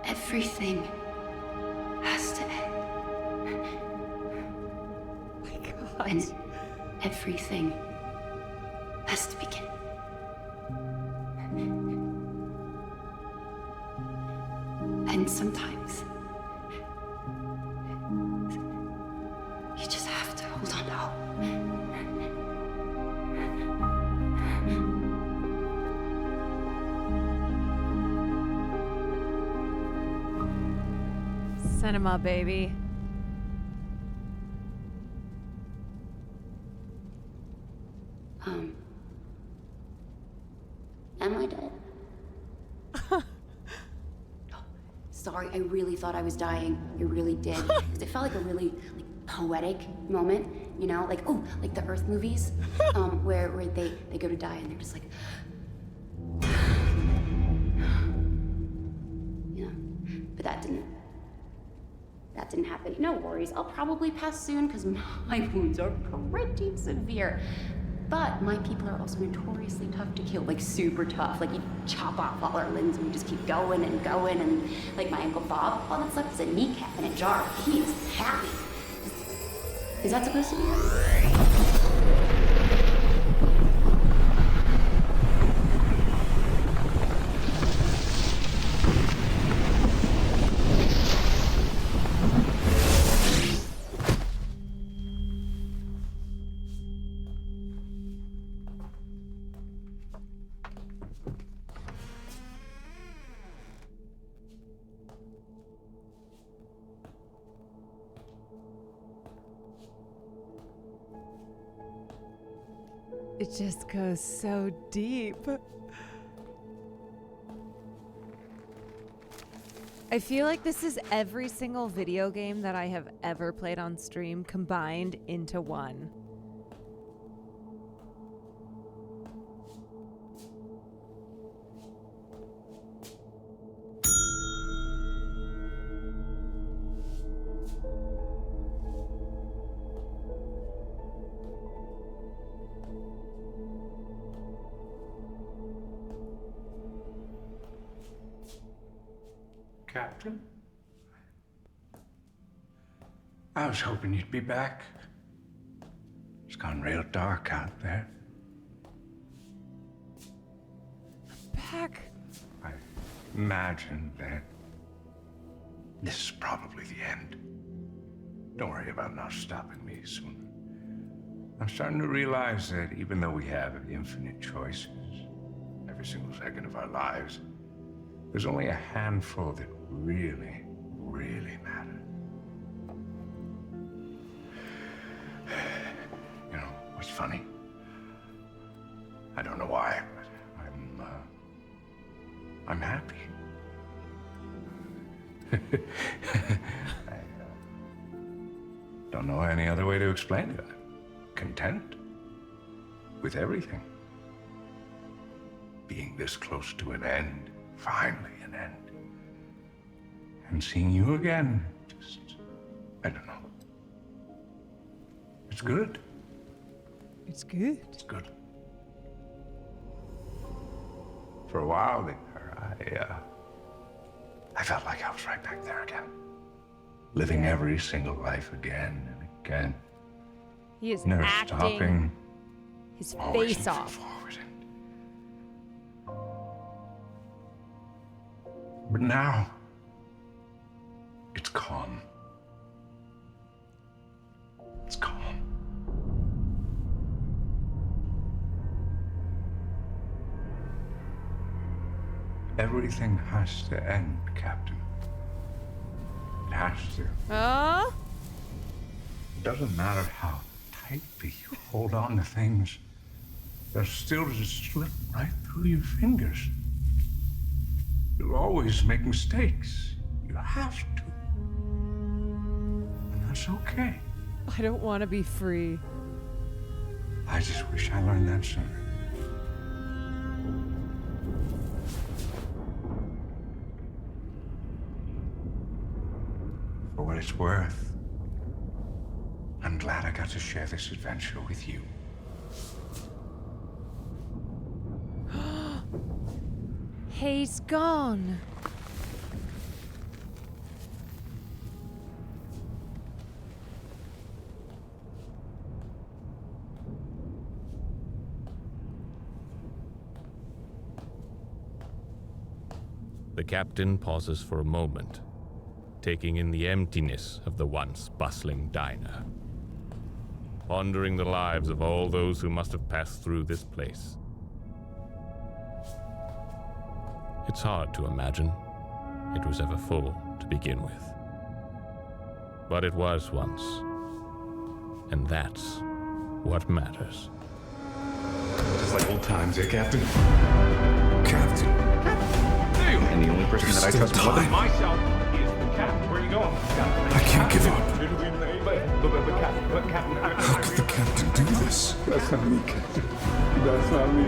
Everything has to end. Oh my God. And everything has to begin. And sometimes you just have to hold on to hope. Cinema, baby. Am I dead? Sorry, I really thought I was dying. I really did. Because it felt like a really poetic moment, you know? Like, oh, like the Earth movies, where they go to die and they're just like, you know? But that didn't happen. No worries, I'll probably pass soon because my wounds are pretty severe. But my people are also notoriously tough to kill, like super tough. Like you chop off all our limbs and we just keep going and going. And like my Uncle Bob, all that's left is a kneecap in a jar. He is happy. Is that supposed to be it? It just goes so deep. I feel like this is every single video game that I have ever played on stream combined into one. Captain? I was hoping you'd be back. It's gone real dark out there. Back. I imagine that this is probably the end. Don't worry about not stopping me soon. I'm starting to realize that even though we have infinite choices, every single second of our lives, there's only a handful that really, really matter. You know, what's funny? I don't know why, but I'm happy. I don't know any other way to explain it. Content with everything. Being this close to an end. Finally an end. And seeing you again, just, I don't know. It's good. It's good. It's good. For a while there, I felt like I was right back there again. Living every single life again and again. He is Never acting stopping. his Always face moving off. forward. But now, it's calm. It's calm. Everything has to end, Captain. It has to. It doesn't matter how tightly you hold on to things. They'll still just slip right through your fingers. You'll always make mistakes. You have to. And that's okay. I don't want to be free. I just wish I learned that sooner. For what it's worth, I'm glad I got to share this adventure with you. He's gone. The captain pauses for a moment, taking in the emptiness of the once bustling diner, pondering the lives of all those who must have passed through this place. It's hard to imagine it was ever full to begin with. But it was once, and that's what matters. Just like old times, eh, Captain? Captain. And the only person that I trust more than myself is the captain. Where are you going? I can't give up. But Captain, How could the captain do this? That's not me, Captain. That's not me.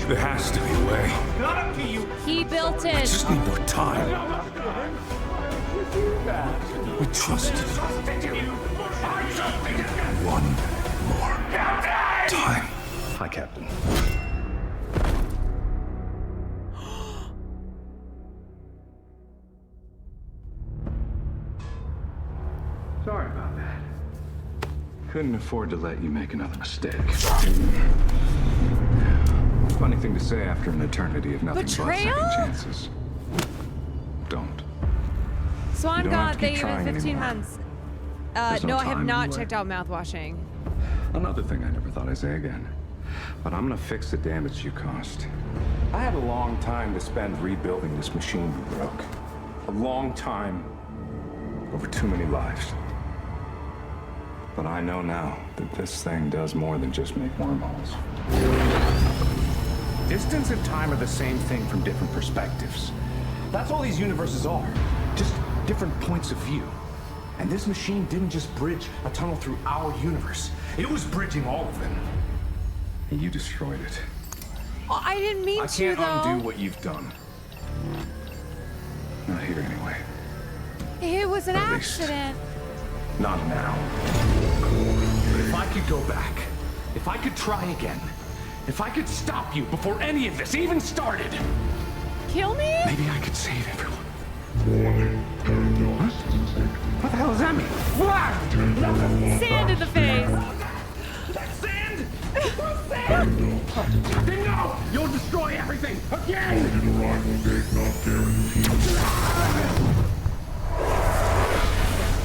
There has to be a way. not up to you. He built I it. just need more time. We trusted one more time. Hi, Captain. Sorry about that. Couldn't afford to let you make another mistake. Funny thing to say after an eternity of nothing but Betrayal? second chances. Don't. Swan You don't have God, to they keep give it trying 15 anymore. months. There's No, no I have time not anyway. checked out mouthwashing. Another thing I never thought I'd say again. But I'm gonna fix the damage you caused. I had a long time to spend rebuilding this machine you broke. A long time over too many lives. But I know now that this thing does more than just make wormholes. Distance and time are the same thing from different perspectives. That's all these universes are. Just different points of view. And this machine didn't just bridge a tunnel through our universe. It was bridging all of them. And you destroyed it. Oh, I didn't mean I to, can't though. undo what you've done. Not here anyway. It was an At least. accident. Not now. But if I could go back, if I could try again, if I could stop you before any of this even started, Kill me? maybe I could save everyone. What the hell does that mean? What? Sand in the face. Sand? Sand? Then no! You'll destroy everything again!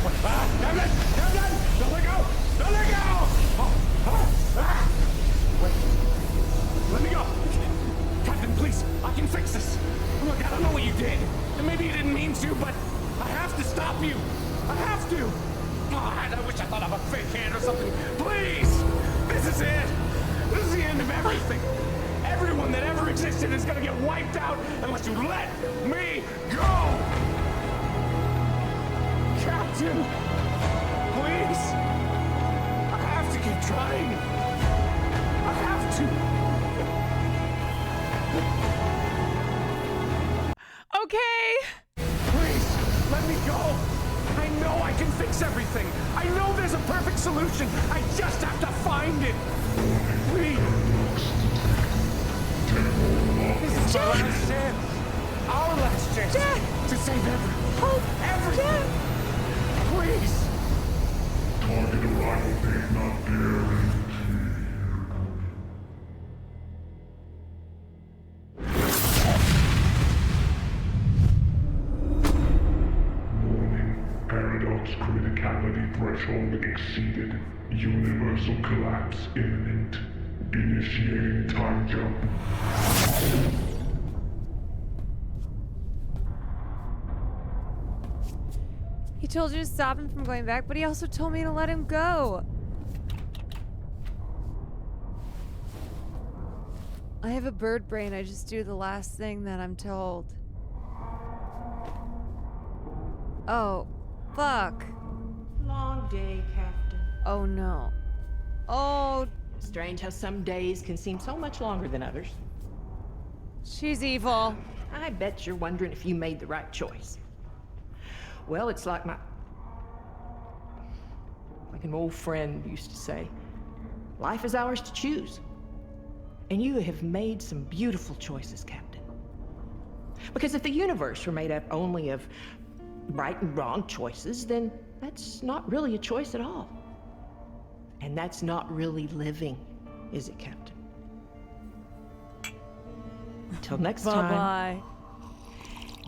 Captain! Don't let go! Don't let go! Wait. Let me go! Captain, please, I can fix this. Look, I don't know what you did. And maybe you didn't mean to, but I have to stop you. I have to. God, I wish I thought of a fake hand or something. Please! This is it! This is the end of everything. Everyone that ever existed is gonna get wiped out unless you let me go! Captain! Please! I have to keep trying. I have to. Okay. Please, let me go. I know I can fix everything. I know there's a perfect solution. I just have to find it. Please. This is my last chance. Our last chance to save everything. Please. Target arrival date not guaranteed. Paradox criticality threshold exceeded. Universal collapse imminent. Initiating time jump. He told you to stop him from going back, but he also told me to let him go. I have a bird brain. I just do the last thing that I'm told. Oh, fuck. Long day, Captain. Oh no. Oh. Strange how some days can seem so much longer than others. She's evil. I bet you're wondering if you made the right choice. Well, it's like an old friend used to say, life is ours to choose. And you have made some beautiful choices, Captain. Because if the universe were made up only of right and wrong choices, then that's not really a choice at all. And that's not really living, is it, Captain? Until next time. Bye-bye.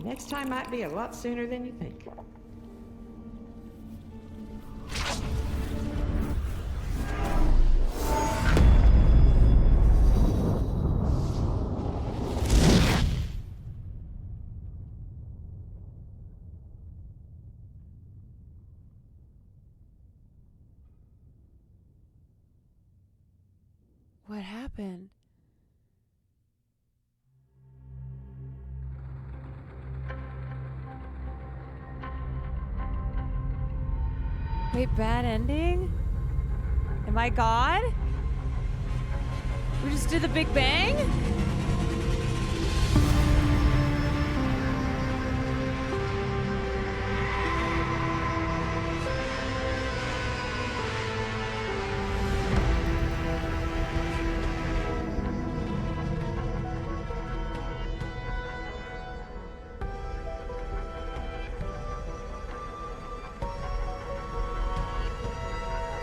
Next time might be a lot sooner than you think. What happened? Wait, bad ending? Am I God? We just did the Big Bang?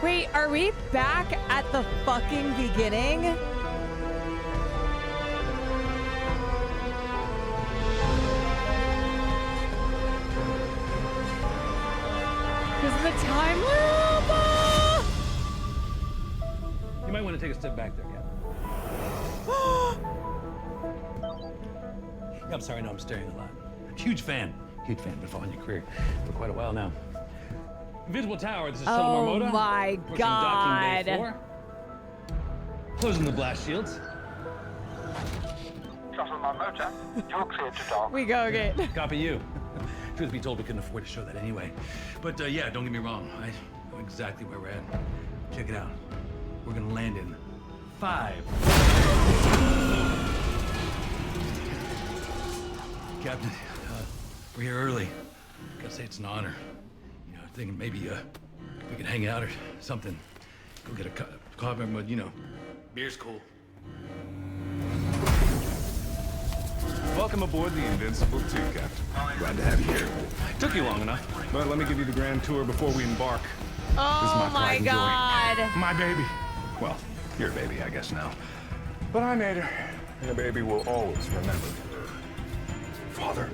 Wait, are we back at the fucking beginning? Is the time loop? You might want to take a step back there, Captain. I'm sorry, no, I'm staring a lot. Huge fan. Huge fan. Been following your career for quite a while now. Invisible Tower, this is Shuttle Marmota. Oh my Approaching docking bay God. 4. Closing the blast shields. Shuttle Marmota, you're cleared to dock. We go again. Copy you. Truth be told, we couldn't afford to show that anyway. But yeah, don't get me wrong. I know exactly where we're at. Check it out. We're gonna land in 5. Captain, we're here early. Gotta say it's an honor. You know, thinking maybe we could hang out or something. Go get a coffee, but you know, beer's cool. Welcome aboard the Invincible 2, Captain. Glad to have you here. Took you long enough. But let me give you the grand tour before we embark. This is Oh my my pride and joy. God. My baby. Well, your baby, I guess now. But I made her. And the baby will always remember. Father.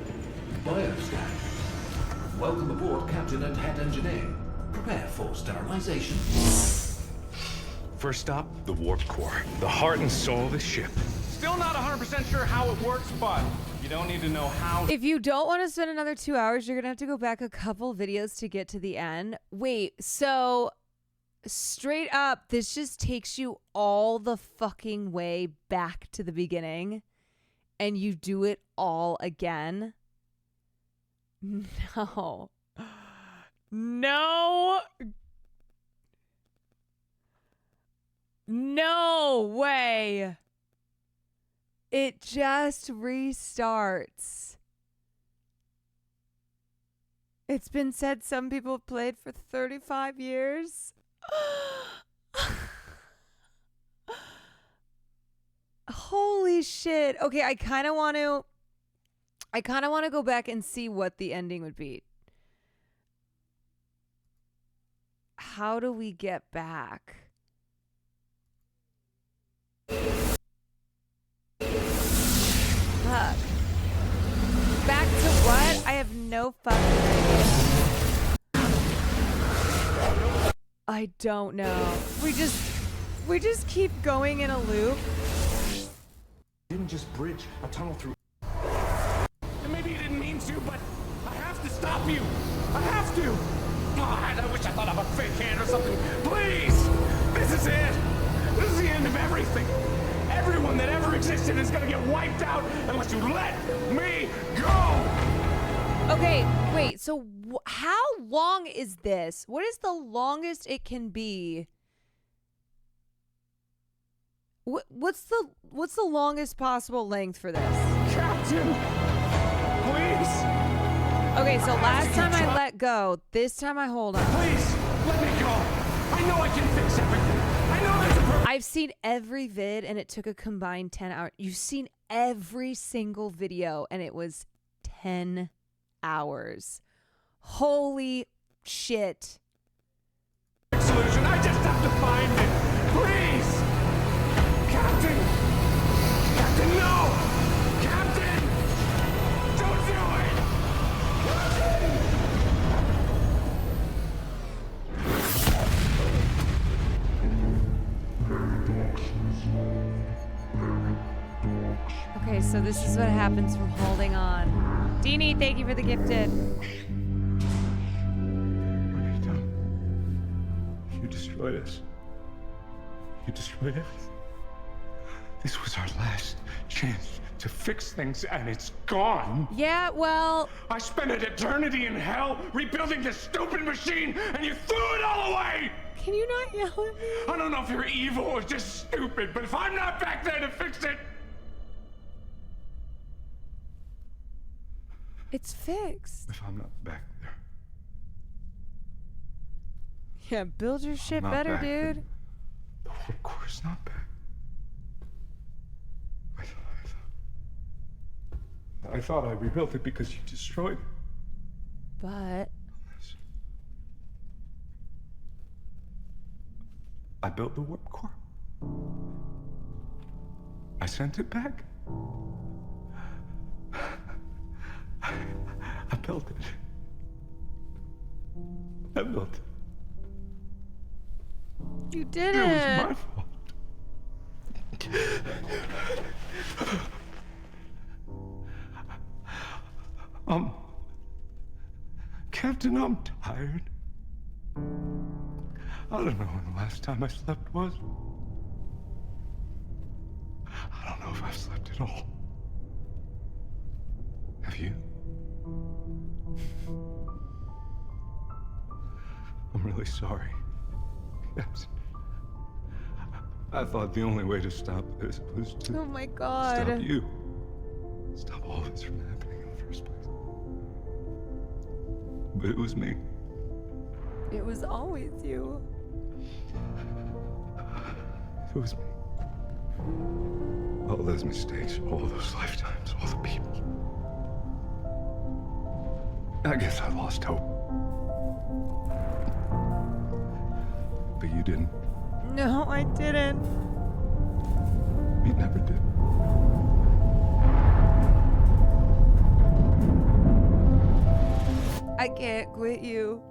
Bioscan. Welcome aboard, Captain and Head Engineer. Prepare for sterilization. First stop, the warp core. The heart and soul of the ship. Still not 100% sure how it works, but you don't need to know how. If you don't want to spend another 2 hours, you're going to have to go back a couple videos to get to the end. Wait, so straight up, this just takes you all the fucking way back to the beginning and you do it all again? No. No. No way. It just restarts. It's been said some people have played for 35 years. Holy shit. Okay, I kind of want to go back and see what the ending would be. How do we get back? Fuck. Back to what? I have no fucking idea. I don't know. We just keep going in a loop. Didn't just bridge a tunnel through. And maybe you didn't mean to, but I have to stop you. I have to. God, I wish I thought of a fake hand or something. Please! This is it! This is the end of everything. Everyone that ever existed is gonna get wiped out unless you let me go! Okay, wait, so how long is this? What is the longest it can be? What's the longest possible length for this? Captain! Please! Okay, so last time I let go, this time I hold on. Please, let me go! I know I can fix everything! I know there's a I've seen every vid and it took a combined 10 hours. You've seen every single video and it was 10 hours. Holy shit. solution. I just have to find it. Please! Captain! Captain, no! Captain! Don't do it! Okay, so this is what happens from holding on. Deanie, thank you for the gifted. You destroyed us. You destroyed everything. This was our last chance to fix things, and it's gone. Yeah, well... I spent an eternity in hell rebuilding this stupid machine, and you threw it all away! Can you not yell at me? I don't know if you're evil or just stupid, but if I'm not back there to fix it... It's fixed. If I'm not back there... Yeah, build your shit better, dude. The workcore's not back. I thought I rebuilt it because you destroyed it. But... I built the warp core. I sent it back. I built it. I built it. You did it. It was my fault. Captain, I'm tired. I don't know when the last time I slept was. I don't know if I've slept at all. Have you? I'm really sorry. Yes. I thought the only way to stop this was to oh my God. Stop you. Stop all this from happening in the first place. But it was me. It was always you. It was me. All those mistakes, all those lifetimes, all the people. I guess I lost hope. But you didn't. No, I didn't. You never did. I can't quit you.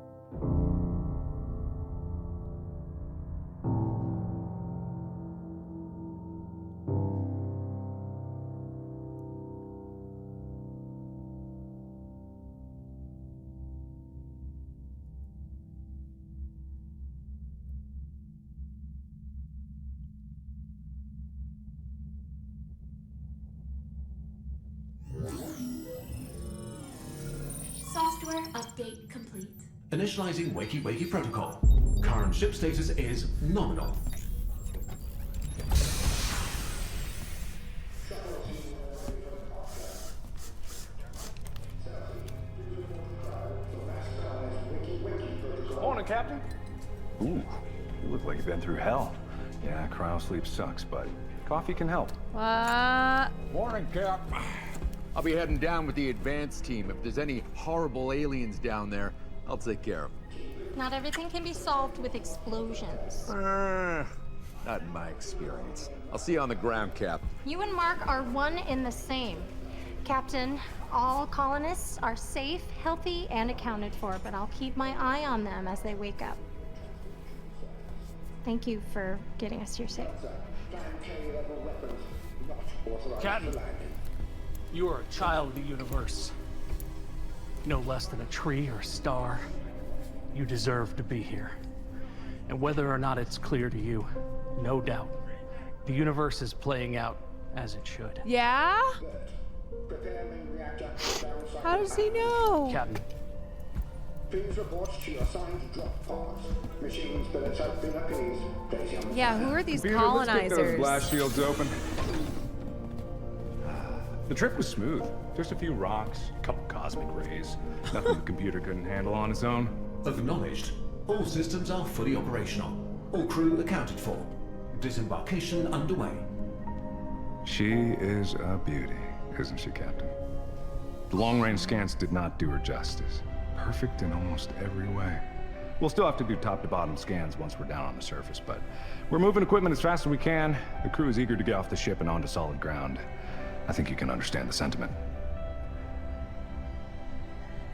Software update complete. Initializing Wakey protocol. Current ship status is nominal. Morning, Captain. Ooh, You look like you've been through hell. Yeah, cryo sleep sucks, but coffee can help. What? Morning, Cap. I'll be heading down with the advance team. If there's any horrible aliens down there, I'll take care of them. Not everything can be solved with explosions. Not in my experience. I'll see you on the ground, Cap. You and Mark are one and the same. Captain, all colonists are safe, healthy, and accounted for, but I'll keep my eye on them as they wake up. Thank you for getting us here safe. Captain, you are a child of the universe. No less than a tree or a star. You deserve to be here. And whether or not it's clear to you, no doubt, the universe is playing out as it should. Yeah? How does he know? Captain. Yeah, who are these Computer, let's get those colonizers? blast shields open. The trip was smooth. Just a few rocks, a couple cosmic rays. Nothing the computer couldn't handle on its own. Acknowledged. All systems are fully operational. All crew accounted for. Disembarkation underway. She is a beauty, isn't she, Captain? The long-range scans did not do her justice. Perfect in almost every way. We'll still have to do top-to-bottom scans once we're down on the surface, but we're moving equipment as fast as we can. The crew is eager to get off the ship and onto solid ground. I think you can understand the sentiment.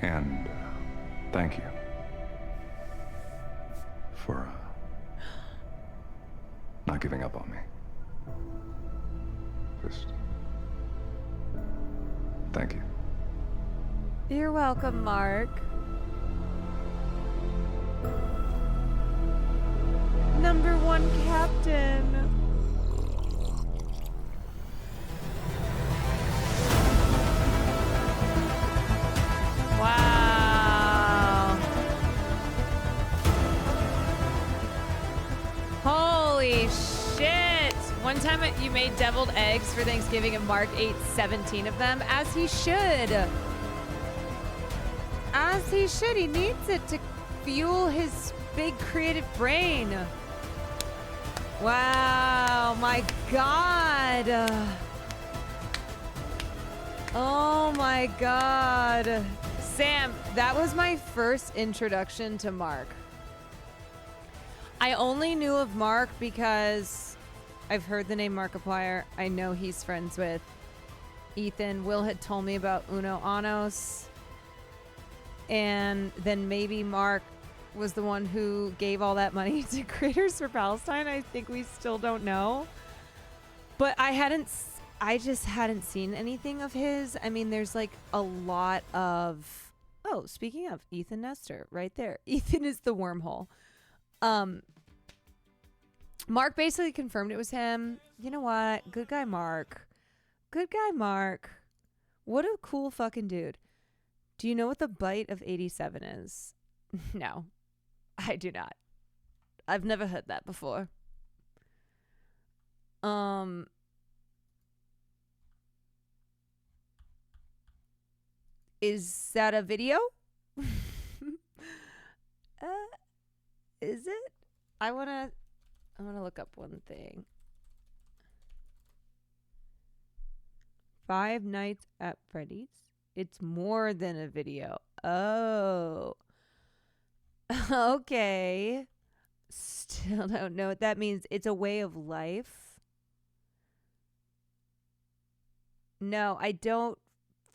And thank you for not giving up on me. Just thank you. You're welcome, Mark. Number one captain. Wow. Holy shit. One time you made deviled eggs for Thanksgiving and Mark ate 17 of them, as he should. As he should. He needs it to fuel his big creative brain. Wow, my God. Oh my God. Sam, that was my first introduction to Mark. I only knew of Mark because I've heard the name Markiplier. I know he's friends with Ethan. Will had told me about Uno Anos. And then maybe Mark was the one who gave all that money to Creators for Palestine. I think we still don't know. But I just hadn't seen anything of his. I mean, there's like a lot of... Oh, speaking of, Ethan Nestor, right there. Ethan is the wormhole. Mark basically confirmed it was him. You know what? Good guy Mark. Good guy Mark. What a cool fucking dude. Do you know what the bite of 87 is? No, I do not. I've never heard that before. Is that a video? Is it? I wanna look up one thing. Five Nights at Freddy's. It's more than a video. Oh. Okay. Still don't know what that means. It's a way of life. No, I don't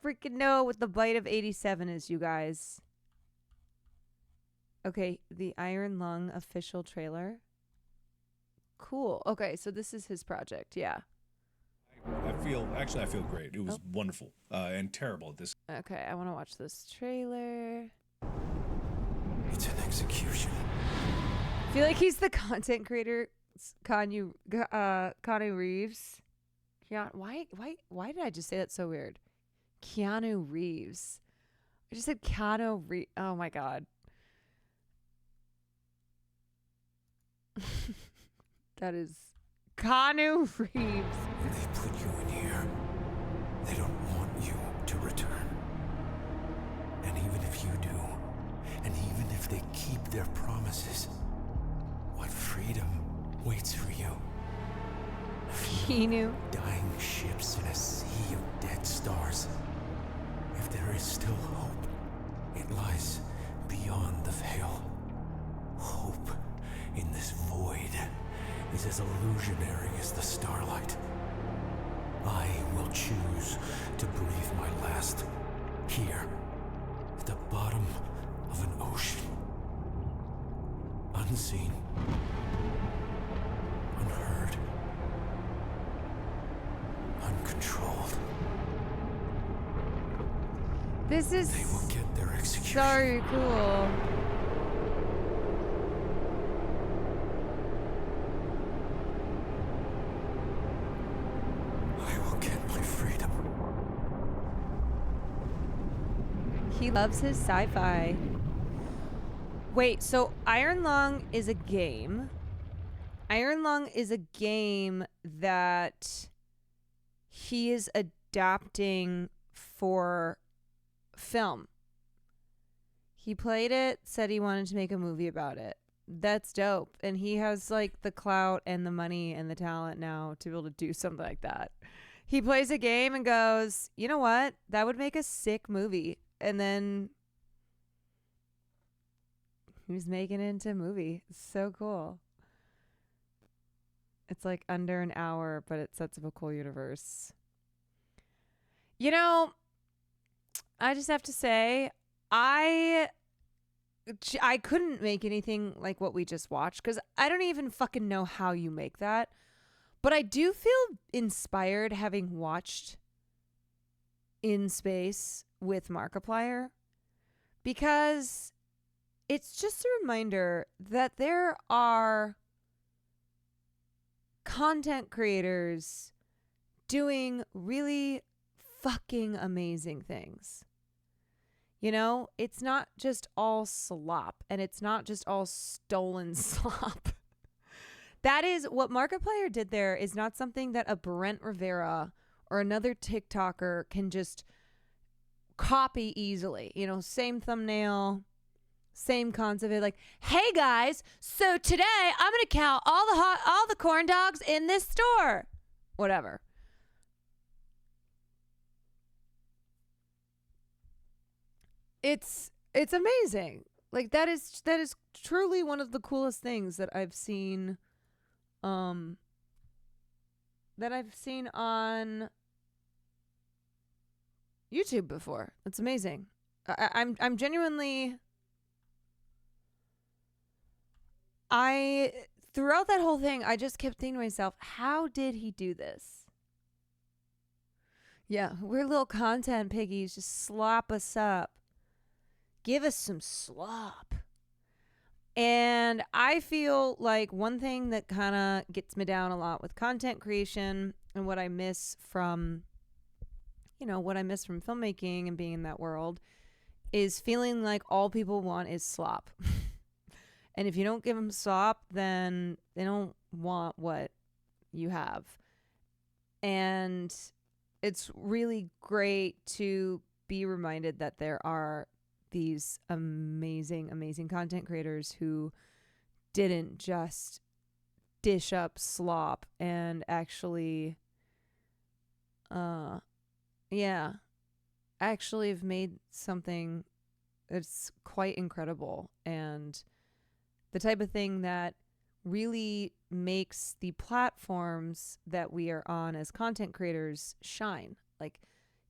freaking know what the bite of 87 is, you guys. Okay, the Iron Lung official trailer. Cool. Okay, so this is his project. Yeah. I feel great. It was wonderful and terrible at this. Okay, I want to watch this trailer. It's an execution. I feel like he's the content creator, Keanu Reeves. Why did I just say that so weird? Keanu Reeves. I just said Keanu Reeves. Oh my God. That is Keanu Reeves. They put you in here. They don't want you to return. And even if you do, and even if they keep their promises, what freedom waits for you. He knew. Dying ships in a sea of dead stars. If there is still hope, it lies beyond the veil. Hope in this void is as illusionary as the starlight. I will choose to breathe my last here, at the bottom of an ocean. Unseen, unheard, uncontrolled. This is They will get their execution. so cool. I will get my freedom. He loves his sci-fi. Wait, so Iron Lung is a game. Iron Lung is a game that he is adapting for film. He played it, said he wanted to make a movie about it. That's dope. And he has like the clout and the money and the talent now to be able to do something like that. He plays a game and goes, you know what? That would make a sick movie. And then he was making it into a movie. It's so cool. It's like under an hour, but it sets up a cool universe. You know, I just have to say, I couldn't make anything like what we just watched because I don't even fucking know how you make that. But I do feel inspired having watched In Space with Markiplier, because it's just a reminder that there are content creators doing really fucking amazing things. You know, it's not just all slop, and it's not just all stolen slop. That is what Markiplier did there is not something that a Brent Rivera or another TikToker can just copy easily. You know, same thumbnail, same concept. Like, hey guys, so today I'm gonna count all the corn dogs in this store. Whatever. It's amazing. Like that is truly one of the coolest things that I've seen on YouTube before. It's amazing. I'm genuinely throughout that whole thing I just kept thinking to myself, how did he do this? Yeah, we're little content piggies, just slop us up. Give us some slop. And I feel like one thing that kind of gets me down a lot with content creation and what I miss from, filmmaking and being in that world is feeling like all people want is slop. And if you don't give them slop, then they don't want what you have. And it's really great to be reminded that there are these amazing, amazing content creators who didn't just dish up slop and actually actually have made something that's quite incredible, and the type of thing that really makes the platforms that we are on as content creators shine. Like,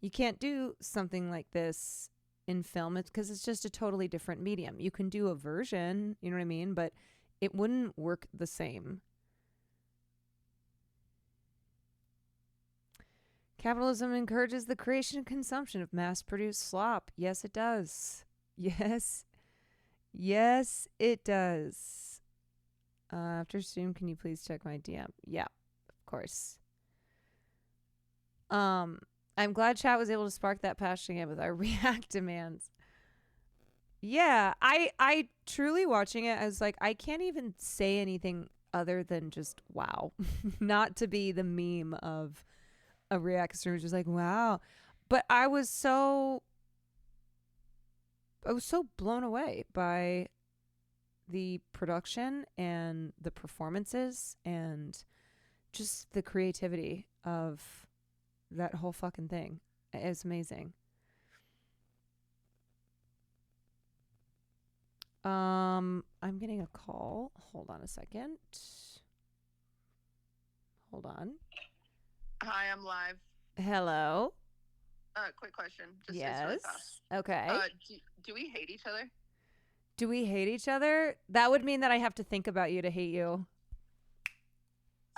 you can't do something like this in film, it's because it's just a totally different medium. You can do a version, you know what I mean, but it wouldn't work the same. Capitalism encourages the creation and consumption of mass-produced slop. Yes, it does. Yes, it does. After stream, can you please check my DM? Yeah, of course. I'm glad chat was able to spark that passion again with our React demands. Yeah, I truly watching it, I was like, I can't even say anything other than just wow. Not to be the meme of a React streamer just like, wow. But I was so blown away by the production and the performances and just the creativity of that whole fucking thing. It's amazing. I'm getting a call. Hold on a second. Hold on. Hi, I'm live. Hello. Quick question. Just Yes. It's really fast. Okay. Do we hate each other? Do we hate each other? That would mean that I have to think about you to hate you.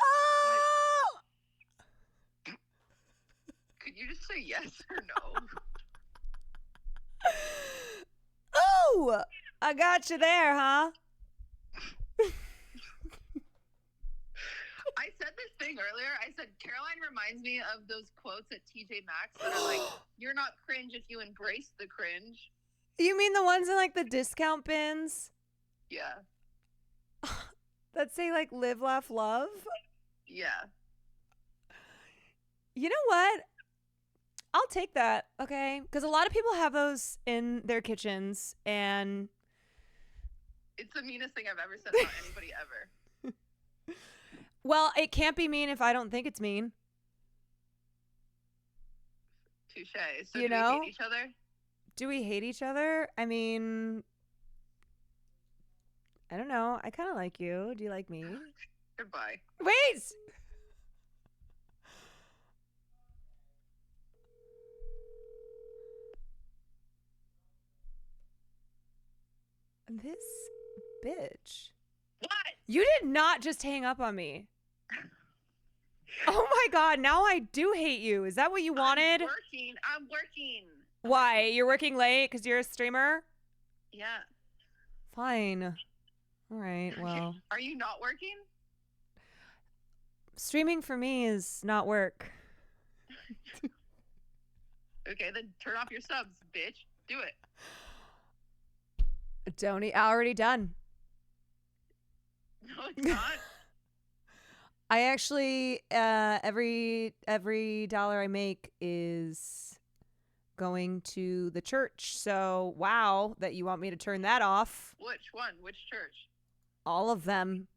Oh! Could you just say yes or no? Oh! I got you there, huh? I said this thing earlier. I said Caroline reminds me of those quotes at TJ Maxx that are like, "You're not cringe if you embrace the cringe." You mean the ones in like the discount bins Yeah. that say like live, laugh, love? Yeah. You know what? I'll take that, okay? Because a lot of people have those in their kitchens, and It's the meanest thing I've ever said about anybody ever. well, it can't be mean if I don't think it's mean. Touche. So You do know? we hate each other? Do we hate each other? I mean, I don't know. I kind of like you. Do you like me? Goodbye. Wait! This bitch. What? You did not just hang up on me. Oh my god, now I do hate you. Is that what you wanted? I'm working. Why? You're working late because you're a streamer? Yeah. Fine. All right, well. Are you not working? Streaming for me is not work. Okay, then turn off your subs, bitch. Do it. Already done. No, it's not. I actually every dollar I make is going to the church. So wow, that you want me to turn that off. Which one? Which church? All of them.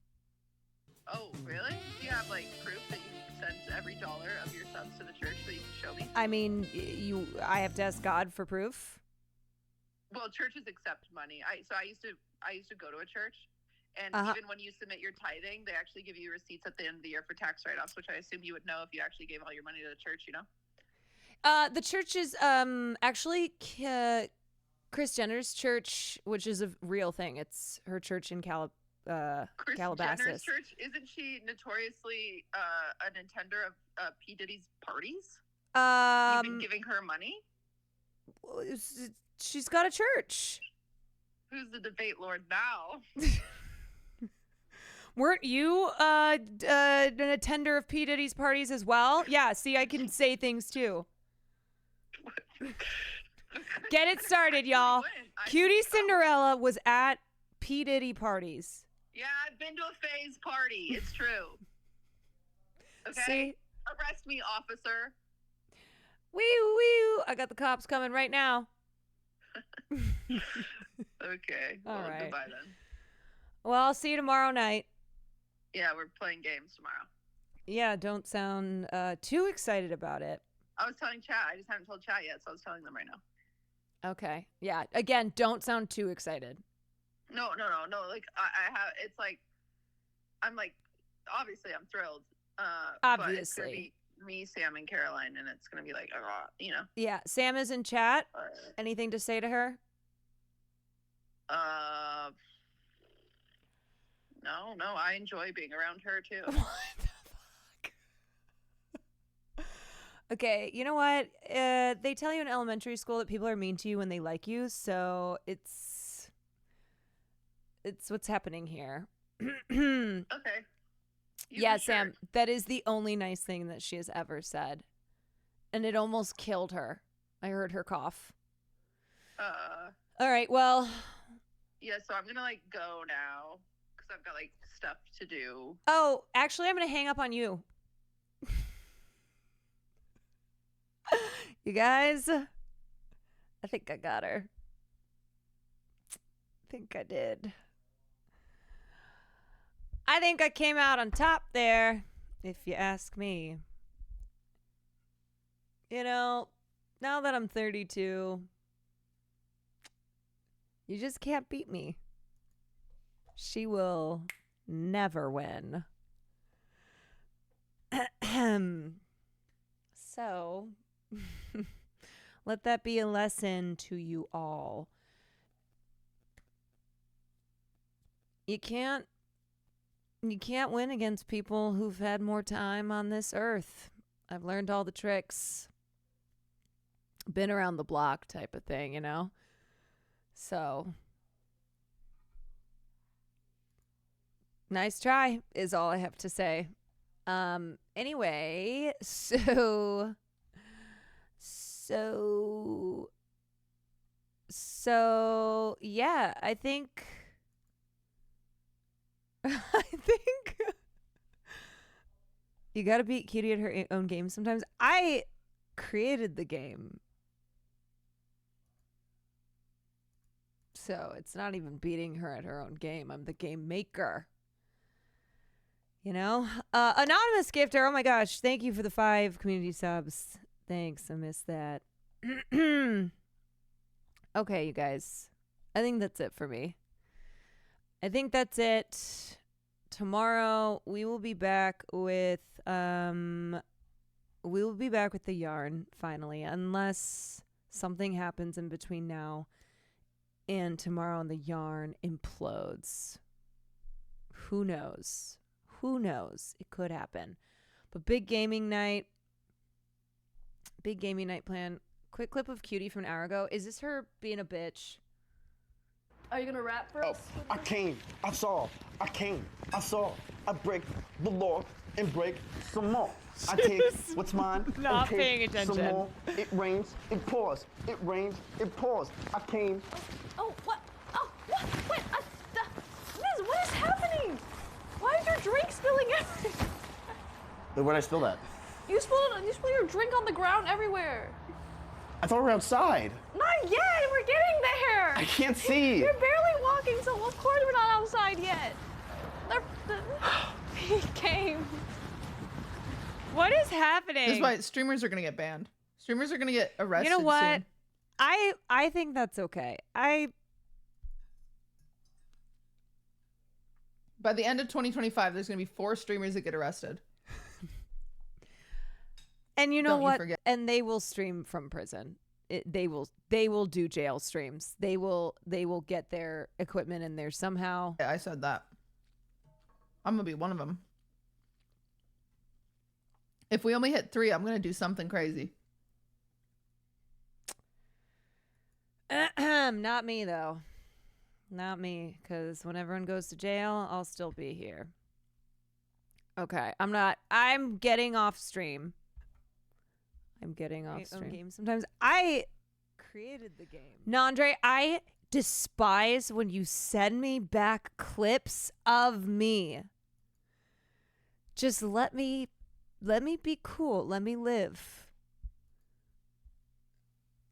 Oh, really? Do you have like proof that you sent every dollar of your subs to the church that you can show me? I mean, I have to ask God for proof. Well, churches accept money. I used to go to a church, and even when you submit your tithing, they actually give you receipts at the end of the year for tax write-offs, which I assume you would know if you actually gave all your money to the church. You know. The church is actually Kris Jenner's church, which is a real thing. It's her church in Kris Calabasas. Jenner's church, isn't she notoriously an attender of P. Diddy's parties? You've been giving her money? She's got a church. Who's the debate lord now? Weren't you an attender of P. Diddy's parties as well? Yeah, see, I can say things too. Get it started, y'all. Cutie Cinderella was at P. Diddy parties. Yeah, I've been to a phase party. It's true. Okay? See? Arrest me, officer. Wee. I got the cops coming right now. Okay. All Well, right. goodbye then. Well, I'll see you tomorrow night. Yeah, we're playing games tomorrow. Yeah, don't sound too excited about it. I was telling chat. I just haven't told chat yet, so I was telling them right now. Okay. Yeah. Again, don't sound too excited. No. Like I have. It's like I'm like obviously I'm thrilled. But it's gonna Obviously. be me, Sam, and Caroline, and it's gonna be like you know. Yeah. Sam is in chat. Anything to say to her? No. I enjoy being around her too. Okay, you know what? They tell you in elementary school that people are mean to you when they like you, so it's what's happening here. Okay. Yeah, Sam, that is the only nice thing that she has ever said. And it almost killed her. I heard her cough. All right, well. Yeah, so I'm gonna like go now because I've got like stuff to do. Oh, actually, I'm going to hang up on you. You guys, I think I got her. I think I did. I think I came out on top there, if you ask me. You know, now that I'm 32, you just can't beat me. She will never win. So, let that be a lesson to you all. You can't win against people who've had more time on this earth. I've learned all the tricks. Been around the block type of thing, you know? So, nice try is all I have to say. Anyway, so yeah, I think you gotta beat Cutie at her own game sometimes. I created the game, so it's not even beating her at her own game. I'm the game maker. You know? Anonymous gifter, oh my gosh, thank you for the 5 community subs. Thanks, I missed that. Okay, you guys. I think that's it for me. I think that's it. Tomorrow we will be back with the yarn finally, unless something happens in between now and tomorrow and the yarn implodes. Who knows? Who knows? It could happen. But big gaming night plan. Quick clip of Cutie from an hour ago. Is this her being a bitch? Are you gonna rap for us? I came, I saw, I came, I saw, I break the law and break some more. I take what's mine Not and take paying attention. some more. It rains, it pours. It rains, it pours. I came. Oh, what? Oh, what? Wait, Liz, what is happening? Why is your drink spilling everywhere? Where'd I spill that? You spilled your drink on the ground everywhere. I thought we were outside. Not yet, we're getting there. I can't see. You're barely walking, so of course we're not outside yet. He came. What is happening? This is why streamers are gonna get banned. Streamers are gonna get arrested. You know what? Soon. I think that's okay. By the end of 2025, there's gonna be 4 streamers that get arrested. And you know Don't you what? forget. And they will stream from prison. They will do jail streams. They will get their equipment in there somehow. Yeah, I said that. I'm gonna be one of them. If we only hit 3, I'm gonna do something crazy. Not me though. Not me, because when everyone goes to jail, I'll still be here. Okay, I'm getting off stream. Game sometimes. I created the game. Nandre, I despise when you send me back clips of me. Just let me be cool. Let me live.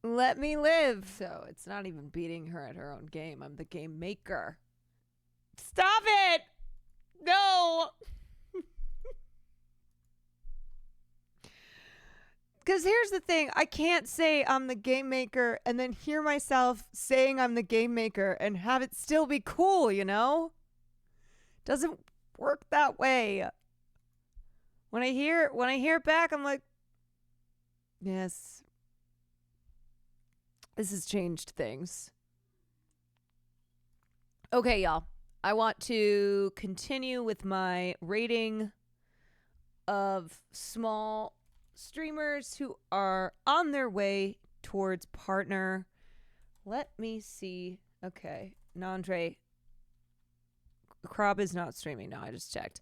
Let me live. So it's not even beating her at her own game. I'm the game maker. Stop it! No! Because here's the thing. I can't say I'm the game maker and then hear myself saying I'm the game maker and have it still be cool, you know? Doesn't work that way. When I hear it back, I'm like, yes. This has changed things. Okay, y'all. I want to continue with my rating of small streamers who are on their way towards partner. Let me see. Okay. Nandre. Krob is not streaming now. I just checked.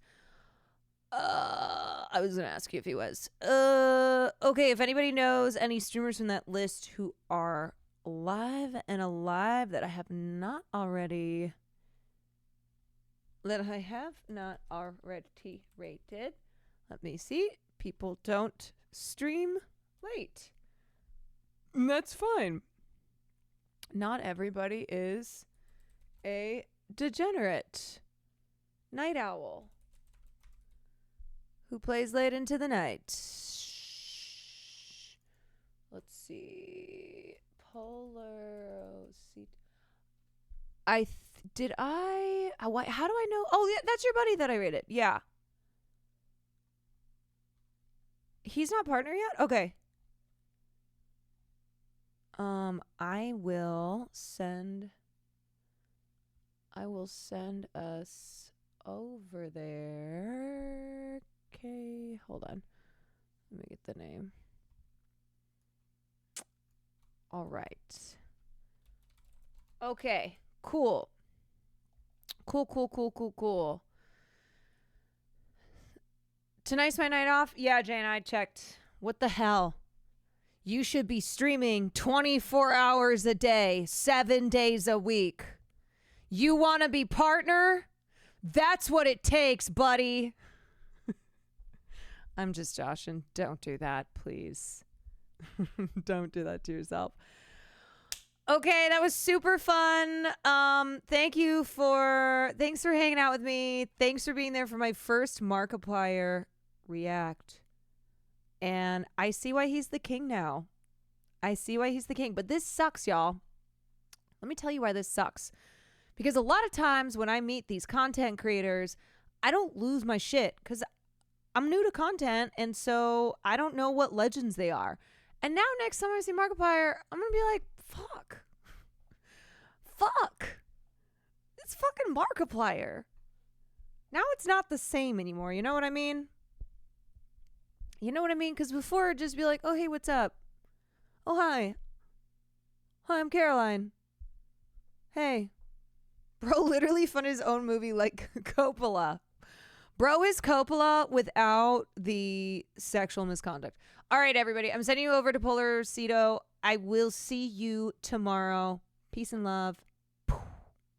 I was going to ask you if he was. Okay. If anybody knows any streamers from that list who are live and alive that I have not already rated. Let me see. People don't stream late. And that's fine. Not everybody is a degenerate. Night Owl. Who plays late into the night? Let's see. Polar seat. How do I know? Oh, yeah, that's your buddy that I rated. Yeah. He's not partner yet? Okay. I will send us over there. Okay, hold on. Let me get the name. All right. Okay, cool. Cool. Tonight's my night off? Yeah, Jane, I checked. What the hell? You should be streaming 24 hours a day, 7 days a week. You want to be partner? That's what it takes, buddy. I'm just joshing. Don't do that, please. Don't do that to yourself. Okay, that was super fun. Thanks for hanging out with me. Thanks for being there for my first Markiplier react. And I see why he's the king now. But this sucks, y'all. Let me tell you why this sucks. Because a lot of times when I meet these content creators, I don't lose my shit because I'm new to content, and so I don't know what legends they are. And now next time I see Markiplier, I'm going to be like, fuck. It's fucking Markiplier. Now it's not the same anymore. You know what I mean? Because before it'd just be like, oh, hey, what's up? Oh, hi. Hi, I'm Caroline. Hey. Bro literally funded his own movie like Coppola. Bro is Coppola without the sexual misconduct. All right, everybody. I'm sending you over to Polar Cedo. I will see you tomorrow. Peace and love.